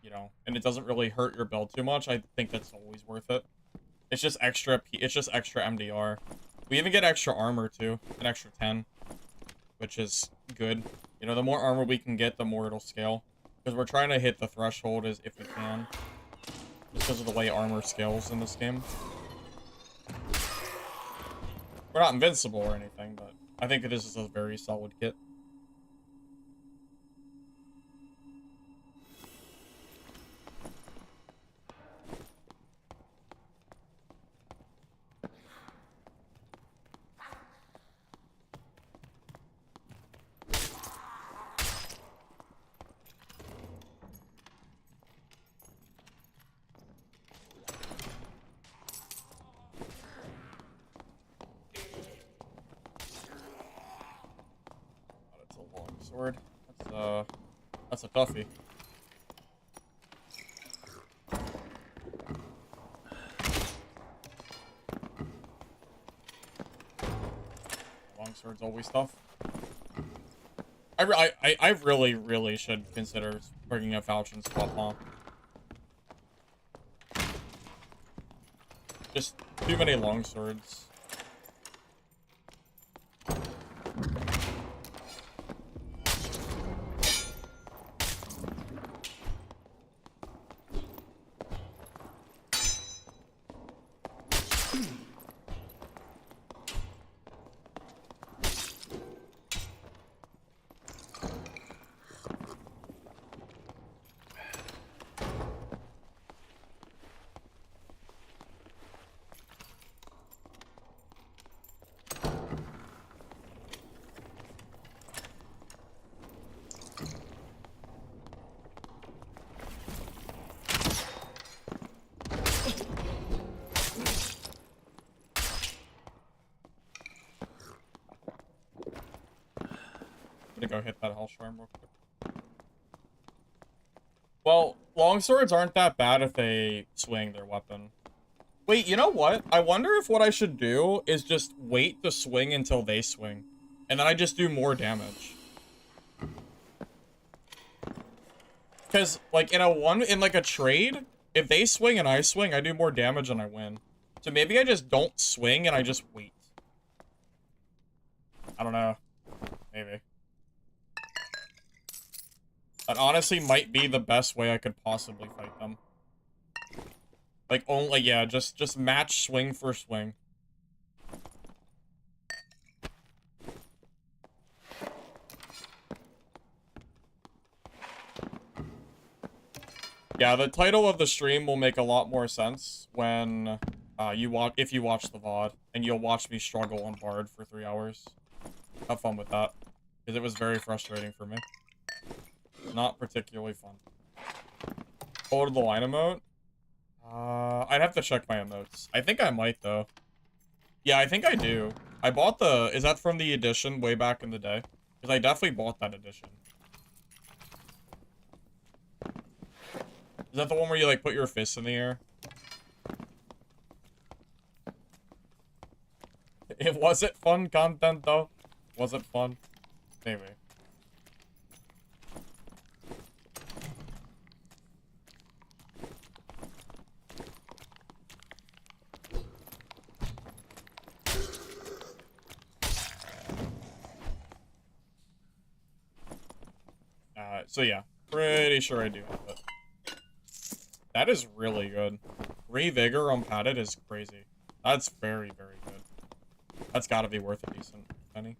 [SPEAKER 1] you know, and it doesn't really hurt your build too much, I think that's always worth it. It's just extra. It's just extra MDR. We even get extra armor too, an extra 10, which is good. You know, the more armor we can get, the more it'll scale. Because we're trying to hit the threshold as if we can, just because of the way armor scales in this game. We're not invincible or anything, but I think this is a very solid kit. Sword. That's a toughie. Longsword's always tough. I really should consider bringing a falchion swap, huh? Just too many longswords. Go hit that health shrine real quick. Well, longswords aren't that bad if they swing their weapon. Wait, you know what? I wonder if what I should do is just wait to swing until they swing. And then I just do more damage. Because, like, in a trade, if they swing and I swing, I do more damage and I win. So maybe I just don't swing and I just wait. I don't know. Maybe. That honestly might be the best way I could possibly fight them. Like, only, yeah, just match swing for swing. Yeah, the title of the stream will make a lot more sense when if you watch the VOD, and you'll watch me struggle on Bard for 3 hours. Have fun with that, because it was very frustrating for me. Not particularly fun. Hold to the line emote? I'd have to check my emotes. I think I might, though. Yeah, I think I do. I bought the... Is that from the edition way back in the day? Because I definitely bought that edition. Is that the one where you, like, put your fists in the air? It wasn't fun content, though. Was it fun? Maybe. So yeah, pretty sure I do have it. That is really good. 3 vigor on padded is crazy. That's very, very good. That's gotta be worth a decent penny.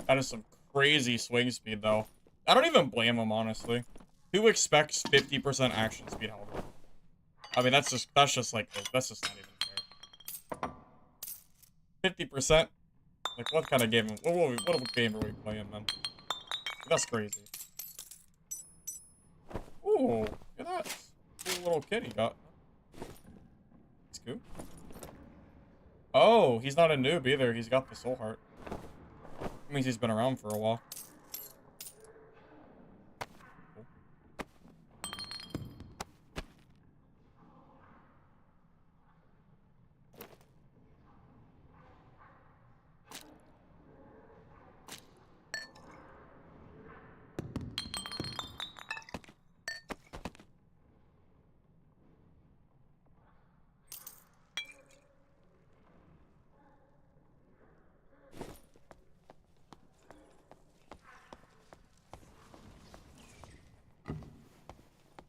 [SPEAKER 1] That is some crazy swing speed, though. I don't even blame him, honestly. Who expects 50% action speed held? I mean, that's just like, that's just not even fair. 50%? Like, what kind of game? What game are we playing, man? That's crazy. Ooh, look at that. Cool little kid he got. That's cool. Oh, he's not a noob either. He's got the soul heart. That means he's been around for a while. Cool.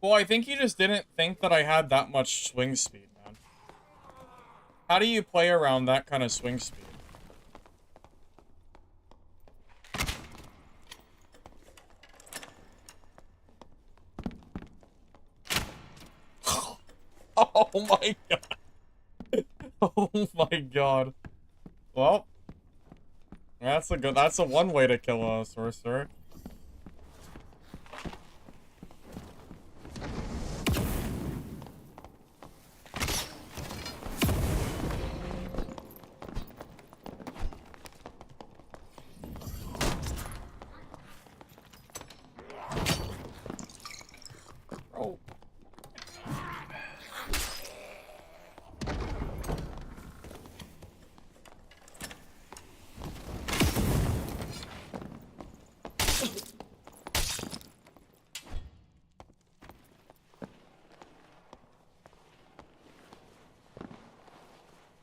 [SPEAKER 1] Well, I think he just didn't think that I had that much swing speed, man. How do you play around that kind of swing speed? Oh my god. Oh my god. Well, that's a one way to kill a sorcerer. Oh.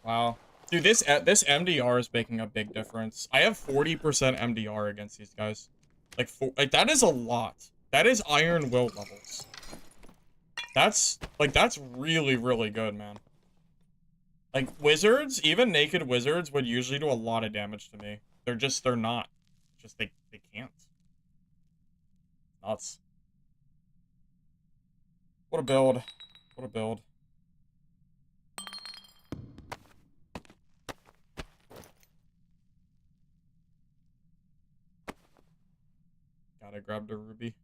[SPEAKER 1] Wow. Dude, this MDR is making a big difference. I have 40% MDR against these guys. Like that is a lot. That is Iron Will levels. That's really, really good, man. Like, wizards, even naked wizards would usually do a lot of damage to me. They're not. Just, they can't. Nuts. What a build. What a build. Gotta grab the ruby.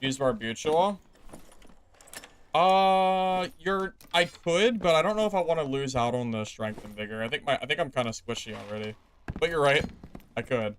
[SPEAKER 1] Use Barbutua? I could, but I don't know if I want to lose out on the strength and vigor. I think I'm kind of squishy already. But you're right. I could.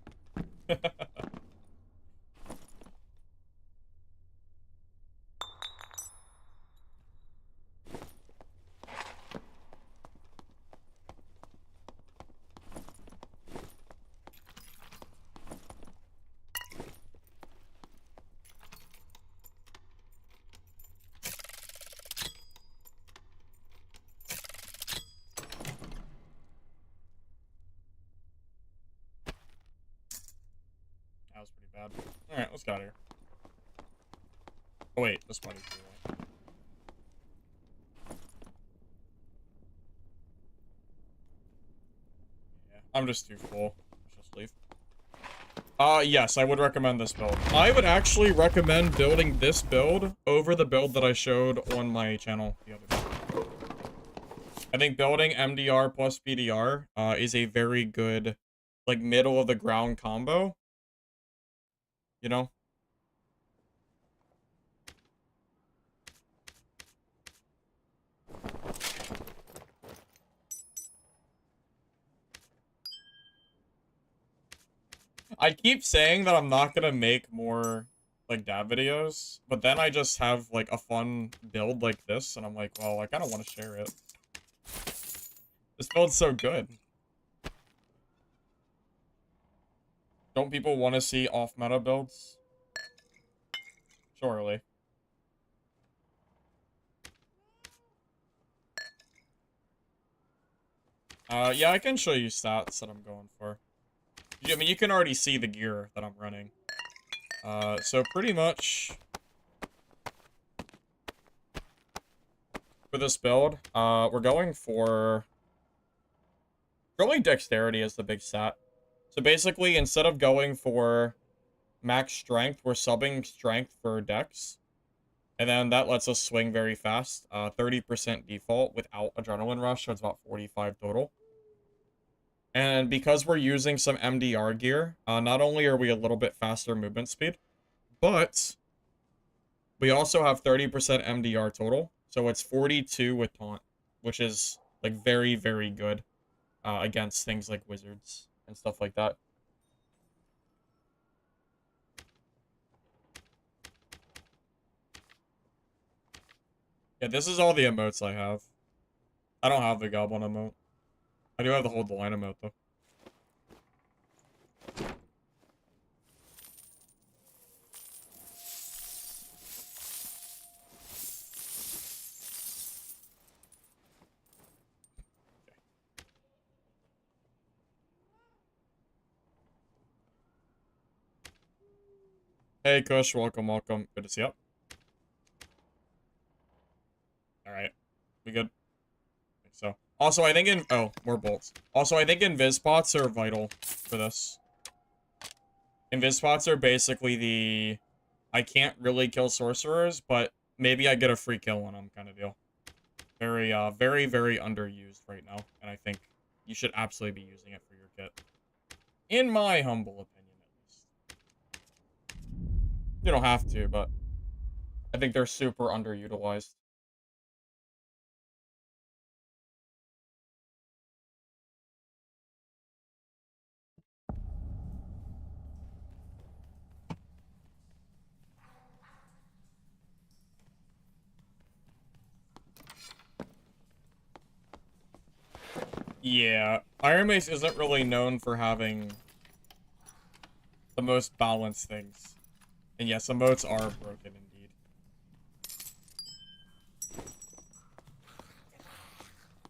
[SPEAKER 1] That was pretty bad. Alright, let's get out of here. Oh wait, this party's too long. Yeah, I'm just too full. Let's just leave. Yes, I would recommend this build. I would actually recommend building this build over the build that I showed on my channel the other day. I think building MDR plus BDR is a very good, like, middle of the ground combo. You know? I keep saying that I'm not gonna make more, like, dab videos, but then I just have, like, a fun build like this, and I'm like, well, I kind of want to share it. This build's so good. Don't people want to see off-meta builds? Surely. Yeah, I can show you stats that I'm going for. I mean, you can already see the gear that I'm running. So pretty much for this build, we're going for probably dexterity as the big stat. So basically, instead of going for max strength. We're subbing strength for dex. And then that lets us swing very fast. 30% default without Adrenaline Rush, so it's about 45 total. And because we're using some MDR gear, not only are we a little bit faster movement speed, but we also have 30% MDR total. So it's 42 with taunt, which is like very, very good against things like wizards and stuff like that. Yeah, this is all the emotes I have. I don't have the goblin emote. I do have the hold the line emote though. Hey Kush, welcome, welcome. Good to see you. Alright. We good? I think so. Also, I think oh, more bolts. Also, I think invis pots are vital for this. Invis pots are basically the I can't really kill sorcerers, but maybe I get a free kill on them kind of deal. Very, very, very underused right now, and I think you should absolutely be using it for your kit. In my humble opinion, at least. You don't have to, but I think they're super underutilized. Yeah, Iron Mace isn't really known for having the most balanced things. And yes, emotes are broken indeed.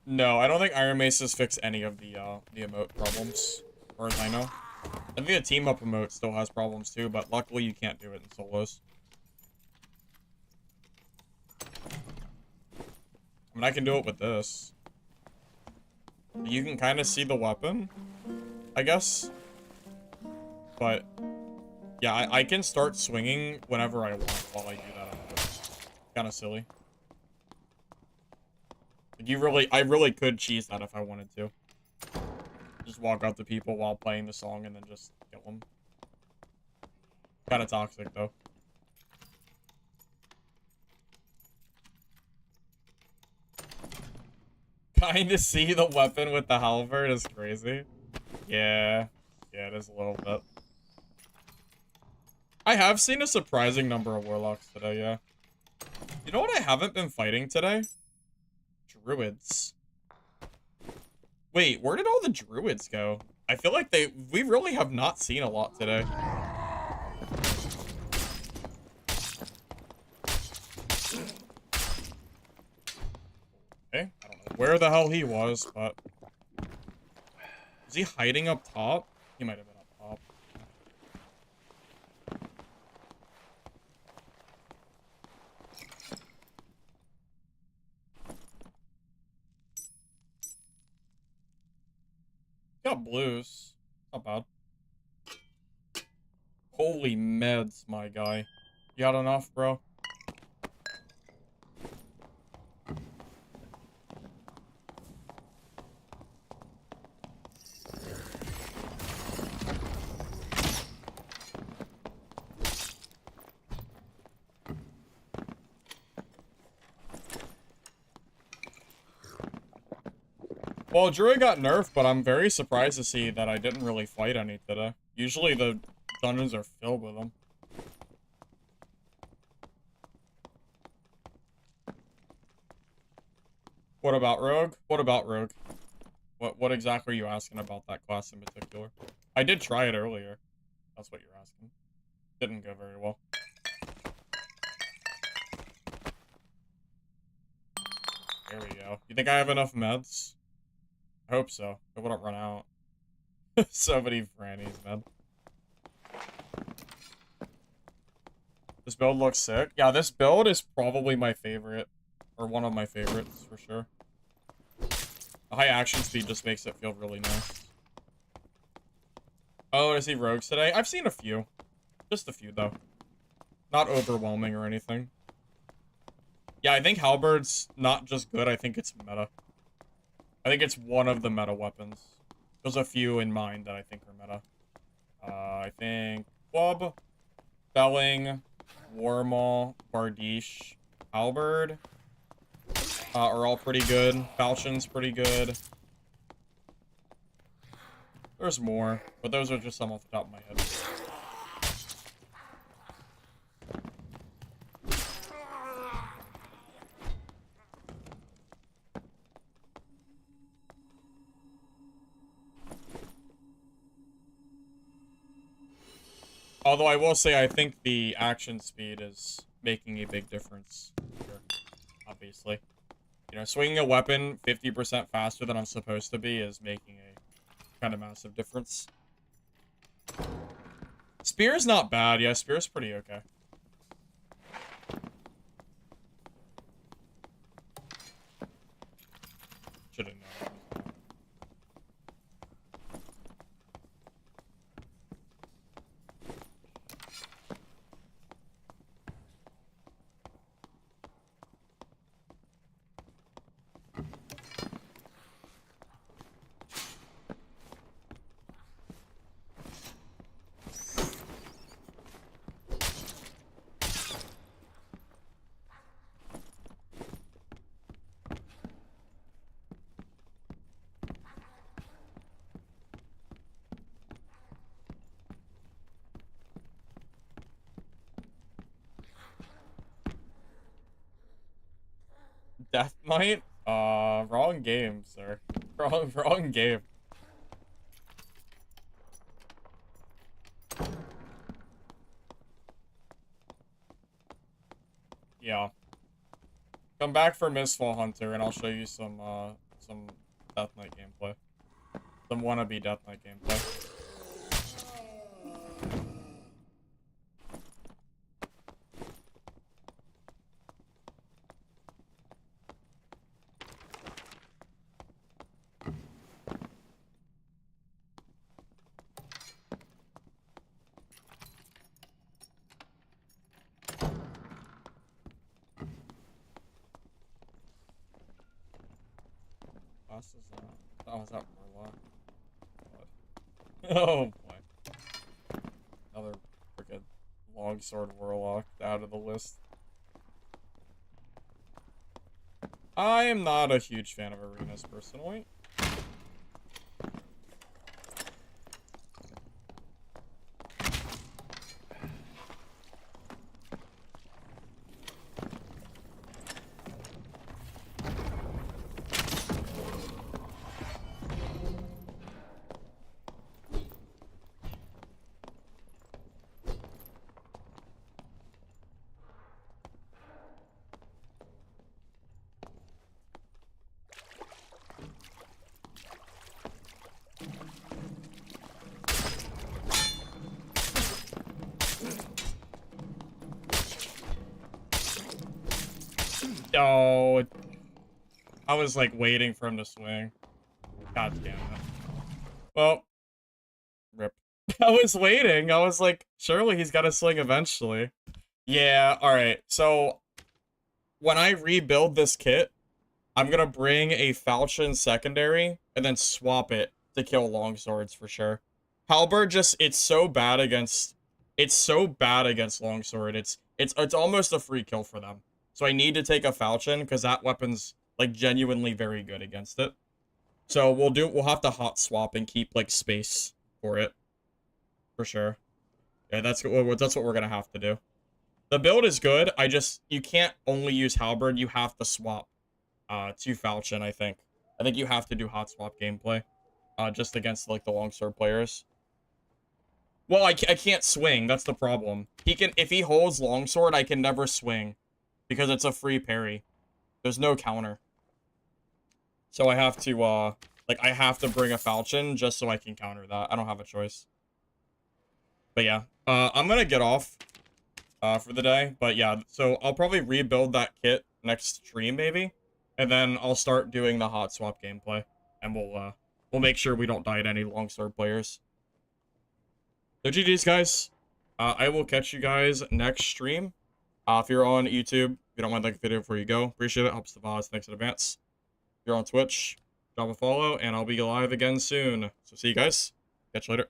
[SPEAKER 1] No, I don't think Iron Maces fix any of the emote problems, as far as I know. I think the team-up emote still has problems too, but luckily you can't do it in solos. I mean, I can do it with this. You can kind of see the weapon, I guess. But, yeah, I can start swinging whenever I want while I do that. Kind of silly. Like I really could cheese that if I wanted to. Just walk up to people while playing the song and then just kill them. Kind of toxic, though. Kinda see the weapon with the halberd is crazy. Yeah. Yeah, it is a little bit. I have seen a surprising number of warlocks today, yeah. You know what I haven't been fighting today? Druids. Wait, where did all the druids go? I feel like we really have not seen a lot today. Okay, I don't know where the hell he was, but... Is he hiding up top? He might have been up top. Got blues. Not bad. Holy meds, my guy. You got enough, bro? Well, Druid got nerfed, but I'm very surprised to see that I didn't really fight any today. Usually the dungeons are filled with them. What about Rogue? What about Rogue? What exactly are you asking about that class in particular? I did try it earlier. That's what you're asking. Didn't go very well. There we go. You think I have enough meds? I hope so. I wouldn't run out. So many frannies, man. This build looks sick. Yeah, this build is probably my favorite. Or one of my favorites, for sure. The high action speed just makes it feel really nice. Oh, to see rogues today? I've seen a few. Just a few, though. Not overwhelming or anything. Yeah, I think halberd's not just good, I think it's meta. I think it's one of the meta weapons. There's a few in mind that I think are meta. I think club, felling, warmaul, bardiche, halberd are all pretty good. Falchion's pretty good. There's more, but those are just some off the top of my head. Although I will say I think the action speed is making a big difference here, obviously. You know, swinging a weapon 50% faster than I'm supposed to be is making a kind of massive difference. Spear's not bad. Yeah, spear's pretty okay. Should've known. Death Knight? Wrong game, sir. Wrong game. Yeah. Come back for Mistfall Hunter and I'll show you some Death Knight gameplay. Some wannabe Death Knight gameplay. Is that? Oh, is that Warlock? Oh boy. Another freaking longsword Warlock out of the list. I am not a huge fan of arenas personally. Oh, I was like waiting for him to swing. God damn it. Well, rip. I was waiting. I was like, surely he's got to swing eventually. Yeah, alright. So, when I rebuild this kit, I'm gonna bring a Falchion secondary and then swap it to kill longswords for sure. Halberd just, it's so bad against longsword. It's almost a free kill for them. So I need to take a Falchion because that weapon's like genuinely very good against it. So we'll have to hot swap and keep like space for it. For sure. Yeah, that's what we're gonna have to do. The build is good. You can't only use Halberd, you have to swap to Falchion, I think. I think you have to do hot swap gameplay. Just against like the longsword players. Well, I can't swing, that's the problem. If he holds longsword, I can never swing. Because it's a free parry. There's no counter. So I have to, I have to bring a Falchion just so I can counter that. I don't have a choice. But yeah, I'm gonna get off, for the day. But yeah, so I'll probably rebuild that kit next stream, maybe. And then I'll start doing the hot swap gameplay. And we'll make sure we don't die to any longsword players. So GG's, guys. I will catch you guys next stream. If you're on YouTube, if you don't mind like a video before you go, appreciate it. Helps the boss. Thanks in advance. If you're on Twitch, drop a follow, and I'll be live again soon. So see you guys. Catch you later.